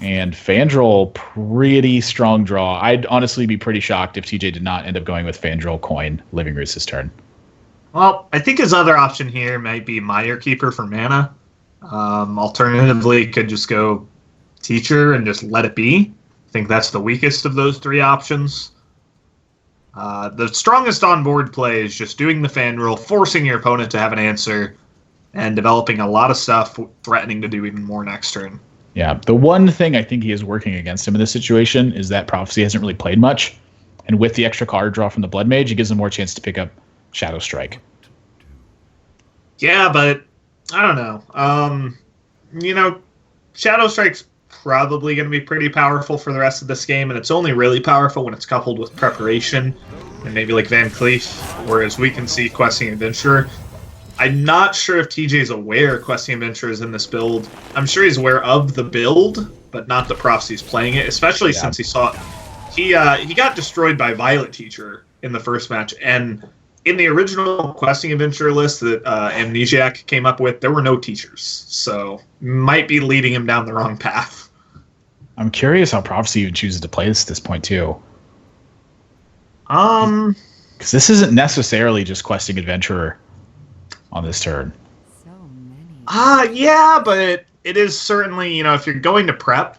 And Fandral, pretty strong draw. I'd honestly be pretty shocked if TJ did not end up going with Fandral coin Living Roots this turn. Well, I think his other option here might be Mire Keeper for mana. Alternatively, could just go Teacher and just let it be. I think that's the weakest of those 3 options. The strongest on-board play is just doing the Fandral, forcing your opponent to have an answer, and developing a lot of stuff, threatening to do even more next turn. Yeah, the one thing I think he is working against him in this situation is that Prophecy hasn't really played much, and with the extra card draw from the Blood Mage, it gives him more chance to pick up Shadow Strike. Yeah, but I don't know. Shadow Strike's probably going to be pretty powerful for the rest of this game, and it's only really powerful when it's coupled with preparation and maybe like Van Cleef, whereas we can see Questing Adventurer. I'm not sure if TJ's aware Questing Adventure is in this build. I'm sure he's aware of the build, but not the prophecies playing it, especially since he got destroyed by Violet Teacher in the first match, and in the original Questing Adventure list that Amnesiac came up with, there were no teachers, so might be leading him down the wrong path. I'm curious how Prophecy even chooses to play this at this point too. Um, Because this isn't necessarily just Questing Adventurer on this turn. So many. yeah, but it is certainly, if you're going to prep,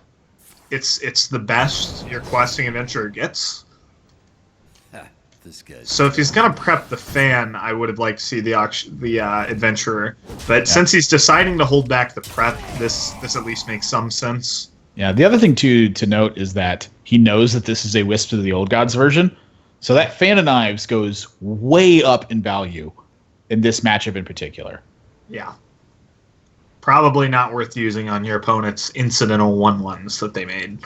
it's the best your Questing Adventurer gets. This guy's So if he's gonna prep the fan, I would have liked to see the adventurer. But since he's deciding to hold back the prep, this at least makes some sense. Yeah, the other thing to note is that he knows that this is a Wisp of the Old Gods version, so that Fan of Knives goes way up in value in this matchup in particular. Yeah. Probably not worth using on your opponent's incidental 1/1s that they made.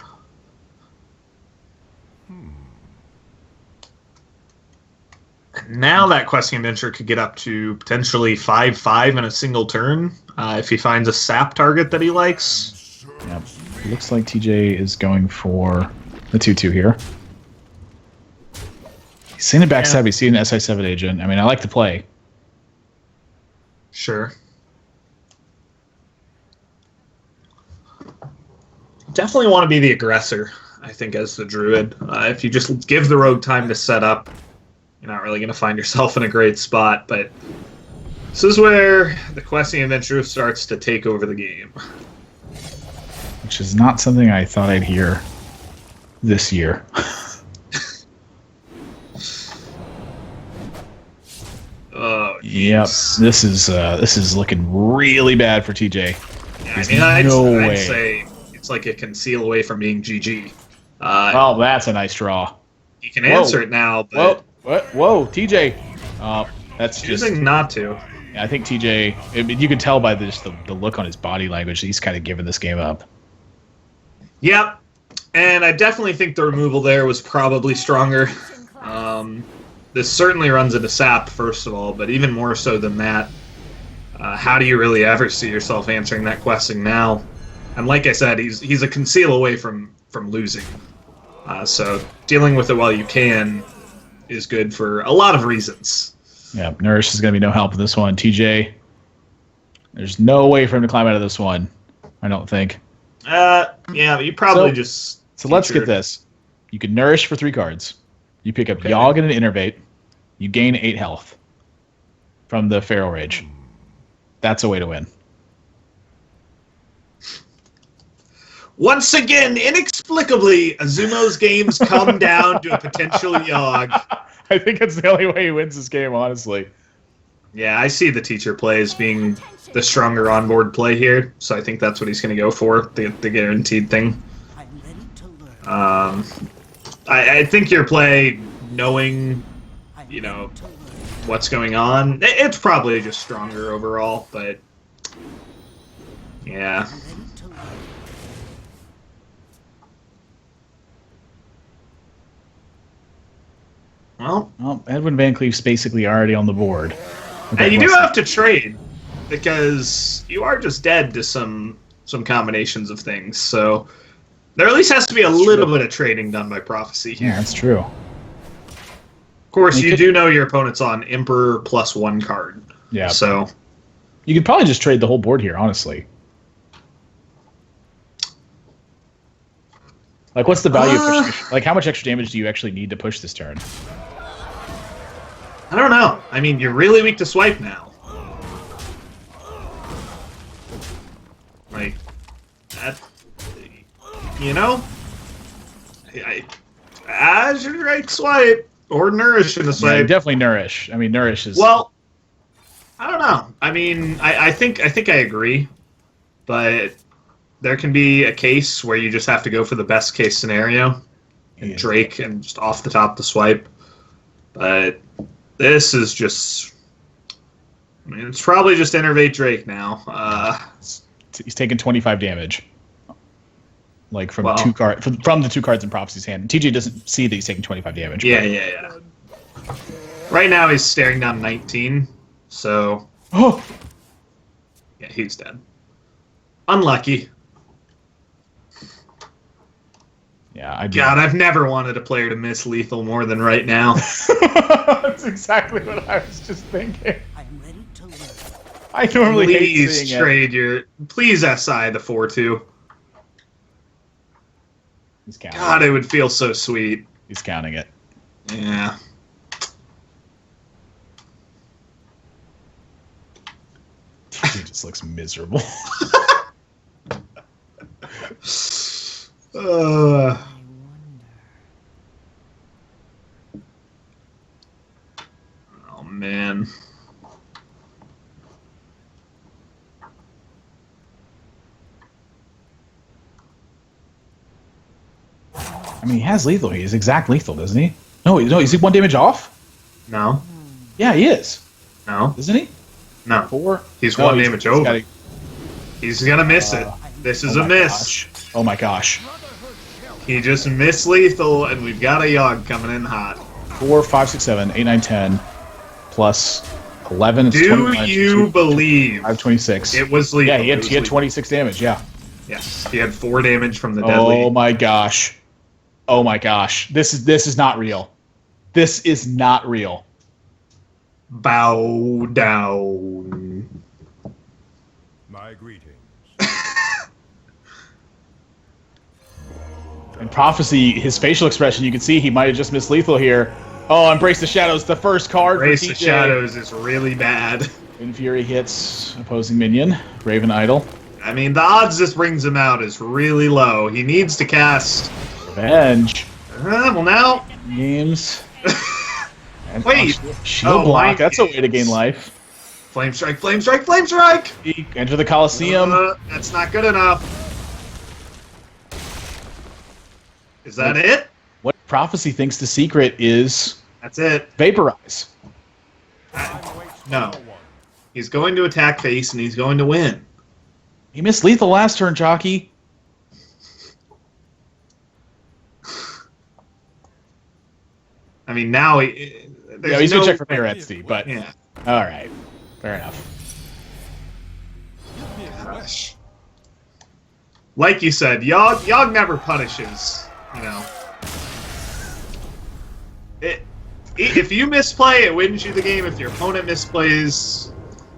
Now that Questing Adventure could get up to potentially 5/5 in a single turn if he finds a sap target that he likes. Yep. Looks like TJ is going for the 2/2 here. He's seen a backstab, he's seen an SI7 agent. I mean, I like the play. Sure. Definitely want to be the aggressor, I think, as the druid. If you just give the rogue time to set up, you're not really going to find yourself in a great spot, but this is where the Questing Adventure starts to take over the game. Which is not something I thought I'd hear this year. Oh, Yep, this is looking really bad for TJ. yeah, There's I'd way. say it's like a conceal away from being GG. Oh, that's a nice draw. You can answer it now, but Whoa, TJ. That's just. choosing not to. I think TJ. I mean, you can tell by just the look on his body language that he's kind of giving this game up. Yep, and I definitely think the removal there was probably stronger. This certainly runs into sap, first of all, but even more so than that, how do you really ever see yourself answering that questing now? And like I said, he's a conceal away from losing. So dealing with it while you can is good for a lot of reasons. Yeah, Nourish is going to be no help in this one. TJ, there's no way for him to climb out of this one, I don't think. Yeah, but you probably So- just... So let's featured- get this. You can Nourish for 3 cards. You pick up Okay. Yogg and an Innervate. You gain 8 health from the Feral Rage. That's a way to win. Once again, inexplicably, Azumo's games come down to a potential Yogg. I think it's the only way he wins this game, honestly. Yeah, I see the teacher play as being the stronger onboard play here, so I think that's what he's going to go for, the guaranteed thing. I think your play, knowing, what's going on, it's probably just stronger overall, but yeah. Well, Edwin Van Cleef's basically already on the board. and you do have to trade because you are just dead to some combinations of things. So there at least has to be a little bit of trading done by Prophecy here. Yeah, that's true. Of course, you do know your opponent's on Emperor +1 card. Yeah. So You could probably just trade the whole board here, honestly. Like, what's the value of pushing? Like, how much extra damage do you actually need to push this turn? I don't know. I mean, you're really weak to swipe now. Like that, as your right swipe or nourish in the Yeah, swipe. definitely Nourish. I mean, Nourish is... Well, I don't know. I mean, I think I agree, but there can be a case where you just have to go for the best case scenario and Yeah. Drake and just off the top the swipe. But this is just, I mean, it's probably just Innervate Drake now. He's taking 25 damage. Like, from Wow. from the 2 cards in Prophecy's hand. TJ doesn't see that he's taking 25 damage. Yeah. Right now he's staring down 19, so Oh, Yeah, he's dead. Unlucky. yeah. God, I've never wanted a player to miss lethal more than right now. That's exactly what I was just thinking. I'm ready to learn. I normally hate Please seeing it. trade your. Please SI the 4-2. He's counting. God, it would feel so sweet. He's counting it. Yeah. He just looks miserable. Uh, I wonder. oh man. I mean, he has lethal. He's exact lethal, doesn't he? No, is he 1 damage off? No. Yeah, he is. No. Isn't he? No. 4? He's No, 1 damage over. gotta- He's gonna miss it. This is oh a my miss. gosh. Oh my gosh. He just missed lethal, and we've got a Yogg coming in hot. 4, 5, 6, 7, 8, 9, 10, plus 11. It's Do 29, you believe 5, 26. it was lethal? Yeah, he It had was 26 damage, yeah. Yes, he had 4 damage from the deadly. Oh my gosh. Oh my gosh. This is not real. This is not real. Bow down. My greetings. And Prophecy, his facial expression, you can see he might have just missed lethal here. Oh, Embrace the Shadows, the first card Race for of TJ. Shadows is really bad. Wind Fury hits opposing minion. Raven Idol. I mean, the odds this brings him out is really low. He needs to cast. Revenge. Well, now. Games. And Wait. Shield Oh, block. mind That's a way to games. gain life. Flame strike, flame strike, flame strike! Enter the Coliseum. That's not good enough. Is that it? What Prophecy thinks the secret is That's it. Vaporize. No. He's going to attack face and he's going to win. He missed lethal last turn, Jockey. I mean, now Yeah, he's gonna check for Paretsty, but Yeah. all right, fair enough. Gosh. Like you said, Yogg never punishes. You know. If you misplay, it wins you the game. If your opponent misplays,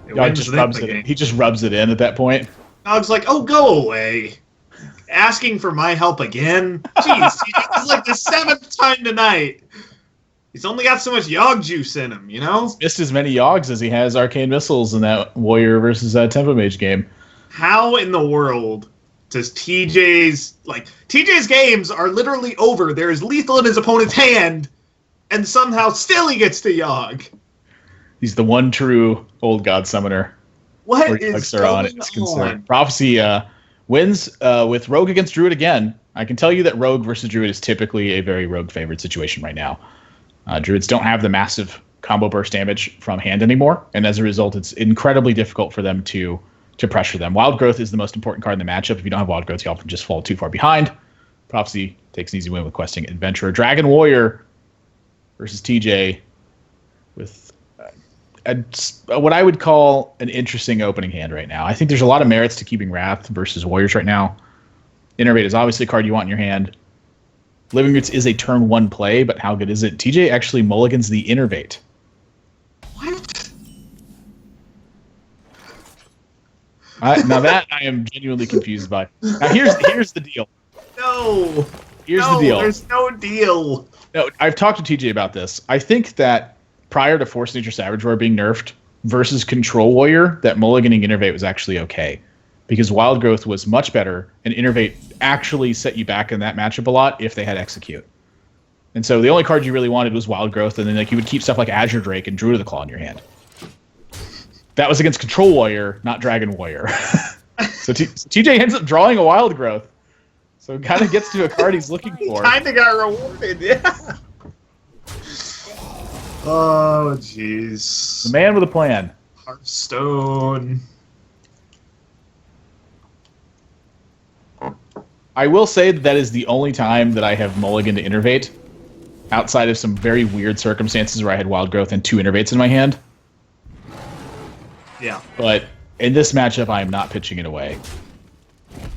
it Yeah, wins just them rubs the it. game. He just rubs it in at that point. Yogg's like, oh, go away. Asking for my help again? Jeez, it's like the 7th time tonight. He's only got so much Yogg juice in him, you know? Missed as many Yogs as he has Arcane Missiles in that Warrior versus Tempo Mage game. How in the world does TJ's games are literally over. There is lethal in his opponent's hand, and somehow still he gets to Yogg. He's the one true Old God Summoner. What Where is Yogs are on going it's on? concerned. Prophecy wins with Rogue against Druid again. I can tell you that Rogue versus Druid is typically a very Rogue favored situation right now. Druids don't have the massive combo burst damage from hand anymore, and as a result, it's incredibly difficult for them to pressure them. Wild Growth is the most important card in the matchup. If you don't have Wild Growth, you often just fall too far behind. Prophecy takes an easy win with Questing Adventurer. Dragon Warrior versus TJ with what I would call an interesting opening hand right now. I think there's a lot of merits to keeping Wrath versus Warriors right now. Innervate is obviously a card you want in your hand. Living Roots is a turn 1 play, but how good is it? TJ actually mulligans the Innervate. What? Now that I am genuinely confused by. Now here's the deal. No. Here's no, the deal. There's no deal. No, I've talked to TJ about this. I think that prior to Force Nature Savage Roar being nerfed versus Control Warrior, that mulliganing Innervate was actually okay. Because Wild Growth was much better, and Innervate actually set you back in that matchup a lot if they had Execute. And so the only card you really wanted was Wild Growth, and then you would keep stuff like Azure Drake and Druid of the Claw in your hand. That was against Control Warrior, not Dragon Warrior. So TJ ends up drawing a Wild Growth. So it kind of gets to a card he's looking for. Kind of got rewarded, yeah. Oh, jeez. The man with a plan. Hearthstone. I will say that is the only time that I have mulliganed to Innervate, outside of some very weird circumstances where I had Wild Growth and 2 Innervates in my hand. Yeah. But in this matchup, I am not pitching it away.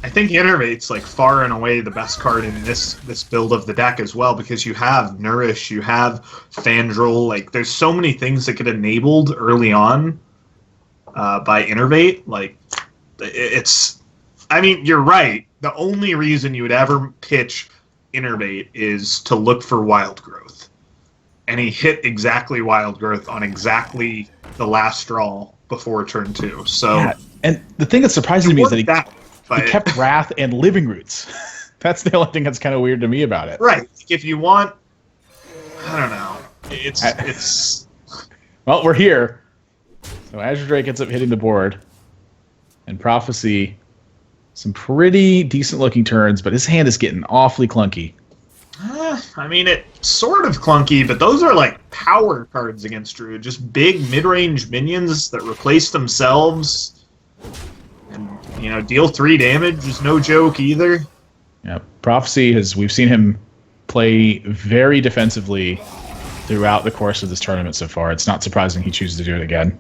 I think Innervate's like far and away the best card in this build of the deck as well, because you have Nourish, you have Fandral, like there's so many things that get enabled early on by Innervate. Like it's, I mean, you're right. The only reason you would ever pitch Innervate is to look for Wild Growth, and he hit exactly Wild Growth on exactly the last draw before turn 2. So Yeah, and the thing that surprises me is that he he kept Wrath and Living Roots. That's the only thing that's kind of weird to me about it. right. If you want, I don't know. It's Well, we're here. So Azure Drake ends up hitting the board. And Prophecy, some pretty decent looking turns, but his hand is getting awfully clunky. I mean, it's sort of clunky, but those are like power cards against Druid. Just big mid-range minions that replace themselves. And, you know, deal 3 damage is no joke either. Yeah, Prophecy we've seen him play very defensively throughout the course of this tournament so far. It's not surprising he chooses to do it again.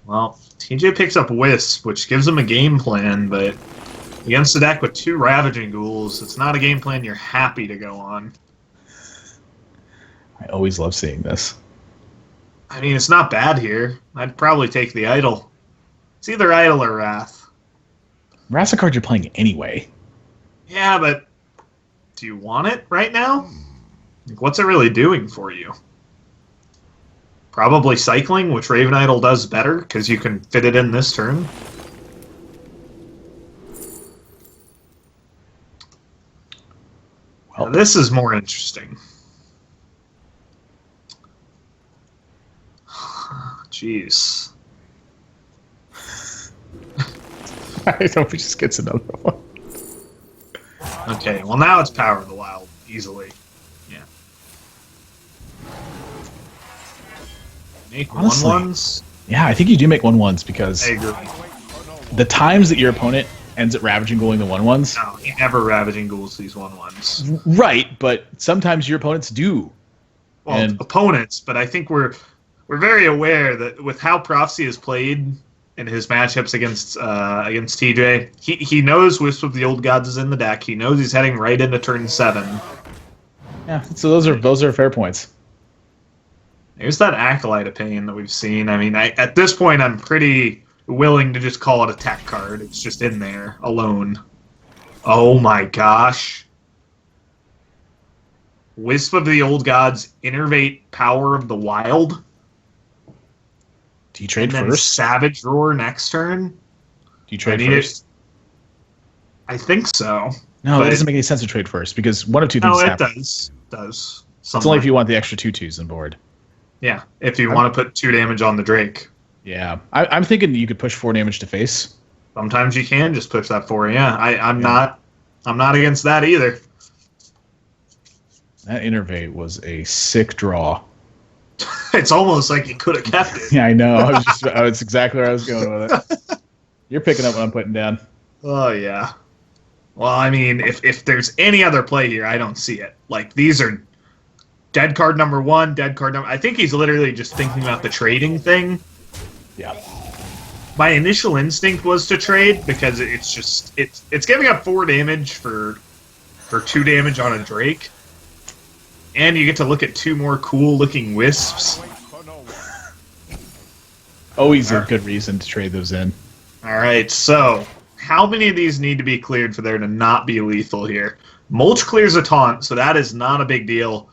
Well, TJ picks up Wisp, which gives him a game plan, but against a deck with 2 Ravaging Ghouls, it's not a game plan you're happy to go on. I always love seeing this. I mean, it's not bad here. I'd probably take the Idol. It's either Idol or Wrath. Wrath's a card you're playing anyway. Yeah, but do you want it right now? Like, what's it really doing for you? Probably cycling, which Raven Idol does better, because you can fit it in this turn. Well, Now, this is more interesting. Jeez. I hope he just gets another one. Okay, well now it's Power of the Wild, easily. Yeah. Make Honestly, 1/1s? Yeah, I think you do make 1/1s because I agree. the times that your opponent ends up ravaging going the 1/1s. No, he never Ravaging Ghouls these 1/1s. Right, but sometimes your opponents do. Well, And- opponents, but I think we're very aware that with how Prophecy is played in his matchups against TJ, he knows Wisp of the Old Gods is in the deck. He knows he's heading right into turn 7. Yeah, so those are fair points. There's that Acolyte of Pain that we've seen. I mean, at this point, I'm pretty willing to just call it a tech card. It's just in there alone. Oh my gosh. Wisp of the Old Gods, Innervate Power of the Wild. Do you trade And then first? Savage Roar next turn? Do you trade I need first? I think so. No, but- that doesn't make any sense to trade first because one of two things No, it happen. does. It's only if you want the extra 2/2s on board. Yeah, if you want to put 2 damage on the Drake. Yeah, I'm thinking you could push 4 damage to face. Sometimes you can just push that 4. Yeah, I'm not against that either. That Innervate was a sick draw. It's almost like you could have kept it. Yeah, I know. That's exactly where I was going with it. You're picking up what I'm putting down. Oh yeah. Well, I mean, if there's any other play here, I don't see it. Like these are dead card number 1, dead card number. I think he's literally just thinking about the trading thing. Yeah. My initial instinct was to trade because it's giving up 4 damage for 2 damage on a Drake. And you get to look at 2 more cool looking wisps. Always a good reason to trade those in. Alright, so how many of these need to be cleared for there to not be lethal here? Mulch clears a taunt, so that is not a big deal.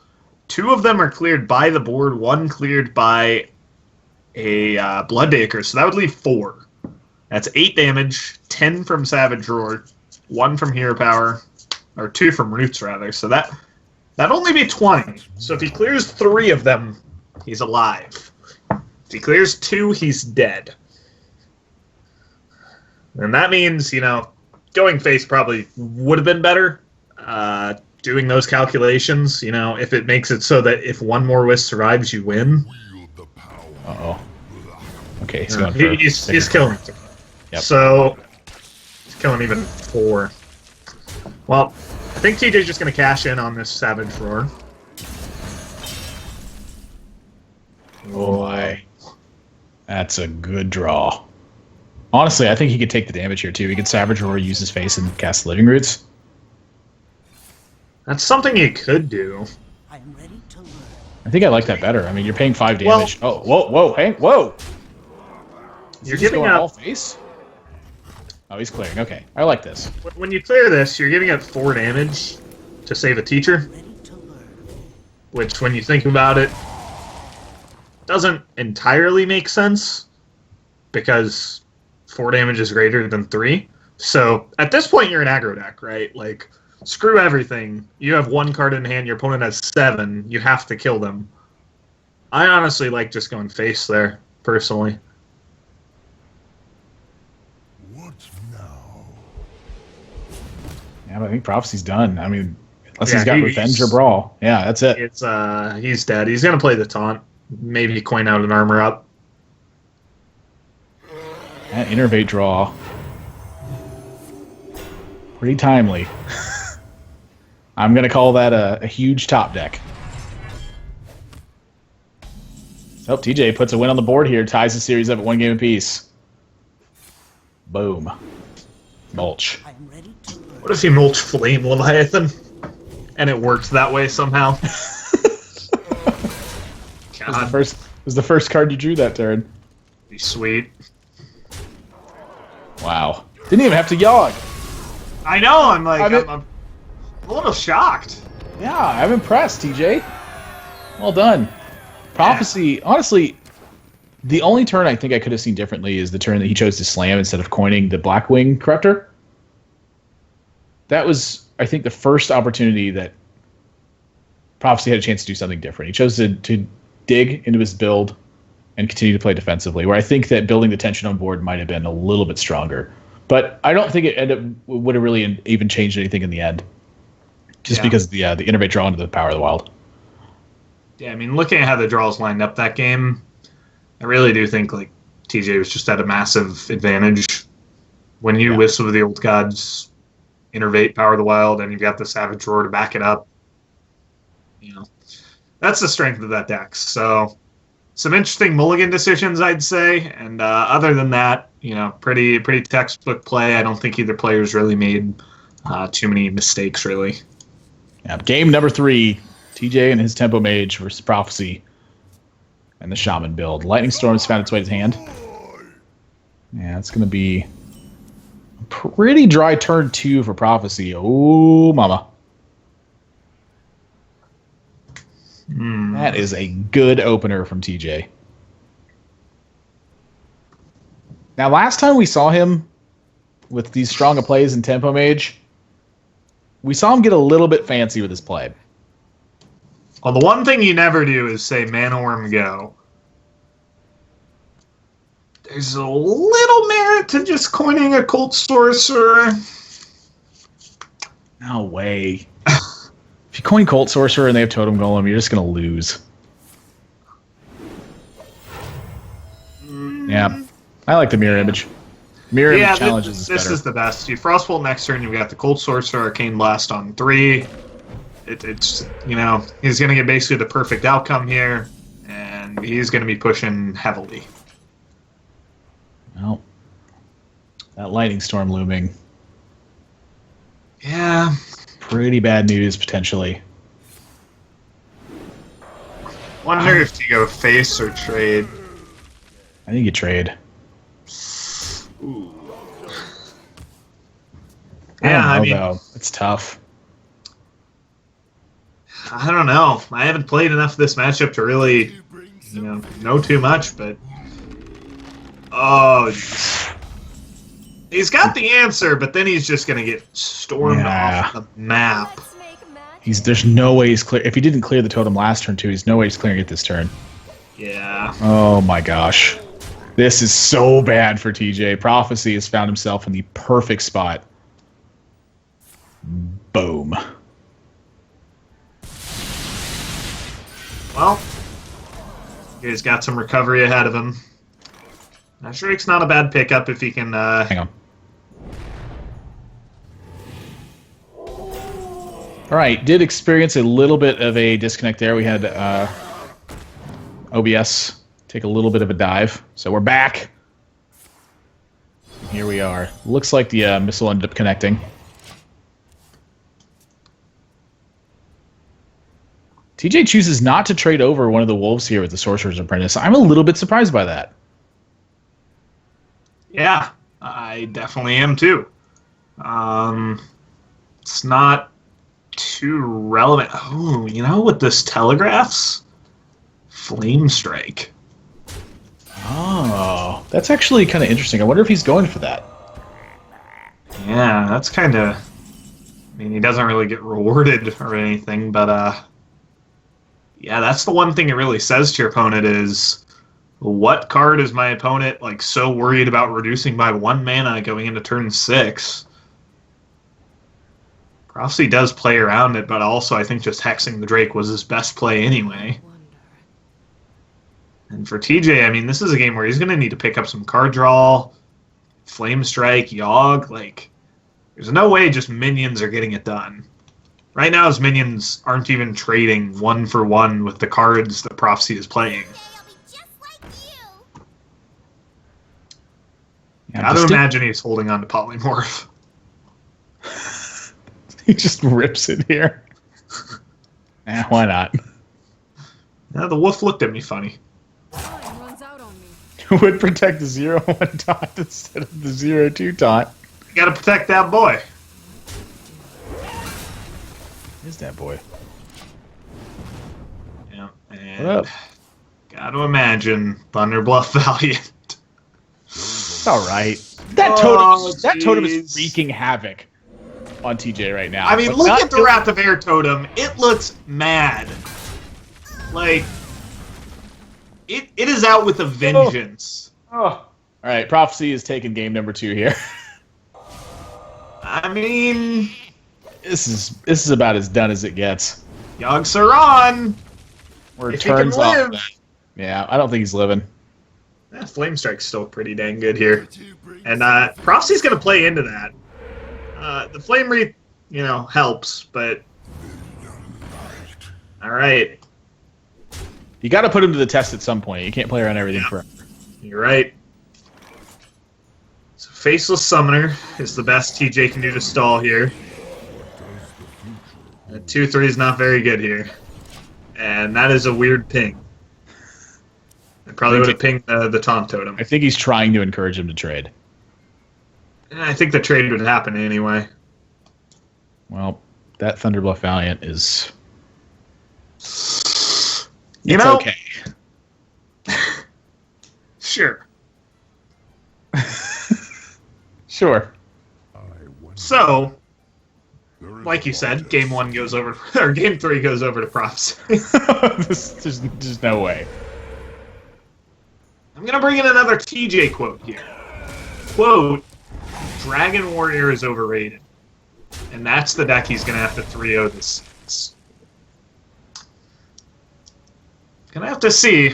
2 of them are cleared by the board, 1 cleared by a Bloodacre, so that would leave 4. That's 8 damage, 10 from Savage Roar, 1 from Hero Power, or 2 from Roots rather, so that'd only be 20. So if he clears 3 of them, he's alive. If he clears 2, he's dead. And that means, going face probably would have been better. Doing those calculations, if it makes it so that if 1 more Wisp survives, you win. Uh-oh. Okay, he's going for He's killing. Yep. So, he's killing even 4. Well, I think TJ's just going to cash in on this Savage Roar. Oh my. That's a good draw. Honestly, I think he could take the damage here too. He could Savage Roar, use his face, and cast Living Roots. That's something you could do. I am ready to learn. I think I like that better. I mean, you're paying 5 damage. Whoa, hey, whoa! You're Is he just giving going all up. face? Oh, he's clearing. Okay, I like this. When you clear this, you're giving up 4 damage to save a teacher, Ready to learn. which, when you think about it, doesn't entirely make sense because 4 damage is greater than 3. So at this point, you're an aggro deck, right? Like, screw everything. You have 1 card in hand. Your opponent has 7. You have to kill them. I honestly like just going face there, personally. What now? Yeah, but I think Prophecy's done. I mean, unless Yeah, he's got Revenge or Brawl. Yeah, that's it. It's he's dead. He's gonna play the taunt. Maybe coin out an armor up. That Innervate draw. Pretty timely. I'm going to call that a huge top deck. So TJ puts a win on the board here, ties the series up at 1 game apiece. Boom. Mulch. I am ready to learn. What if you mulch Flame Leviathan? And it worked that way somehow. God, It was the first card you drew that turn. be sweet. Wow. Didn't even have to yog. I know, I'm like, I'm- I'm a little shocked. Yeah, I'm impressed, TJ. Well done. Prophecy, honestly, the only turn I think I could have seen differently is the turn that he chose to slam instead of coining the Blackwing Corruptor. That was, I think, the first opportunity that Prophecy had a chance to do something different. He chose to dig into his build and continue to play defensively, where I think that building the tension on board might have been a little bit stronger. But I don't think it would have really even changed anything in the end, just because of the Innervate draw into the Power of the Wild. Yeah, I mean, looking at how the draws lined up that game, I really do think like TJ was just at a massive advantage. When you whistle with the Old Gods, Innervate, Power of the Wild, and you've got the Savage Roar to back it up. You know, that's the strength of that deck. So, some interesting mulligan decisions, I'd say. And other than that, you know, pretty textbook play. I don't think either player's really made too many mistakes, really. Yeah, game number 3, TJ and his Tempo Mage versus Prophecy and the Shaman build. Lightning Storm's found its way to his hand. Yeah, it's going to be a pretty dry turn 2 for Prophecy. Oh, mama. That is a good opener from TJ. Now, last time we saw him with these stronger plays in Tempo Mage, we saw him get a little bit fancy with his play. Well, the one thing you never do is say Mana Worm go. There's a little merit to just coining a Cult Sorcerer. No way. If you coin Cult Sorcerer and they have Totem Golem, you're just going to lose. Yeah. I like the Mirror Image. Mirror Image challenges this better. is the best. You Frostbolt next turn, you've got the Cold Sorcerer, Arcane Blast on 3. It's, you know, he's going to get basically the perfect outcome here, and he's going to be pushing heavily. Well, that Lightning Storm looming. Yeah. Pretty bad news, potentially. Wonder if you go face or trade. I think you trade. Ooh. I Yeah, don't know, I mean, though. It's tough. I don't know. I haven't played enough of this matchup to really, you know too much, but geez. He's got the answer, but then he's just gonna get stormed off the map. There's no way he's clear. If he didn't clear the totem last turn too, there's no way he's clearing it this turn. Yeah. Oh my gosh. This is so bad for TJ. Prophecy has found himself in the perfect spot. Boom. Well, he's got some recovery ahead of him. Shriek's not a bad pickup if he can. Hang on. All right, did experience a little bit of a disconnect there. We had OBS take a little bit of a dive. So we're back. Here we are. Looks like the missile ended up connecting. TJ chooses not to trade over one of the wolves here with the Sorcerer's Apprentice. I'm a little bit surprised by that. Yeah, I definitely am too. It's not too relevant. Oh, you know what this telegraphs? Flame Strike. Oh, that's actually kind of interesting. I wonder if he's going for that. Yeah, that's kind of... I mean, he doesn't really get rewarded or anything, but yeah, that's the one thing it really says to your opponent is, what card is my opponent like so worried about reducing by 1 mana going into turn 6? Prophecy does play around it, but also I think just hexing the Drake was his best play anyway. And for TJ, I mean, this is a game where he's going to need to pick up some card draw, Flame Strike, Yogg. Like, there's no way just minions are getting it done. Right now, his minions aren't even trading 1-for-1 with the cards that Prophecy is playing. Yeah, Gotta imagine he's holding on to Polymorph. He just rips it here. Why not? Yeah, the wolf looked at me funny. Would protect the 0-1 taunt instead of the 0-2 taunt. You gotta protect that boy. Is that boy? Yeah, What and up? gotta imagine Thunderbluff Valiant. It's all right. That totem is jeez. wreaking havoc on TJ right now. I mean, But look not at the Wrath of Air totem. It looks mad. Like, it is out with a vengeance. Oh. All right, Prophecy is taking game number 2 here. I mean, This is about as done as it gets. Yogg Saron. Where it If he can turns off. live. That. Yeah, I don't think he's living. Flame Strike's still pretty dang good here. And Prophecy's going to play into that. The Flame Wreath, helps, but... Alright, You got to put him to the test at some point. You can't play around everything forever. you're right. So Faceless Summoner is the best TJ can do to stall here. 2-3 is not very good here. And that is a weird ping. I probably would have pinged the Taunt Totem. I think he's trying to encourage him to trade. And I think the trade would happen anyway. Well, that Thunderbluff Valiant is... You It's know, okay. sure. Sure. So, like you said, game 1 goes over, or game 3 goes over to Prophecy. There's no way. I'm going to bring in another TJ quote here. Quote, Dragon Warrior is overrated. And that's the deck he's going to have to 3-0 this. Gonna have to see.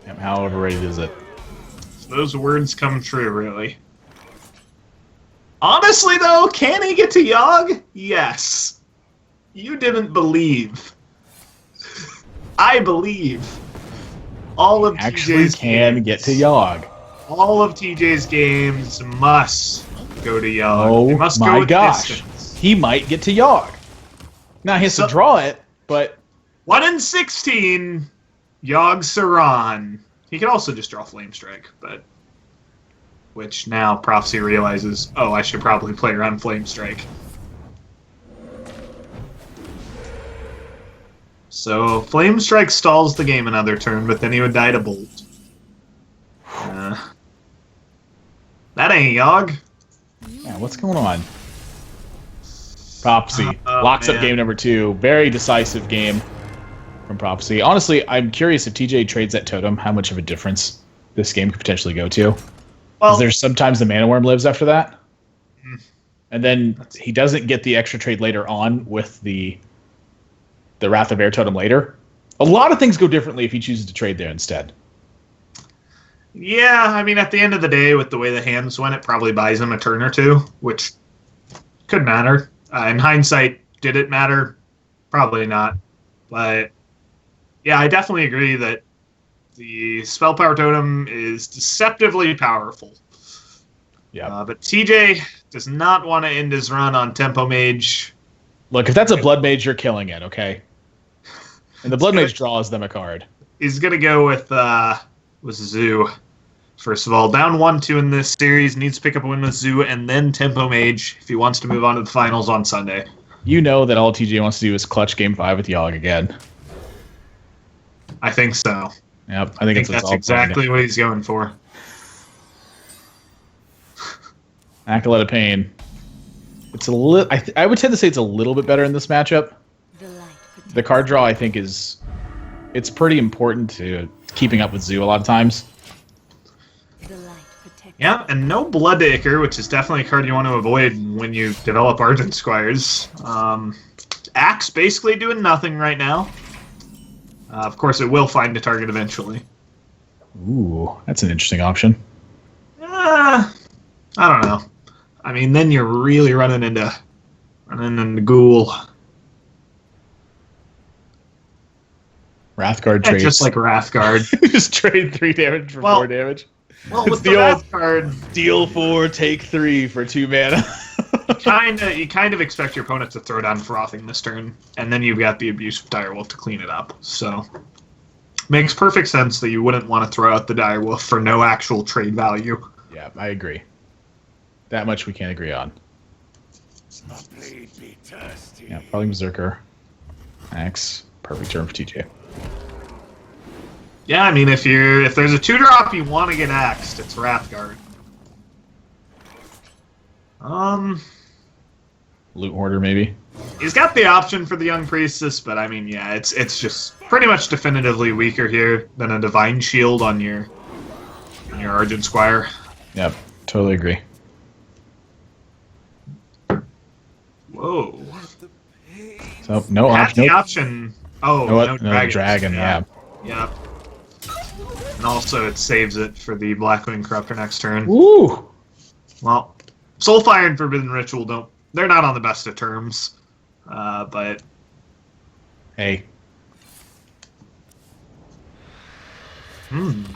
Damn, how overrated is it? Those words come true, really. Honestly, though, can he get to Yogg? Yes. You didn't believe. I believe. All of Actually TJ's can games, get to Yogg. All of TJ's games must go to Yogg. Oh They must go my with gosh. distance. He might get to Yogg. Now he has to draw it, but 1 in 16, Yogg Saron. He could also just draw Flame Strike, but... Which now Prophecy realizes, oh, I should probably play around Flame Strike. So, Flame Strike stalls the game another turn, but then he would die to Bolt. That ain't Yogg. yeah, what's going on? Prophecy Oh, locks up man. game number 2. Very decisive game from Prophecy. Honestly, I'm curious if TJ trades that totem, how much of a difference this game could potentially go to. Well, There's sometimes the Mana Worm lives after that. And then he doesn't get the extra trade later on with the Wrath of Air totem later. A lot of things go differently if he chooses to trade there instead. yeah, I mean, at the end of the day, with the way the hands went, it probably buys him a turn or two, which could matter. In hindsight, did it matter? Probably not. But, yeah, I definitely agree that The spell power totem is deceptively powerful. Yeah. But TJ does not want to end his run on Tempo Mage. Look, if that's a Blood Mage, you're killing it, okay? And the Blood Mage draws them a card. He's going to go with Zoo. First of all, down 1-2 in this series, needs to pick up a win with Zoo and then Tempo Mage if he wants to move on to the finals on Sunday. You know that all TJ wants to do is clutch Game 5 with Yogg again. I think so. Yep, I think that's exactly what he's going for. Acolyte of Pain. It's a little. I would tend to say it's a little bit better in this matchup. The card draw, I think, it's pretty important to keeping up with Zoo a lot of times. Yeah, and no Bloodacre, which is definitely a card you want to avoid when you develop Argent Squires. Axe basically doing nothing right now. Of course, it will find a target eventually. Ooh, that's an interesting option. I don't know. I mean, then you're really running into Ghoul. Wrathguard Yeah, trades. just like Wrathguard. Just trade 3 damage for 4 damage. Well, It's with the the old- Wrathguard, Deal 4, take 3 for 2 mana. you kind of expect your opponent to throw down Frothing this turn, and then you've got the Abusive Direwolf to clean it up. So, makes perfect sense that you wouldn't want to throw out the Direwolf for no actual trade value. Yeah, I agree. That much we can't agree on. Yeah, probably Berserker. Axe. Perfect turn for TJ. Yeah, I mean, if there's a 2-drop you want to get axed, it's Wrathguard. Loot Hoarder, maybe. He's got the option for the Young Priestess, but I mean, yeah, it's just pretty much definitively weaker here than a Divine Shield on your Argent Squire. Yep, totally agree. Whoa. So, no Had option. the Nope. option. Oh, No dragons. dragon, yeah. Yep. And also, it saves it for the Blackwing Corruptor next turn. Woo! Well, Soulfire and Forbidden Ritual they're not on the best of terms. But Hey.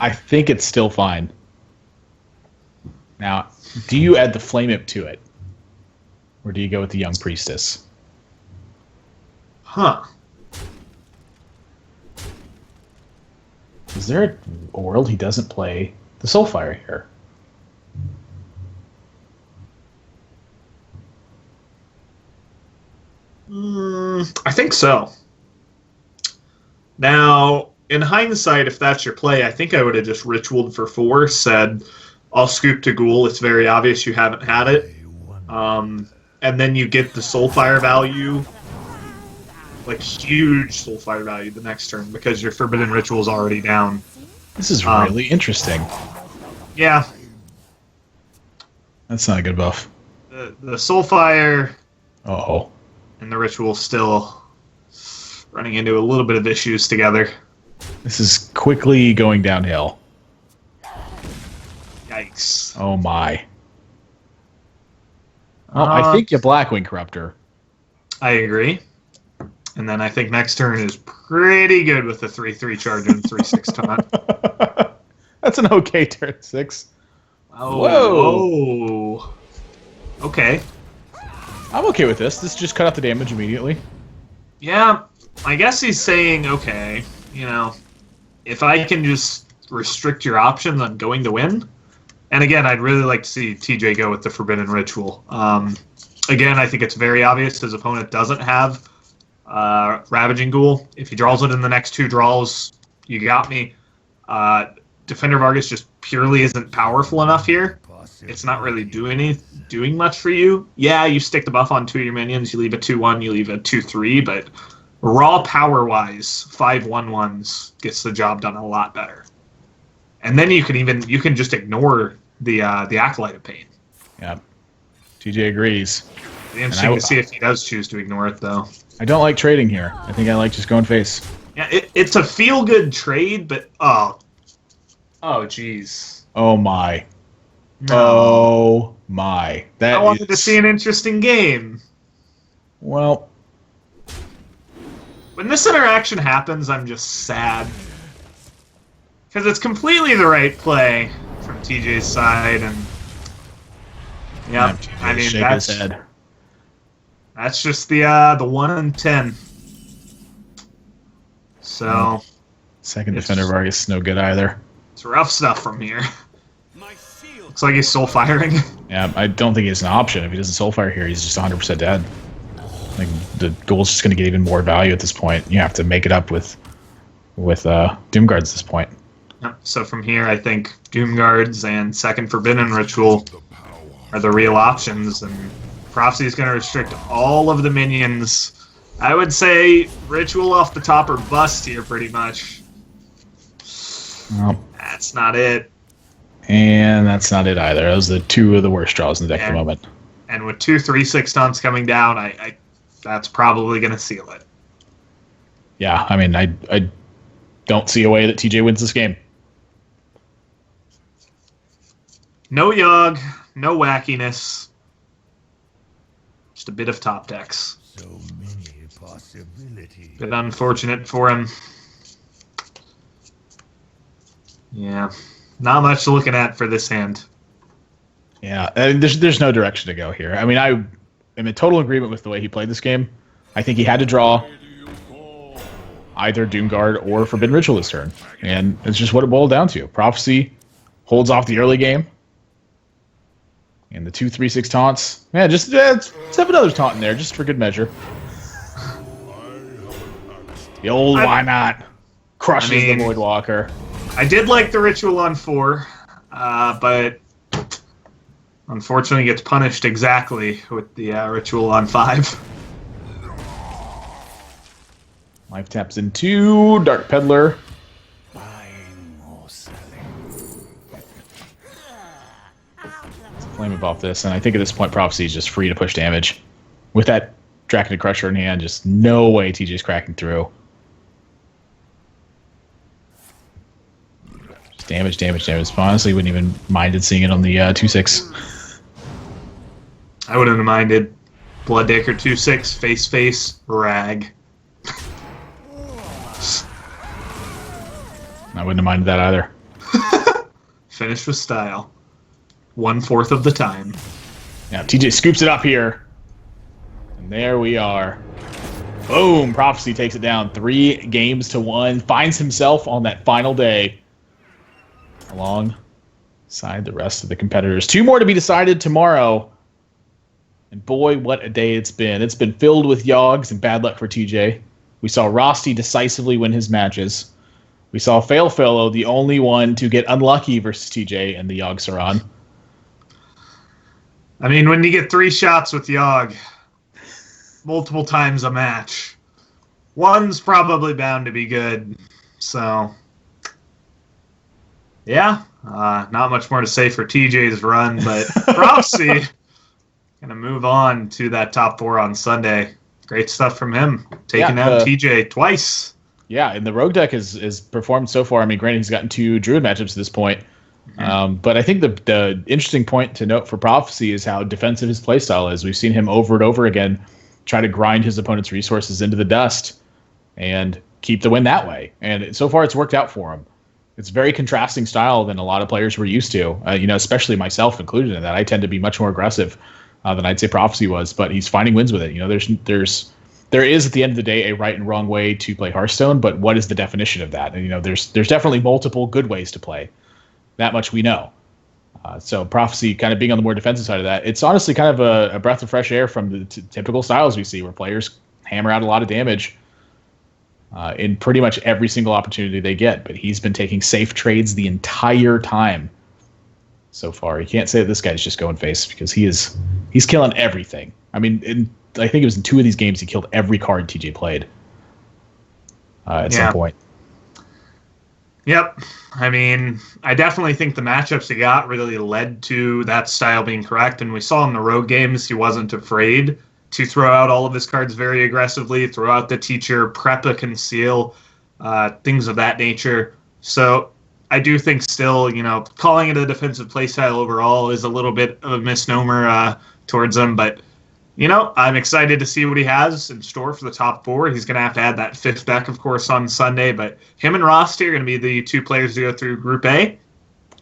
I think it's still fine. Now, do you add the Flame Imp to it? Or do you go with the Young Priestess? huh. Is there a world he doesn't play the Soulfire here? I think so. Now, in hindsight, if that's your play, I think I would have just ritualed for 4, said, I'll scoop to Ghoul. It's very obvious you haven't had it. And then you get the Soulfire value, like huge Soulfire value the next turn because your Forbidden Ritual is already down. This is really interesting. Yeah, That's not a good buff. the Soulfire Uh-oh. and the Ritual still running into a little bit of issues together. This is quickly going downhill. Yikes. Oh my. Well, I think you Blackwing Corruptor. I agree. And then I think next turn is pretty good with the 3/3 charge and 3/6 taunt. That's an okay turn 6. Oh, Whoa. whoa. Okay. I'm okay with this. This just cut out the damage immediately. Yeah, I guess he's saying, okay, if I can just restrict your options on going to win. And again, I'd really like to see TJ go with the Forbidden Ritual. Again, I think it's very obvious his opponent doesn't have Ravaging Ghoul. If he draws it in the next 2 draws, you got me. Defender Vargas just purely isn't powerful enough here. It's not really doing much for you. Yeah, you stick the buff on 2 of your minions, you leave a 2/1, you leave a 2/3, but raw power-wise, 5/1/1s gets the job done a lot better. And then you can just ignore the Acolyte of Pain. Yeah. TJ agrees. It'd be interesting to see if he does choose to ignore it, though. I don't like trading here. I think I like just going face. Yeah, it's a feel-good trade, but oh, jeez. Oh my. No. Oh my. That I wanted to is- see an interesting game. Well, When this interaction happens, I'm just sad. because it's completely the right play from TJ's side, and yeah, I mean Shake his head. that's just the 1 in 10. So Second defender Vargas, no good either. it's rough stuff from here. Looks like he's soul firing. Yeah, I don't think it's an option. If he doesn't soulfire here, he's just 100% dead. Like the gold's just going to get even more value at this point. You have to make it up with Doom Guards at this point. Yep, so from here, I think Doom Guards and second Forbidden Ritual are the real options, and Prophecy is going to restrict all of the minions. I would say Ritual off the top or bust here, pretty much. Well, That's not it. and that's not it either. Those are two of the worst draws in the deck at the moment. And with 2 3/6 taunts coming down, I that's probably going to seal it. Yeah, I mean, I don't see a way that TJ wins this game. No Yogg, no wackiness. Just a bit of top decks. So many possibilities. Bit unfortunate for him. Yeah, not much looking at for this hand. Yeah, I mean, there's no direction to go here. I mean, I am in total agreement with the way he played this game. I think he had to draw either Doomguard or Forbidden Ritual this turn, and it's just what it boiled down to. Prophecy holds off the early game, and the 2 3/6 taunts. Yeah, just let's have another taunt in there, just for good measure. The old why not crushes the Voidwalker. I did like the Ritual on 4, but unfortunately gets punished exactly with the Ritual on 5. Life taps into Dark Peddler. Buying or selling. Flame above this, and I think at this point Prophecy is just free to push damage. With that Draconid Crusher in hand, just no way TJ's cracking through. Just damage, damage, damage. Honestly, wouldn't even minded seeing it on the 2/6. I wouldn't have minded. Blooddaker 2/6, face, rag. I wouldn't have minded that either. Finish with style. 1/4 of the time. Now TJ scoops it up here. And there we are. Boom! Prophecy takes it down 3-1. Finds himself on that final day alongside the rest of the competitors. 2 more to be decided tomorrow. And boy, what a day it's been. It's been filled with Yogs and bad luck for TJ. We saw Rosti decisively win his matches. We saw Failfellow, the only one to get unlucky versus TJ and the Yogg Saron. I mean, when you get 3 shots with Yogg, multiple times a match, one's probably bound to be good. So, yeah, not much more to say for TJ's run, but Prophecy gonna move on to that top 4 on Sunday. Great stuff from him, taking out TJ twice. Yeah, and the Rogue deck is performed so far. I mean, granted, he's gotten 2 Druid matchups at this point. But I think the interesting point to note for Prophecy is how defensive his playstyle is. We've seen him over and over again try to grind his opponent's resources into the dust and keep the win that way. And so far, it's worked out for him. It's a very contrasting style than a lot of players were used to, especially myself included in that. I tend to be much more aggressive than I'd say Prophecy was, but he's finding wins with it. There is at the end of the day a right and wrong way to play Hearthstone, but what is the definition of that? And there's definitely multiple good ways to play. That much we know. So Prophecy kind of being on the more defensive side of that, it's honestly kind of a breath of fresh air from the typical styles we see where players hammer out a lot of damage in pretty much every single opportunity they get. But he's been taking safe trades the entire time so far. You can't say that this guy's just going face because he's killing everything. I mean, I think it was in 2 of these games he killed every card TJ played at some point. Yep. I mean, I definitely think the matchups he got really led to that style being correct. And we saw in the road games he wasn't afraid to throw out all of his cards very aggressively, throw out the teacher, prep a conceal, things of that nature. So I do think still, calling it a defensive playstyle overall is a little bit of a misnomer towards him. But I'm excited to see what he has in store for the top four. He's going to have to add that fifth deck, of course, on Sunday. But him and Rosti are going to be the two players to go through Group A.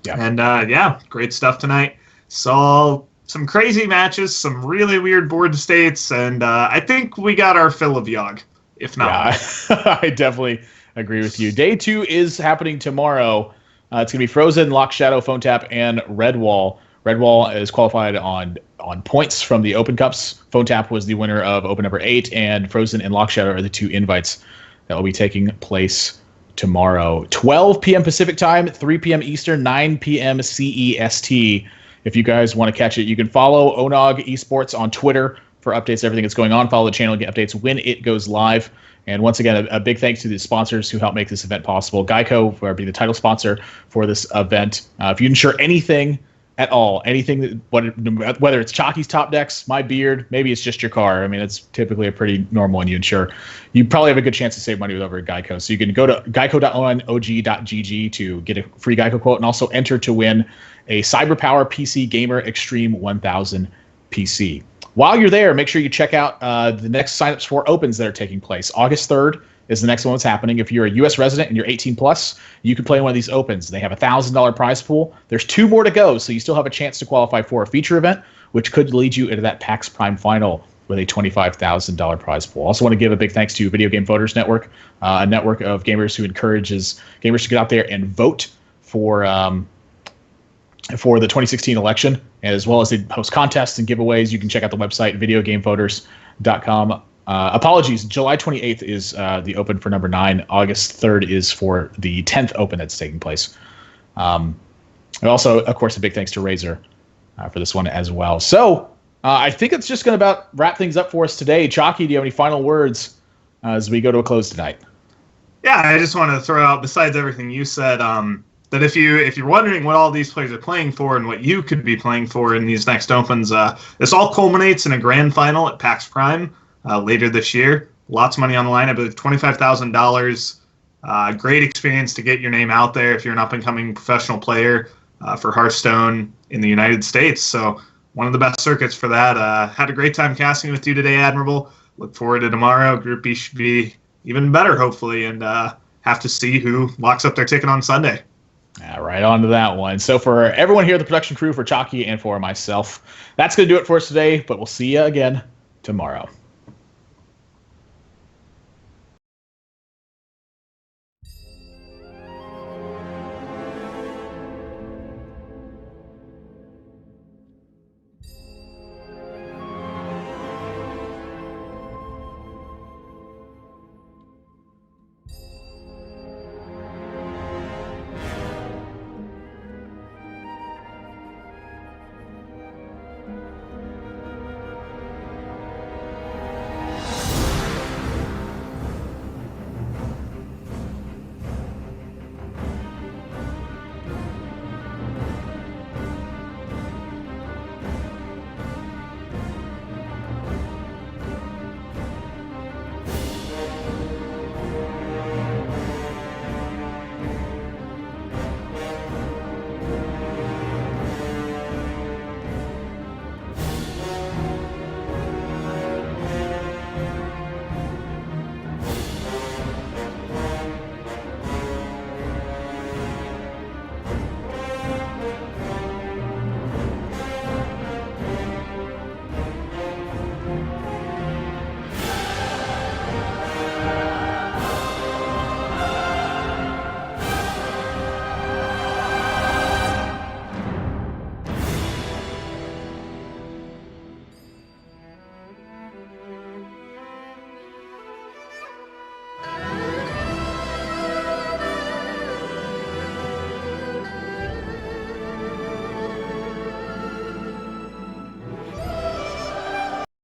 Yeah. And, great stuff tonight. Saw some crazy matches, some really weird board states, and I think we got our fill of Yogg, if not. Yeah, I definitely agree with you. Day 2 is happening tomorrow. It's going to be Frozen, Lock Shadow, Phone Tap, and Redwall. Redwall is qualified on points from the Open Cups. Phone Tap was the winner of Open number 8, and Frozen and Lock Shadow are the two invites that will be taking place tomorrow. 12 p.m. Pacific time, 3 p.m. Eastern, 9 p.m. CEST. If you guys want to catch it, you can follow Onog Esports on Twitter for updates, everything that's going on. Follow the channel, get updates when it goes live. And once again, a big thanks to the sponsors who help make this event possible. Geico, for being the title sponsor for this event. If you insure anything at all, anything, whether it's Chalky's top decks, my beard, maybe it's just your car. I mean, it's typically a pretty normal one you insure. You probably have a good chance to save money with over at Geico. So you can go to geico.og.gg to get a free Geico quote and also enter to win a CyberPower PC Gamer Extreme 1000 PC. While you're there, make sure you check out the next signups for opens that are taking place. August 3rd is the next one that's happening. If you're a U.S. resident and you're 18 plus, you can play in one of these opens. They have a $1,000 prize pool. There's 2 more to go, so you still have a chance to qualify for a feature event, which could lead you into that PAX Prime final with a $25,000 prize pool. Also want to give a big thanks to Video Game Voters Network, a network of gamers who encourages gamers to get out there and vote for the 2016 election, as well as they host contests and giveaways. You can check out the website, videogamevoters.com. Apologies, July 28th is the open for number 9. August 3rd is for the 10th open that's taking place. And also, of course, a big thanks to Razer for this one as well. So I think it's just going to about wrap things up for us today. Chalky, do you have any final words as we go to a close tonight? Yeah, I just want to throw out, besides everything you said, that if you're wondering what all these players are playing for and what you could be playing for in these next opens, this all culminates in a grand final at PAX Prime later this year. Lots of money on the line. I believe $25,000. Great experience to get your name out there if you're an up-and-coming professional player for Hearthstone in the United States. So one of the best circuits for that. Had a great time casting with you today, Admirable. Look forward to tomorrow. Group B should be even better, hopefully, and have to see who locks up their ticket on Sunday. Right on to that one. So for everyone here, the production crew, for Chalky and for myself, that's going to do it for us today, but we'll see you again tomorrow.